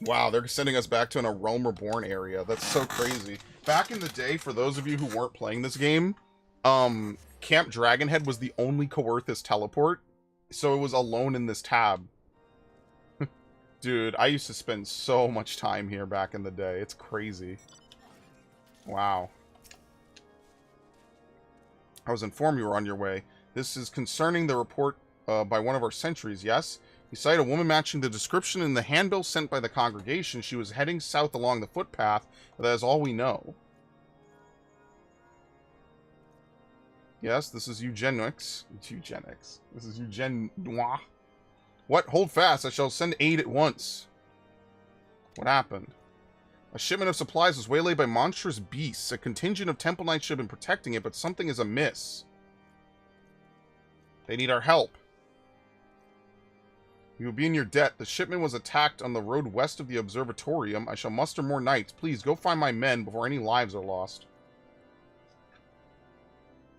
Wow, they're sending us back to a Realm Reborn area. That's so crazy. Back in the day, for those of you who weren't playing this game, Camp Dragonhead was the only Coerthus teleport, so it was alone in this tab. Dude, I used to spend so much time here back in the day. It's crazy. Wow. I was informed you were on your way. This is concerning the report by one of our sentries, yes? You sighted a woman matching the description in the handbill sent by the congregation. She was heading south along the footpath, but that is all we know. Yes, this is eugenics. Eugenics. This is eugenois. What? Hold fast. I shall send aid at once. What happened? A shipment of supplies was waylaid by monstrous beasts. A contingent of Temple Knights should have been protecting it, but something is amiss. They need our help. You will be in your debt. The shipment was attacked on the road west of the observatorium. I shall muster more knights. Please, go find my men before any lives are lost.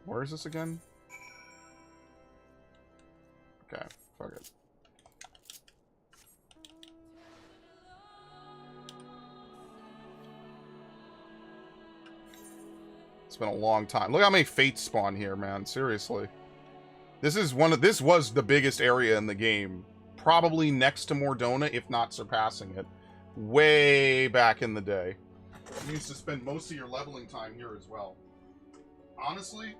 Where is this again? Okay, fuck it. It's been a long time. Look how many fates spawn here, man. Seriously. This was the biggest area in the game. Probably next to Mordona, if not surpassing it. Way back in the day. You used to spend most of your leveling time here as well. Honestly,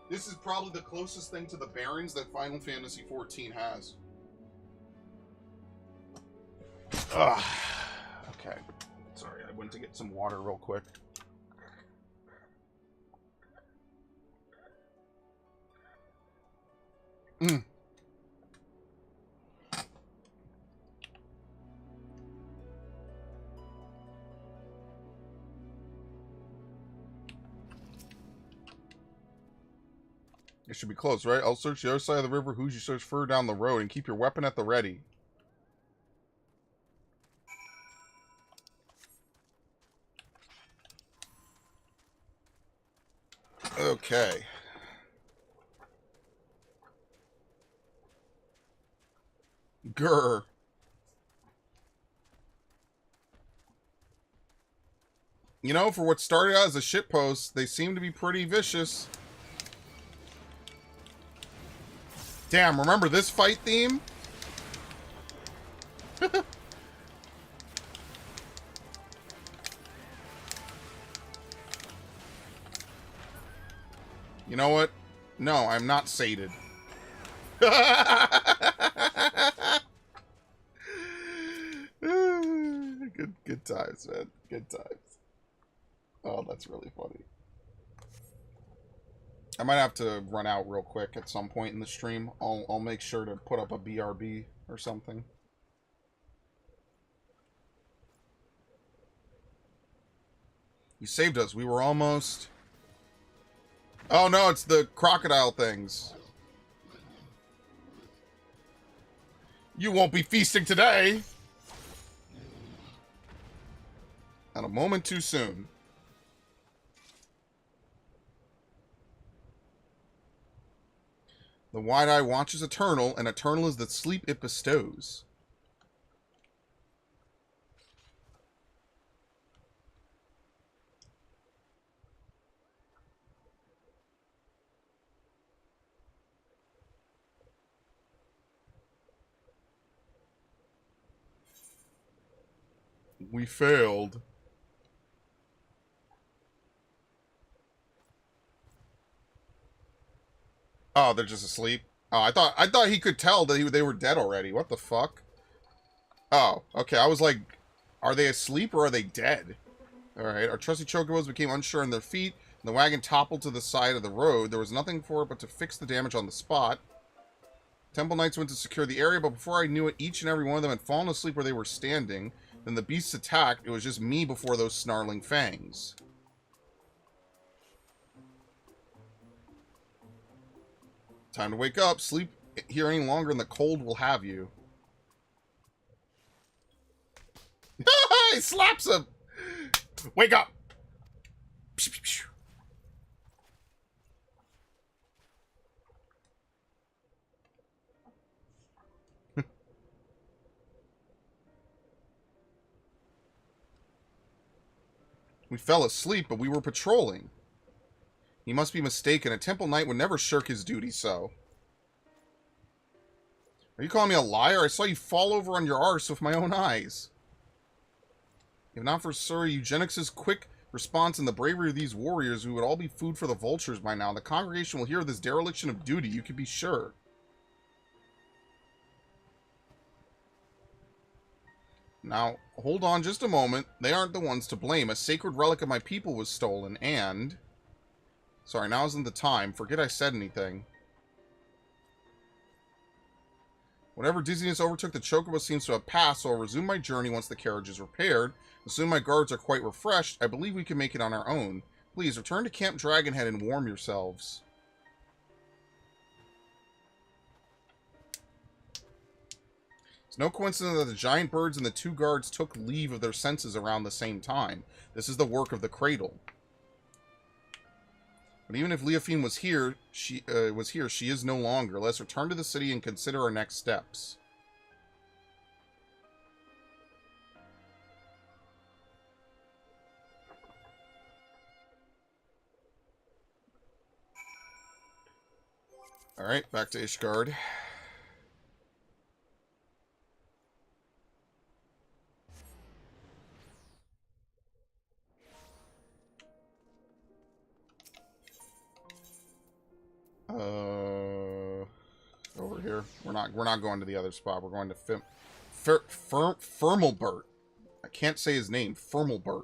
this is probably the closest thing to the Barrens that Final Fantasy XIV has. Ugh. Okay. Sorry, I went to get some water real quick. Mm. It should be close, right? I'll search the other side of the river. Who's you search further down the road and keep your weapon at the ready. Okay. Grr. You know, for what started out as a shitpost, they seem to be pretty vicious. Damn, remember this fight theme? You know what? No, I'm not sated. Good times, man. Good times. Oh, that's really funny. I might have to run out real quick at some point in the stream. I'll make sure to put up a BRB or something. You saved us. We were almost... Oh no, it's the crocodile things. You won't be feasting today. Not a moment too soon. The wide eye watches eternal, and eternal is the sleep it bestows. We failed. Oh, they're just asleep. Oh, I thought he could tell that they were dead already. What the fuck? Oh, okay. I was like, are they asleep or are they dead? All right. Our trusty chocobos became unsure on their feet, and the wagon toppled to the side of the road. There was nothing for it but to fix the damage on the spot. Temple Knights went to secure the area, but before I knew it, each and every one of them had fallen asleep where they were standing. Then the beasts attacked. It was just me before those snarling fangs. Time to wake up. Sleep here any longer and the cold will have you. He slaps him! Wake up! We fell asleep, but we were patrolling. He must be mistaken. A Temple Knight would never shirk his duty so. Are you calling me a liar? I saw you fall over on your arse with my own eyes. If not for Sir Eugenics' quick response and the bravery of these warriors, we would all be food for the vultures by now. The congregation will hear of this dereliction of duty, you can be sure. Now, hold on just a moment. They aren't the ones to blame. A sacred relic of my people was stolen, and... Sorry, now isn't the time. Forget I said anything. Whatever dizziness overtook the chocobo seems to have passed, so I'll resume my journey once the carriage is repaired. As soon as my guards are quite refreshed, I believe we can make it on our own. Please, return to Camp Dragonhead and warm yourselves. It's no coincidence that the giant birds and the two guards took leave of their senses around the same time. This is the work of the cradle. But even if Leofine was here, she is no longer. Let's return to the city and consider our next steps. Alright, back to Ishgard. Over here. We're not going to the other spot. We're going to Firmalbert. I can't say his name. Firmalbert.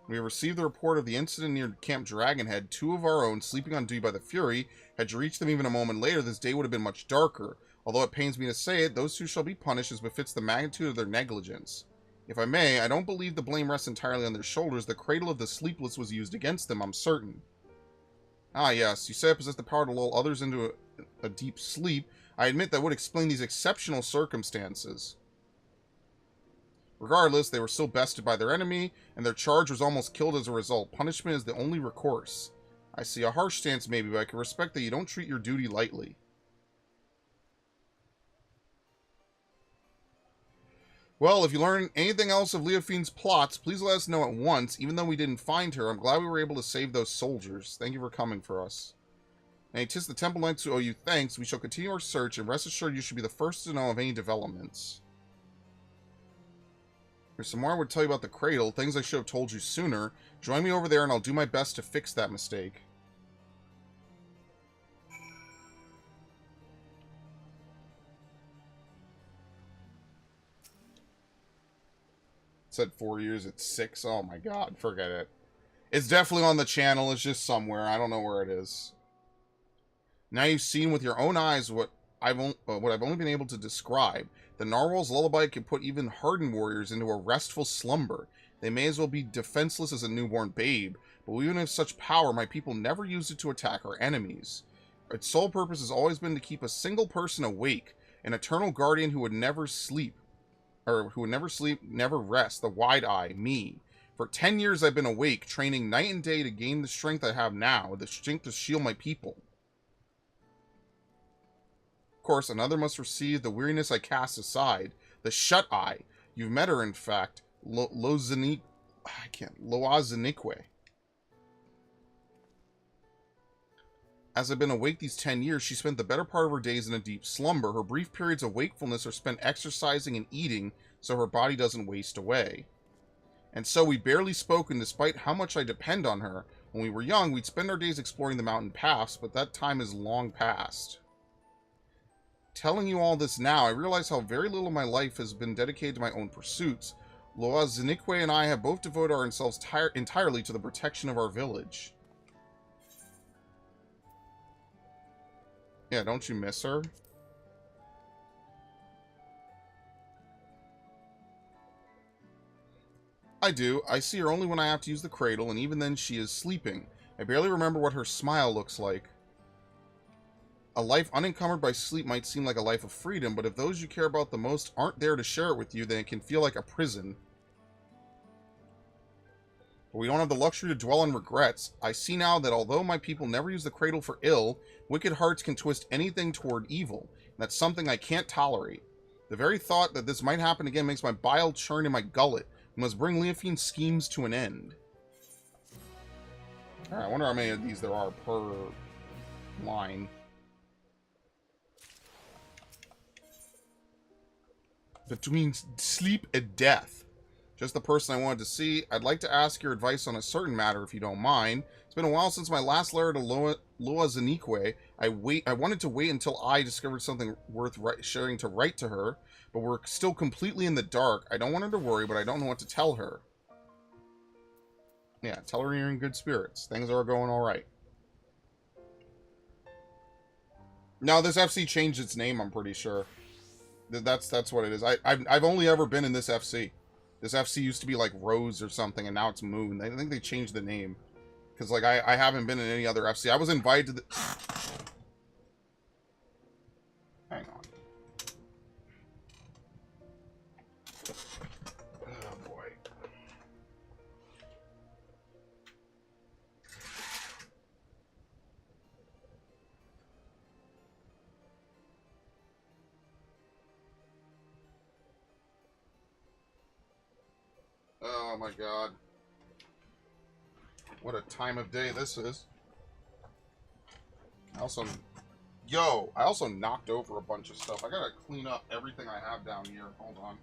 We have received the report of the incident near Camp Dragonhead. 2 of our own, sleeping on duty by the Fury, had you reached them even a moment later, this day would have been much darker. Although it pains me to say it, those 2 shall be punished as befits the magnitude of their negligence. If I may, I don't believe the blame rests entirely on their shoulders. The cradle of the sleepless was used against them, I'm certain. Ah, yes. You say I possess the power to lull others into a deep sleep. I admit that would explain these exceptional circumstances. Regardless, they were still bested by their enemy, and their charge was almost killed as a result. Punishment is the only recourse. I see a harsh stance maybe, but I can respect that you don't treat your duty lightly. Well, if you learn anything else of Leofine's plots, please let us know at once. Even though we didn't find her, I'm glad we were able to save those soldiers. Thank you for coming for us. And 'tis the Temple Knights who owe you thanks. We shall continue our search, and rest assured you should be the first to know of any developments. There's some more I would tell you about the cradle, things I should have told you sooner. Join me over there, and I'll do my best to fix that mistake. Said 4 years, it's 6. Oh my god, forget it. It's definitely on the channel, it's just somewhere. I don't know where it is. Now you've seen with your own eyes what I've only been able to describe. The Narwhal's lullaby can put even hardened warriors into a restful slumber. They may as well be defenseless as a newborn babe, but even with such power, my people never used it to attack our enemies. Its sole purpose has always been to keep a single person awake, an eternal guardian who would never sleep. Never rest, the wide-eye, me. For 10 years I've been awake, training night and day to gain the strength I have now, the strength to shield my people. Of course, another must receive the weariness I cast aside. The shut-eye. You've met her, in fact. Loazinique. As I've been awake these 10 years, she spent the better part of her days in a deep slumber. Her brief periods of wakefulness are spent exercising and eating, so her body doesn't waste away. And so we barely spoke, and despite how much I depend on her, when we were young, we'd spend our days exploring the mountain paths, but that time is long past. Telling you all this now, I realize how very little of my life has been dedicated to my own pursuits. Loazinique and I have both devoted ourselves entirely to the protection of our village. Yeah, don't you miss her? I do. I see her only when I have to use the cradle, and even then she is sleeping. I barely remember what her smile looks like. A life unencumbered by sleep might seem like a life of freedom, but if those you care about the most aren't there to share it with you, then it can feel like a prison. But we don't have the luxury to dwell on regrets. I see now that although my people never use the cradle for ill, wicked hearts can twist anything toward evil. And that's something I can't tolerate. The very thought that this might happen again makes my bile churn in my gullet. We must bring Leofine's schemes to an end. Alright, I wonder how many of these there are per line. between sleep and death. Just the person I wanted to see. I'd like to ask your advice on a certain matter, if you don't mind. It's been a while since my last letter to Loa Zanique. I wanted to wait until I discovered something worth sharing to write to her, but we're still completely in the dark. I don't want her to worry, but I don't know what to tell her. Yeah, tell her you're in good spirits. Things are going all right. No, this FC changed its name, I'm pretty sure. That's what it is. I've only ever been in this FC. This FC used to be like Rose or something, and now it's Moon. I think they changed the name. Because, like, I haven't been in any other FC. I was invited to the... Hang on. Oh, boy. Oh, my God. What a time of day this is. I also knocked over a bunch of stuff. I gotta clean up everything I have down here. Hold on.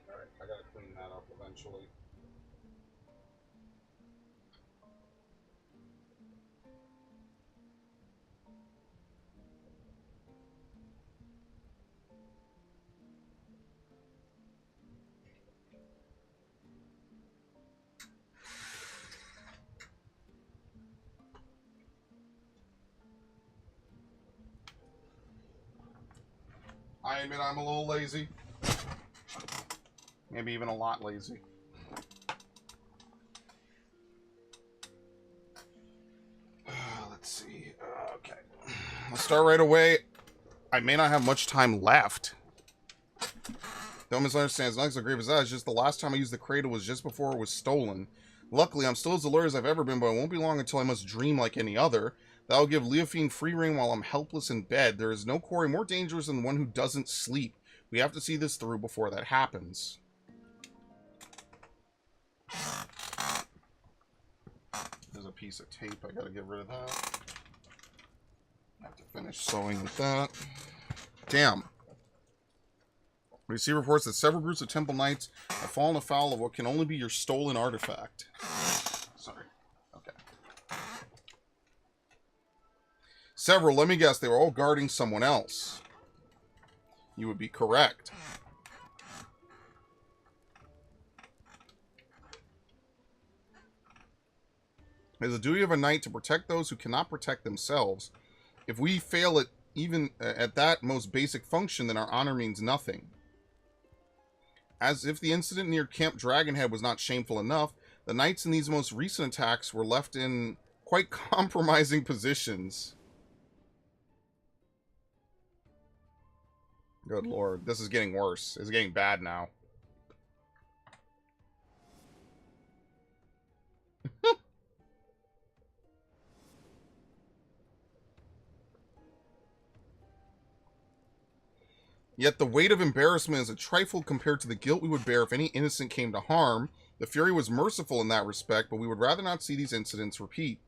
Alright, I gotta clean that up eventually. I admit I'm a little lazy. Maybe even a lot lazy. Let's see. Okay. Let's start right away. I may not have much time left. Don't misunderstand. It's not so grave as that. It's just the last time I used the cradle was just before it was stolen. Luckily, I'm still as alert as I've ever been, but it won't be long until I must dream like any other. That'll give Leofine free rein while I'm helpless in bed. There is no quarry more dangerous than the one who doesn't sleep. We have to see this through before that happens. There's a piece of tape. I gotta get rid of that. I have to finish sewing with that. Damn. We see reports that several groups of temple knights have fallen afoul of what can only be your stolen artifact. Sorry. Okay. Several, let me guess, they were all guarding someone else. You would be correct. It is the duty of a knight to protect those who cannot protect themselves. If we fail at even at that most basic function, then our honor means nothing. As if the incident near Camp Dragonhead was not shameful enough, the knights in these most recent attacks were left in quite compromising positions. Good lord, this is getting worse. It's getting bad now. Yet the weight of embarrassment is a trifle compared to the guilt we would bear if any innocent came to harm. The Fury was merciful in that respect, but we would rather not see these incidents repeat.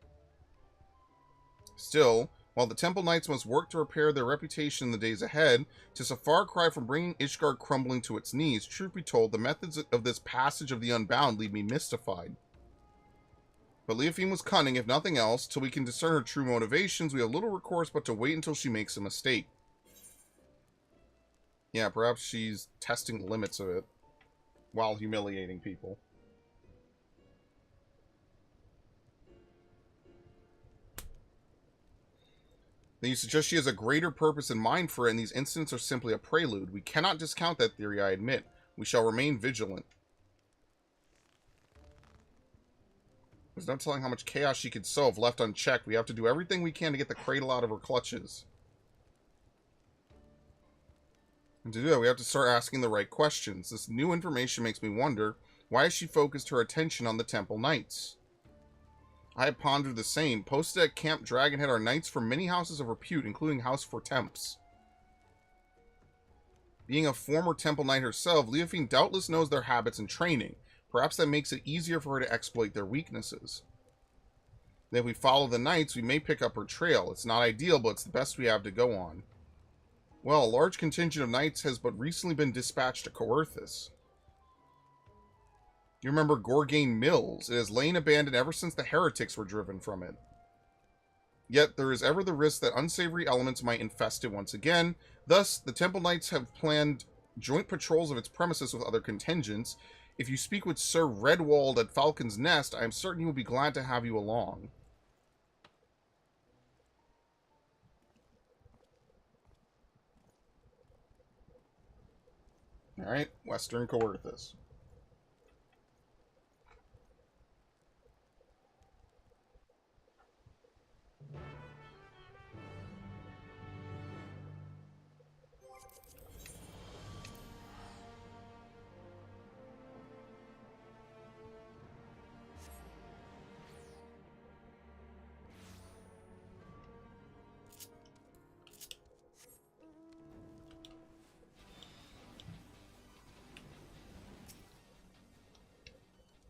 Still, while the Temple Knights must work to repair their reputation in the days ahead, 'tis a far cry from bringing Ishgard crumbling to its knees. Truth be told, the methods of this passage of the Unbound leave me mystified. But Leofine was cunning, if nothing else. Till we can discern her true motivations, we have little recourse but to wait until she makes a mistake. Yeah, perhaps she's testing the limits of it while humiliating people. Then you suggest she has a greater purpose in mind for it, and these incidents are simply a prelude. We cannot discount that theory, I admit. We shall remain vigilant. There's no telling how much chaos she could sow if left unchecked. We have to do everything we can to get the cradle out of her clutches. And to do that, we have to start asking the right questions. This new information makes me wonder, why has she focused her attention on the Temple Knights? I have pondered the same. Posted at Camp Dragonhead are knights from many houses of repute, including House Fortemps. Being a former Temple Knight herself, Leofine doubtless knows their habits and training. Perhaps that makes it easier for her to exploit their weaknesses. Then if we follow the Knights, we may pick up her trail. It's not ideal, but it's the best we have to go on. Well, a large contingent of Knights has but recently been dispatched to Coerthas. You remember Gorgain Mills. It has lain abandoned ever since the heretics were driven from it. Yet there is ever the risk that unsavory elements might infest it once again. Thus, the Temple Knights have planned joint patrols of its premises with other contingents. If you speak with Sir Redwald at Falcon's Nest, I am certain he will be glad to have you along. Alright, Western Coerthas.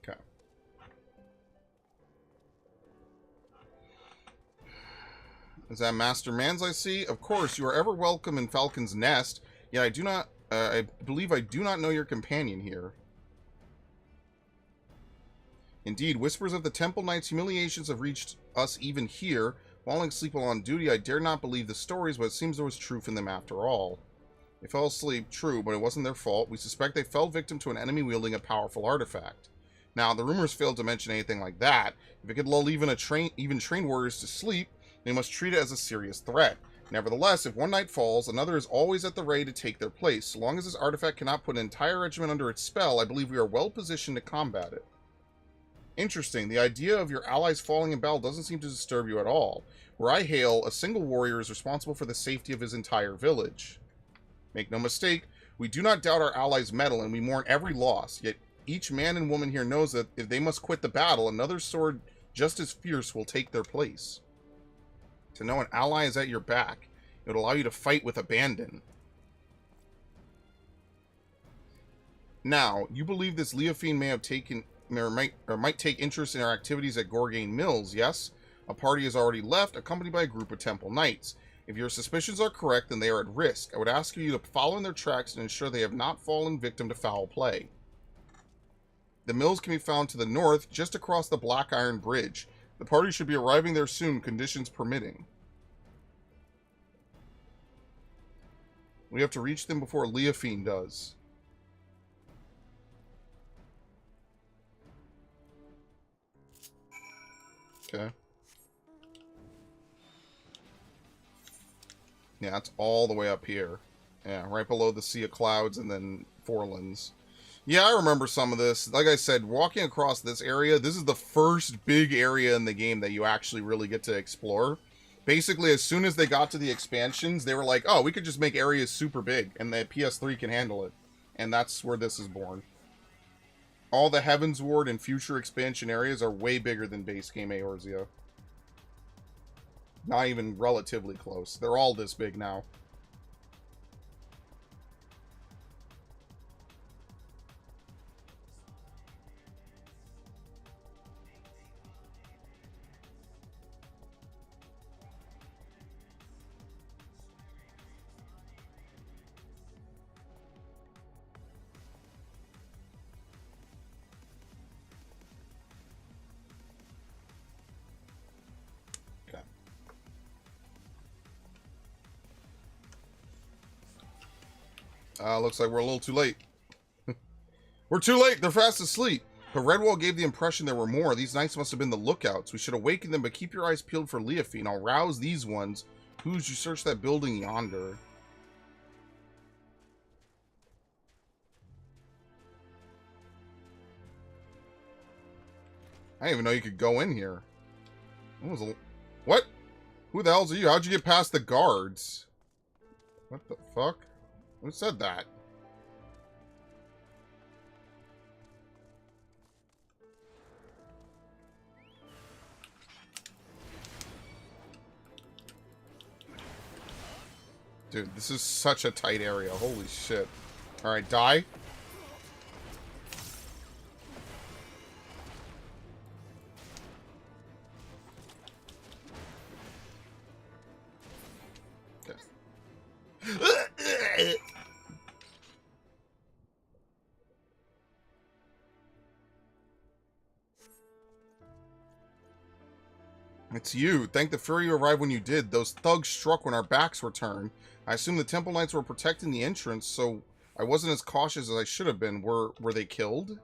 Okay. Is that Master Mans I see? Of course, you are ever welcome in Falcon's Nest. Yet I believe I do not know your companion here. Indeed, whispers of the Temple Knight's humiliations have reached us even here. Falling asleep while on duty, I dare not believe the stories, but it seems there was truth in them after all. They fell asleep, true, but it wasn't their fault. We suspect they fell victim to an enemy wielding a powerful artifact. Now, the rumors failed to mention anything like that. If it could lull even trained warriors to sleep, they must treat it as a serious threat. Nevertheless, if one knight falls, another is always at the ready to take their place. So long as this artifact cannot put an entire regiment under its spell, I believe we are well positioned to combat it. Interesting. The idea of your allies falling in battle doesn't seem to disturb you at all. Where I hail, a single warrior is responsible for the safety of his entire village. Make no mistake, we do not doubt our allies' mettle, and we mourn every loss. Yet each man and woman here knows that if they must quit the battle, another sword just as fierce will take their place. To know an ally is at your back, it would allow you to fight with abandon. Now, you believe this Leofine may have taken or might take interest in our activities at Gorgain Mills, yes? A party has already left, accompanied by a group of Temple Knights. If your suspicions are correct, then they are at risk. I would ask you to follow in their tracks and ensure they have not fallen victim to foul play. The mills can be found to the north, just across the Black Iron Bridge. The party should be arriving there soon, conditions permitting. We have to reach them before Leofine does. Okay. Yeah, it's all the way up here. Yeah, right below the Sea of Clouds and then Forlands. Yeah, I remember some of this. Like I said, walking across this area, this is the first big area in the game that you actually really get to explore. Basically, as soon as they got to the expansions, they were like, oh, we could just make areas super big, and the PS3 can handle it. And that's where this is born. All the Heaven's Ward and future expansion areas are way bigger than base game Eorzea. Not even relatively close. They're all this big now. Looks like we're a little too late. We're too late. They're fast asleep. But Redwall gave the impression there were more. These knights must have been the lookouts. We should awaken them, but keep your eyes peeled for Leofine. I'll rouse these ones. Who's you search that building yonder? I didn't even know you could go in here. What? Who the hell's are you? How'd you get past the guards? What the fuck? Who said that? Dude, this is such a tight area. Holy shit. Alright, die. Okay. It's you. Thank the Fury you arrived when you did. Those thugs struck when our backs were turned. I assume the Temple Knights were protecting the entrance, so I wasn't as cautious as I should have been. Were they killed?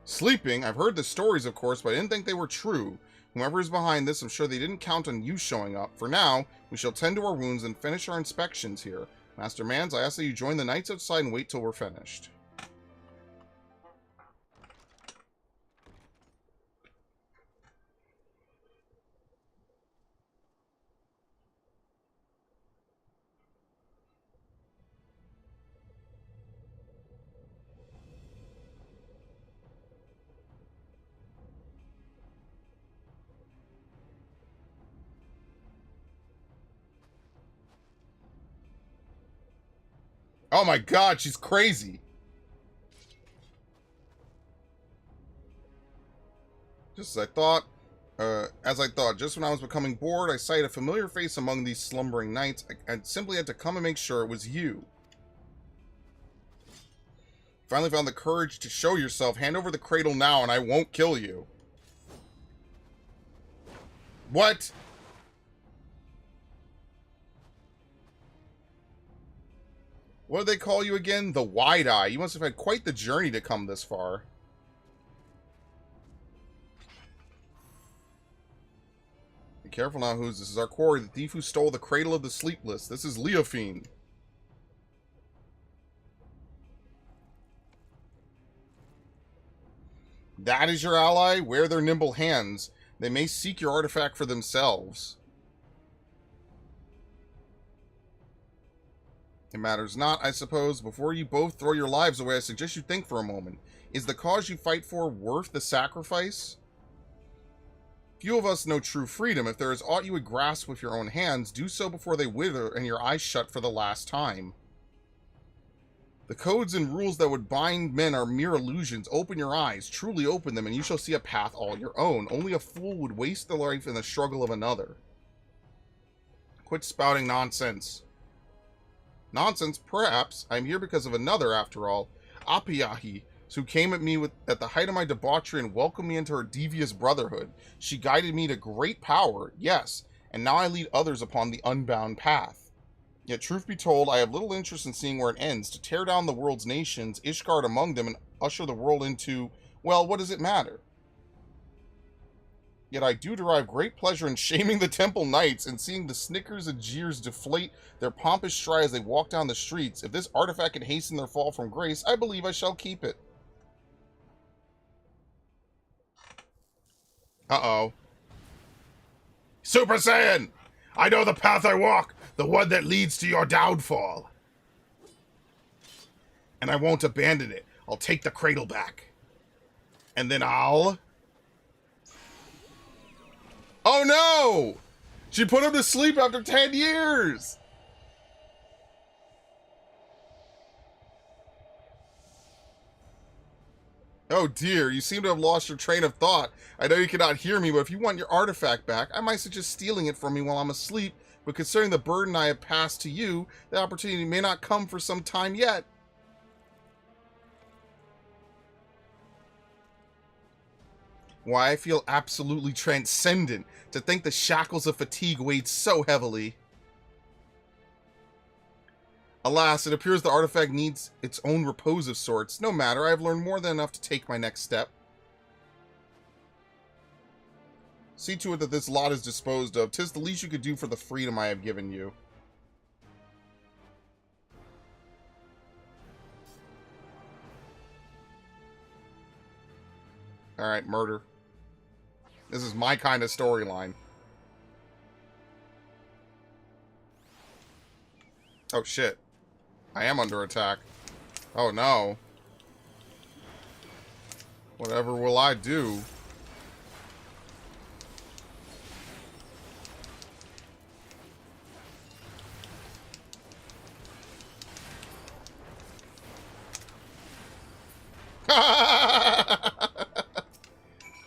Sleeping? I've heard the stories, of course, but I didn't think they were true. Whoever is behind this, I'm sure they didn't count on you showing up. For now, we shall tend to our wounds and finish our inspections here. Master Mans, I ask that you join the knights outside and wait till we're finished. Oh my god, she's crazy. Just as I thought, just when I was becoming bored, I sighted a familiar face among these slumbering knights. I simply had to come and make sure it was you. Finally found the courage to show yourself. Hand over the cradle now and I won't kill you. What? What do they call you again? The Wide Eye. You must have had quite the journey to come this far. Be careful now, Who's. This is our quarry. The thief who stole the cradle of the sleepless. This is Leofine. That is your ally? Wear their nimble hands. They may seek your artifact for themselves. It matters not, I suppose. Before you both throw your lives away, I suggest you think for a moment. Is the cause you fight for worth the sacrifice? Few of us know true freedom. If there is aught you would grasp with your own hands, do so before they wither and your eyes shut for the last time. The codes and rules that would bind men are mere illusions. Open your eyes, truly open them, and you shall see a path all your own. Only a fool would waste the life in the struggle of another. Quit spouting nonsense. Nonsense, perhaps. I'm here because of another, after all. Apiahi, who came at me at the height of my debauchery and welcomed me into her devious brotherhood. She guided me to great power, yes, and now I lead others upon the unbound path. Yet, truth be told, I have little interest in seeing where it ends. To tear down the world's nations, Ishgard among them, and usher the world into, well, what does it matter? Yet I do derive great pleasure in shaming the Temple Knights and seeing the snickers and jeers deflate their pompous stride as they walk down the streets. If this artifact can hasten their fall from grace, I believe I shall keep it. Uh-oh. Super Saiyan! I know the path I walk, the one that leads to your downfall. And I won't abandon it. I'll take the cradle back. And then I'll... Oh no! She put him to sleep after 10 years! Oh dear, you seem to have lost your train of thought. I know you cannot hear me, but if you want your artifact back, I might suggest stealing it from me while I'm asleep, but considering the burden I have passed to you, the opportunity may not come for some time yet. Why, I feel absolutely transcendent to think the shackles of fatigue weighed so heavily. Alas, it appears the artifact needs its own repose of sorts. No matter, I have learned more than enough to take my next step. See to it that this lot is disposed of. 'Tis the least you could do for the freedom I have given you. Alright, murder. This is my kind of storyline. Oh shit. I am under attack. Oh no. Whatever will I do?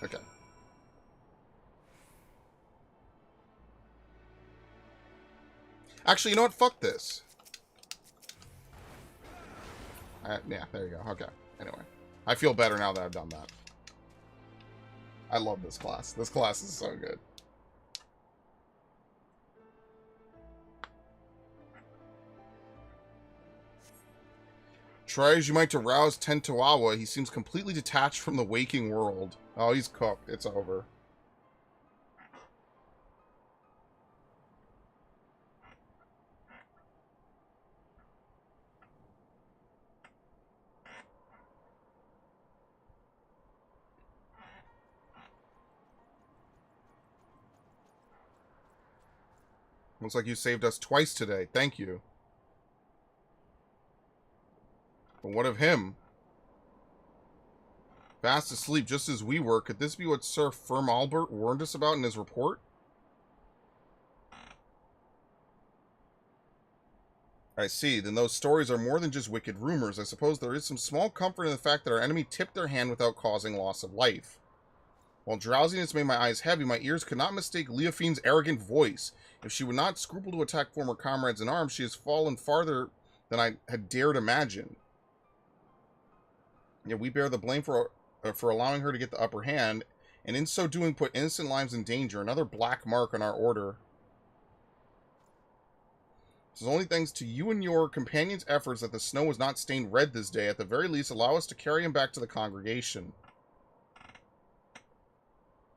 Okay. Actually, you know what? Fuck this. Yeah, there you go. Okay. Anyway. I feel better now that I've done that. I love this class. This class is so good. Try as you might to rouse Tentoawa, he seems completely detached from the waking world. Oh, he's cooked. It's over. Looks like you saved us twice today. Thank you. But what of him? Fast asleep just as we were. Could this be what Sir Firm Albert warned us about in his report? I see. Then those stories are more than just wicked rumors. I suppose there is some small comfort in the fact that our enemy tipped their hand without causing loss of life. While drowsiness made my eyes heavy, my ears could not mistake Leofine's arrogant voice. If she would not scruple to attack former comrades in arms, she has fallen farther than I had dared imagine. Yet we bear the blame for allowing her to get the upper hand, and in so doing put innocent lives in danger, another black mark on our order. It is only thanks to you and your companions' efforts that the snow was not stained red this day. At the very least, allow us to carry him back to the congregation.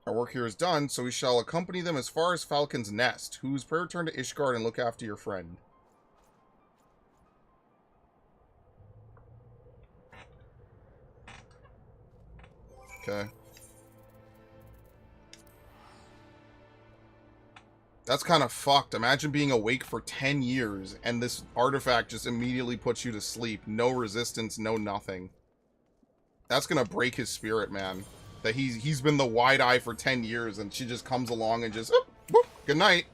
Our work here is done, so we shall accompany them as far as Falcon's Nest. Whose pray return to Ishgard and look after your friend. Okay. That's kind of fucked. Imagine being awake for 10 years and this artifact just immediately puts you to sleep. No resistance, no nothing. That's gonna break his spirit, man. That he's been the wide eye for 10 years and she just comes along and just, oh, whoop, good night.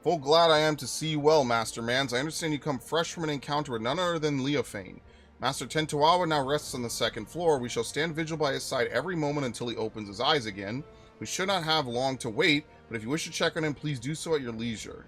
Full glad I am to see you well, Master Mans. I understand you come fresh from an encounter with none other than Leofane. Master Tentoawa now rests on the second floor. We shall stand vigil by his side every moment until he opens his eyes again. We should not have long to wait, but if you wish to check on him, please do so at your leisure.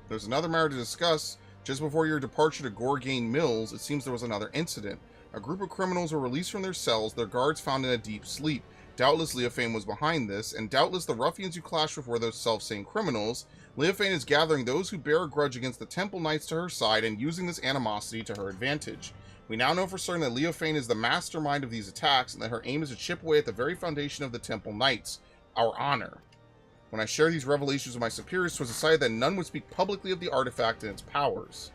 There's another matter to discuss. Just before your departure to Gorgain Mills, it seems there was another incident. A group of criminals were released from their cells, their guards found in a deep sleep. Doubtless Leofane was behind this, and doubtless the ruffians you clashed with were those self-same criminals. Leofane is gathering those who bear a grudge against the Temple Knights to her side and using this animosity to her advantage. We now know for certain that Leofane is the mastermind of these attacks, and that her aim is to chip away at the very foundation of the Temple Knights, our honor. When I shared these revelations with my superiors, it was decided that none would speak publicly of the artifact and its powers.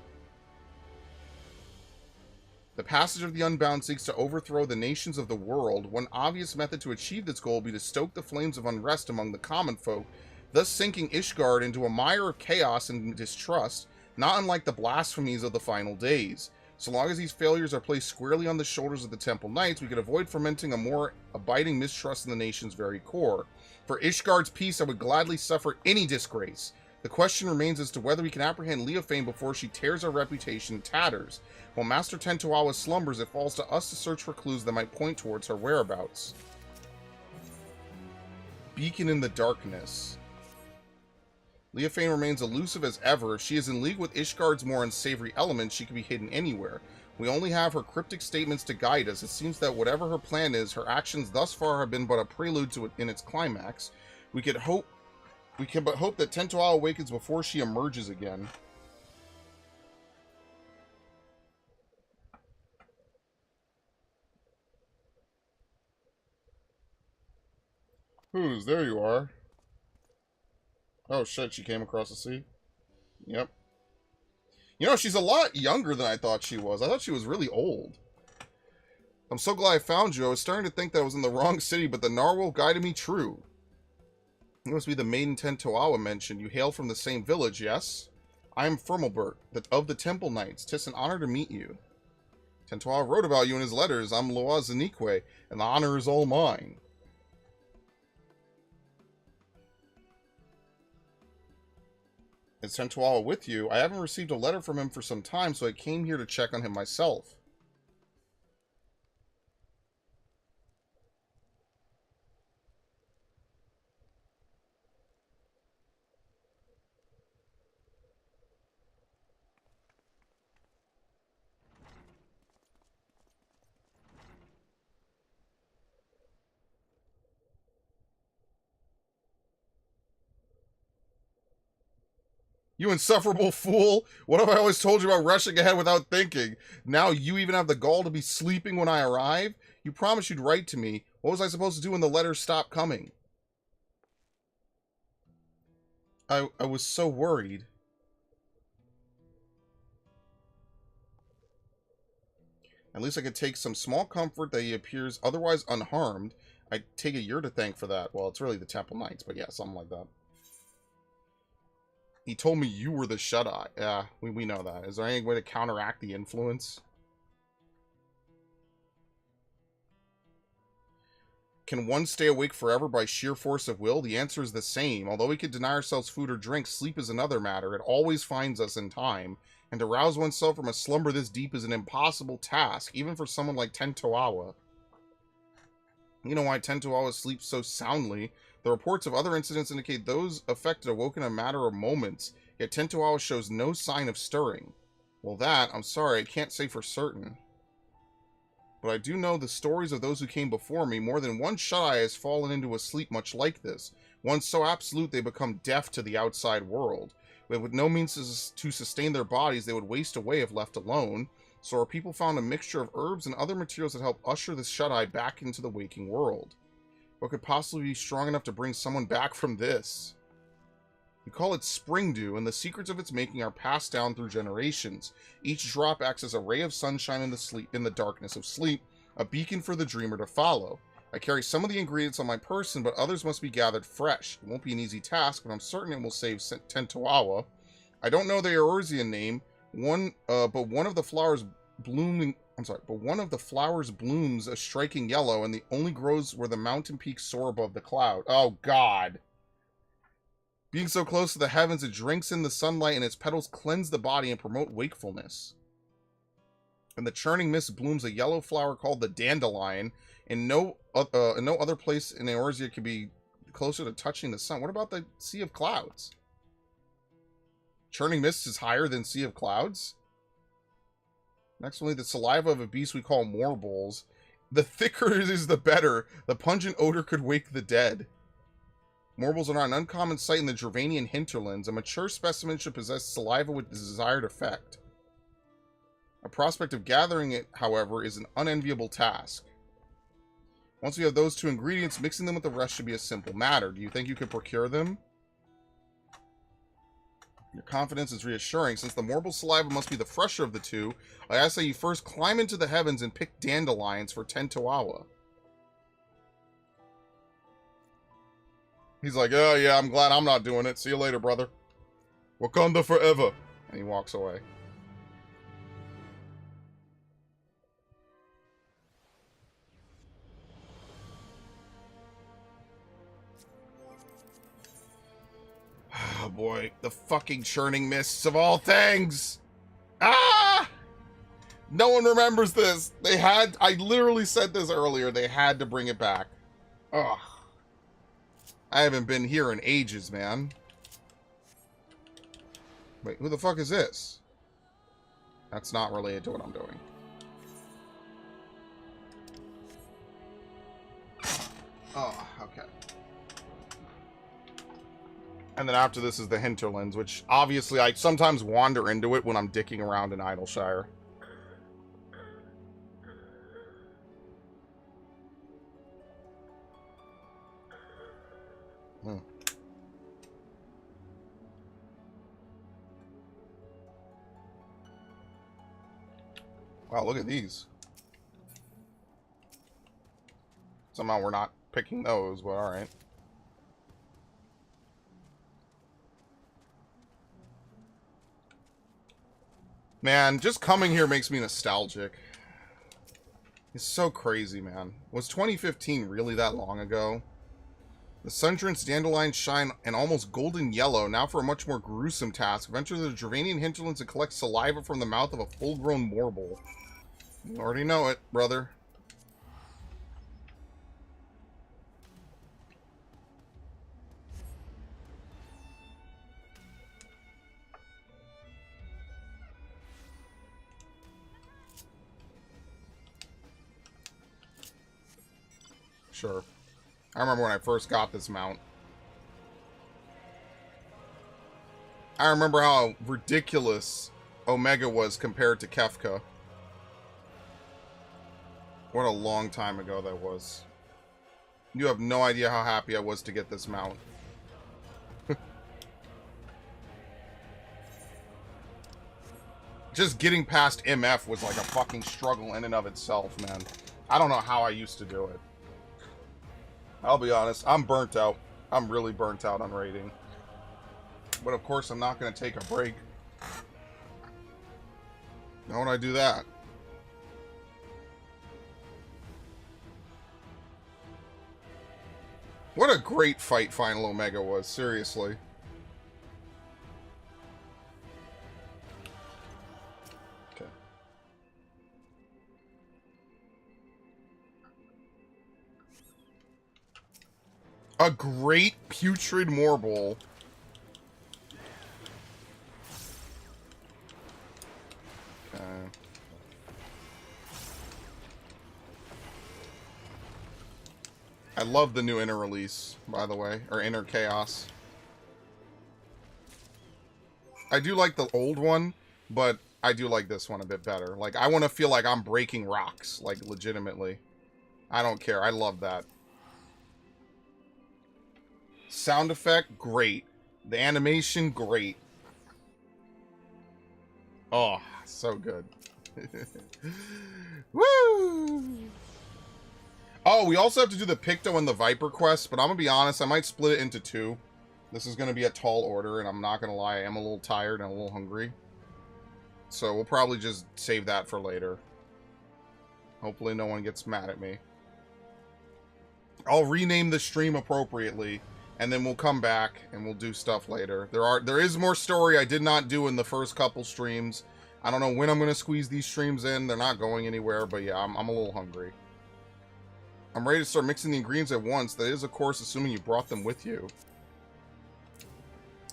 The passage of the Unbound seeks to overthrow the nations of the world. One obvious method to achieve this goal will be to stoke the flames of unrest among the common folk, thus sinking Ishgard into a mire of chaos and distrust, not unlike the blasphemies of the final days. So long as these failures are placed squarely on the shoulders of the Temple Knights, we could avoid fermenting a more abiding mistrust in the nation's very core. For Ishgard's peace, I would gladly suffer any disgrace. The question remains as to whether we can apprehend Leofane before she tears our reputation in tatters. While Master Tentoawa slumbers, it falls to us to search for clues that might point towards her whereabouts. Beacon in the darkness. Leofane remains elusive as ever. If she is in league with Ishgard's more unsavory elements, she can be hidden anywhere. We only have her cryptic statements to guide us. It seems that whatever her plan is, her actions thus far have been but a prelude to it in its climax. We can but hope that Tentoawa awakens before she emerges again. Who's? There you are. Oh shit, she came across the sea. Yep. You know, she's a lot younger than I thought she was. I thought she was really old. I'm so glad I found you. I was starting to think that I was in the wrong city, but the narwhal guided me true. You must be the maiden Tentoawa mentioned. You hail from the same village, yes? I am Firmalbert, of the Temple Knights. 'Tis an honor to meet you. Tentoawa wrote about you in his letters. I'm Loa Zanikwe, and the honor is all mine. Is Tentuala with you? I haven't received a letter from him for some time, so I came here to check on him myself. You insufferable fool! What have I always told you about rushing ahead without thinking? Now you even have the gall to be sleeping when I arrive? You promised you'd write to me. What was I supposed to do when the letters stopped coming? I was so worried. At least I could take some small comfort that he appears otherwise unharmed. I take it you're to thank for that. Well, it's really the Temple Knights, but yeah, something like that. He told me you were the shut-eye. Yeah, we know that. Is there any way to counteract the influence? Can one stay awake forever by sheer force of will? The answer is the same. Although we could deny ourselves food or drink, sleep is another matter. It always finds us in time. And to rouse oneself from a slumber this deep is an impossible task, even for someone like Tentuawa. You know why Tentuawa sleeps so soundly? The reports of other incidents indicate those affected awoke in a matter of moments, yet Tentuawa shows no sign of stirring. Well that, I'm sorry, I can't say for certain. But I do know the stories of those who came before me. More than one shut-eye has fallen into a sleep much like this, one so absolute they become deaf to the outside world. But with no means to sustain their bodies, they would waste away if left alone. So our people found a mixture of herbs and other materials that help usher this shut-eye back into the waking world. What could possibly be strong enough to bring someone back from this? We call it spring dew, and the secrets of its making are passed down through generations. Each drop acts as a ray of sunshine in the darkness of sleep, a beacon for the dreamer to follow. I carry some of the ingredients on my person, but others must be gathered fresh. It won't be an easy task, but I'm certain it will save Tentuawa. I don't know the Eorzean name, but one of the flowers blooms a striking yellow, and the only grows where the mountain peaks soar above the cloud. Oh, God. Being so close to the heavens, it drinks in the sunlight, and its petals cleanse the body and promote wakefulness. And the churning mist blooms a yellow flower called the dandelion, and no other place in Eorzea could be closer to touching the sun. What about the Sea of Clouds? Churning mist is higher than Sea of Clouds? Next, only the saliva of a beast we call morbulls. The thicker it is, the better. The pungent odor could wake the dead. Morbulls are not an uncommon sight in the Dravanian hinterlands. A mature specimen should possess saliva with the desired effect. A prospect of gathering it, however, is an unenviable task. Once we have those two ingredients, mixing them with the rest should be a simple matter. Do you think you could procure them? Your confidence is reassuring. Since the Morbull saliva must be the fresher of the two, I ask that you first climb into the heavens and pick dandelions for Tentuawa. He's like, oh yeah, I'm glad I'm not doing it. See you later, brother. Wakanda forever. And he walks away. Oh boy, the fucking churning mists of all things! Ah! No one remembers this. I literally said this earlier, they had to bring it back. Ugh. I haven't been here in ages, man. Wait, who the fuck is this? That's not related to what I'm doing. Oh, okay. And then after this is the hinterlands, which obviously I sometimes wander into it when I'm dicking around in Idleshire. Wow, look at these. Somehow we're not picking those, but alright. Man, just coming here makes me nostalgic. It's so crazy, man. Was 2015 really that long ago? The sun-drenched dandelions shine an almost golden yellow. Now for a much more gruesome task. Venture to the Dravanian hinterlands and collect saliva from the mouth of a full-grown morble. You already know it, brother. Sure. I remember when I first got this mount. I remember how ridiculous Omega was compared to Kefka. What a long time ago that was. You have no idea how happy I was to get this mount. Just getting past MF was like a fucking struggle in and of itself, man. I don't know how I used to do it. I'll be honest, I'm burnt out. I'm really burnt out on raiding. But of course, I'm not going to take a break. How would I do that? What a great fight Final Omega was, seriously. Okay. A great putrid morble. Okay. I love the new inner release, by the way, or inner chaos. I do like the old one, but I do like this one a bit better. Like, I want to feel like I'm breaking rocks, like, legitimately. I don't care. I love that. Sound effect, great. The animation, great. Oh, so good. Woo! Oh, we also have to do the Picto and the Viper quest, but I'm going to be honest, I might split it into two. This is going to be a tall order, and I'm not going to lie, I am a little tired and a little hungry. So we'll probably just save that for later. Hopefully no one gets mad at me. I'll rename the stream appropriately, and then we'll come back and we'll do stuff later. There is more story I did not do in the first couple streams. I don't know when I'm going to squeeze these streams in. They're not going anywhere, but yeah, I'm a little hungry. I'm ready to start mixing the ingredients at once. That is, of course, assuming you brought them with you.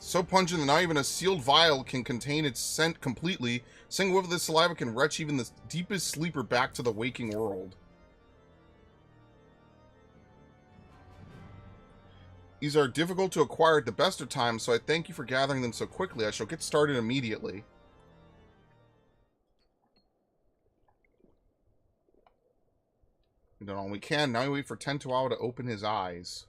So pungent that not even a sealed vial can contain its scent completely. A single whiff of this saliva can retch even the deepest sleeper back to the waking world. These are difficult to acquire at the best of times, so I thank you for gathering them so quickly. I shall get started immediately. We done all we can. Now we wait for Tentoawa to open his eyes.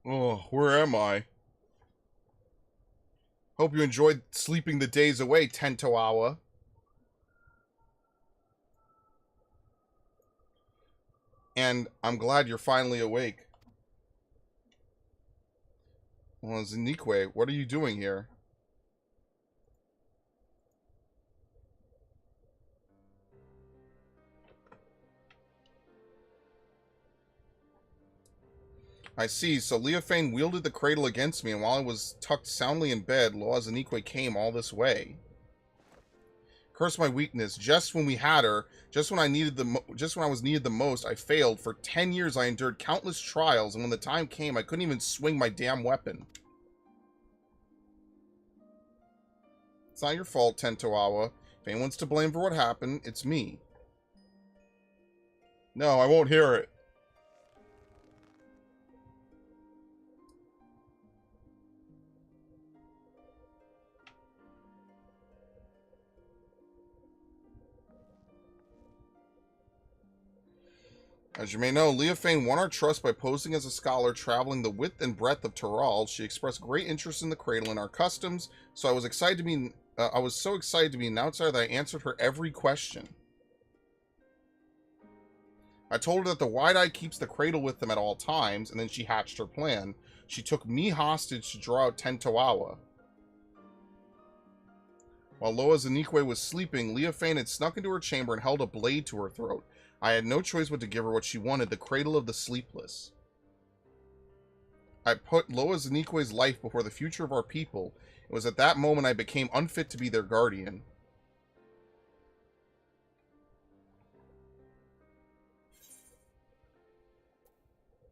Oh, where am I? Hope you enjoyed sleeping the days away, Tentoawa. And I'm glad you're finally awake. Well, Zanique, what are you doing here? I see, so Leofane wielded the cradle against me, and while I was tucked soundly in bed, Loa Zanique came all this way. Curse my weakness. Just when we had her, just when I was needed the most, I failed. For 10 years I endured countless trials, and when the time came, I couldn't even swing my damn weapon. It's not your fault, Tentoawa. If anyone's to blame for what happened, it's me. No, I won't hear it. As you may know, Leofane won our trust by posing as a scholar traveling the width and breadth of Taral. She expressed great interest in the cradle and our customs, so I was excited to be. I was so excited to be an outsider that I answered her every question. I told her that the Wide-Eye keeps the cradle with them at all times, and then she hatched her plan. She took me hostage to draw out Tentoawa. While Loa Zanikwe was sleeping, Leofane had snuck into her chamber and held a blade to her throat. I had no choice but to give her what she wanted, the cradle of the sleepless. I put Loa Zanikwe's life before the future of our people. It was at that moment I became unfit to be their guardian.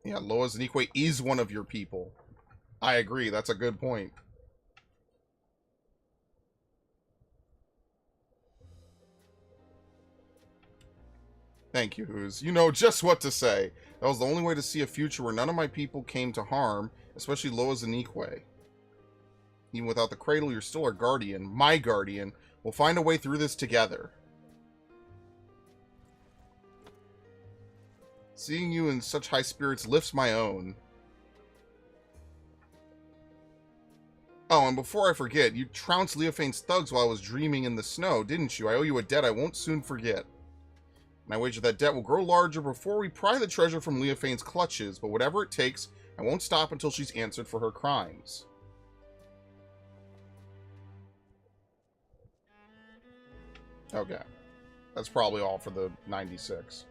Yeah, Loa Zanikwe is one of your people. I agree, that's a good point. Thank you, Who's. You know just what to say. That was the only way to see a future where none of my people came to harm, especially Loa Zanikwe. Even without the cradle, you're still our guardian. My guardian. We'll find a way through this together. Seeing you in such high spirits lifts my own. Oh, and before I forget, you trounced Leofane's thugs while I was dreaming in the snow, didn't you? I owe you a debt I won't soon forget. And I wager that debt will grow larger before we pry the treasure from Leofane's clutches, but whatever it takes, I won't stop until she's answered for her crimes. Okay. That's probably all for the 96.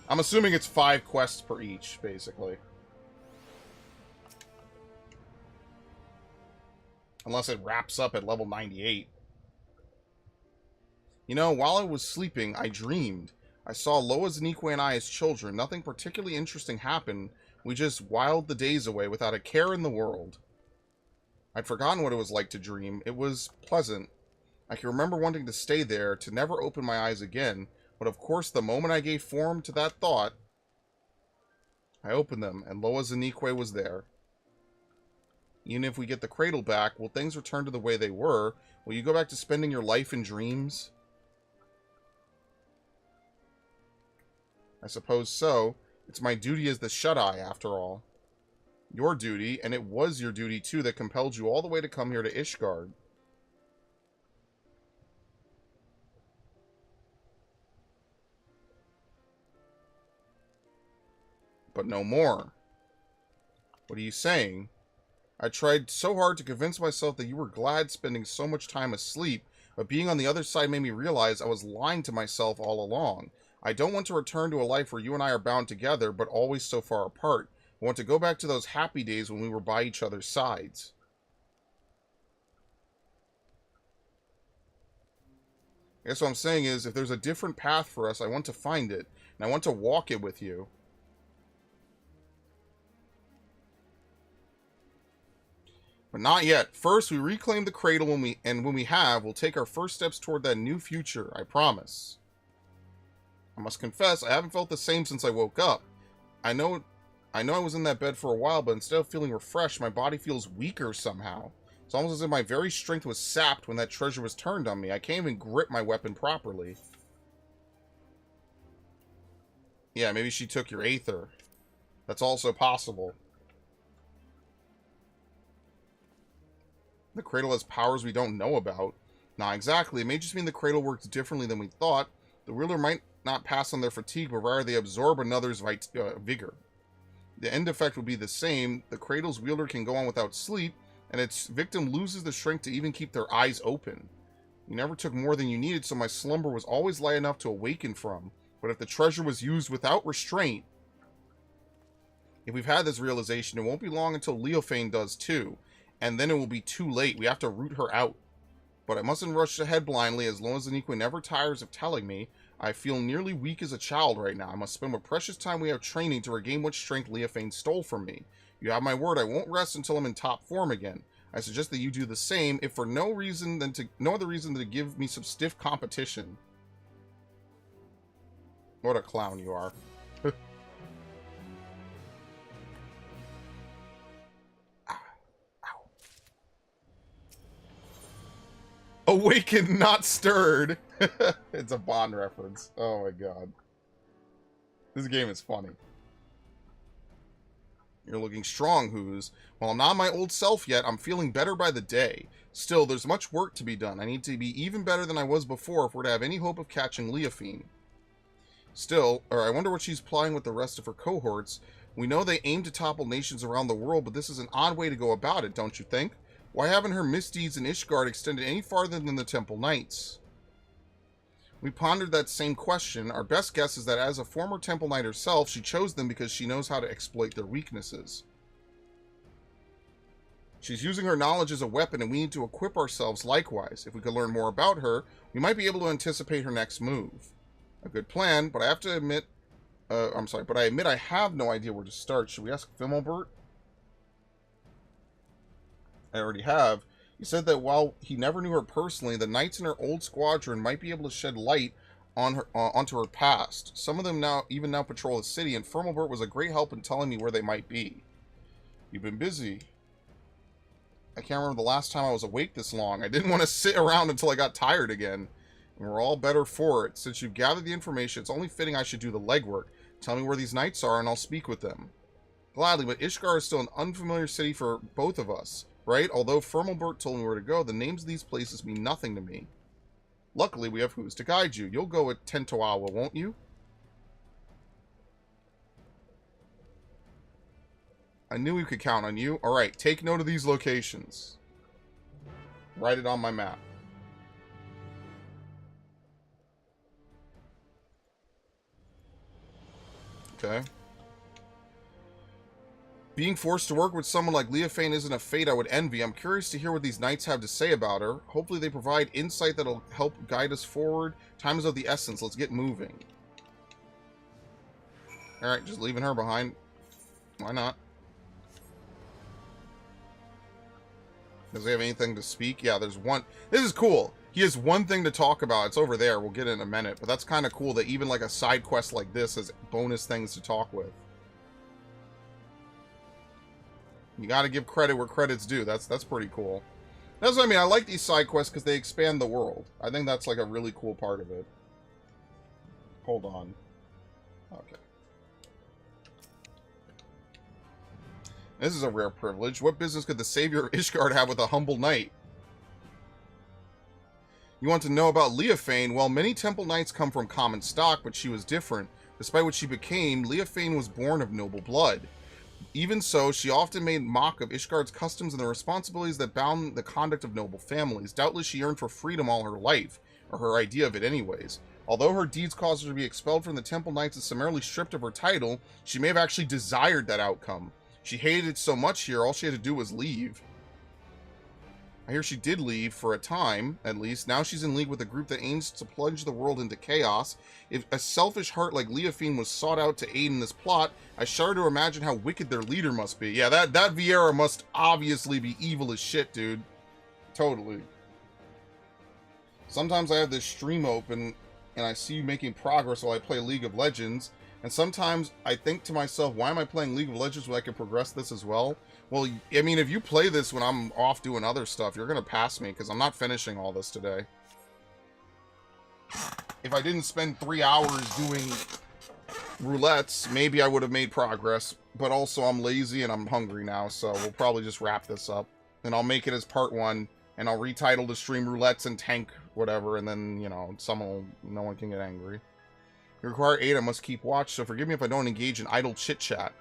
I'm assuming it's 5 quests per each, basically. Unless it wraps up at level 98. You know, while I was sleeping, I dreamed. I saw Loa Zanikwe and I as children. Nothing particularly interesting happened. We just whiled the days away without a care in the world. I'd forgotten what it was like to dream. It was pleasant. I can remember wanting to stay there, to never open my eyes again. But of course, the moment I gave form to that thought, I opened them, and Loa Zanikwe was there. Even if we get the cradle back, will things return to the way they were? Will you go back to spending your life in dreams? I suppose so. It's my duty as the Shut-Eye, after all. Your duty, and it was your duty, too, that compelled you all the way to come here to Ishgard. But no more. What are you saying? I tried so hard to convince myself that you were glad spending so much time asleep, but being on the other side made me realize I was lying to myself all along. I don't want to return to a life where you and I are bound together, but always so far apart. I want to go back to those happy days when we were by each other's sides. I guess what I'm saying is, if there's a different path for us, I want to find it, and I want to walk it with you. But not yet. First, we reclaim the cradle, when we have, we'll take our first steps toward that new future, I promise. I must confess, I haven't felt the same since I woke up. I know I was in that bed for a while, but instead of feeling refreshed, my body feels weaker somehow. It's almost as if my very strength was sapped when that treasure was turned on me. I can't even grip my weapon properly. Yeah, maybe she took your Aether. That's also possible. The cradle has powers we don't know about. Not exactly. It may just mean the cradle works differently than we thought. The wielder might not pass on their fatigue, but rather they absorb another's vigor. The end effect will be the same. The cradle's wielder can go on without sleep, and its victim loses the strength to even keep their eyes open. You never took more than you needed, so my slumber was always light enough to awaken from. But if the treasure was used without restraint, if we've had this realization, it won't be long until Leofane does too. And then it will be too late. We have to root her out. But I mustn't rush ahead blindly, as long as Zanikwe never tires of telling me. I feel nearly weak as a child right now. I must spend what precious time we have training to regain what strength Leofane stole from me. You have my word, I won't rest until I'm in top form again. I suggest that you do the same, if for no other reason than to give me some stiff competition. What a clown you are. Awakened, not stirred. It's a Bond reference. Oh my god. This game is funny. You're looking strong, Who's. While I'm not my old self yet, I'm feeling better by the day. Still, there's much work to be done. I need to be even better than I was before if we're to have any hope of catching Leofane. Still, or I wonder what she's plying with the rest of her cohorts. We know they aim to topple nations around the world, but this is an odd way to go about it, don't you think? Why haven't her misdeeds in Ishgard extended any farther than the Temple Knights? We pondered that same question. Our best guess is that as a former Temple Knight herself, she chose them because she knows how to exploit their weaknesses. She's using her knowledge as a weapon, and we need to equip ourselves likewise. If we could learn more about her, we might be able to anticipate her next move. A good plan, but I have to admit... but I admit I have no idea where to start. Should we ask Fimmelbert? I already have. He said that while he never knew her personally, the knights in her old squadron might be able to shed light on her onto her past. Some of them now patrol the city, and Fimmelbert was a great help in telling me where they might be. You've been busy. I can't remember the last time I was awake this long. I didn't want to sit around until I got tired again. And we're all better for it. Since you've gathered the information, it's only fitting I should do the legwork. Tell me where these knights are, and I'll speak with them. Gladly, but Ishgard is still an unfamiliar city for both of us, right? Although Fimmelbert told me where to go, the names of these places mean nothing to me. Luckily, we have who's to guide you. You'll go at Tentoawa, won't you? I knew we could count on you. Alright, take note of these locations. Write it on my map. Okay. Being forced to work with someone like Leofane isn't a fate I would envy. I'm curious to hear what these knights have to say about her. Hopefully they provide insight that'll help guide us forward. Time is of the essence. Let's get moving. Alright, just leaving her behind. Why not? Does he have anything to speak? Yeah, there's one. This is cool. He has one thing to talk about. It's over there. We'll get it in a minute. But that's kind of cool that even like a side quest like this has bonus things to talk with. You got to give credit where credit's due. That's pretty cool. That's what I mean. I like these side quests because they expand the world. I think that's like a really cool part of it. Hold on. Okay. This is a rare privilege. What business could the savior of Ishgard have with a humble knight? You want to know about Leofane? Well, many temple knights come from common stock, but she was different. Despite what she became, Leofane was born of noble blood. Even so, she often made mock of Ishgard's customs and the responsibilities that bound the conduct of noble families. Doubtless she yearned for freedom all her life, or her idea of it anyways. Although her deeds caused her to be expelled from the Temple Knights and summarily stripped of her title, she may have actually desired that outcome. She hated it so much here, all she had to do was leave. I hear she did leave, for a time, at least. Now she's in league with a group that aims to plunge the world into chaos. If a selfish heart like Leofane was sought out to aid in this plot, I shudder to imagine how wicked their leader must be. Yeah, that Viera must obviously be evil as shit, dude. Totally. Sometimes I have this stream open, and I see you making progress while I play League of Legends, and sometimes I think to myself, why am I playing League of Legends when I can progress this as well? Well, I mean, if you play this when I'm off doing other stuff, you're going to pass me, because I'm not finishing all this today. If I didn't spend 3 hours doing roulettes, maybe I would have made progress, but also I'm lazy and I'm hungry now, so we'll probably just wrap this up. And I'll make it as part 1, and I'll retitle the stream Roulettes and Tank whatever, and then, you know, no one can get angry. You require 8, I must keep watch, so forgive me if I don't engage in idle chit-chat.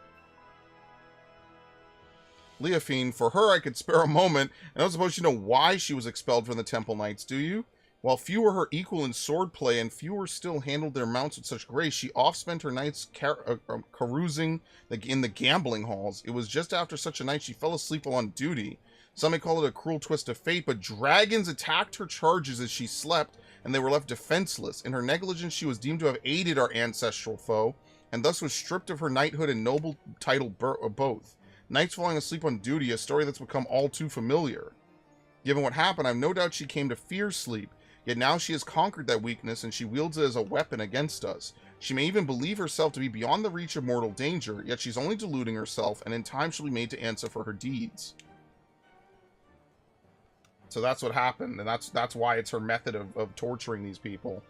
Leofane, for her I could spare a moment, and I don't suppose you know why she was expelled from the Temple Knights, do you? While few were her equal in swordplay, and fewer still handled their mounts with such grace, she oft spent her nights carousing in the gambling halls. It was just after such a night she fell asleep while on duty. Some may call it a cruel twist of fate, but dragons attacked her charges as she slept, and they were left defenseless. In her negligence, she was deemed to have aided our ancestral foe, and thus was stripped of her knighthood and noble title both. Knights falling asleep on duty, a story that's become all too familiar. Given what happened, I've no doubt she came to fear sleep, yet now she has conquered that weakness, and she wields it as a weapon against us. She may even believe herself to be beyond the reach of mortal danger, yet she's only deluding herself, and in time she'll be made to answer for her deeds. So that's what happened, and that's why it's her method of torturing these people.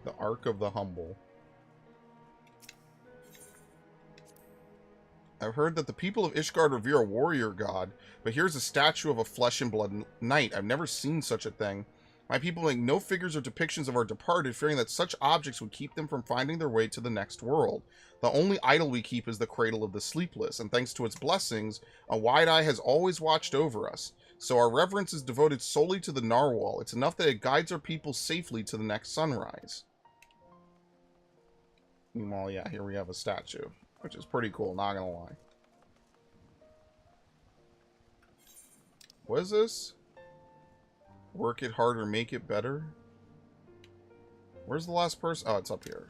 The Ark of the Humble. I've heard that the people of Ishgard revere a warrior god, but here's a statue of a flesh and blood knight. I've never seen such a thing. My people make no figures or depictions of our departed, fearing that such objects would keep them from finding their way to the next world. The only idol we keep is the Cradle of the Sleepless, and thanks to its blessings, a wide eye has always watched over us. So our reverence is devoted solely to the narwhal. It's enough that it guides our people safely to the next sunrise. Meanwhile, yeah, here we have a statue, which is pretty cool, not gonna lie. What is this? Work it harder, make it better? Where's the last person? Oh, it's up here.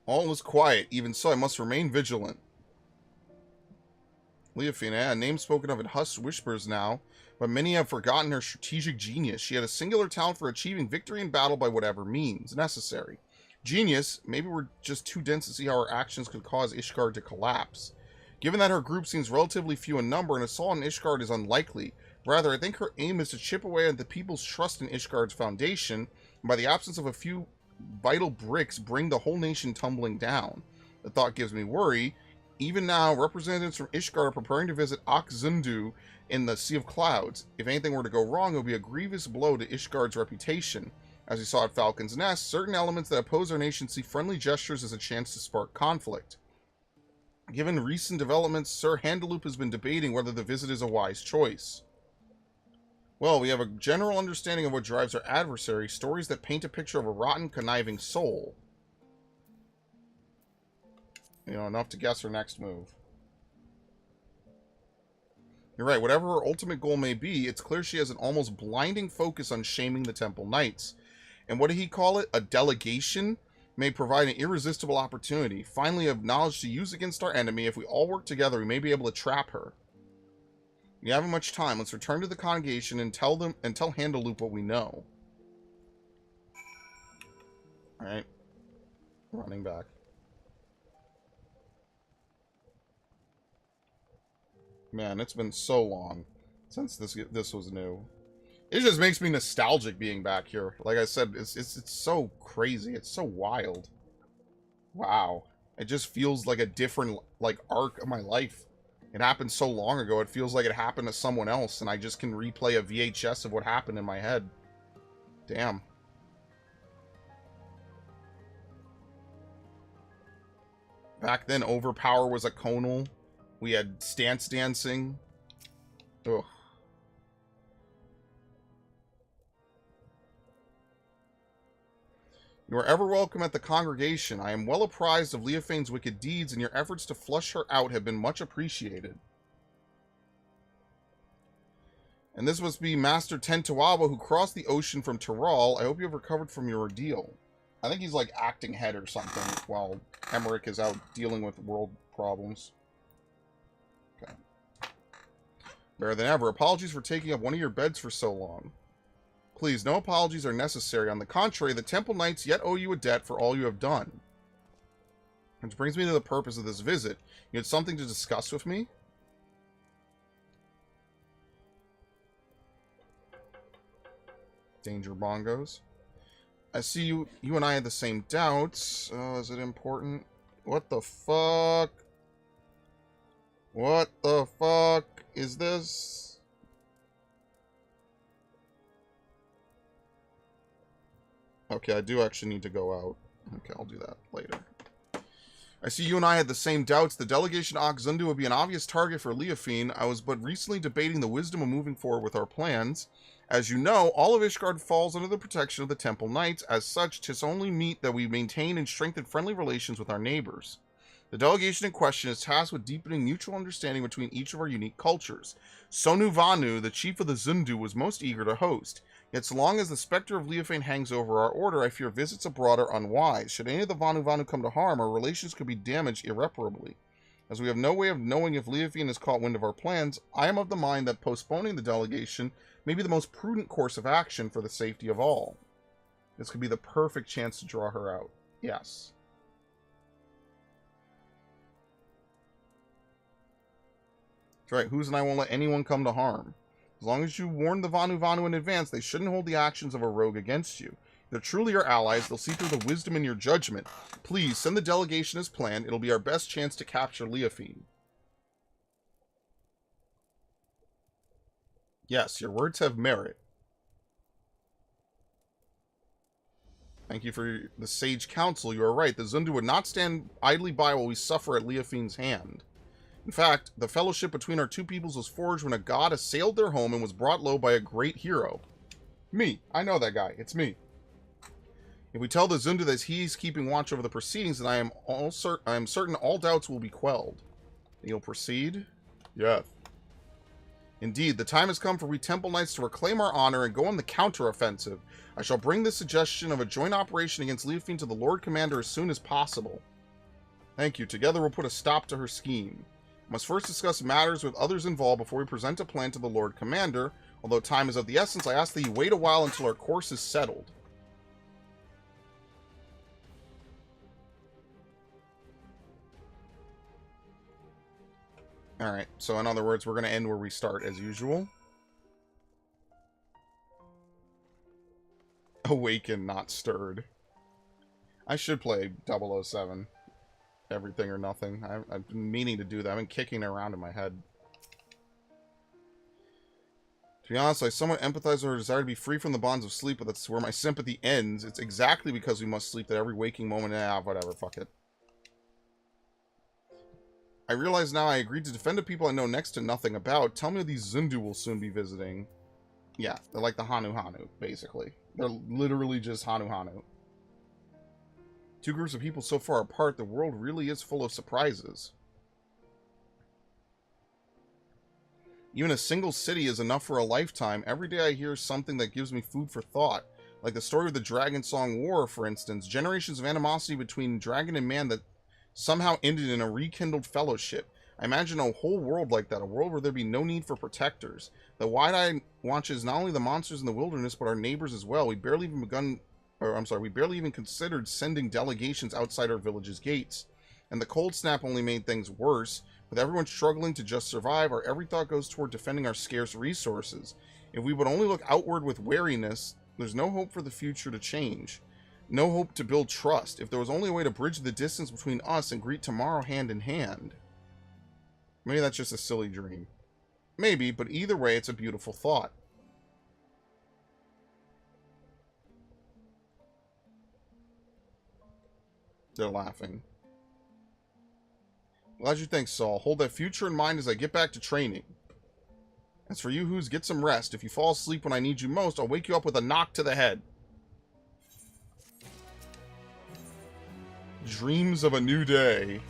All is quiet. Even so, I must remain vigilant. Leofina, a name spoken of in hushed whispers now, but many have forgotten her strategic genius. She had a singular talent for achieving victory in battle by whatever means necessary. Genius, maybe we're just too dense to see how her actions could cause Ishgard to collapse. Given that her group seems relatively few in number, an assault on Ishgard is unlikely. Rather, I think her aim is to chip away at the people's trust in Ishgard's foundation, and by the absence of a few vital bricks, bring the whole nation tumbling down. The thought gives me worry. Even now, representatives from Ishgard are preparing to visit Akzundu in the Sea of Clouds. If anything were to go wrong, it would be a grievous blow to Ishgard's reputation. As we saw at Falcon's Nest, certain elements that oppose our nation see friendly gestures as a chance to spark conflict. Given recent developments, Sir Handaloop has been debating whether the visit is a wise choice. Well, we have a general understanding of what drives our adversary, stories that paint a picture of a rotten, conniving soul. You know, enough to guess her next move. You're right, whatever her ultimate goal may be, it's clear she has an almost blinding focus on shaming the Temple Knights. And what did he call it? A delegation? May provide an irresistible opportunity. Finally, of knowledge to use against our enemy. If we all work together, we may be able to trap her. We haven't much time. Let's return to the congregation and tell Handaloop what we know. Alright. Running back. Man, it's been so long since this was new. It just makes me nostalgic being back here. Like I said, it's so crazy. It's so wild. Wow. It just feels like a different arc of my life. It happened so long ago. It feels like it happened to someone else, and I just can replay a VHS of what happened in my head. Damn. Back then, Overpower was a conal. We had stance dancing. Ugh. You are ever welcome at the congregation. I am well apprised of Leofane's wicked deeds, and your efforts to flush her out have been much appreciated. And this must be Master Tentawaba, who crossed the ocean from Tyrol. I hope you have recovered from your ordeal. I think he's like acting head or something, while Emmerich is out dealing with world problems. Okay. Better than ever. Apologies for taking up one of your beds for so long. Please, no apologies are necessary. On the contrary, the Temple Knights yet owe you a debt for all you have done. Which brings me to the purpose of this visit. You had something to discuss with me? Danger bongos. I see you and I had the same doubts. Is it important? What the fuck? What the fuck is this? Okay, I do actually need to go out. Okay, I'll do that later. I see you and I had the same doubts. The delegation to Akzundu would be an obvious target for Leofine. I was but recently debating the wisdom of moving forward with our plans. As you know, all of Ishgard falls under the protection of the Temple Knights. As such, 'tis only meet that we maintain and strengthen friendly relations with our neighbors. The delegation in question is tasked with deepening mutual understanding between each of our unique cultures. Sonu Vanu, the chief of the Zundu, was most eager to host. Yet so long as the specter of Leofane hangs over our order, I fear visits abroad are unwise. Should any of the Vanu come to harm, our relations could be damaged irreparably. As we have no way of knowing if Leofane has caught wind of our plans, I am of the mind that postponing the delegation may be the most prudent course of action for the safety of all. This could be the perfect chance to draw her out. Yes. That's right, Who's and I won't let anyone come to harm. As long as you warn the Vanu Vanu in advance, they shouldn't hold the actions of a rogue against you. If they're truly your allies, they'll see through the wisdom in your judgment. Please, send the delegation as planned. It'll be our best chance to capture Leofine. Yes, your words have merit. Thank you for the sage counsel. You are right. The Zundu would not stand idly by while we suffer at Leofine's hand. In fact, the fellowship between our two peoples was forged when a god assailed their home and was brought low by a great hero. Me. I know that guy. It's me. If we tell the Zundu that he's keeping watch over the proceedings, then I am certain all doubts will be quelled. You'll proceed? Yes. Indeed, the time has come for we Temple Knights to reclaim our honor and go on the counter-offensive. I shall bring this suggestion of a joint operation against Leofine to the Lord Commander as soon as possible. Thank you. Together we'll put a stop to her scheme. We must first discuss matters with others involved before we present a plan to the Lord Commander. Although time is of the essence, I ask that you wait a while until our course is settled. Alright, so in other words, we're going to end where we start as usual. Awaken, not stirred. I should play 007. Everything or nothing. I've been meaning to do that. I've been kicking it around in my head. To be honest, I somewhat empathize with her desire to be free from the bonds of sleep, but that's where my sympathy ends. It's exactly because we must sleep that every waking moment... whatever, fuck it. I realize now I agreed to defend a people I know next to nothing about. Tell me these Zundu will soon be visiting. Yeah, they're like the Hanu Hanu, basically. They're literally just Hanu Hanu. Two groups of people so far apart, the world really is full of surprises. Even a single city is enough for a lifetime. Every day I hear something that gives me food for thought. Like the story of the Dragon Song War, for instance. Generations of animosity between dragon and man that somehow ended in a rekindled fellowship. I imagine a whole world like that, a world where there'd be no need for protectors. The wide-eye watches not only the monsters in the wilderness, but our neighbors as well. We barely even considered sending delegations outside our village's gates. And the cold snap only made things worse. With everyone struggling to just survive, our every thought goes toward defending our scarce resources. If we would only look outward with wariness, there's no hope for the future to change. No hope to build trust. If there was only a way to bridge the distance between us and greet tomorrow hand in hand. Maybe that's just a silly dream. Maybe, but either way, it's a beautiful thought. They're laughing. Glad you think, Saul. Hold that future in mind as I get back to training. As for you, Who's, get some rest. If you fall asleep when I need you most, I'll wake you up with a knock to the head. Dreams of a new day.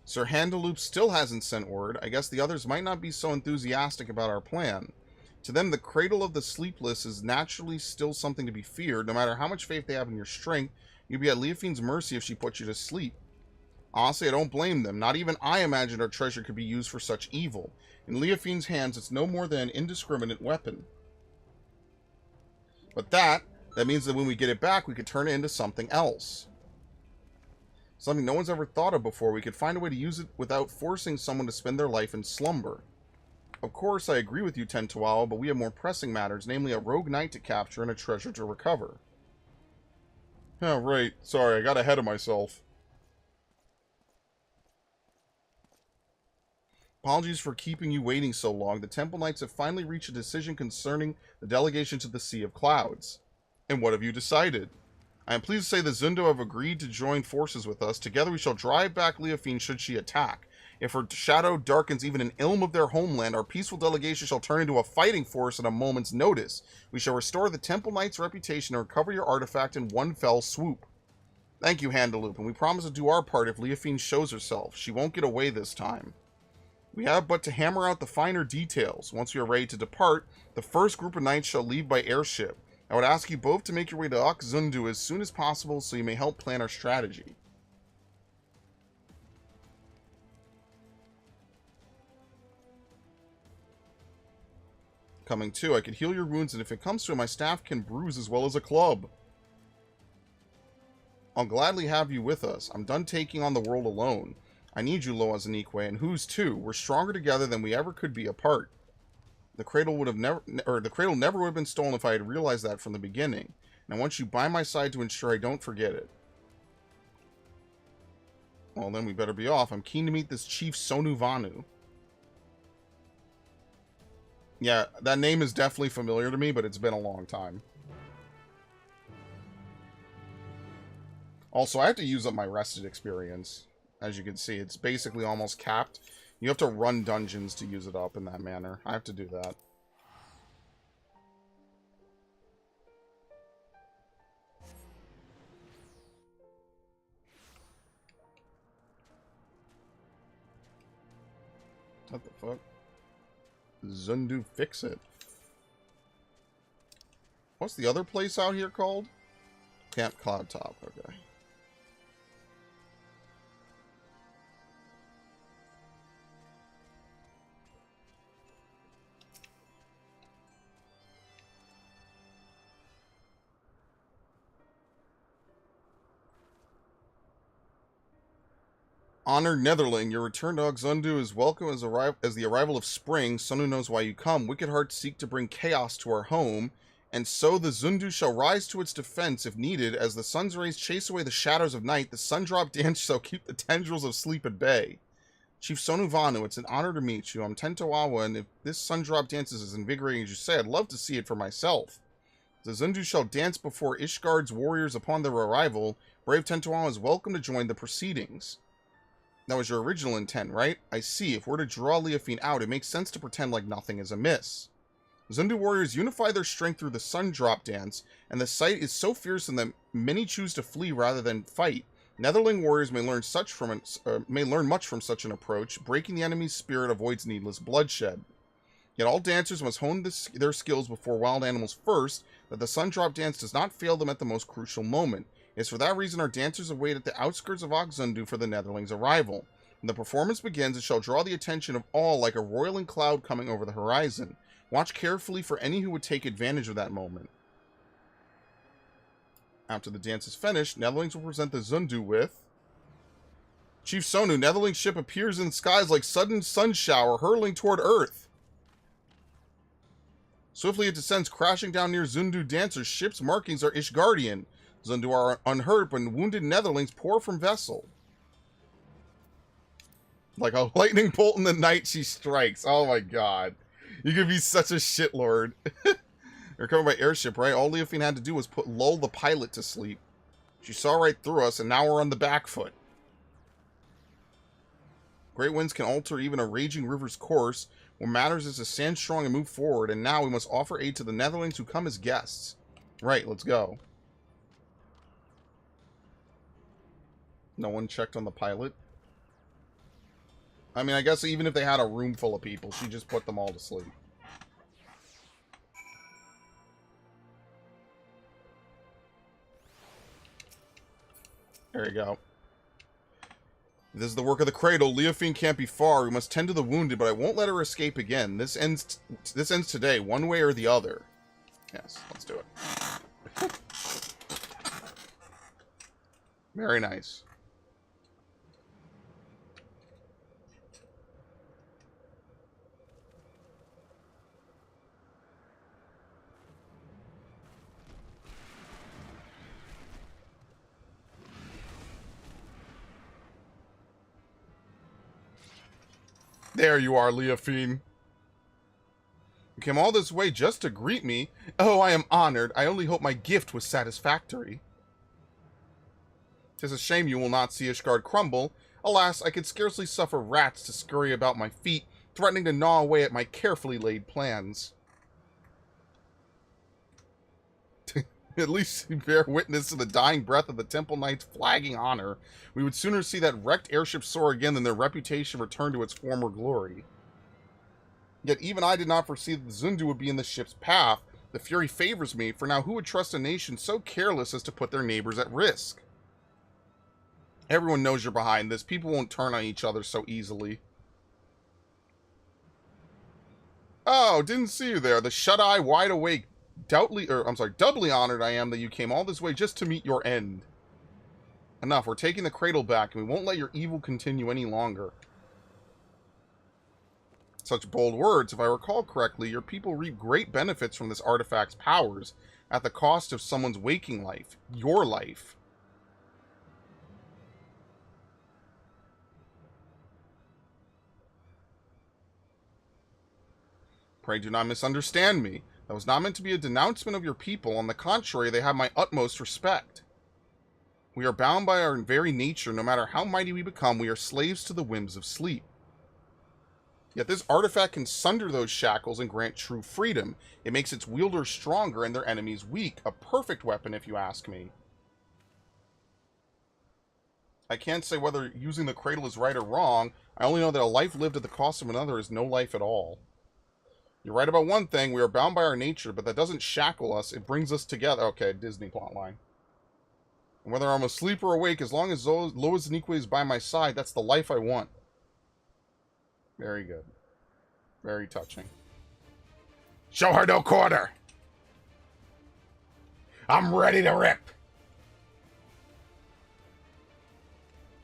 Sir Handaloop still hasn't sent word. I guess the others might not be so enthusiastic about our plan. To them, the cradle of the sleepless is naturally still something to be feared. No matter how much faith they have in your strength, you'd be at Leofine's mercy if she put you to sleep. Honestly, I don't blame them. Not even I imagined our treasure could be used for such evil. In Leofine's hands, it's no more than an indiscriminate weapon. But that means that when we get it back, we could turn it into something else. Something no one's ever thought of before. We could find a way to use it without forcing someone to spend their life in slumber. Of course, I agree with you, Tentuao, but we have more pressing matters, namely a rogue knight to capture and a treasure to recover. Oh, right. Sorry, I got ahead of myself. Apologies for keeping you waiting so long. The Temple Knights have finally reached a decision concerning the delegation to the Sea of Clouds. And what have you decided? I am pleased to say the Zundu have agreed to join forces with us. Together we shall drive back Leofine should she attack. If her shadow darkens even an ilm of their homeland, our peaceful delegation shall turn into a fighting force at a moment's notice. We shall restore the Temple Knight's reputation and recover your artifact in one fell swoop. Thank you, Handaloop, and we promise to do our part if Leofine shows herself. She won't get away this time. We have but to hammer out the finer details. Once we are ready to depart, the first group of knights shall leave by airship. I would ask you both to make your way to Akzundu as soon as possible so you may help plan our strategy. Coming too, I can heal your wounds, and if it comes to it, my staff can bruise as well as a club. I'll gladly have you with us. I'm done taking on the world alone. I need you, Loa Zanikwe, and who's too. We're stronger together than we ever could be apart. The cradle never would have been stolen if I had realized that from the beginning. And I want you by my side to ensure I don't forget it. Well, then we better be off. I'm keen to meet this Chief Sonu Vanu. Yeah, that name is definitely familiar to me, but it's been a long time. Also, I have to use up my rested experience. As you can see, it's basically almost capped. You have to run dungeons to use it up in that manner. I have to do that. What the fuck? Zundu Fix It. What's the other place out here called? Camp Cloud Top, okay. Honored Netherling, your return to Oxundu is welcome as the arrival of spring. Sonu knows why you come. Wicked hearts seek to bring chaos to our home, and so the Zundu shall rise to its defense if needed. As the sun's rays chase away the shadows of night, the Sundrop dance shall keep the tendrils of sleep at bay. Chief Sonu Vanu, it's an honor to meet you. I'm Tentowawa, and if this Sundrop dance is as invigorating as you say, I'd love to see it for myself. The Zundu shall dance before Ishgard's warriors upon their arrival. Brave Tentowawa is welcome to join the proceedings. That was your original intent, right? I see. If we're to draw Leofine out, it makes sense to pretend like nothing is amiss. Zundu warriors unify their strength through the sun drop dance, and the sight is so fearsome that many choose to flee rather than fight. Netherling warriors may learn much from such an approach. Breaking the enemy's spirit avoids needless bloodshed. Yet all dancers must hone their skills before wild animals first, that the sun drop dance does not fail them at the most crucial moment. It's for that reason our dancers await at the outskirts of Oxundu for the Netherlings' arrival. When the performance begins, it shall draw the attention of all like a roiling cloud coming over the horizon. Watch carefully for any who would take advantage of that moment. After the dance is finished, Netherlings will present the Zundu with... Chief Sonu, Netherling's ship appears in the skies like sudden sun shower hurtling toward Earth. Swiftly it descends, crashing down near Zundu dancers. Ship's markings are Ishgardian. Zundu are unhurt, but wounded Netherlings pour from vessel. Like a lightning bolt in the night she strikes. Oh my god. You could be such a shitlord. They're coming by airship, right? All Leofine had to do was lull the pilot to sleep. She saw right through us, and now we're on the back foot. Great winds can alter even a raging river's course. What matters is to stand strong and move forward, and now we must offer aid to the Netherlings who come as guests. Right, let's go. No one checked on the pilot. I mean, I guess even if they had a room full of people, she just put them all to sleep. There you go. This is the work of the cradle. Leofine can't be far. We must tend to the wounded, but I won't let her escape again. This ends today, one way or the other. Yes, let's do it. Very nice. There you are, Leofine. You came all this way just to greet me. Oh, I am honored. I only hope my gift was satisfactory. 'Tis a shame you will not see Ishgard crumble. Alas, I could scarcely suffer rats to scurry about my feet, threatening to gnaw away at my carefully laid plans. At least you bear witness to the dying breath of the Temple Knight's flagging honor. We would sooner see that wrecked airship soar again than their reputation return to its former glory. Yet even I did not foresee that the Zundu would be in the ship's path. The fury favors me, for now who would trust a nation so careless as to put their neighbors at risk? Everyone knows you're behind this. People won't turn on each other so easily. Oh, didn't see you there. The shut-eye, wide-awake, doubly honored I am that you came all this way just to meet your end. Enough. We're taking the cradle back, and we won't let your evil continue any longer. Such bold words. If I recall correctly, your people reap great benefits from this artifact's powers at the cost of someone's waking life. Your life. Pray do not misunderstand me. That was not meant to be a denouncement of your people. On the contrary, they have my utmost respect. We are bound by our very nature. No matter how mighty we become, we are slaves to the whims of sleep. Yet this artifact can sunder those shackles and grant true freedom. It makes its wielders stronger and their enemies weak. A perfect weapon, if you ask me. I can't say whether using the cradle is right or wrong. I only know that a life lived at the cost of another is no life at all. You're right about one thing. We are bound by our nature, but that doesn't shackle us. It brings us together. Okay, Disney plotline. And whether I'm asleep or awake, as long as Lois Nikwe is by my side, that's the life I want. Very good. Very touching. Show her no quarter. I'm ready to rip.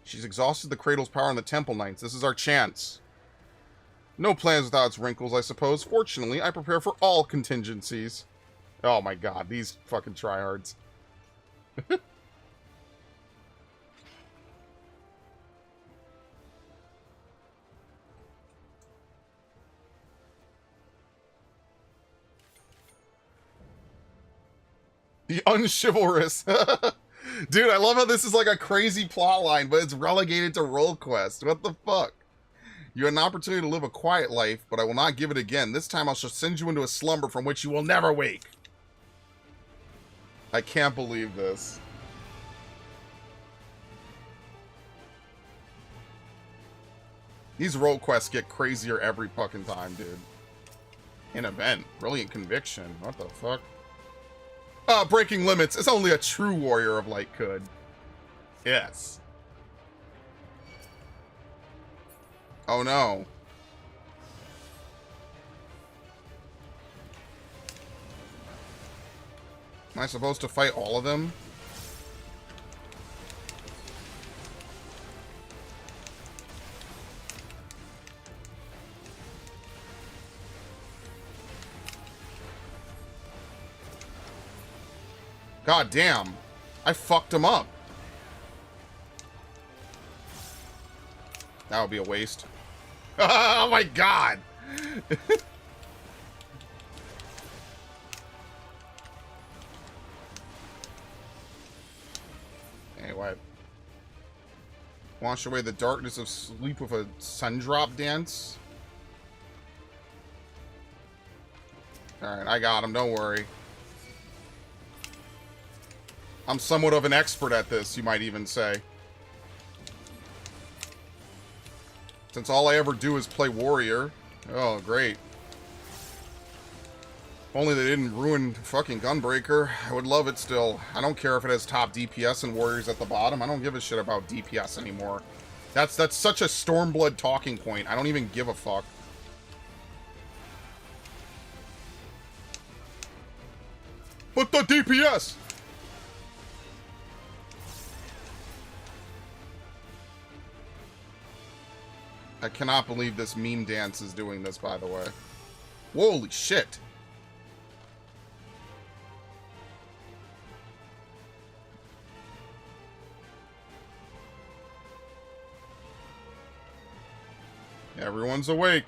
She's exhausted the cradle's power on the Temple Knights. This is our chance. No plans without its wrinkles, I suppose. Fortunately, I prepare for all contingencies. Oh my god, these fucking tryhards. The unchivalrous. Dude, I love how this is like a crazy plotline, but it's relegated to role quest. What the fuck? You had an opportunity to live a quiet life, but I will not give it again. This time I shall send you into a slumber from which you will never wake. I can't believe this. These role quests get crazier every fucking time, dude. An event. Brilliant conviction. What the fuck? Breaking limits. It's only a true warrior of light could. Yes. Oh no. Am I supposed to fight all of them? God damn. I fucked him up. That would be a waste. Oh my god! Anyway. Wash away the darkness of sleep with a sundrop dance. Alright, I got him, don't worry. I'm somewhat of an expert at this, you might even say. Since all I ever do is play warrior. Oh, great. If only they didn't ruin fucking Gunbreaker. I would love it still. I don't care if it has top DPS and warriors at the bottom. I don't give a shit about DPS anymore. That's such a Stormblood talking point. I don't even give a fuck. But the DPS! I cannot believe this meme dance is doing this, by the way. Holy shit. Everyone's awake.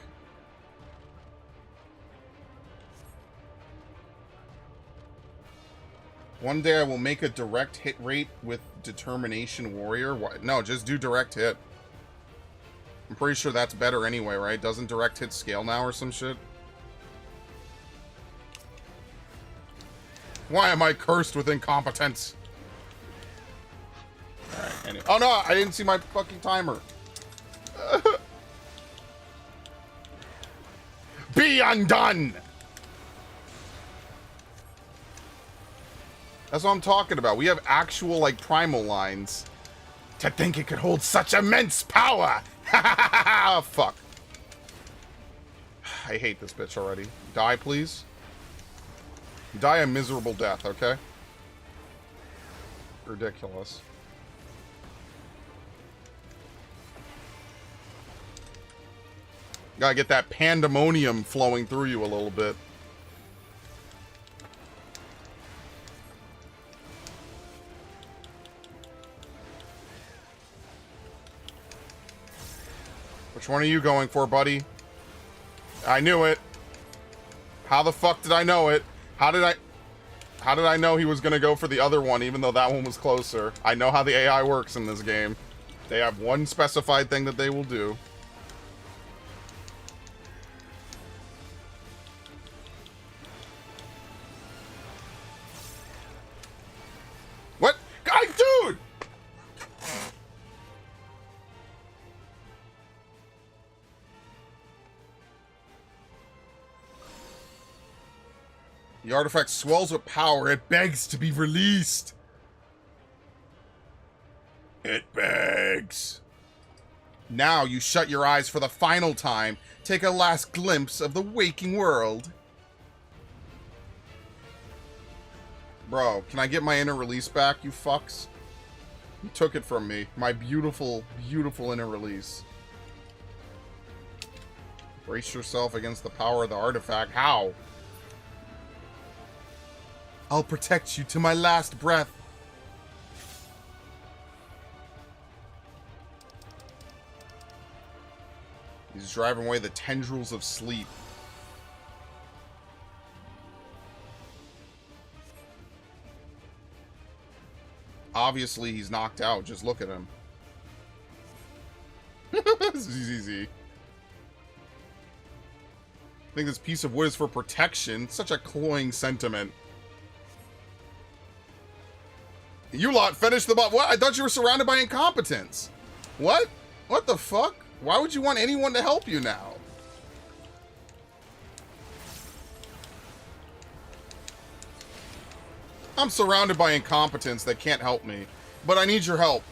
One day I will make a direct hit rate with Determination Warrior. What? No, just do direct hit. I'm pretty sure that's better anyway, right? Doesn't direct hit scale now or some shit? Why am I cursed with incompetence? Alright, anyway. Oh no, I didn't see my fucking timer. Be undone! That's what I'm talking about. We have actual, like, primal lines. To think it could hold such immense power! Fuck. I hate this bitch already. Die, please. Die a miserable death, okay? Ridiculous. Gotta get that pandemonium flowing through you a little bit. Which one are you going for, buddy? I knew it. How the fuck did I know it? How did I know he was gonna go for the other one, even though that one was closer? I know how the AI works in this game. They have one specified thing that they will do. What? God, dude! The artifact swells with power. It begs to be released. It begs. Now you shut your eyes for the final time. Take a last glimpse of the waking world. Bro, can I get my inner release back, you fucks? You took it from me. My beautiful, beautiful inner release. Brace yourself against the power of the artifact. How? I'll protect you to my last breath. He's driving away the tendrils of sleep. Obviously, he's knocked out. Just look at him. This is easy. I think this piece of wood is for protection. Such a cloying sentiment. You lot finished the What? I thought you were surrounded by incompetence. What? What the fuck? Why would you want anyone to help you now? I'm surrounded by incompetence that can't help me. But I need your help.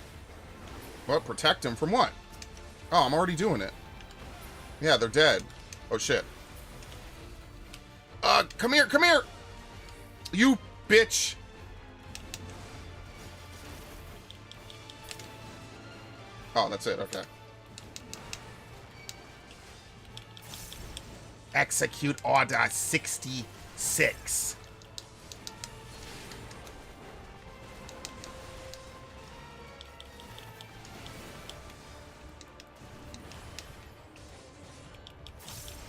What? Protect him from what? Oh, I'm already doing it. Yeah, they're dead. Oh, shit. Come here, come here! You bitch! Oh, that's it, okay. Execute Order 66.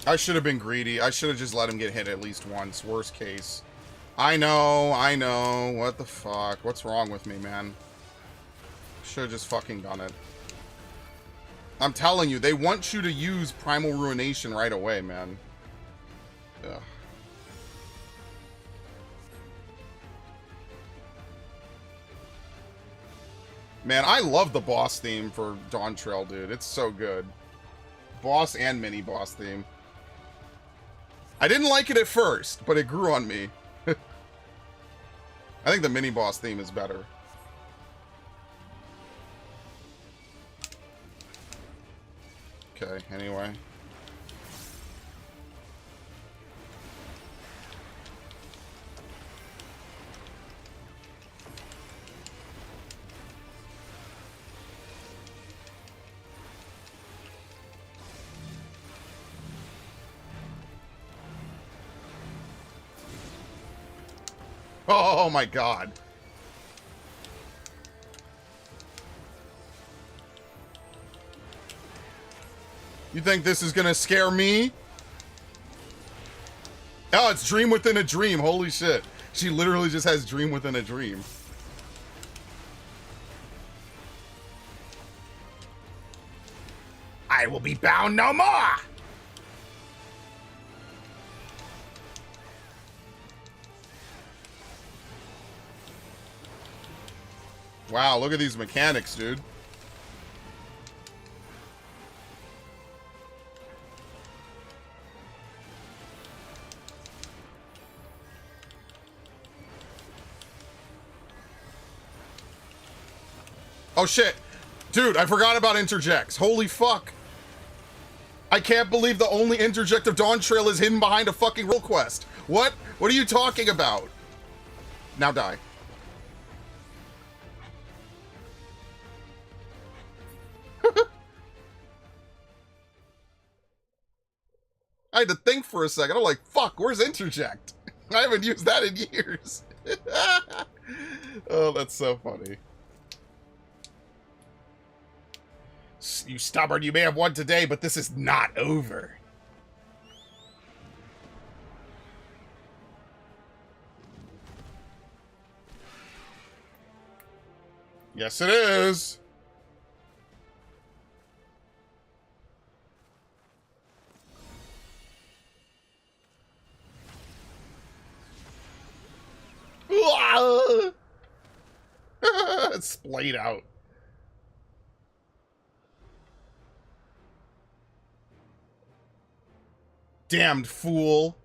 I should have been greedy. I should have just let him get hit at least once. Worst case. I know. What the fuck? What's wrong with me, man? Should have just fucking done it. I'm telling you, they want you to use Primal Ruination right away, man. Ugh. Man, I love the boss theme for Dawntrail, dude. It's so good. Boss and mini-boss theme. I didn't like it at first, but it grew on me. I think the mini-boss theme is better. Okay, anyway. Oh my god. You think this is gonna scare me? Oh, it's dream within a dream. Holy shit. She literally just has dream within a dream. I will be bound no more! Wow, look at these mechanics, dude. Oh shit. Dude, I forgot about interjects. Holy fuck. I can't believe the only interject of Dawntrail is hidden behind a fucking role quest. What? What are you talking about? Now die. I had to think for a second. I'm like, fuck, where's interject? I haven't used that in years. Oh, that's so funny. You stubborn, you may have won today, but this is not over. Yes, it is. It's splayed out. Damned fool.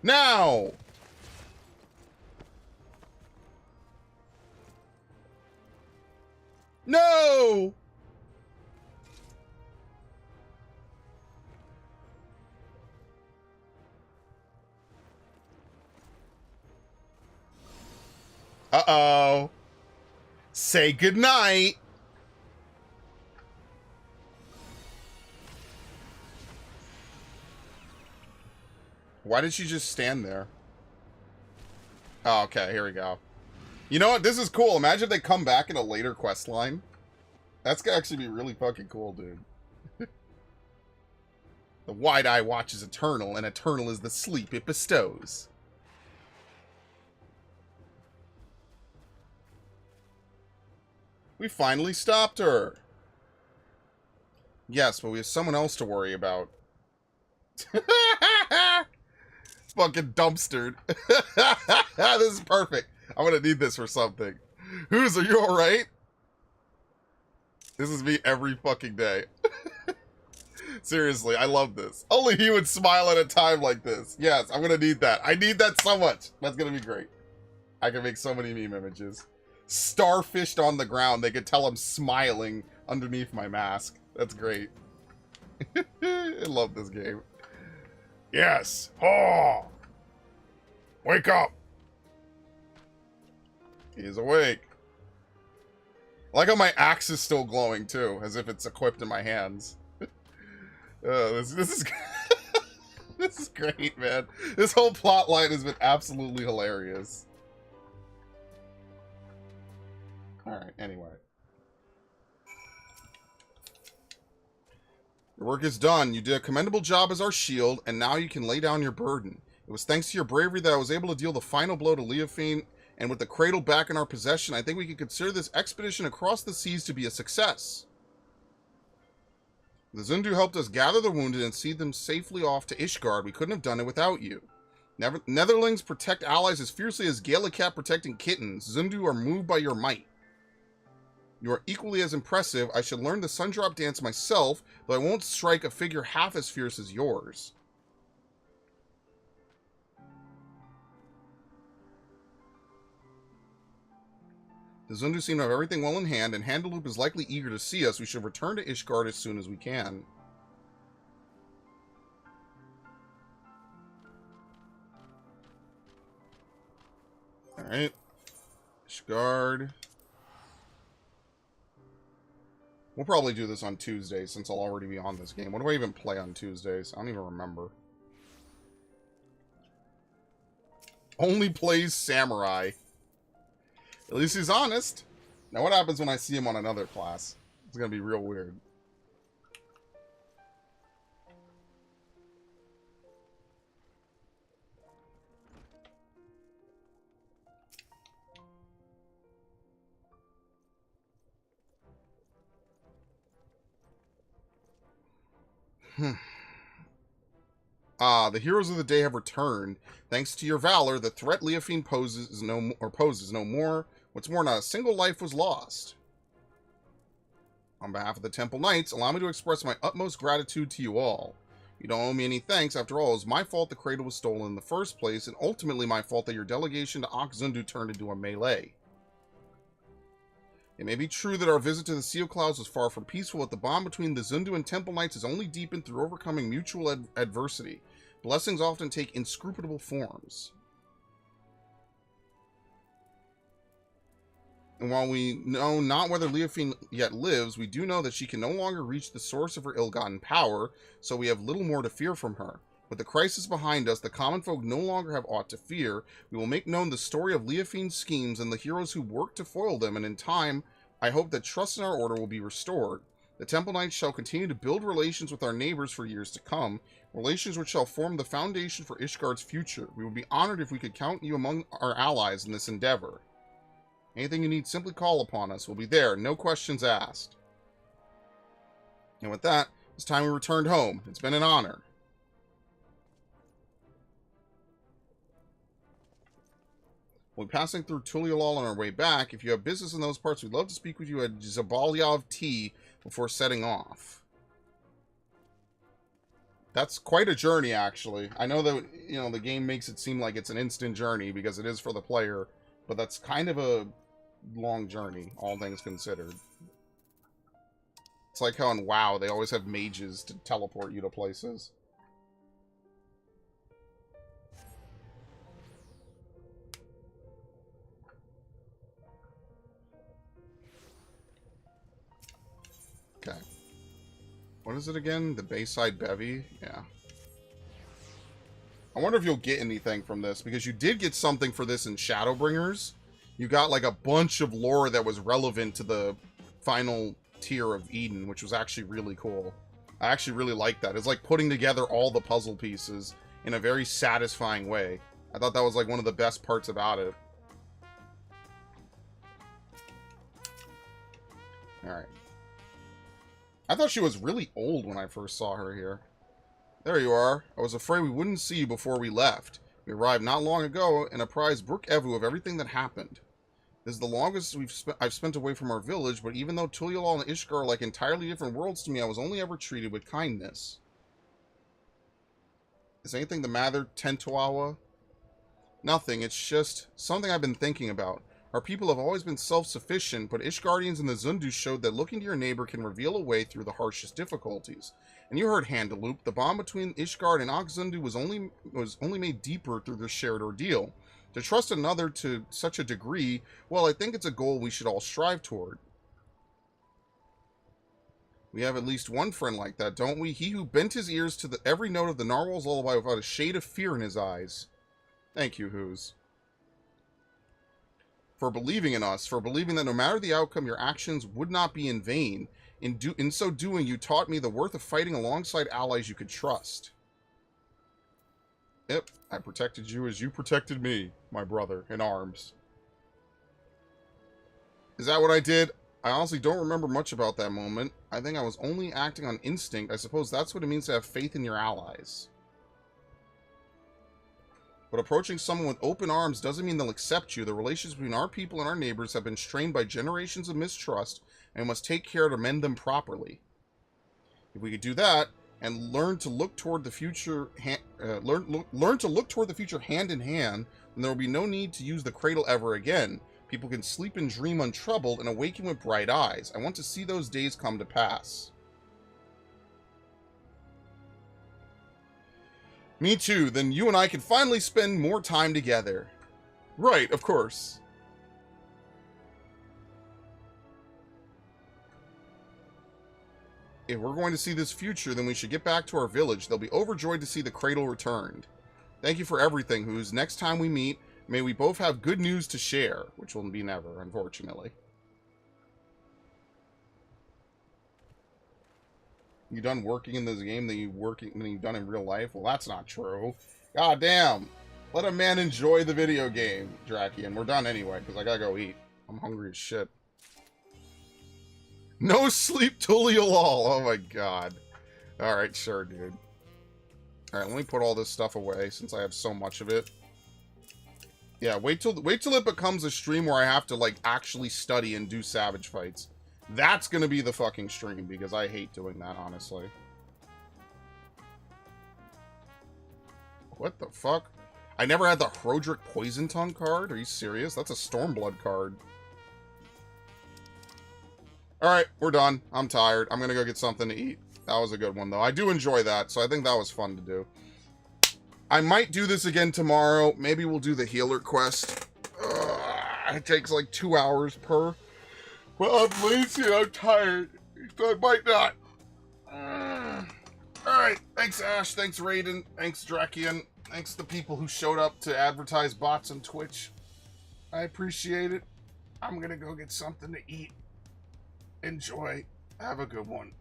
Now! No! Uh-oh. Say goodnight. Why did she just stand there? Oh, okay, here we go. You know what? This is cool. Imagine if they come back in a later quest line. That's gonna actually be really fucking cool, dude. The wide-eye watch is eternal, and eternal is the sleep it bestows. We finally stopped her. Yes, but we have someone else to worry about. Fucking dumpstered. This is perfect. I'm gonna need this for something. Who's, are you alright? This is me every fucking day. Seriously, I love this. Only he would smile at a time like this. Yes, I'm gonna need that. I need that so much. That's gonna be great. I can make so many meme images. Starfished on the ground. They could tell I'm smiling underneath my mask. That's great. I love this game. Yes. Oh. Wake up. He is awake. I like how my axe is still glowing too, as if it's equipped in my hands. This is this is great, man. This whole plot line has been absolutely hilarious. Alright, anyway. Your work is done. You did a commendable job as our shield, and now you can lay down your burden. It was thanks to your bravery that I was able to deal the final blow to Leofine, and with the cradle back in our possession, I think we can consider this expedition across the seas to be a success. The Zundu helped us gather the wounded and see them safely off to Ishgard. We couldn't have done it without you. Netherlings protect allies as fiercely as Gaelicat protecting kittens. Zundu are moved by your might. You are equally as impressive. I should learn the Sundrop dance myself, but I won't strike a figure half as fierce as yours. The Zundu seem to have everything well in hand, and Handaloop is likely eager to see us. We should return to Ishgard as soon as we can. Alright. Ishgard. We'll probably do this on Tuesdays, since I'll already be on this game. What do I even play on Tuesdays? I don't even remember. Only plays Samurai. At least he's honest. Now what happens when I see him on another class? It's gonna be real weird. The heroes of the day have returned. Thanks to your valor, the threat Leofine poses no more. What's more, not a single life was lost. On behalf of the Temple Knights, allow me to express my utmost gratitude to you all. You don't owe me any thanks. After all, it was my fault the cradle was stolen in the first place, and ultimately my fault that your delegation to Oxzundu turned into a melee. It may be true that our visit to the Sea of Clouds was far from peaceful, but the bond between the Zundu and Temple Knights is only deepened through overcoming mutual adversity. Blessings often take inscrutable forms. And while we know not whether Leofine yet lives, we do know that she can no longer reach the source of her ill-gotten power, so we have little more to fear from her. With the crisis behind us, the common folk no longer have aught to fear. We will make known the story of Leofine's schemes and the heroes who worked to foil them, and in time, I hope that trust in our order will be restored. The Temple Knights shall continue to build relations with our neighbors for years to come, relations which shall form the foundation for Ishgard's future. We would be honored if we could count you among our allies in this endeavor. Anything you need, simply call upon us. We'll be there, no questions asked. And with that, it's time we returned home. It's been an honor. We'll be passing through Tuliolal on our way back. If you have business in those parts, we'd love to speak with you at Zabalyav Tea before setting off. That's quite a journey, actually. I know that, you know, the game makes it seem like it's an instant journey because it is for the player, but that's kind of a long journey, all things considered. It's like how in WoW, they always have mages to teleport you to places. Okay. What is it again? The Bayside Bevy? Yeah. I wonder if you'll get anything from this, because you did get something for this in Shadowbringers. You got like a bunch of lore that was relevant to the final tier of Eden, which was actually really cool. I actually really like that. It's like putting together all the puzzle pieces in a very satisfying way. I thought that was like one of the best parts about it. Alright. I thought she was really old when I first saw her here. There you are. I was afraid we wouldn't see you before we left. We arrived not long ago and apprised Brook Evu of everything that happened. This is the longest I've spent away from our village, but even though Tuliolal and Ishgar are like entirely different worlds to me, I was only ever treated with kindness. Is anything the matter, Tentoawa? Nothing, it's just something I've been thinking about. Our people have always been self-sufficient, but Ishgardians and the Zundu showed that looking to your neighbor can reveal a way through the harshest difficulties. And you heard Handaloop, the bond between Ishgard and Oxzundu was only made deeper through this shared ordeal. To trust another to such a degree, well, I think it's a goal we should all strive toward. We have at least one friend like that, don't we? He who bent his ears to every note of the Narwhal's lullaby without a shade of fear in his eyes. Thank you, Who's. For believing in us, for believing that no matter the outcome, your actions would not be in vain. In so doing, you taught me the worth of fighting alongside allies you could trust. Yep, I protected you as you protected me, my brother, in arms. Is that what I did? I honestly don't remember much about that moment. I think I was only acting on instinct. I suppose that's what it means to have faith in your allies. But approaching someone with open arms doesn't mean they'll accept you. The relations between our people and our neighbors have been strained by generations of mistrust, and we must take care to mend them properly. If we could do that, and learn to look toward the future, learn to look toward the future hand in hand, then there will be no need to use the cradle ever again. People can sleep and dream untroubled and awaken with bright eyes. I want to see those days come to pass. Me too. Then you and I can finally spend more time together. Right, of course. If we're going to see this future, then we should get back to our village. They'll be overjoyed to see the cradle returned. Thank you for everything, Who's. Next time we meet, may we both have good news to share, which will be never, unfortunately. You done working in this game than you've done in real life? Well, that's not true. God damn. Let a man enjoy the video game, Drakian. We're done anyway, because I gotta go eat. I'm hungry as shit. No sleep Tuliolal. Oh my god. Alright, sure, dude. Alright, let me put all this stuff away since I have so much of it. Yeah, wait till it becomes a stream where I have to, like, actually study and do savage fights. That's gonna be the fucking stream, because I hate doing that, honestly. What the fuck? I never had the Hrodrick Poison Tongue card? Are you serious? That's a Stormblood card. Alright, we're done. I'm tired. I'm gonna go get something to eat. That was a good one, though. I do enjoy that, so I think that was fun to do. I might do this again tomorrow. Maybe we'll do the healer quest. It takes like 2 hours per. Well, I'm lazy, I'm tired, so I might not. Alright, thanks Ash, thanks Raiden, thanks Drakian, thanks the people who showed up to advertise bots on Twitch. I appreciate it. I'm gonna go get something to eat. Enjoy. Have a good one.